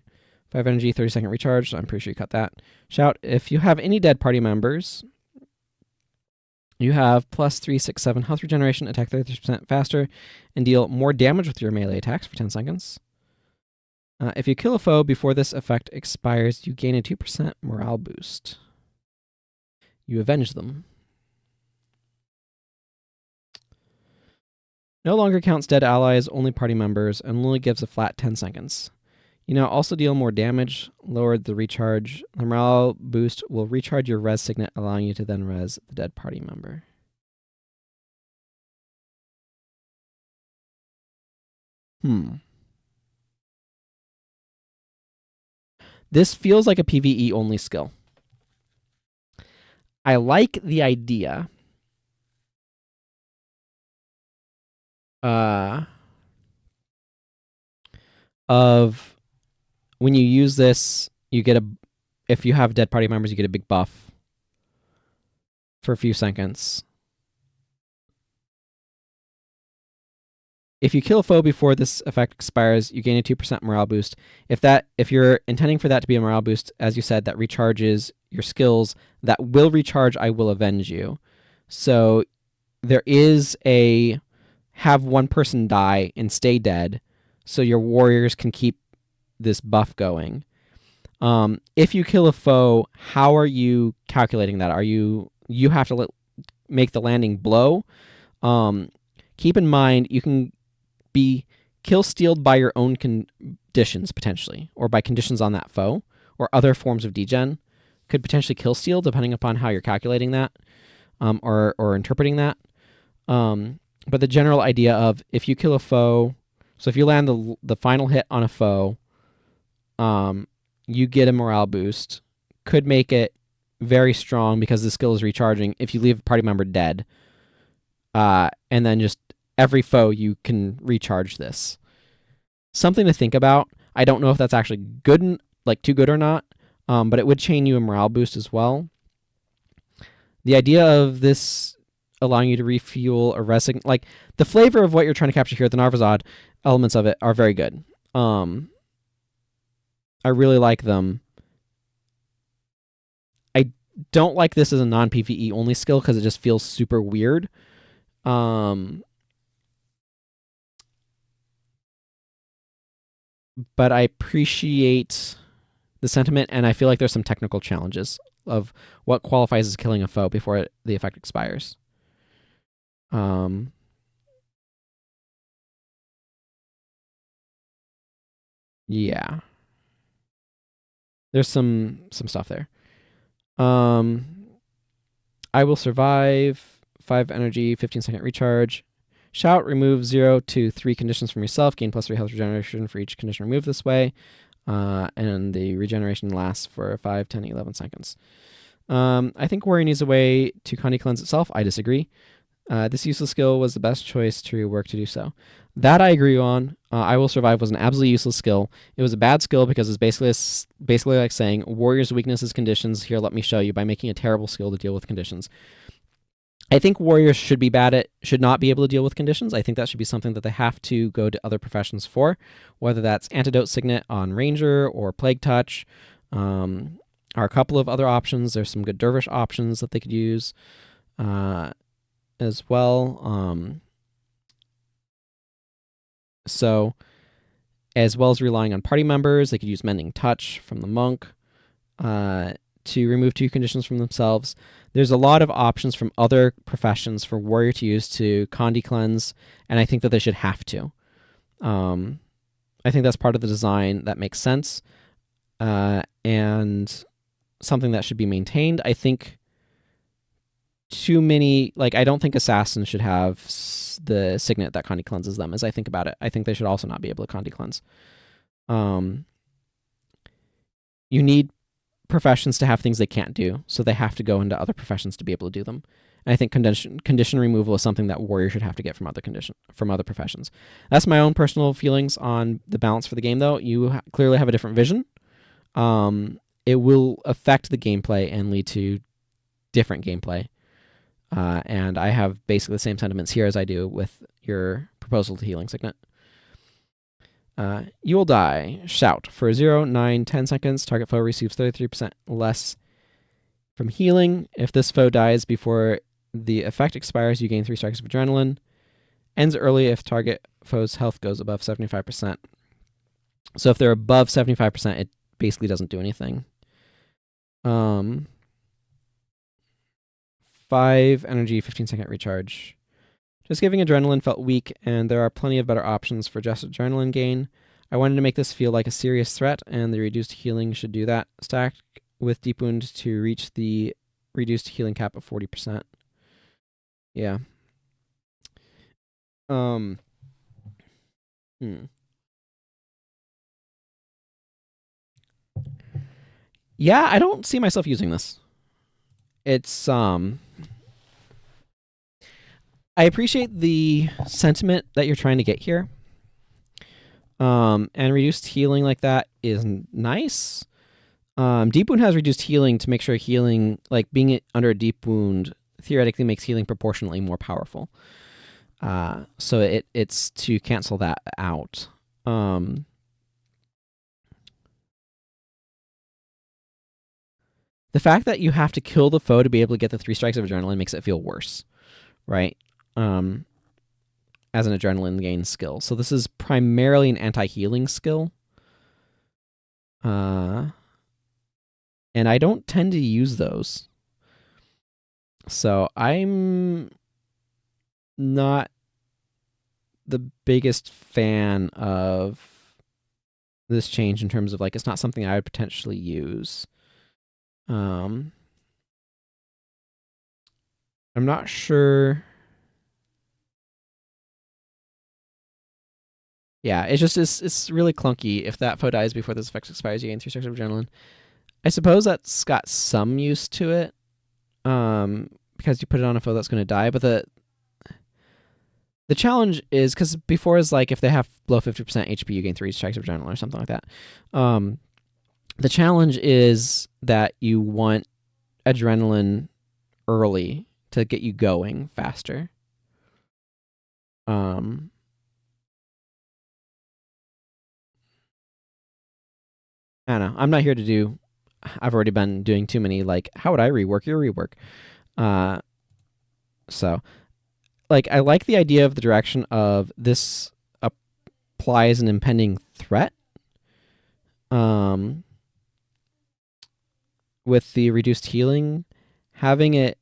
5 energy, 30-second recharge, so I'm pretty sure you cut that. Shout, if you have any dead party members, you have plus 3, 6, 7 health regeneration, attack 30% faster, and deal more damage with your melee attacks for 10 seconds. If you kill a foe before this effect expires, you gain a 2% morale boost. You avenge them. No longer counts dead allies, only party members, and only gives a flat 10 seconds. You now also deal more damage, lowered the recharge. The morale boost will recharge your res signet, allowing you to then res the dead party member. This feels like a PvE only skill. I like the idea. Of when you use this, you get if you have dead party members, you get a big buff for a few seconds. If you kill a foe before this effect expires, you gain a 2% morale boost. If you're intending for that to be a morale boost, as you said, that recharges your skills, that will recharge I will avenge you. So there is a have one person die and stay dead, so your warriors can keep this buff going. If you kill a foe, how are you calculating that? You have to make the landing blow. Keep in mind, you can be kill-stealed by your own conditions, potentially, or by conditions on that foe, or other forms of degen could potentially kill-steal, depending upon how you're calculating that, or interpreting that. But the general idea of if you kill a foe, so if you land the final hit on a foe, you get a morale boost. Could make it very strong because the skill is recharging if you leave a party member dead. And then just every foe you can recharge this. Something to think about. I don't know if that's actually good, like too good or not, but it would chain you a morale boost as well. The idea of this allowing you to refuel or resign, like the flavor of what you're trying to capture here, the Narvazad elements of it are very good. I really like them. I don't like this as a non-PvE only skill because it just feels super weird. But I appreciate the sentiment, and I feel like there's some technical challenges of what qualifies as killing a foe before the effect expires. Yeah. There's some stuff there. I will survive. 5 energy, 15-second recharge. Shout, remove 0 to 3 conditions from yourself. Gain +3 health regeneration for each condition removed this way. And the regeneration lasts for 5, 10, 11 seconds. I think Warrior needs a way to Condy cleanse itself. I disagree. This useless skill was the best choice to Rework to do so. That I agree on. I Will Survive was an absolutely useless skill. It was a bad skill because it's basically like saying, Warrior's weakness is conditions. Here, let me show you by making a terrible skill to deal with conditions. I think Warriors should not be able to deal with conditions. I think that should be something that they have to go to other professions for, whether that's Antidote Signet on Ranger or Plague Touch. Are a couple of other options. There's some good Dervish options that they could use as well. So, as well as relying on party members, they could use Mending Touch from the Monk to remove 2 conditions from themselves. There's a lot of options from other professions for Warrior to use to Condy cleanse, and I think that they should have to. I think that's part of the design that makes sense, and something that should be maintained. I think too many, I don't think assassins should have the signet that Condy cleanses them. As I think about it, I think they should also not be able to Condy cleanse. You need professions to have things they can't do, so they have to go into other professions to be able to do them. And I think condition removal is something that Warrior should have to get from other professions. That's my own personal feelings on the balance for the game, though. You clearly have a different vision. It will affect the gameplay and lead to different gameplay. And I have basically the same sentiments here as I do with your proposal to Healing Signet. You will die. Shout. For 0, 9, 10 seconds, target foe receives 33% less from healing. If this foe dies before the effect expires, you gain 3 strikes of adrenaline. Ends early if target foe's health goes above 75%. So if they're above 75%, it basically doesn't do anything. 5 energy, 15-second recharge. Just giving adrenaline felt weak, and there are plenty of better options for just adrenaline gain. I wanted to make this feel like a serious threat, and the reduced healing should do that. Stacked with Deep Wound to reach the reduced healing cap of 40%. Yeah. Yeah, I don't see myself using this. It's I appreciate the sentiment that you're trying to get here. And reduced healing like that is nice. Deep Wound has reduced healing to make sure healing, like being under a deep wound, theoretically makes healing proportionally more powerful. So it's to cancel that out. The fact that you have to kill the foe to be able to get the 3 strikes of adrenaline makes it feel worse, right? As an adrenaline gain skill. So this is primarily an anti-healing skill. And I don't tend to use those. So I'm not the biggest fan of this change in terms of it's not something I would potentially use. I'm not sure Yeah, it's really clunky. If that foe dies before this effect expires, you gain 3 stacks of adrenaline. I suppose that's got some use to it, because you put it on a foe that's going to die. But the challenge is because before is like if they have below 50% HP, you gain 3 strikes of adrenaline or something like that. The challenge is that you want adrenaline early to get you going faster. I don't know. I'm not here to do. I've already been doing too many. Like, how would I rework your rework? So, like, I like the idea of the direction of this applies an impending threat. With the reduced healing, having it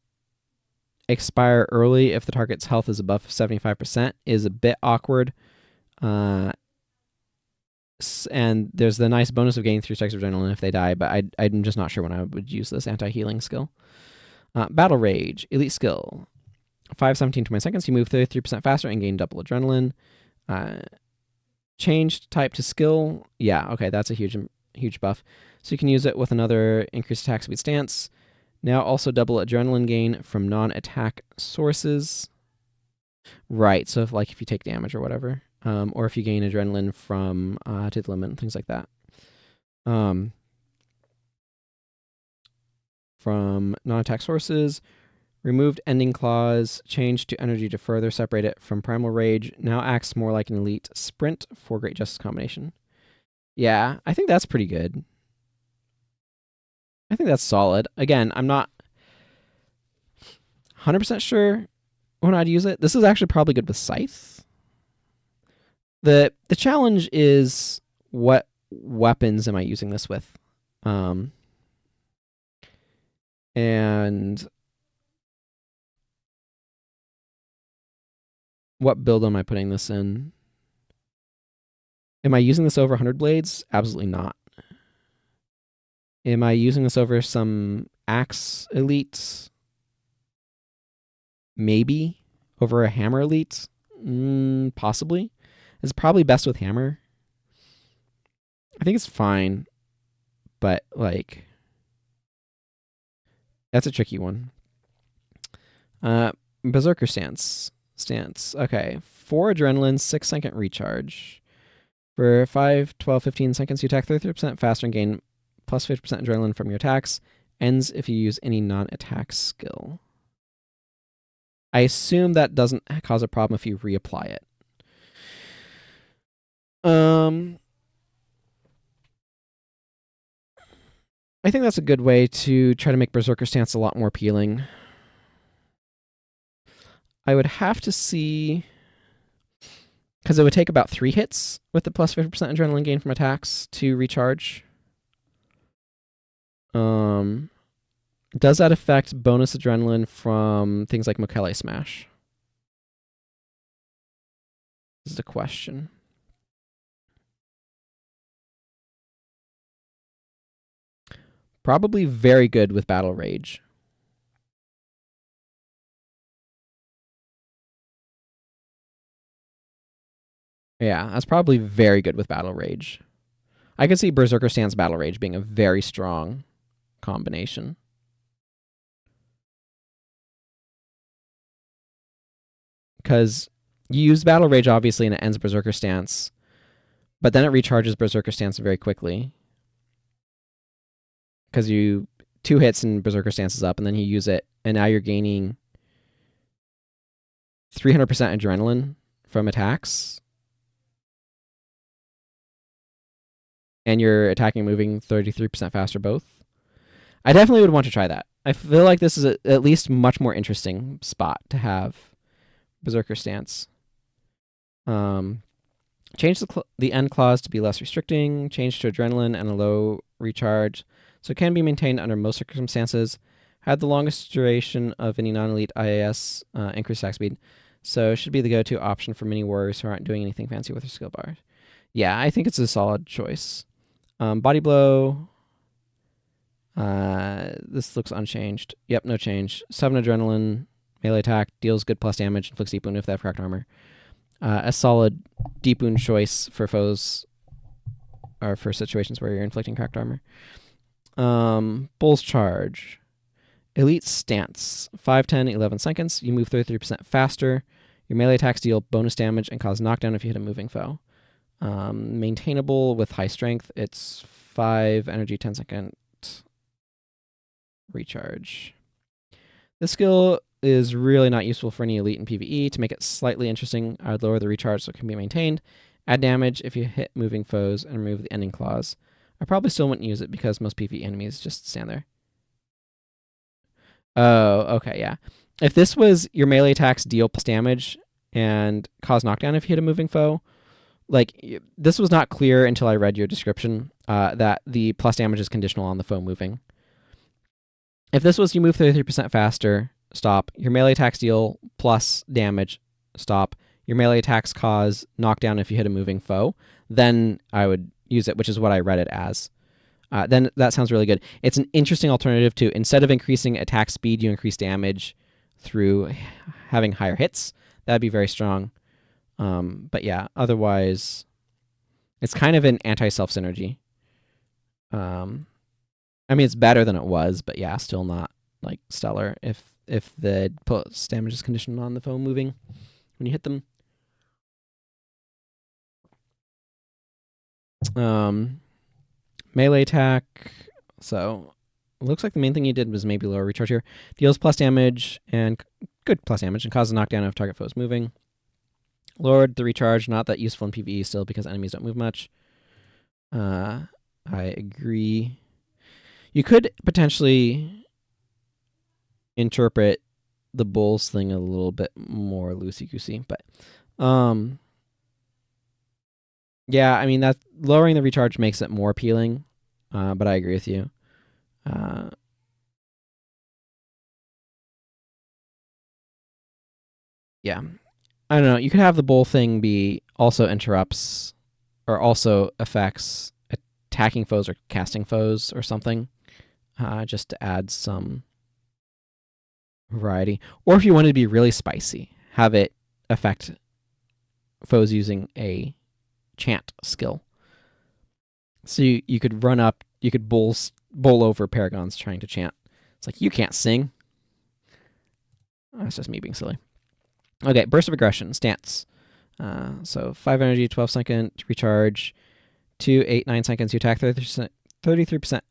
expire early if the target's health is above 75% is a bit awkward. And there's the nice bonus of gaining 3 stacks of adrenaline if they die, but I'm just not sure when I would use this anti-healing skill. Battle Rage, elite skill. 5:17 to 20 seconds, you move 33% faster and gain double adrenaline. Changed type to skill. Yeah, okay, that's a huge buff. So you can use it with another increased attack speed stance. Now also double adrenaline gain from non-attack sources. Right, so if you take damage or whatever. Or if you gain adrenaline from to the limit and things like that. From non-attack sources, removed ending clause, changed to energy to further separate it from primal rage. Now acts more like an elite sprint for great justice combination. Yeah, I think that's pretty good. I think that's solid. Again, I'm not 100% sure when I'd use it. This is actually probably good with Scythe. The challenge is what weapons am I using this with? And what build am I putting this in? Am I using this over 100 blades? Absolutely not. Am I using this over some axe elites? Maybe. Over a hammer elite? Possibly. It's probably best with hammer. I think it's fine, but like that's a tricky one. Berserker stance. Okay. 4 adrenaline, 6-second recharge. For 5, 12, 15 seconds, you attack 33% faster and gain plus 50% adrenaline from your attacks. Ends if you use any non-attack skill. I assume that doesn't cause a problem if you reapply it. I think that's a good way to try to make Berserker Stance a lot more appealing. I would have to see, because it would take about 3 hits with the plus 50% adrenaline gain from attacks to recharge. Does that affect bonus adrenaline from things like Mokele Smash? This is a question. Probably very good with Battle Rage. Yeah, that's probably very good with Battle Rage. I could see Berserker Stance Battle Rage being a very strong combination. Because you use Battle Rage, obviously, and it ends Berserker Stance. But then it recharges Berserker Stance very quickly. Because you 2 hits and Berserker Stance is up, and then you use it, and now you're gaining 300% adrenaline from attacks. And you're attacking and moving 33% faster both. I definitely would want to try that. I feel like this is at least much more interesting spot to have Berserker Stance. Change the end clause to be less restricting. Change to adrenaline and a low recharge, so it can be maintained under most circumstances. Had the longest duration of any non-elite IAS, increased attack speed, so it should be the go-to option for many warriors who aren't doing anything fancy with their skill bar. Yeah, I think it's a solid choice. Body blow. This looks unchanged. Yep, no change. 7 adrenaline, melee attack, deals good plus damage, inflicts deep wound if they have cracked armor. A solid deep wound choice for foes or for situations where you're inflicting cracked armor. Bull's Charge. Elite Stance. 5, 10, 11 seconds. You move 33% faster. Your melee attacks deal bonus damage and cause knockdown if you hit a moving foe. Maintainable with high strength. It's 5 energy, 10-second recharge. This skill is really not useful for any elite in PvE. To make it slightly interesting, I would lower the recharge so it can be maintained. Add damage if you hit moving foes and remove the ending clause. I probably still wouldn't use it because most PvE enemies just stand there. Oh, okay, yeah. If this was your melee attacks deal plus damage and cause knockdown if you hit a moving foe, like, this was not clear until I read your description that the plus damage is conditional on the foe moving. If this was you move 33% faster, stop. Your melee attacks deal plus damage, stop. Your melee attacks cause knockdown if you hit a moving foe, then I would use it, which is what I read it as. Then that sounds really good. It's an interesting alternative to, instead of increasing attack speed, you increase damage through having higher hits. That'd be very strong. But yeah, otherwise, it's kind of an anti-self synergy. I mean, it's better than it was, but yeah, still not like stellar if the plus damage is conditioned on the foe moving when you hit them. Melee attack. So it looks like the main thing you did was maybe lower recharge here. Deals plus damage and good plus damage and causes knockdown if target foe is moving. Lowered the recharge, not that useful in PvE still because enemies don't move much. I agree. You could potentially interpret the bulls thing a little bit more loosey-goosey, but yeah, I mean, that lowering the recharge makes it more appealing, but I agree with you. Yeah, I don't know. You could have the bull thing be also interrupts or also affects attacking foes or casting foes or something, just to add some variety. Or if you wanted to be really spicy, have it affect foes using a chant skill. So you could run up, you could bowl over paragons trying to chant. It's like, you can't sing. That's just me being silly. Okay, Burst of Aggression, Stance. So 5 energy, 12 second recharge, 2, 8, 9 seconds. You attack 33%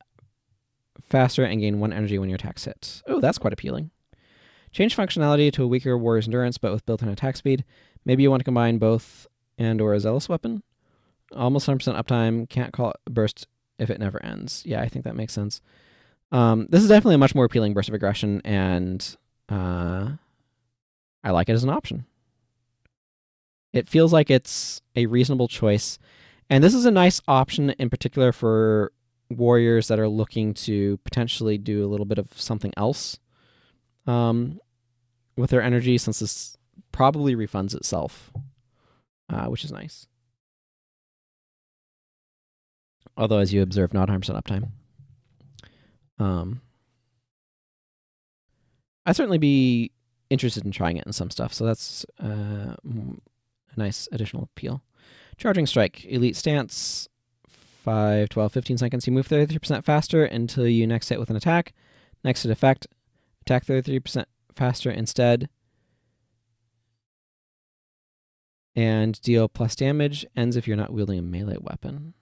faster and gain 1 energy when your attacks hit. Oh, that's quite appealing. Change functionality to a weaker warrior's endurance, but with built-in attack speed. Maybe you want to combine both and or a zealous weapon. Almost 100% uptime. Can't call it burst if it never ends. Yeah, I think that makes sense. This is definitely a much more appealing Burst of Aggression, and I like it as an option. It feels like it's a reasonable choice. And this is a nice option in particular for warriors that are looking to potentially do a little bit of something else with their energy, since this probably refunds itself, which is nice. Although, as you observe, not 100% uptime. I'd certainly be interested in trying it in some stuff, so that's a nice additional appeal. Charging Strike, Elite Stance, 5, 12, 15 seconds. You move 33% faster until you next hit with an attack. Next hit effect, attack 33% faster instead. And deal plus damage. Ends if you're not wielding a melee weapon.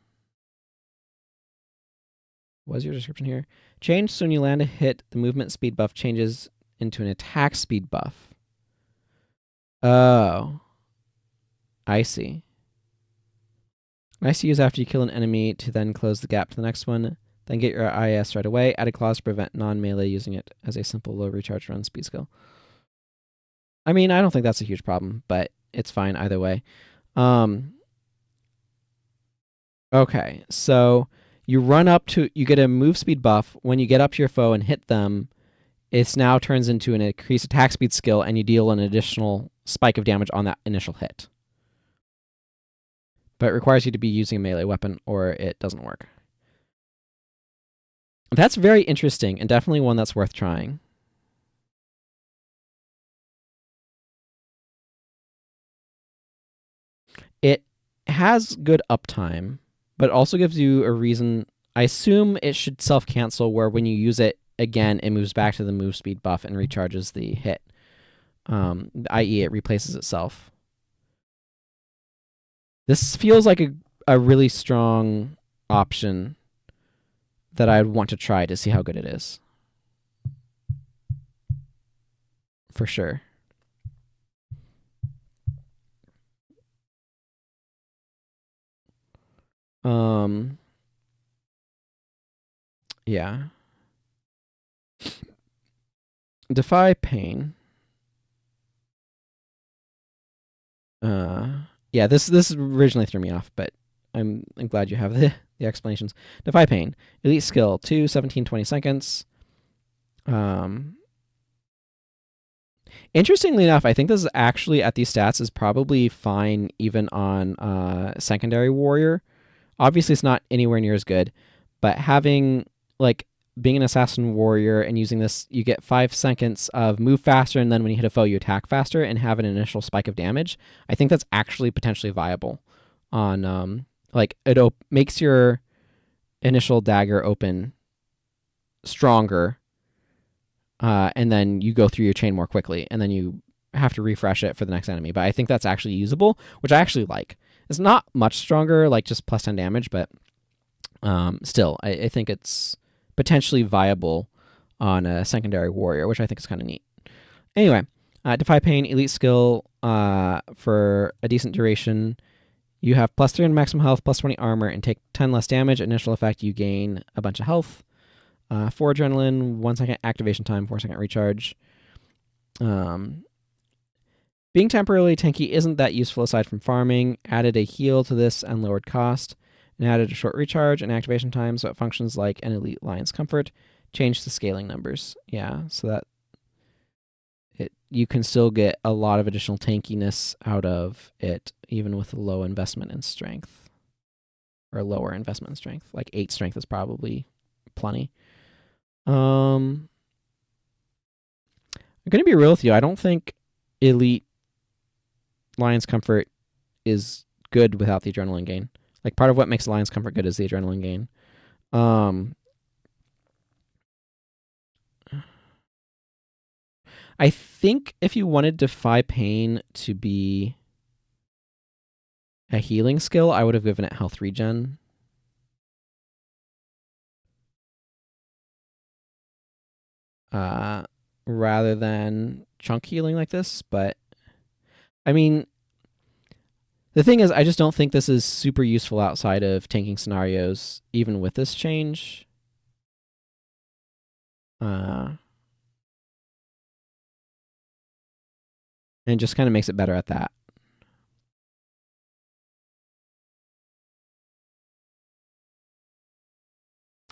What's your description here? Change so when you land a hit, the movement speed buff changes into an attack speed buff. Oh. I see. Nice to use after you kill an enemy to then close the gap to the next one. Then get your IS right away. Add a clause to prevent non-melee using it as a simple low recharge run speed skill. I mean, I don't think that's a huge problem, but it's fine either way. Okay, so you run up to, you get a move speed buff. When you get up to your foe and hit them, it now turns into an increased attack speed skill, and you deal an additional spike of damage on that initial hit. But it requires you to be using a melee weapon or it doesn't work. That's very interesting and definitely one that's worth trying. has good uptime, but also gives you a reason. I assume it should self-cancel where when you use it again, it moves back to the move speed buff and recharges the hit, i.e. it replaces itself. This feels like a really strong option that I'd want to try to see how good it is. For sure. Yeah. Defy Pain. Yeah, this originally threw me off, but I'm glad you have the explanations. Defy Pain. Elite skill, 2, 17, 20 seconds. Interestingly enough, I think this is actually, at these stats, is probably fine even on secondary warrior. Obviously, it's not anywhere near as good, but having, like, being an assassin warrior and using this, you get 5 seconds of move faster, and then when you hit a foe, you attack faster and have an initial spike of damage. I think that's actually potentially viable on, like, it makes your initial dagger open stronger, and then you go through your chain more quickly, and then you have to refresh it for the next enemy. But I think that's actually usable, which I actually like. It's not much stronger, like just plus 10 damage, but still, I think it's potentially viable on a secondary warrior, which I think is kind of neat. Anyway, Defy Pain, elite skill for a decent duration. You have plus 3 on maximum health, plus 20 armor, and take 10 less damage. Initial effect, you gain a bunch of health. 4 adrenaline, 1 second activation time, 4 second recharge. Being temporarily tanky isn't that useful aside from farming. Added a heal to this and lowered cost. And added a short recharge and activation time, so it functions like an elite Lion's Comfort. Changed the scaling numbers. Yeah, so that you can still get a lot of additional tankiness out of it, even with a low investment in strength. Or lower investment in strength. Like 8 strength is probably plenty. I'm going to be real with you. I don't think elite Lion's Comfort is good without the adrenaline gain. Like, part of what makes Lion's Comfort good is the adrenaline gain. I think if you wanted Defy Pain to be a healing skill, I would have given it health regen. Rather than chunk healing like this, but I mean, the thing is, I just don't think this is super useful outside of tanking scenarios, even with this change. And it just kind of makes it better at that.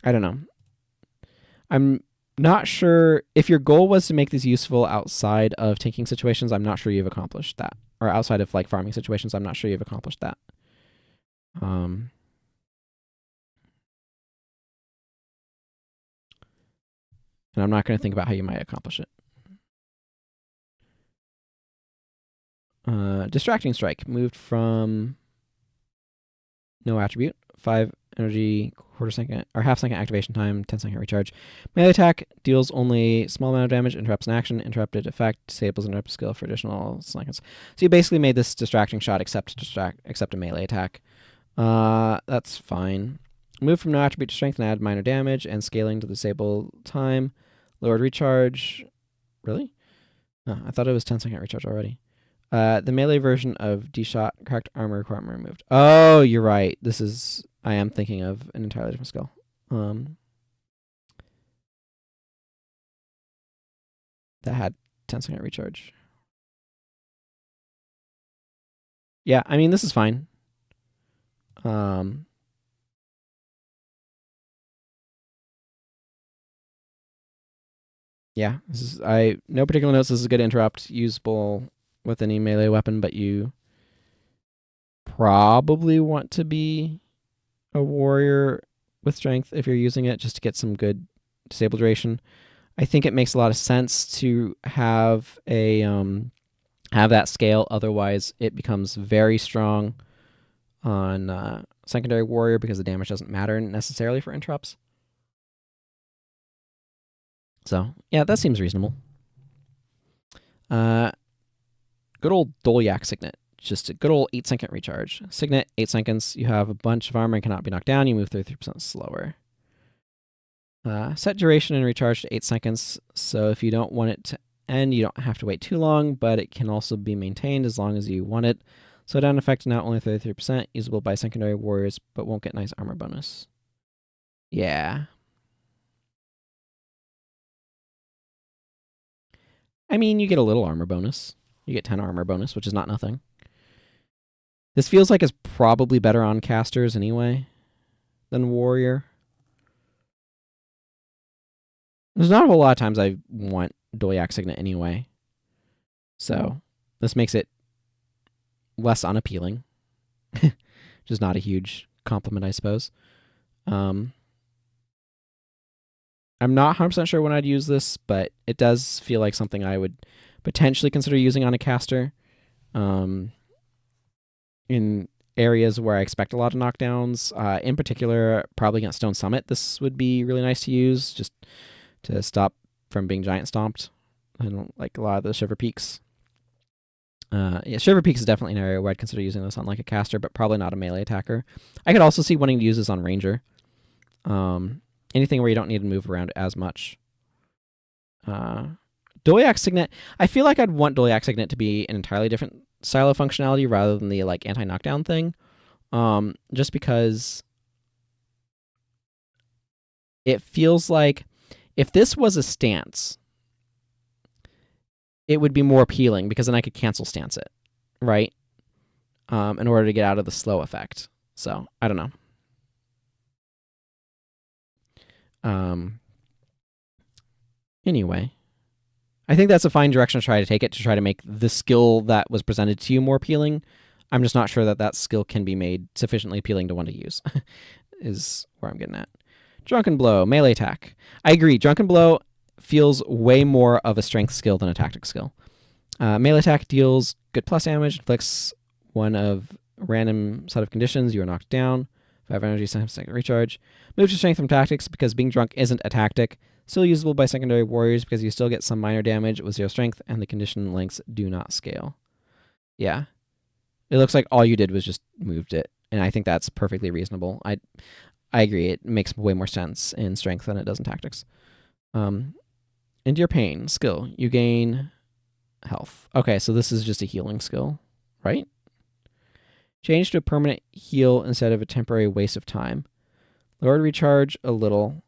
I don't know. I'm not sure if your goal was to make this useful outside of tanking situations. I'm not sure you've accomplished that. Or outside of like farming situations, I'm not sure you've accomplished that. And I'm not going to think about how you might accomplish it. Distracting Strike moved from no attribute, 5 energy, quarter second or half second activation time, 10 second recharge. Melee attack deals only small amount of damage, interrupts an action, interrupted effect, disables an interrupt skill for additional seconds. So you basically made this distracting shot except a melee attack. That's fine. Move from no attribute to strength and add minor damage, and scaling to disable time. Lowered recharge. Really? Oh, I thought it was 10 second recharge already. The melee version of D-Shot, cracked armor requirement removed. Oh, you're right. I am thinking of an entirely different skill. That had 10 second recharge. Yeah, I mean, this is fine. Yeah, no particular notes. This is a good interrupt, usable with any melee weapon, but you probably want to be a warrior with strength if you're using it, just to get some good disable duration. I think it makes a lot of sense to have a have that scale. Otherwise, it becomes very strong on secondary warrior because the damage doesn't matter necessarily for interrupts. So yeah, that seems reasonable. Good old Dolyak Signet. Just a good old 8-second recharge. Signet, 8 seconds. You have a bunch of armor and cannot be knocked down. You move 33% slower. Set duration and recharge to 8 seconds. So if you don't want it to end, you don't have to wait too long, but it can also be maintained as long as you want it. So down effect now only 33%, usable by secondary warriors, but won't get nice armor bonus. Yeah. I mean, you get a little armor bonus. You get 10 armor bonus, which is not nothing. This feels like it's probably better on casters anyway than warrior. There's not a whole lot of times I want Dolyak Signet anyway. So this makes it less unappealing. Which is not a huge compliment, I suppose. I'm not 100% sure when I'd use this, but it does feel like something I would potentially consider using on a caster. In areas where I expect a lot of knockdowns. In particular, probably against Stone Summit, this would be really nice to use, just to stop from being giant stomped. I don't like a lot of the Shiver Peaks. Yeah, Shiver Peaks is definitely an area where I'd consider using this on like a caster, but probably not a melee attacker. I could also see wanting to use this on Ranger. Anything where you don't need to move around as much. Dolyak Signet, I feel like I'd want Dolyak Signet to be an entirely different style of functionality rather than the like anti-knockdown thing. Just because it feels like if this was a stance, it would be more appealing because then I could cancel stance it, right? In order to get out of the slow effect. So, I don't know. Anyway, I think that's a fine direction to try to take it, to try to make the skill that was presented to you more appealing. I'm just not sure that that skill can be made sufficiently appealing to want to use, is where I'm getting at. Drunken Blow, melee attack. I agree, Drunken Blow feels way more of a strength skill than a tactic skill. Melee attack deals good plus damage, inflicts one of random set of conditions, you are knocked down, 5 energy, 7-second recharge. Moves to strength from tactics because being drunk isn't a tactic. Still usable by secondary warriors because you still get some minor damage with 0 strength, and the condition lengths do not scale. Yeah. It looks like all you did was just moved it, and I think that's perfectly reasonable. I agree. It makes way more sense in strength than it does in tactics. Endure Pain, skill. You gain health. Okay, so this is just a healing skill, right? Change to a permanent heal instead of a temporary waste of time. Lower recharge a little.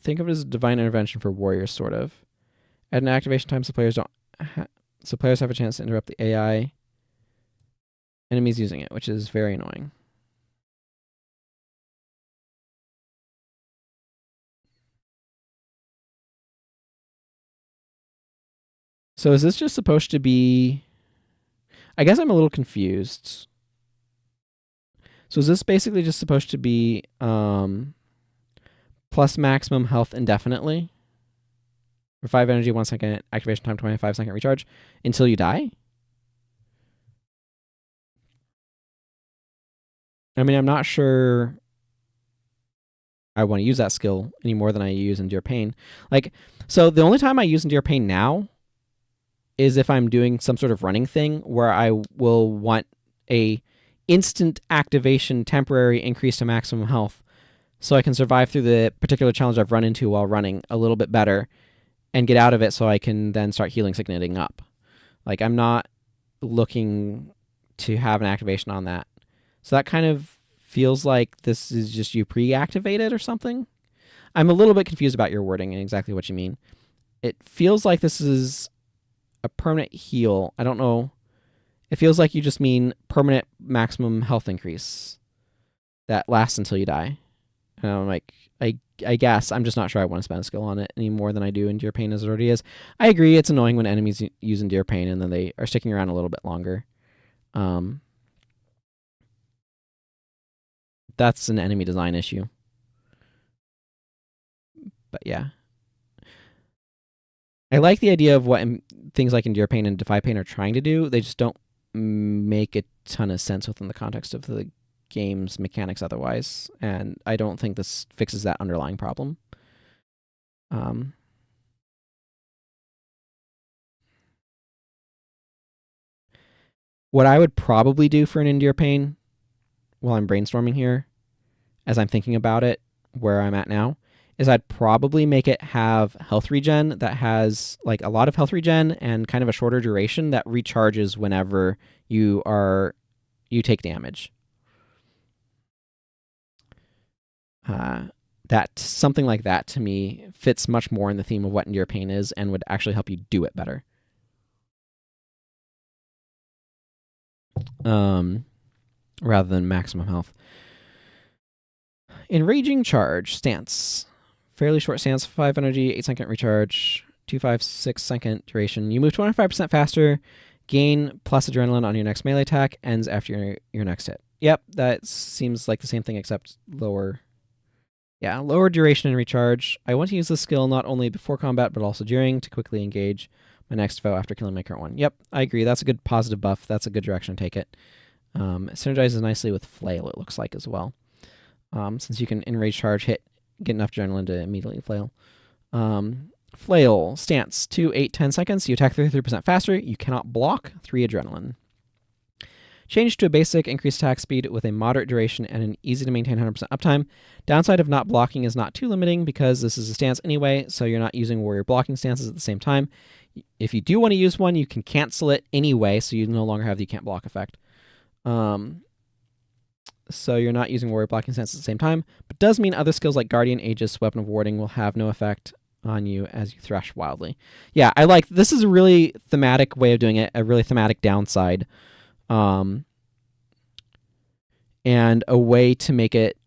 Think of it as a divine intervention for warriors, sort of. At an activation time, so players have a chance to interrupt the AI enemies using it, which is very annoying. So is this just supposed to be... I guess I'm a little confused. So is this basically just supposed to be plus maximum health indefinitely? For 5 energy, 1 second, activation time, 25-second recharge, until you die? I mean, I'm not sure I want to use that skill any more than I use Endure Pain. Like, so the only time I use Endure Pain now is if I'm doing some sort of running thing where I will want a instant activation temporary increase to maximum health so I can survive through the particular challenge I've run into while running a little bit better and get out of it so I can then start healing signating up. Like, I'm not looking to have an activation on that. So that kind of feels like this is just you pre-activated or something. I'm a little bit confused about your wording and exactly what you mean. It feels like this is a permanent heal. I don't know. It feels like you just mean permanent maximum health increase that lasts until you die. And I'm like, I guess. I'm just not sure I want to spend a skill on it any more than I do Endure Pain as it already is. I agree, it's annoying when enemies use Endure Pain and then they are sticking around a little bit longer. That's an enemy design issue. But yeah. I like the idea of what things like Endure Pain and Defy Pain are trying to do. They just don't make a ton of sense within the context of the game's mechanics otherwise, and I don't think this fixes that underlying problem. What I would probably do for an Endure Pain while I'm brainstorming here, as I'm thinking about it, where I'm at now, is I'd probably make it have health regen that has like a lot of health regen and kind of a shorter duration that recharges whenever you take damage. That something like that to me fits much more in the theme of what Endure Pain is and would actually help you do it better. Rather than maximum health. Enraging Charge stance. Fairly short stance, 5 energy, 8-second recharge, 256-second duration. You move 25% faster, gain plus adrenaline on your next melee attack, ends after your next hit. Yep, that seems like the same thing except lower. Yeah, lower duration and recharge. I want to use this skill not only before combat, but also during to quickly engage my next foe after killing my current one. Yep, I agree. That's a good positive buff. That's a good direction to take it. It synergizes nicely with Flail, it looks like, as well. Since you can enrage charge, get enough adrenaline to immediately flail. Flail, stance, 2, 8, 10 seconds. You attack 33% faster. You cannot block, 3 adrenaline. Change to a basic, increased attack speed with a moderate duration and an easy to maintain 100% uptime. Downside of not blocking is not too limiting because this is a stance anyway, so you're not using warrior blocking stances at the same time. If you do want to use one, you can cancel it anyway, so you no longer have the can't block effect. So you're not using warrior blocking stance at the same time, but does mean other skills like Guardian, Aegis, Weapon of Warding will have no effect on you as you thresh wildly. Yeah, I like this is a really thematic way of doing it, a really thematic downside. And a way to make it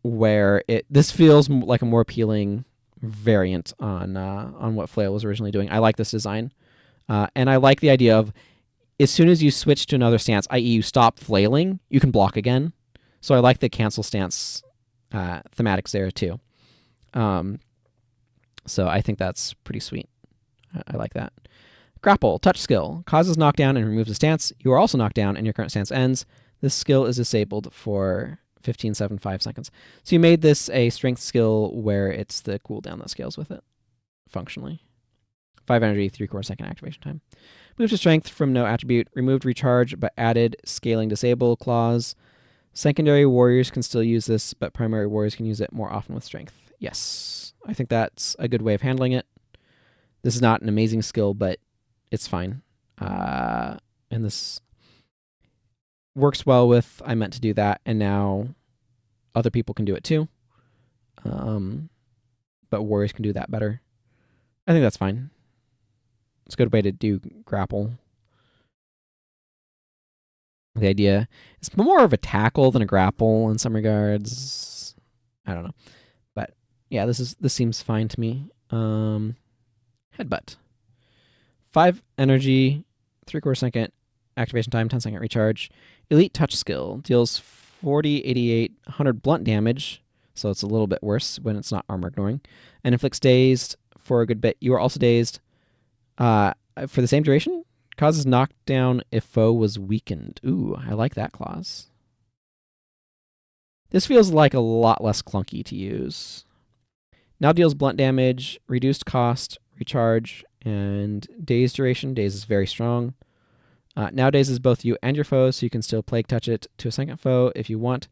where this feels like a more appealing variant on what Flail was originally doing. I like this design. And I like the idea of as soon as you switch to another stance, i.e. you stop flailing, you can block again. So I like the cancel stance thematics there too. So I think that's pretty sweet. I like that. Grapple, touch skill, causes knockdown and removes a stance. You are also knocked down and your current stance ends. This skill is disabled for 15.75 seconds. So you made this a strength skill where it's the cooldown that scales with it, functionally. 5 energy, 3/4 second activation time. Move to strength from no attribute. Removed recharge, but added scaling disable clause. Secondary warriors can still use this, but primary warriors can use it more often with strength. Yes, I think that's a good way of handling it. This is not an amazing skill, but it's fine. And this works well with I meant to do that, and now other people can do it too. But warriors can do that better. I think that's fine. It's a good way to do grapple. The idea is more of a tackle than a grapple in some regards. I don't know. But yeah, this seems fine to me. Headbutt. 5 energy, 3/4 second activation time, 10-second recharge. Elite touch skill deals 40, 88, 100 blunt damage, so it's a little bit worse when it's not armor ignoring, and inflicts dazed for a good bit. You are also dazed for the same duration. Causes knockdown if foe was weakened. Ooh, I like that clause. This feels like a lot less clunky to use. Now deals blunt damage, reduced cost, recharge, and daze duration. Daze is very strong. Now dazes both you and your foe, so you can still plague touch it to a second foe if you want.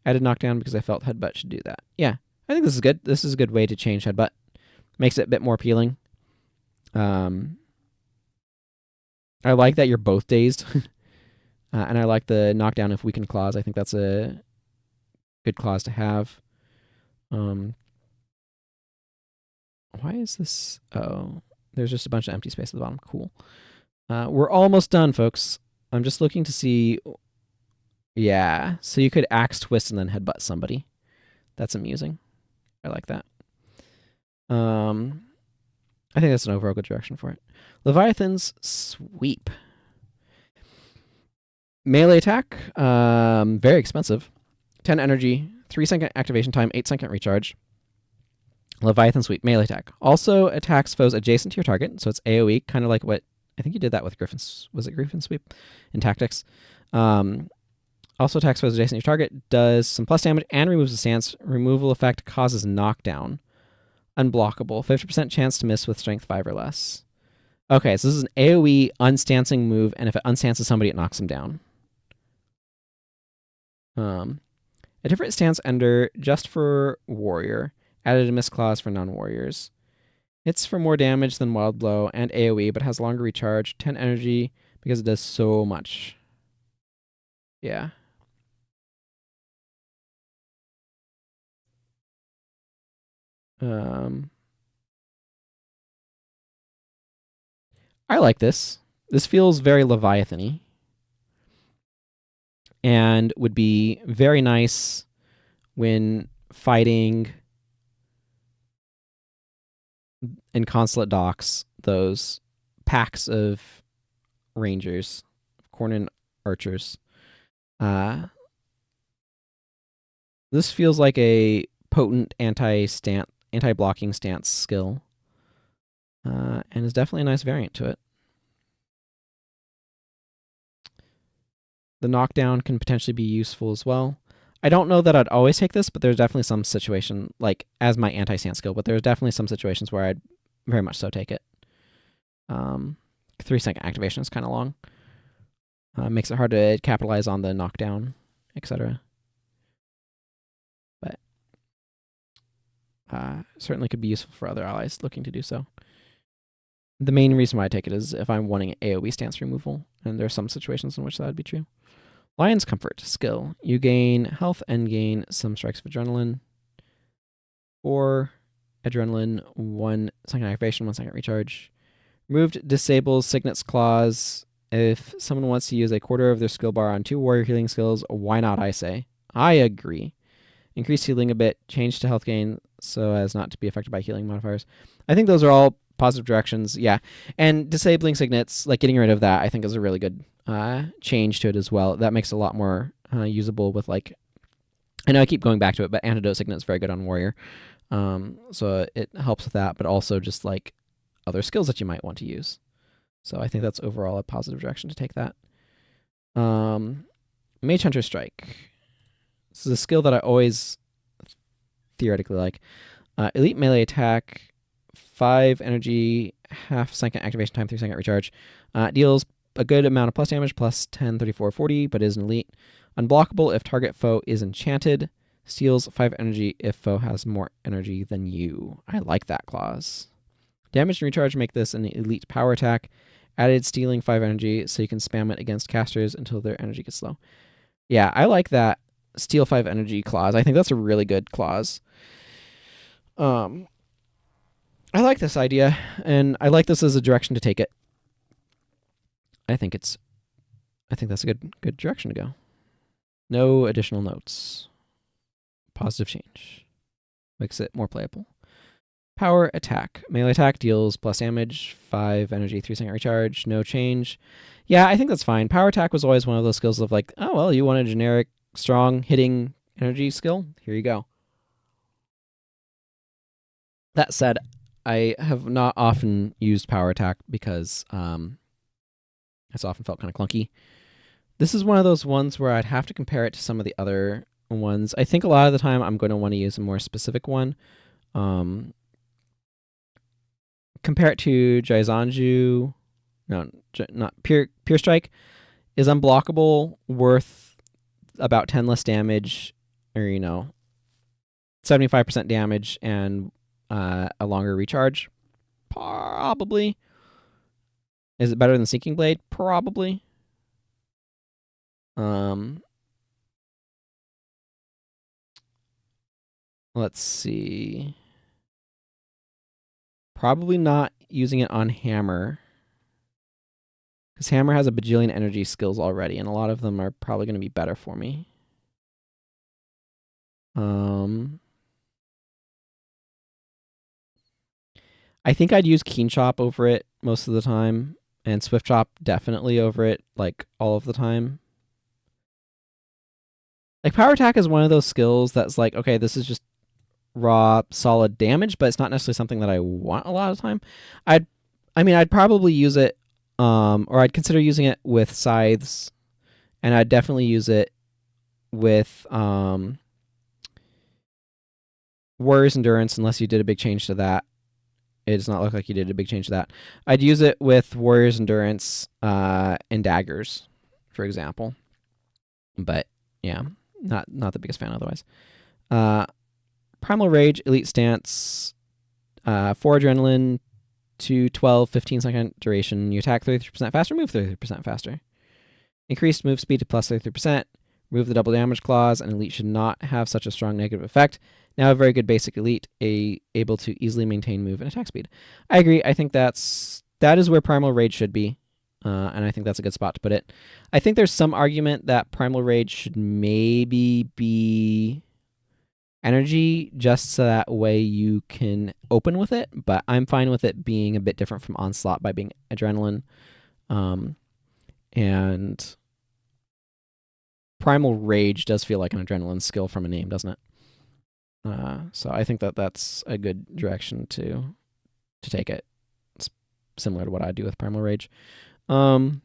Added knockdown because I felt headbutt should do that. Yeah, I think this is good. This is a good way to change headbutt. Makes it a bit more appealing. I like that you're both dazed. And I like the knockdown if weakened clause. I think that's a good clause to have. Why is this? Oh, there's just a bunch of empty space at the bottom. Cool. We're almost done, folks. I'm just looking to see. Yeah, so you could axe twist and then headbutt somebody. That's amusing. I like that. I think that's an overall good direction for it. Leviathan's Sweep. Melee attack, very expensive. 10 energy, 3-second activation time, 8-second recharge. Leviathan Sweep, melee attack. Also attacks foes adjacent to your target, so it's AoE, kind of like what, I think you did that with Griffin's, was it Griffin Sweep in Tactics? Also attacks foes adjacent to your target, does some plus damage, and removes the stance. Removal effect causes knockdown. Unblockable. 50% chance to miss with strength 5 or less. Okay, so this is an AoE unstancing move, and if it unstances somebody, it knocks them down. A different stance ender just for warrior. Added a miss clause for non-warriors. It's for more damage than Wild Blow and AoE, but has longer recharge, 10 energy, because it does so much. Yeah. I like this. This feels very Leviathan-y. And would be very nice when fighting in Consulate docks those packs of rangers, Cornin archers. This feels like a potent anti-blocking stance skill, and is definitely a nice variant to it. The knockdown can potentially be useful as well. I don't know that I'd always take this, but there's definitely some situation, like as my anti-stance skill, but there's definitely some situations where I'd very much so take it. 3-second activation is kind of long. Makes it hard to capitalize on the knockdown, etc. But certainly could be useful for other allies looking to do so. The main reason why I take it is if I'm wanting AoE stance removal, and there are some situations in which that would be true. Lion's Comfort skill. You gain health and gain some strikes of adrenaline. Or adrenaline, 1 second activation, 1 second recharge. Removed disables Signet's Clause. If someone wants to use a quarter of their skill bar on 2 warrior healing skills, why not, I say. I agree. Increase healing a bit, change to health gain so as not to be affected by healing modifiers. I think those are all positive directions, yeah. And disabling Signets, like getting rid of that, I think is a really good change to it as well. That makes it a lot more usable with, like, I know I keep going back to it, but Antidote Signet is very good on warrior. So it helps with that, but also just like other skills that you might want to use. So I think that's overall a positive direction to take that. Mage Hunter Strike. This is a skill that I always theoretically like. Elite melee attack, 5 energy, half second activation time, 3 second recharge. Deals a good amount of plus damage, plus 10, 34, 40, but is an elite. Unblockable if target foe is enchanted. Steals 5 energy if foe has more energy than you. I like that clause. Damage and recharge make this an elite power attack. Added stealing 5 energy so you can spam it against casters until their energy gets low. Yeah, I like that steal 5 energy clause. I think that's a really good clause. I like this idea, and I like this as a direction to take it. I think that's a good direction to go. No additional notes. Positive change. Makes it more playable. Power attack. Melee attack deals plus damage, 5 energy, 3 second recharge, no change. Yeah, I think that's fine. Power attack was always one of those skills of like, oh, well, you want a generic, strong, hitting energy skill? Here you go. That said, I have not often used power attack because it's often felt kind of clunky. This is one of those ones where I'd have to compare it to some of the other ones. I think a lot of the time I'm going to want to use a more specific one. Compare it to Jaizanju. No, not Pure Strike is unblockable, worth about 10 less damage, or 75% damage and a longer recharge. Probably. Is it better than Sinking Blade? Probably. Let's see. Probably not using it on Hammer, because Hammer has a bajillion energy skills already, and a lot of them are probably going to be better for me. I think I'd use Keen Chop over it most of the time, and Swift Chop definitely over it, like, all of the time. Like, Power Attack is one of those skills that's like, okay, this is just raw, solid damage, but it's not necessarily something that I want a lot of the time. I'd probably use it, or I'd consider using it with Scythes, and I'd definitely use it with Warrior's Endurance unless you did a big change to that. It does not look like you did a big change to that. I'd use it with Warrior's Endurance and Daggers, for example. But yeah, not the biggest fan otherwise. Primal Rage, Elite Stance, 4 Adrenaline, 2, 12, 15-second duration. You attack 33% faster, move 33% faster. Increased move speed to plus 33%. Remove the double damage clause, and Elite should not have such a strong negative effect. Now a very good basic Elite, able to easily maintain move and attack speed. I agree. I think that is where Primal Rage should be, and I think that's a good spot to put it. I think there's some argument that Primal Rage should maybe be energy, just so that way you can open with it, but I'm fine with it being a bit different from Onslaught by being Adrenaline. And Primal Rage does feel like an Adrenaline skill from a name, doesn't it? So I think that that's a good direction to take it. It's similar to what I do with Primal Rage. Certainly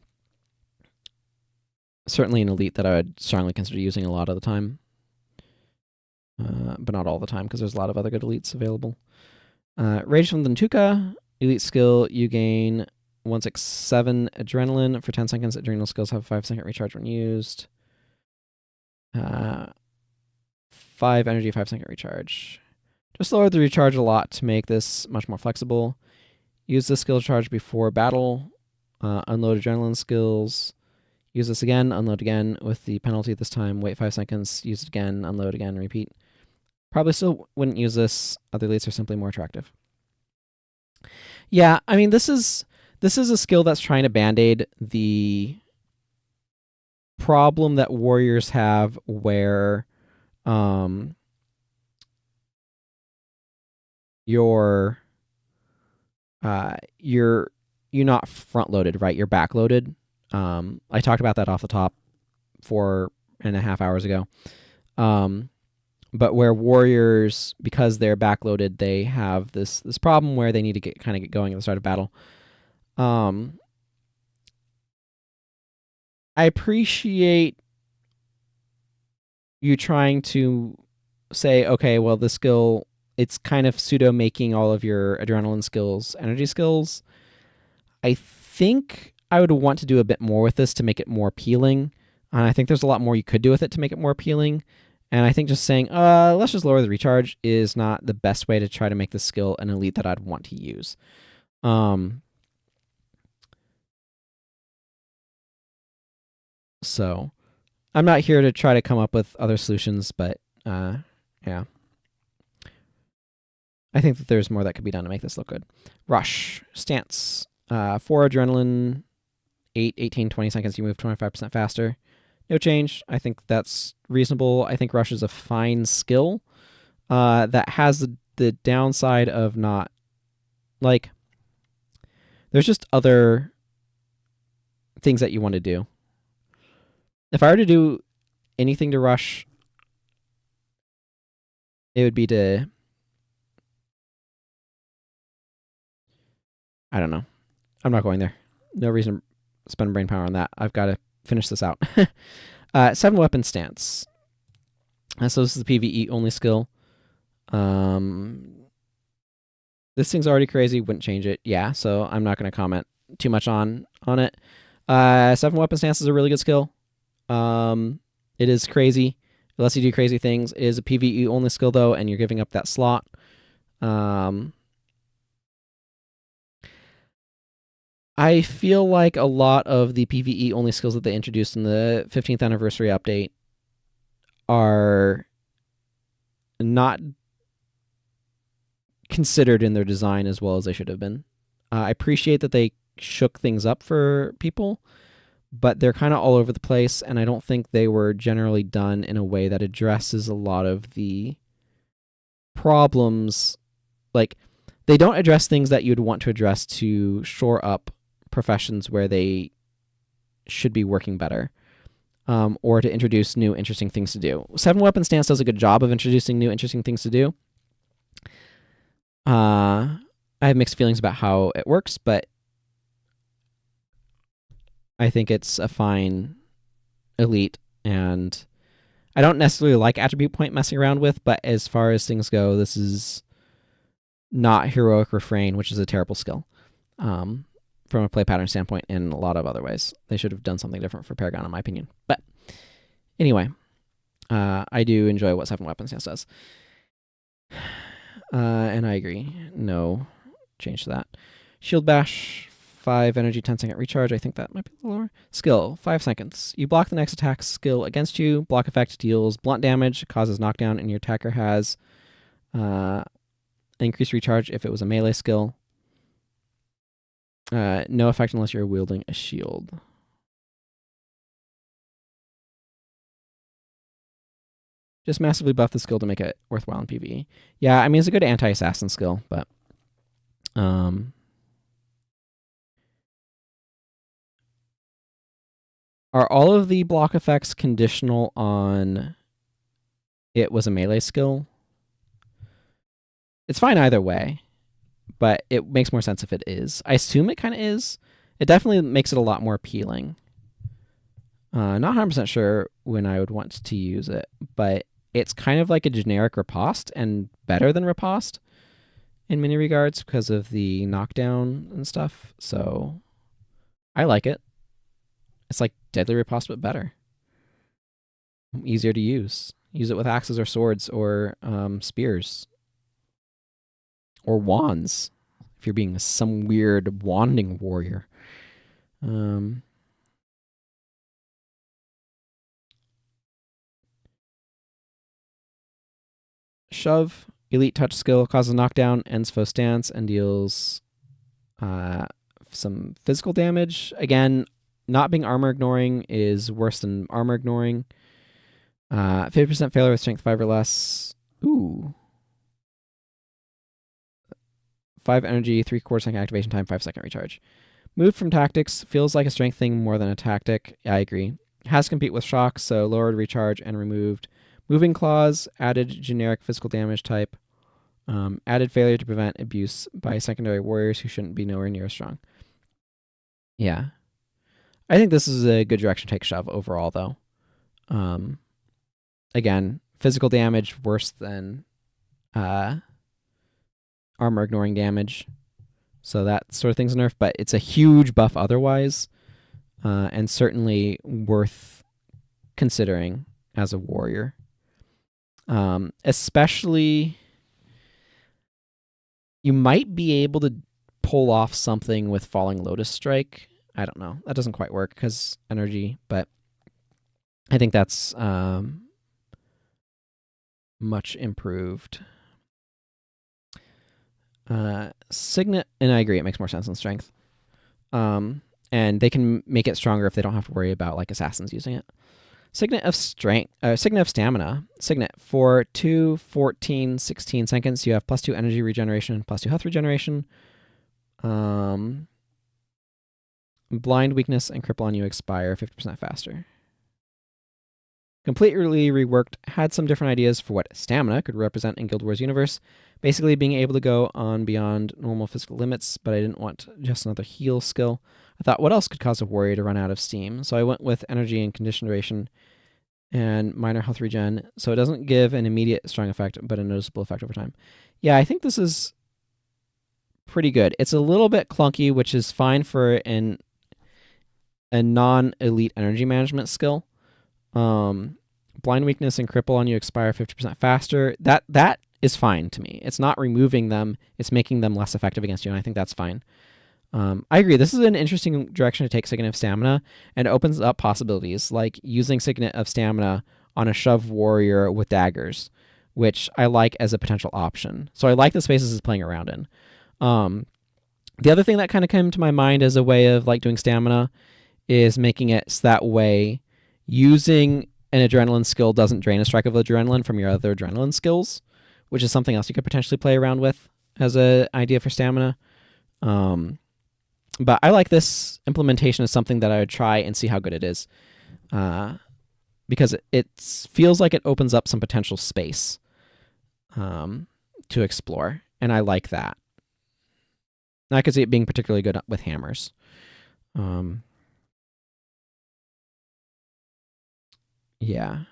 an Elite that I would strongly consider using a lot of the time. But not all the time, because there's a lot of other good Elites available. Rage from the Ntuka, Elite skill, you gain 167 Adrenaline for 10 seconds. Adrenal skills have a 5-second recharge when used. 5 energy, 5-second recharge. Just lower the recharge a lot to make this much more flexible. Use this skill charge before battle. Unload adrenaline skills. Use this again, unload again with the penalty this time. Wait 5 seconds, use it again, unload again, repeat. Probably still wouldn't use this. Other elites are simply more attractive. Yeah, I mean, this is a skill that's trying to band-aid the problem that warriors have where you're not front-loaded, right? You're back-loaded. I talked about that off the top 4.5 hours ago. But where warriors, because they're backloaded, they have this problem where they need to get going at the start of battle. I appreciate you trying to say, okay, well, this skill, it's kind of pseudo making all of your adrenaline skills energy skills. I think I would want to do a bit more with this to make it more appealing. And I think there's a lot more you could do with it to make it more appealing. And I think just saying, let's just lower the recharge is not the best way to try to make this skill an elite that I'd want to use. So I'm not here to try to come up with other solutions, but yeah. I think that there's more that could be done to make this look good. Rush, stance, 4 adrenaline, 8, 18, 20 seconds, you move 25% faster. No change. I think that's reasonable. I think Rush is a fine skill that has the downside of not, like, there's just other things that you want to do. If I were to do anything to Rush, it would be to, I don't know. I'm not going there. No reason to spend brain power on that. I've got to finish this out. 7 weapon stance. So this is the PvE only skill. This thing's already crazy. Wouldn't change it. Yeah, so I'm not going to comment too much on it. 7 weapon stance is a really good skill. It is crazy. It lets you do crazy things. It is a PvE only skill though, and you're giving up that slot. I feel like a lot of the PvE only skills that they introduced in the 15th anniversary update are not considered in their design as well as they should have been. I appreciate that they shook things up for people, but they're kind of all over the place, and I don't think they were generally done in a way that addresses a lot of the problems. Like, they don't address things that you'd want to address to shore up professions where they should be working better, or to introduce new interesting things to do. 7 weapon stance does a good job of introducing new interesting things to do. I have mixed feelings about how it works, but I think it's a fine elite, and I don't necessarily like attribute point messing around with, but as far as things go, this is not heroic refrain, which is a terrible skill from a play pattern standpoint in a lot of other ways. They should have done something different for Paragon, in my opinion. But anyway, I do enjoy what 7 Weapon Stance does. And I agree. No change to that. Shield Bash, 5 energy, 10-second recharge. I think that might be the lower. Skill, 5 seconds. You block the next attack skill against you. Block effect deals blunt damage, causes knockdown, and your attacker has increased recharge if it was a melee skill. No effect unless you're wielding a shield. Just massively buff the skill to make it worthwhile in PvE. Yeah, I mean, it's a good anti-assassin skill, but are all of the block effects conditional on it was a melee skill? It's fine either way, but it makes more sense if it is. I assume it kind of is. It definitely makes it a lot more appealing. Not 100% sure when I would want to use it, but it's kind of like a generic riposte and better than riposte in many regards because of the knockdown and stuff. So I like it. It's like deadly riposte, but better. Easier to use. Use it with axes or swords or spears. Or wands, if you're being some weird wanding warrior. Shove, elite touch skill, causes knockdown, ends foe stance, and deals some physical damage. Again, not being armor ignoring is worse than armor ignoring. 50% failure with strength 5 or less. Ooh. 5 energy, 3/4 second activation time, 5-second recharge. Moved from tactics, feels like a strength thing more than a tactic. I agree. Has to compete with shock, so lowered recharge and removed moving claws, added generic physical damage type, added failure to prevent abuse by secondary warriors who shouldn't be nowhere near as strong. Yeah. I think this is a good direction to take shove overall, though. Again, physical damage worse than armor ignoring damage. So that sort of thing's a nerf, but it's a huge buff otherwise, and certainly worth considering as a warrior. Especially, you might be able to pull off something with Falling Lotus Strike. I don't know. That doesn't quite work because energy, but I think that's much improved. Signet, and I agree, it makes more sense in strength. And they can make it stronger if they don't have to worry about like assassins using it. Signet of strength, Signet of stamina. Signet for 2, 14, 16 seconds. You have +2 energy regeneration, +2 health regeneration. Blind weakness and cripple on you expire 50% faster. Completely reworked, had some different ideas for what stamina could represent in Guild Wars universe. Basically being able to go on beyond normal physical limits, but I didn't want just another heal skill. I thought, what else could cause a warrior to run out of steam? So I went with energy and condition duration and minor health regen. So it doesn't give an immediate strong effect, but a noticeable effect over time. Yeah, I think this is pretty good. It's a little bit clunky, which is fine for a non-elite energy management skill. Blind weakness and cripple on you expire 50% faster. That is fine to me. It's not removing them. It's making them less effective against you, and I think that's fine. I agree. This is an interesting direction to take Signet of Stamina, and opens up possibilities, like using Signet of Stamina on a shove warrior with daggers, which I like as a potential option. So I like the spaces it's playing around in. The other thing that kind of came to my mind as a way of like doing stamina is making it so that way using an adrenaline skill doesn't drain a strike of adrenaline from your other adrenaline skills, which is something else you could potentially play around with as an idea for stamina. But I like this implementation as something that I would try and see how good it is, because it feels like it opens up some potential space to explore, and I like that. And I could see it being particularly good with hammers. Yeah.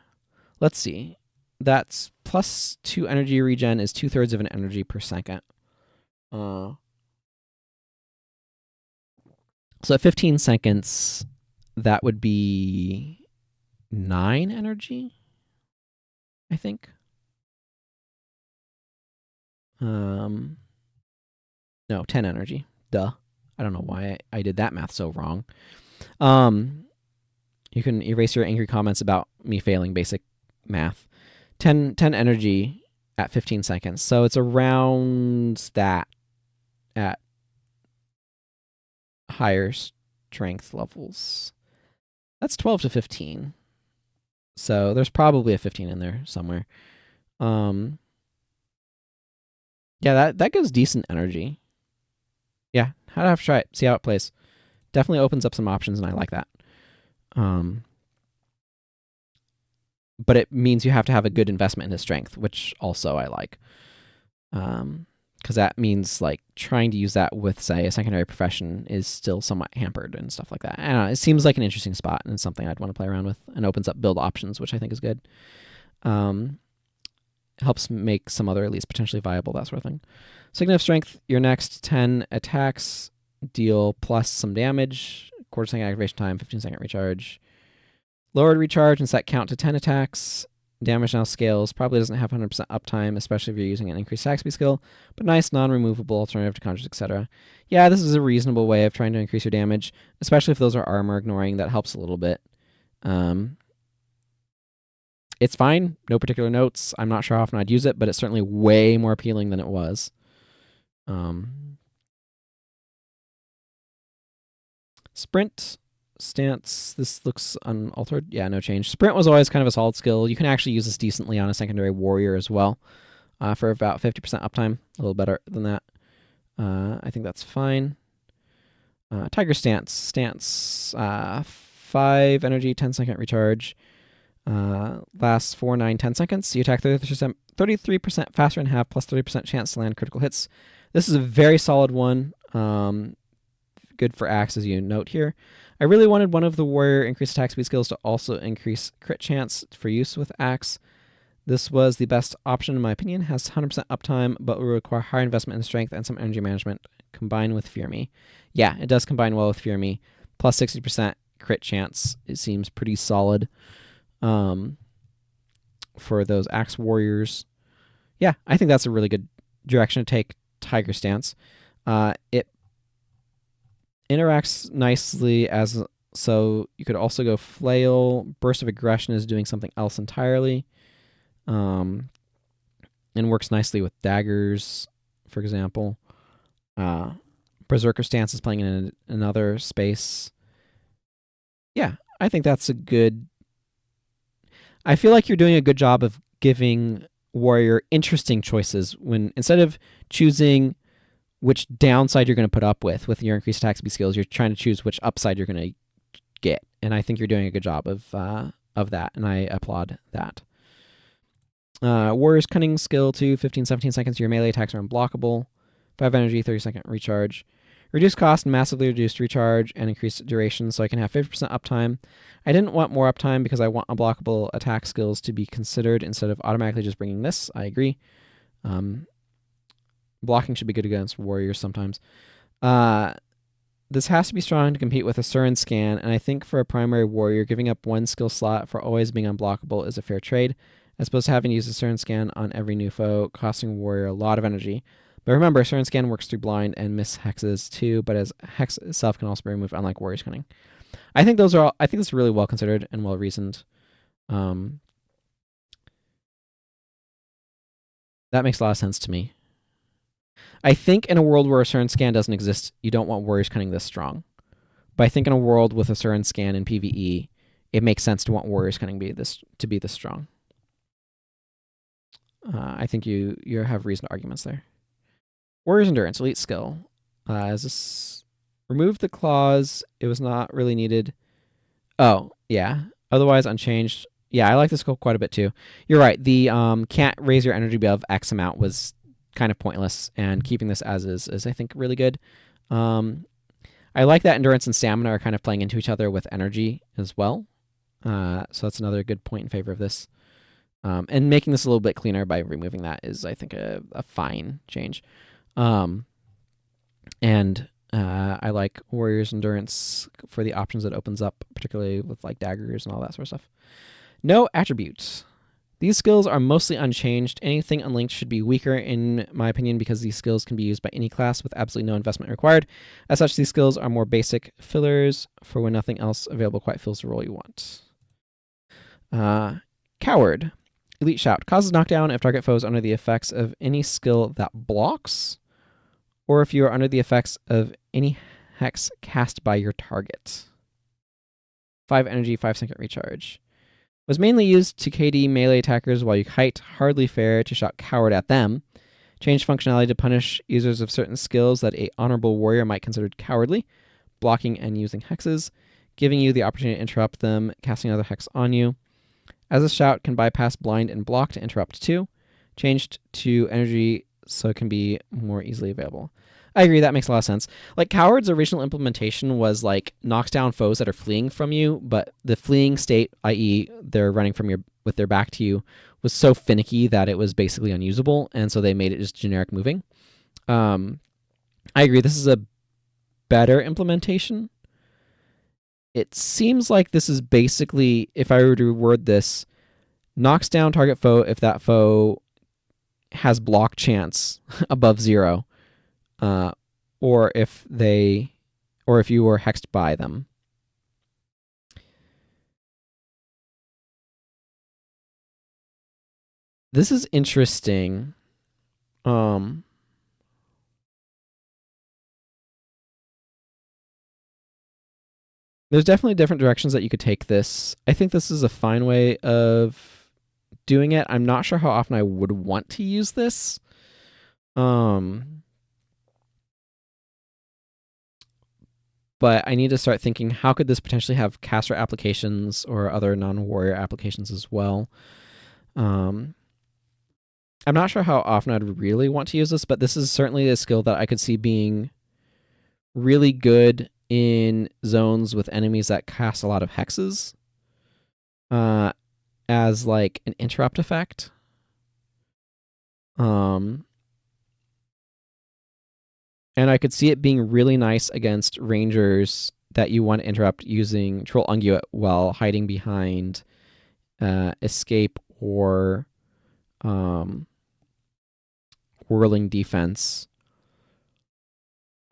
Let's see. That's +2 energy regen is 2/3 of an energy per second. So at 15 seconds, that would be 9 energy, I think. No, 10 energy. Duh. I don't know why I did that math so wrong. You can erase your angry comments about me failing basic math. 10 energy at 15 seconds. So it's around that at higher strength levels. That's 12 to 15. So there's probably a 15 in there somewhere. Yeah, that gives decent energy. Yeah, I'd have to try it, see how it plays. Definitely opens up some options, and I like that. But it means you have to have a good investment into strength, which also I like. Because that means like trying to use that with, say, a secondary profession is still somewhat hampered and stuff like that. I don't know, it seems like an interesting spot and something I'd want to play around with, and opens up build options, which I think is good. Helps make some other elites potentially viable, that sort of thing. Signal of Strength, your next 10 attacks deal plus some damage, quarter-second activation time, 15-second recharge. Lowered recharge and set count to 10 attacks. Damage now scales. Probably doesn't have 100% uptime, especially if you're using an increased attack speed skill, but nice non-removable alternative to conjures, etc. Yeah, this is a reasonable way of trying to increase your damage, especially if those are armor ignoring. That helps a little bit. It's fine. No particular notes. I'm not sure how often I'd use it, but it's certainly way more appealing than it was. Sprint, stance. This looks unaltered. Yeah, no change. Sprint was always kind of a solid skill. You can actually use this decently on a secondary warrior as well, for about 50% uptime. A little better than that. I think that's fine. Tiger stance. Stance. 5 energy, 10-second recharge. Lasts 4, 9, 10 seconds. So you attack 33% faster and have plus 30% chance to land critical hits. This is a very solid one. Good for axe, as you note here. I really wanted one of the warrior increased attack speed skills to also increase crit chance for use with axe. This was the best option in my opinion. Has 100% uptime, but will require higher investment in strength and some energy management combined with Fear Me. Yeah, it does combine well with Fear Me. Plus 60% crit chance. It seems pretty solid for those axe warriors. Yeah, I think that's a really good direction to take Tiger Stance. It interacts nicely as, so you could also go Flail. Burst of Aggression is doing something else entirely. And works nicely with daggers, for example. Berserker Stance is playing in another space. Yeah, I think that's a good... I feel like you're doing a good job of giving warrior interesting choices when, instead of choosing which downside you're going to put up with your increased attack speed skills, you're trying to choose which upside you're going to get. And I think you're doing a good job of that, and I applaud that. Warrior's Cunning skill 2, 15, 17 seconds. Your melee attacks are unblockable. 5 energy, 30-second recharge. Reduced cost, massively reduced recharge, and increased duration, so I can have 50% uptime. I didn't want more uptime because I want unblockable attack skills to be considered instead of automatically just bringing this. I agree. Blocking should be good against warriors sometimes. This has to be strong to compete with a Surin Scan, and I think for a primary warrior, giving up one skill slot for always being unblockable is a fair trade, as opposed to having to use a Surin Scan on every new foe, costing a warrior a lot of energy. But remember, Surin Scan works through blind and miss hexes too, but as hex itself can also be removed, unlike Warrior's Cunning. I think those are all, I think it's really well considered and well reasoned. That makes a lot of sense to me. I think in a world where a Surin Scan doesn't exist, you don't want Warrior's Cunning this strong. But I think in a world with a Surin Scan in PvE, it makes sense to want Warrior's Cunning to be this strong. I think you have reasoned arguments there. Warrior's Endurance, elite skill. Is this remove the clause? It was not really needed. Oh, yeah. Otherwise unchanged. Yeah, I like this skill quite a bit too. You're right. The can't raise your energy above X amount was kind of pointless, and keeping this as is I think really good. I like that endurance and stamina are kind of playing into each other with energy as well. So that's another good point in favor of this. And making this a little bit cleaner by removing that is, I think, a fine change. And I like Warrior's Endurance for the options it opens up, particularly with like daggers and all that sort of stuff. No attributes. These skills are mostly unchanged. Anything unlinked should be weaker, in my opinion, because these skills can be used by any class with absolutely no investment required. As such, these skills are more basic fillers for when nothing else available quite fills the role you want. Coward. Elite Shout. Causes knockdown if target foe is under the effects of any skill that blocks, or if you are under the effects of any hex cast by your target. 5 energy, 5-second recharge. Was mainly used to KD melee attackers while you kite. Hardly fair to shout coward at them. Changed functionality to punish users of certain skills that a honorable warrior might consider cowardly, blocking and using hexes, giving you the opportunity to interrupt them, casting another hex on you. As a shout, can bypass blind and block to interrupt too. Changed to energy so it can be more easily available. I agree, that makes a lot of sense. Like, Coward's original implementation was like knocks down foes that are fleeing from you, but the fleeing state, i.e. they're running from with their back to you, was so finicky that it was basically unusable, and so they made it just generic moving. I agree, this is a better implementation. It seems like this is basically, if I were to reword this, knocks down target foe if that foe has block chance above 0. Or if you were hexed by them. This is interesting. There's definitely different directions that you could take this. I think this is a fine way of doing it. I'm not sure how often I would want to use this. But I need to start thinking, how could this potentially have caster applications or other non-warrior applications as well? I'm not sure how often I'd really want to use this, but this is certainly a skill that I could see being really good in zones with enemies that cast a lot of hexes as like an interrupt effect. And I could see it being really nice against rangers that you want to interrupt using Troll Unguent while hiding behind escape or whirling defense.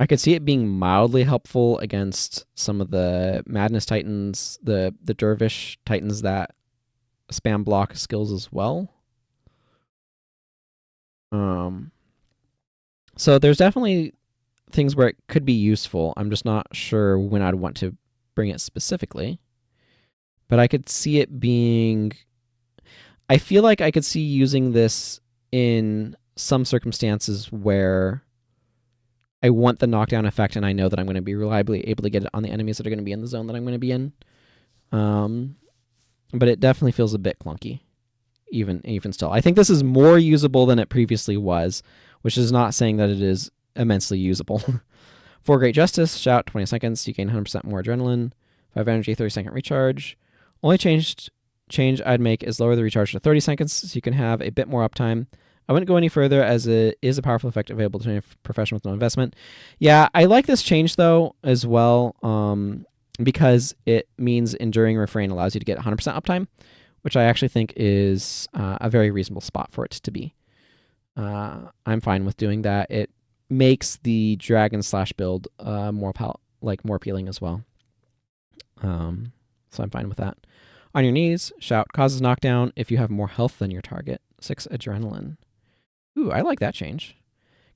I could see it being mildly helpful against some of the Madness Titans, the Dervish Titans that spam block skills as well. So there's definitely things where it could be useful. I'm just not sure when I'd want to bring it specifically. But I could see it being... I feel like I could see using this in some circumstances where I want the knockdown effect and I know that I'm going to be reliably able to get it on the enemies that are going to be in the zone that I'm going to be in. But it definitely feels a bit clunky, even still. I think this is more usable than it previously was, which is not saying that it is immensely usable. For Great Justice, shout 20 seconds, you gain 100% more adrenaline, 5 energy, 30-second recharge. Only change I'd make is lower the recharge to 30 seconds so you can have a bit more uptime. I wouldn't go any further as it is a powerful effect available to any professional with no investment. Yeah, I like this change though as well because it means Enduring Refrain allows you to get 100% uptime, which I actually think is a very reasonable spot for it to be. I'm fine with doing that. It makes the Dragon Slash build more appealing as well. So I'm fine with that. On your knees, shout causes knockdown if you have more health than your target. 6 adrenaline. Ooh, I like that change.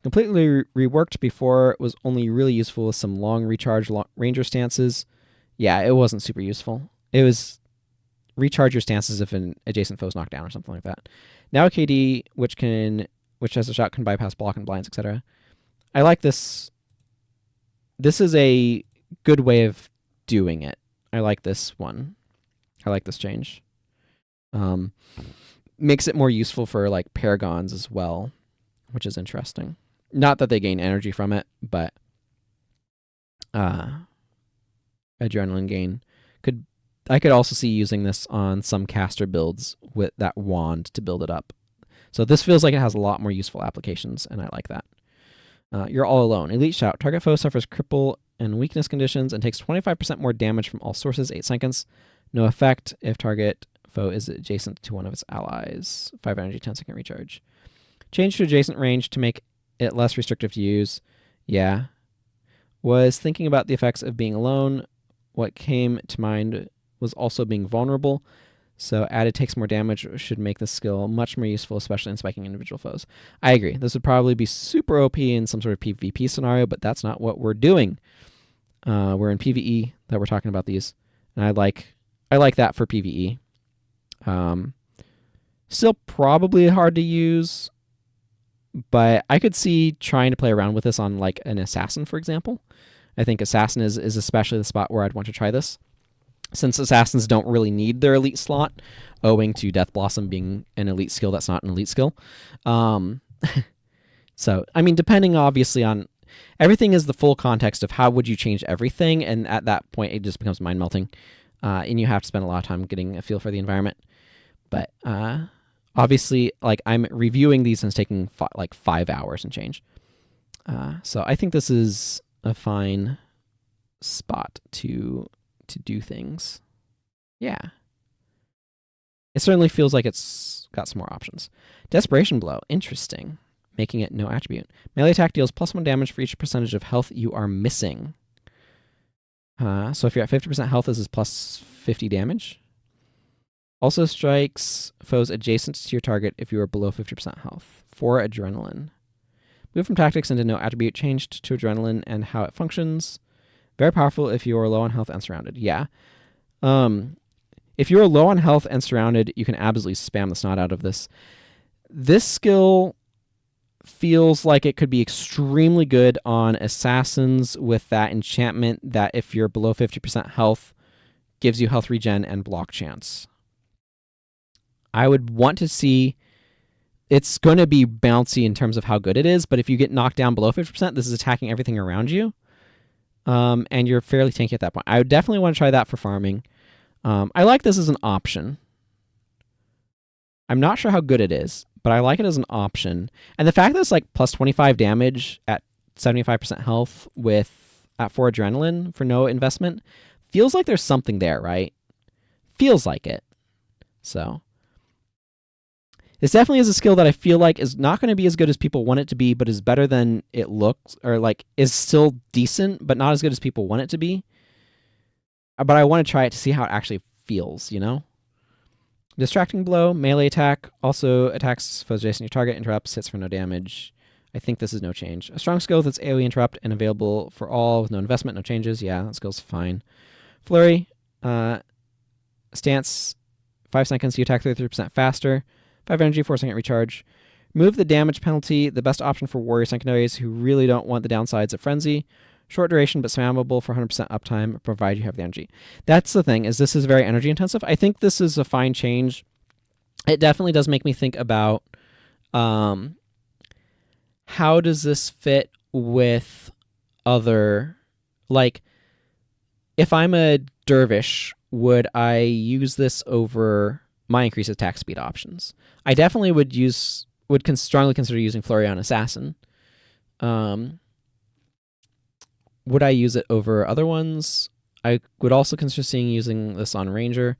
Completely reworked before, it was only really useful with some long recharge ranger stances. Yeah, it wasn't super useful. It was recharge your stances if an adjacent foe's knocked down or something like that. Now KD, which has a shot, can bypass block and blinds, etc. I like this. This is a good way of doing it. I like this one. I like this change. Makes it more useful for like paragons as well, which is interesting. Not that they gain energy from it, but adrenaline gain could I could also see using this on some caster builds with that wand to build it up. So this feels like it has a lot more useful applications, and I like that. You're all alone. Elite Shout. Target foe suffers cripple and weakness conditions and takes 25% more damage from all sources, 8 seconds. No effect if target foe is adjacent to one of its allies. 5 energy, 10-second recharge. Change to adjacent range to make it less restrictive to use. Yeah. Was thinking about the effects of being alone. What came to mind was also being vulnerable. So added takes more damage should make this skill much more useful, especially in spiking individual foes. I agree. This would probably be super OP in some sort of PvP scenario, but that's not what we're doing. We're in PvE that we're talking about these, and I like that for PvE. Still probably hard to use, but I could see trying to play around with this on like an assassin, for example. I think assassin is especially the spot where I'd want to try this, since assassins don't really need their elite slot, owing to Death Blossom being an elite skill that's not an elite skill. So, I mean, depending obviously on everything is the full context of how would you change everything, and at that point it just becomes mind melting, and you have to spend a lot of time getting a feel for the environment. But obviously, like I'm reviewing these and it's taking like 5 hours and change. So I think this is a fine spot to do things. Yeah. It certainly feels like it's got some more options. Desperation Blow. Interesting. Making it no attribute. Melee attack deals +1 damage for each percentage of health you are missing. So if you're at 50% health, this is +50 damage. Also strikes foes adjacent to your target if you are below 50% health. 4 adrenaline. Move from tactics into no attribute, changed to adrenaline and how it functions. Very powerful if you are low on health and surrounded. Yeah. If you're low on health and surrounded, you can absolutely spam the snot out of this. This skill feels like it could be extremely good on assassins with that enchantment that if you're below 50% health, gives you health regen and block chance. I would want to see... It's going to be bouncy in terms of how good it is, but if you get knocked down below 50%, this is attacking everything around you. And you're fairly tanky at that point. I would definitely want to try that for farming. I like this as an option. I'm not sure how good it is, but I like it as an option. And the fact that it's like plus 25 damage at 75% health at 4 adrenaline for no investment feels like there's something there, right? Feels like it. So this definitely is a skill that I feel like is not going to be as good as people want it to be, but is better than it looks, or like is still decent, but not as good as people want it to be. But I want to try it to see how it actually feels, you know? Distracting Blow, melee attack, also attacks foes adjacent to your target, interrupts, hits for no damage. I think this is no change. A strong skill that's AoE interrupt and available for all with no investment, no changes. Yeah, that skill's fine. Flurry, stance, 5 seconds, you attack 33% faster. 5 energy, 4-second recharge. Move the damage penalty, the best option for warrior secondaries who really don't want the downsides of frenzy. Short duration, but spammable for 100% uptime, provided you have the energy. That's the thing, is this is very energy intensive. I think this is a fine change. It definitely does make me think about how does this fit with other, like, if I'm a dervish, would I use this over my increased attack speed options? I definitely would strongly consider using Flurry on Assassin. Would I use it over other ones? I would also consider using this on Ranger.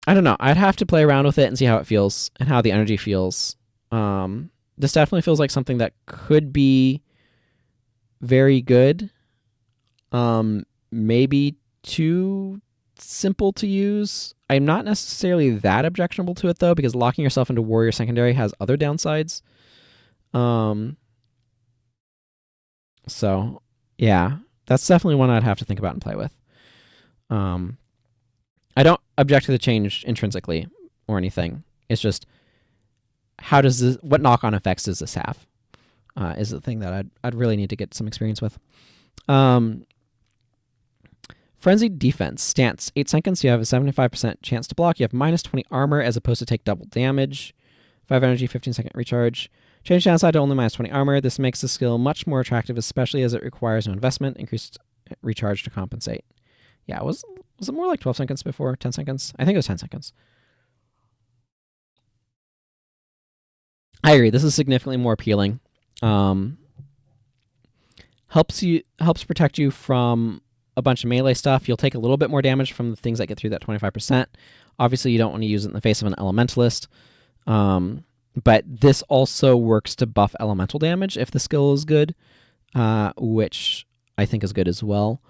I don't know. I'd have to play around with it and see how it feels and how the energy feels. This definitely feels like something that could be very good. Maybe too simple to use. I'm not necessarily that objectionable to it, though, because locking yourself into warrior secondary has other downsides. So, yeah, that's definitely one I'd have to think about and play with. I don't object to the change intrinsically or anything. It's just, what knock-on effects does this have? Is the thing that I'd really need to get some experience with. Frenzied Defense. Stance. 8 seconds. You have a 75% chance to block. You have minus 20 armor as opposed to take double damage. 5 energy, 15-second recharge. Change downside to only minus 20 armor. This makes the skill much more attractive, especially as it requires no investment. Increased recharge to compensate. Yeah, was it more like 12 seconds before? 10 seconds? I think it was 10 seconds. I agree. This is significantly more appealing. Helps protect you from a bunch of melee stuff. You'll take a little bit more damage from the things that get through that 25%. Obviously, you don't want to use it in the face of an elementalist. But this also works to buff elemental damage if the skill is good, which I think is good as well.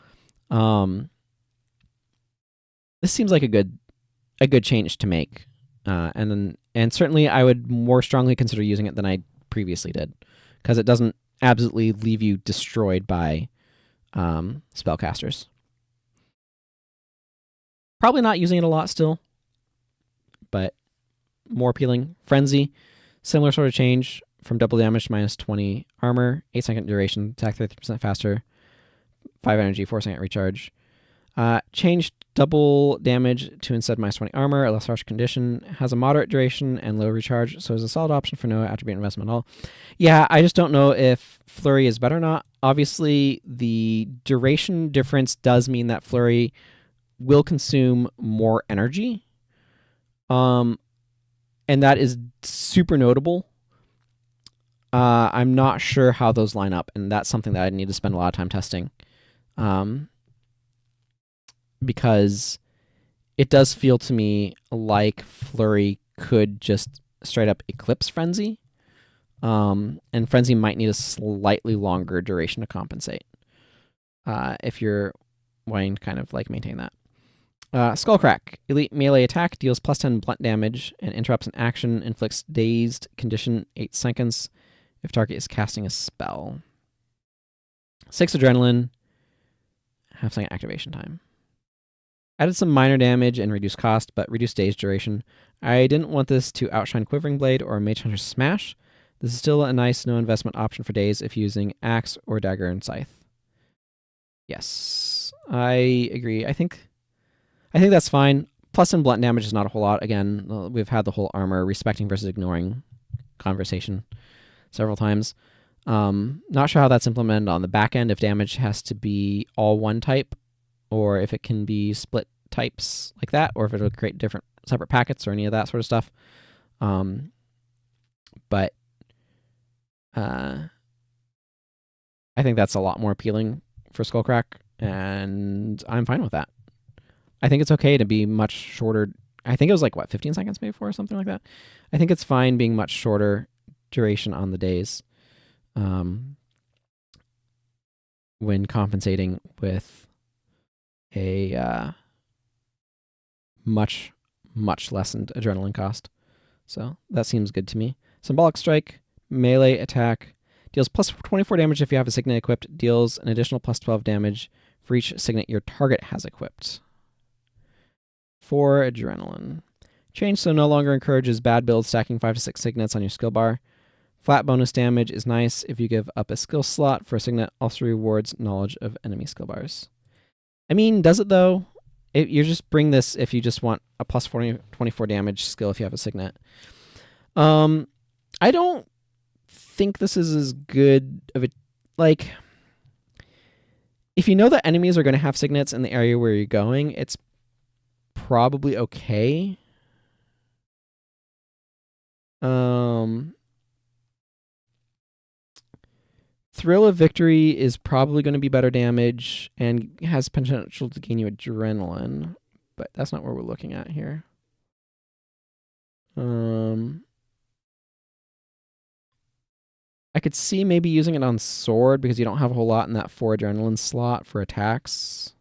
This seems like a good change to make, and certainly I would more strongly consider using it than I previously did, because it doesn't absolutely leave you destroyed by spellcasters. Probably not using it a lot still, but more appealing. Frenzy, similar sort of change from double damage to minus 20 armor, 8-second duration, attack 30% faster, 5 energy, 4-second recharge. Changed double damage to instead minus 20 armor, a less harsh condition, has a moderate duration and low recharge, so is a solid option for no attribute investment at all. Yeah, I just don't know if Flurry is better or not. Obviously, the duration difference does mean that Flurry will consume more energy. And that is super notable. I'm not sure how those line up, and that's something that I need to spend a lot of time testing. Because it does feel to me like Flurry could just straight up eclipse Frenzy. And Frenzy might need a slightly longer duration to compensate if you're wanting to kind of like maintain that. Skullcrack. Elite melee attack deals plus 10 blunt damage and interrupts an action, inflicts dazed condition 8 seconds if target is casting a spell. 6 adrenaline, half-second activation time. Added some minor damage and reduced cost, but reduced daze duration. I didn't want this to outshine Quivering Blade or Mage Hunter Smash. This is still a nice no-investment option for daze if using Axe or Dagger and Scythe. Yes, I agree. I think that's fine. Plus and blunt damage is not a whole lot. Again, we've had the whole armor respecting versus ignoring conversation several times. Not sure how that's implemented on the back end, if damage has to be all one type, or if it can be split types like that, or if it'll create different separate packets or any of that sort of stuff. But I think that's a lot more appealing for Skullcrack, and I'm fine with that. I think it's okay to be much shorter. I think it was like, 15 seconds before or something like that? I think it's fine being much shorter duration on the days when compensating with a much lessened adrenaline cost. So that seems good to me. Symbolic Strike, melee attack, deals plus 24 damage if you have a signet equipped, deals an additional plus 12 damage for each signet your target has equipped. 4 adrenaline. Change so no longer encourages bad builds stacking 5 to 6 signets on your skill bar. Flat bonus damage is nice if you give up a skill slot for a signet, also rewards knowledge of enemy skill bars. I mean, does it though? You just bring this if you just want a plus 24 damage skill if you have a signet. I don't think this is as good of a... Like, if you know that enemies are going to have signets in the area where you're going, it's probably okay. Thrill of Victory is probably going to be better damage and has potential to gain you adrenaline, but that's not what we're looking at here. I could see maybe using it on Sword because you don't have a whole lot in that 4 adrenaline slot for attacks.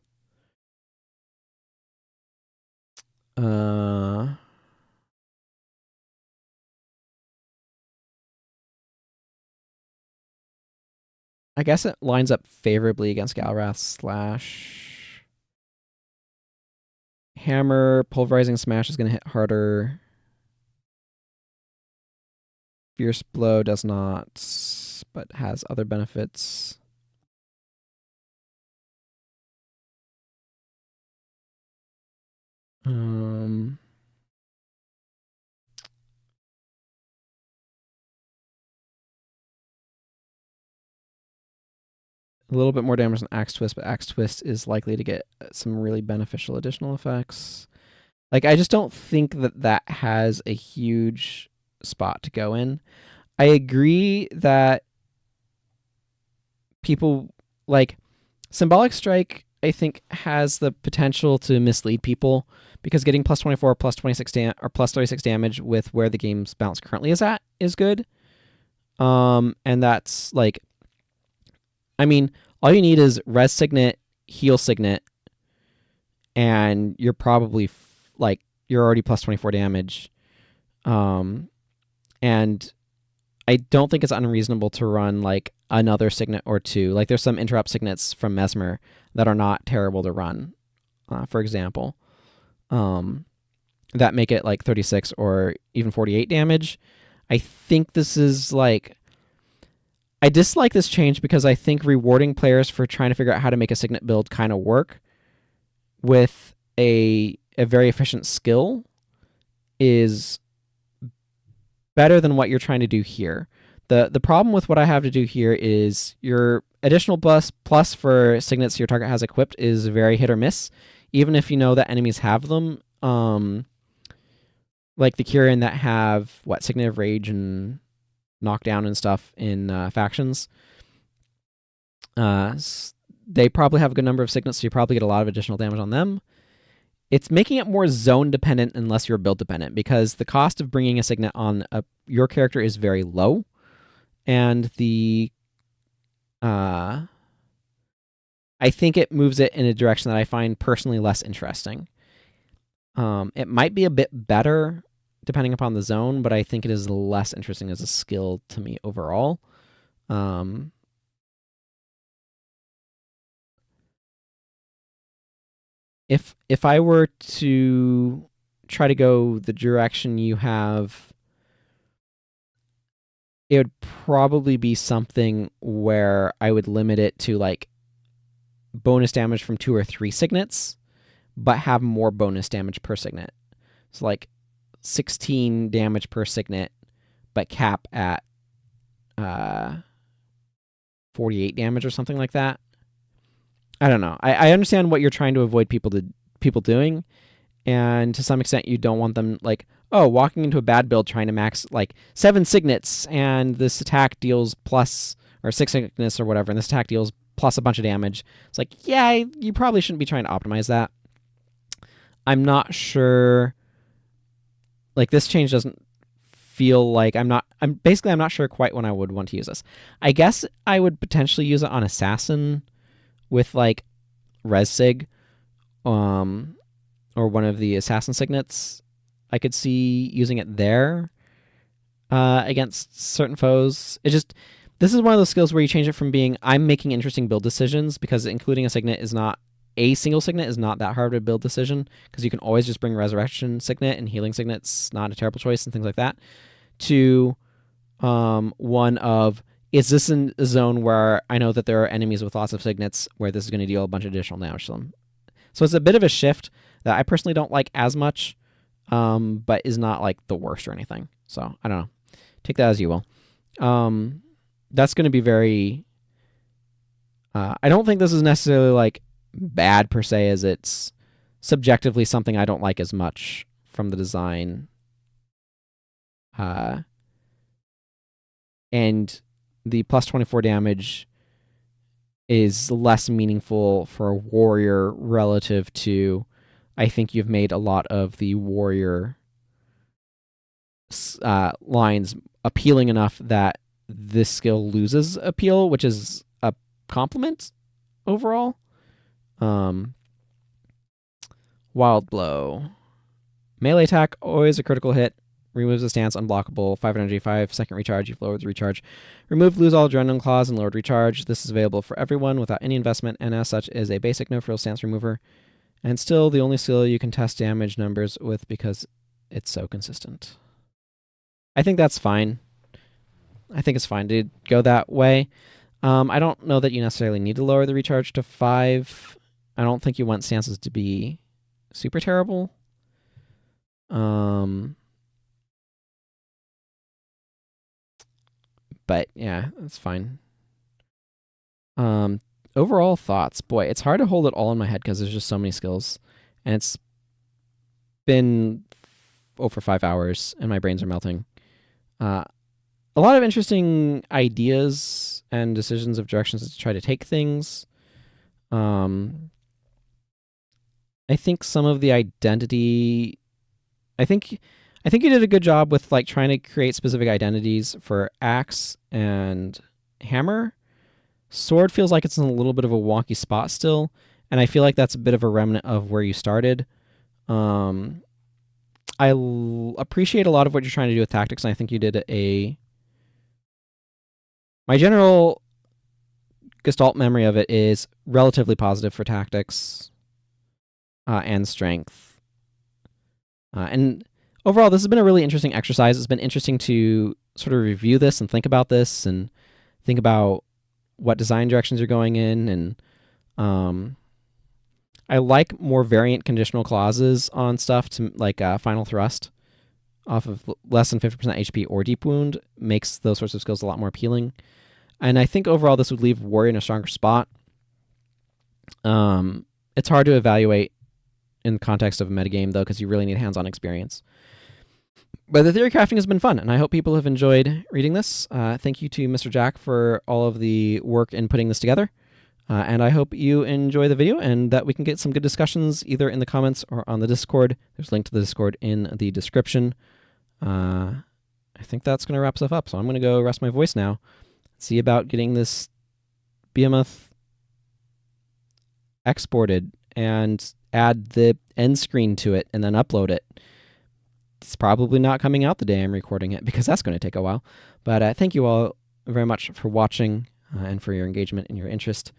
I guess it lines up favorably against Galrath Slash. Hammer, Pulverizing Smash is going to hit harder. Fierce Blow does not, but has other benefits. A little bit more damage than Axe Twist, but Axe Twist is likely to get some really beneficial additional effects. Like, I just don't think that that has a huge spot to go in. I agree that people, like, Symbolic Strike, I think, has the potential to mislead people because getting plus 24, plus 26 or plus 36 damage with where the game's balance currently is at is good. And that's like, I mean, all you need is Res Signet, Heal Signet, and you're probably like, you're already plus 24 damage. And I don't think it's unreasonable to run like another Signet or two. Like, there's some interrupt Signets from Mesmer that are not terrible to run, for example, that make it like 36 or even 48 damage. I think this is like, I dislike this change because I think rewarding players for trying to figure out how to make a Signet build kind of work with a very efficient skill is better than what you're trying to do here. The problem with what I have to do here is your additional plus for signets your target has equipped is very hit or miss, even if you know that enemies have them. Like the Kyrian that have Signet of Rage and Knockdown and stuff in factions. They probably have a good number of signets, so you probably get a lot of additional damage on them. It's making it more zone dependent unless you're build dependent, because the cost of bringing a signet on your character is very low, and I think it moves it in a direction that I find personally less interesting. It might be a bit better depending upon the zone, but I think it is less interesting as a skill to me overall. If I were to try to go the direction you have, it would probably be something where I would limit it to like bonus damage from 2 or 3 signets, but have more bonus damage per signet. So like 16 damage per signet, but cap at 48 damage or something like that. I don't know. I understand what you're trying to avoid people doing, and to some extent you don't want them like, oh, walking into a bad build trying to max like 7 signets and this attack deals plus, or 6 signets or whatever, and this attack deals plus a bunch of damage. It's like, yeah, you probably shouldn't be trying to optimize that. I'm not sure. Like, this change doesn't feel like I'm not sure quite when I would want to use this. I guess I would potentially use it on Assassin with like Res Sig, or one of the Assassin Signets. I could see using it there against certain foes. This is one of those skills where you change it from being I'm making interesting build decisions, because including a Signet is not, a single Signet is not that hard of a build decision, because you can always just bring Resurrection Signet, and Healing Signet's not a terrible choice, and things like that, to one of, is this in a zone where I know that there are enemies with lots of signets where this is going to deal a bunch of additional damage to them. So it's a bit of a shift that I personally don't like as much, but is not like the worst or anything. So I don't know. Take that as you will. That's going to be very... I don't think this is necessarily like bad per se, as it's subjectively something I don't like as much from the design. And the plus 24 damage is less meaningful for a warrior relative to, I think you've made a lot of the warrior lines appealing enough that this skill loses appeal, which is a compliment overall. Wild Blow. Melee attack, always a critical hit. Removes the stance, unblockable, 5 energy, 5 second recharge, you've lowered the recharge. Remove, lose all adrenaline claws, and lowered recharge. This is available for everyone without any investment, and as such is a basic no-frill stance remover. And still the only skill you can test damage numbers with because it's so consistent. I think that's fine. I think it's fine to go that way. I don't know that you necessarily need to lower the recharge to 5. I don't think you want stances to be super terrible. But yeah, that's fine. overall thoughts. Boy, it's hard to hold it all in my head because there's just so many skills, and it's been over 5 hours, and my brains are melting. A lot of interesting ideas and decisions of directions to try to take things. I think some of the identity. I think you did a good job with like trying to create specific identities for axe and hammer. Sword feels like it's in a little bit of a wonky spot still, and I feel like that's a bit of a remnant of where you started. I appreciate a lot of what you're trying to do with tactics, and I think you did my general gestalt memory of it is relatively positive for tactics and strength. And overall, this has been a really interesting exercise. It's been interesting to sort of review this and think about this and think about what design directions you're going in. And I like more variant conditional clauses on stuff to like final thrust off of less than 50% HP or deep wound makes those sorts of skills a lot more appealing. And I think overall this would leave warrior in a stronger spot. It's hard to evaluate in the context of a metagame, though, because you really need hands-on experience. But the theory crafting has been fun, and I hope people have enjoyed reading this. Thank you to Mr. Jack for all of the work in putting this together. And I hope you enjoy the video and that we can get some good discussions either in the comments or on the Discord. There's a link to the Discord in the description. I think that's going to wrap stuff up, so I'm going to go rest my voice now. See about getting this behemoth exported and add the end screen to it and then upload it. It's probably not coming out the day I'm recording it because that's going to take a while. But thank you all very much for watching and for your engagement and your interest.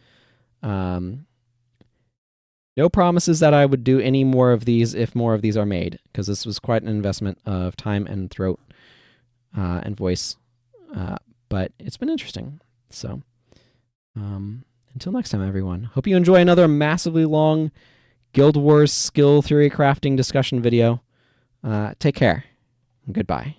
No promises that I would do any more of these if more of these are made, because this was quite an investment of time and throat and voice. But it's been interesting. So until next time, everyone. Hope you enjoy another massively long Guild Wars skill theory crafting discussion video. Take care. Goodbye.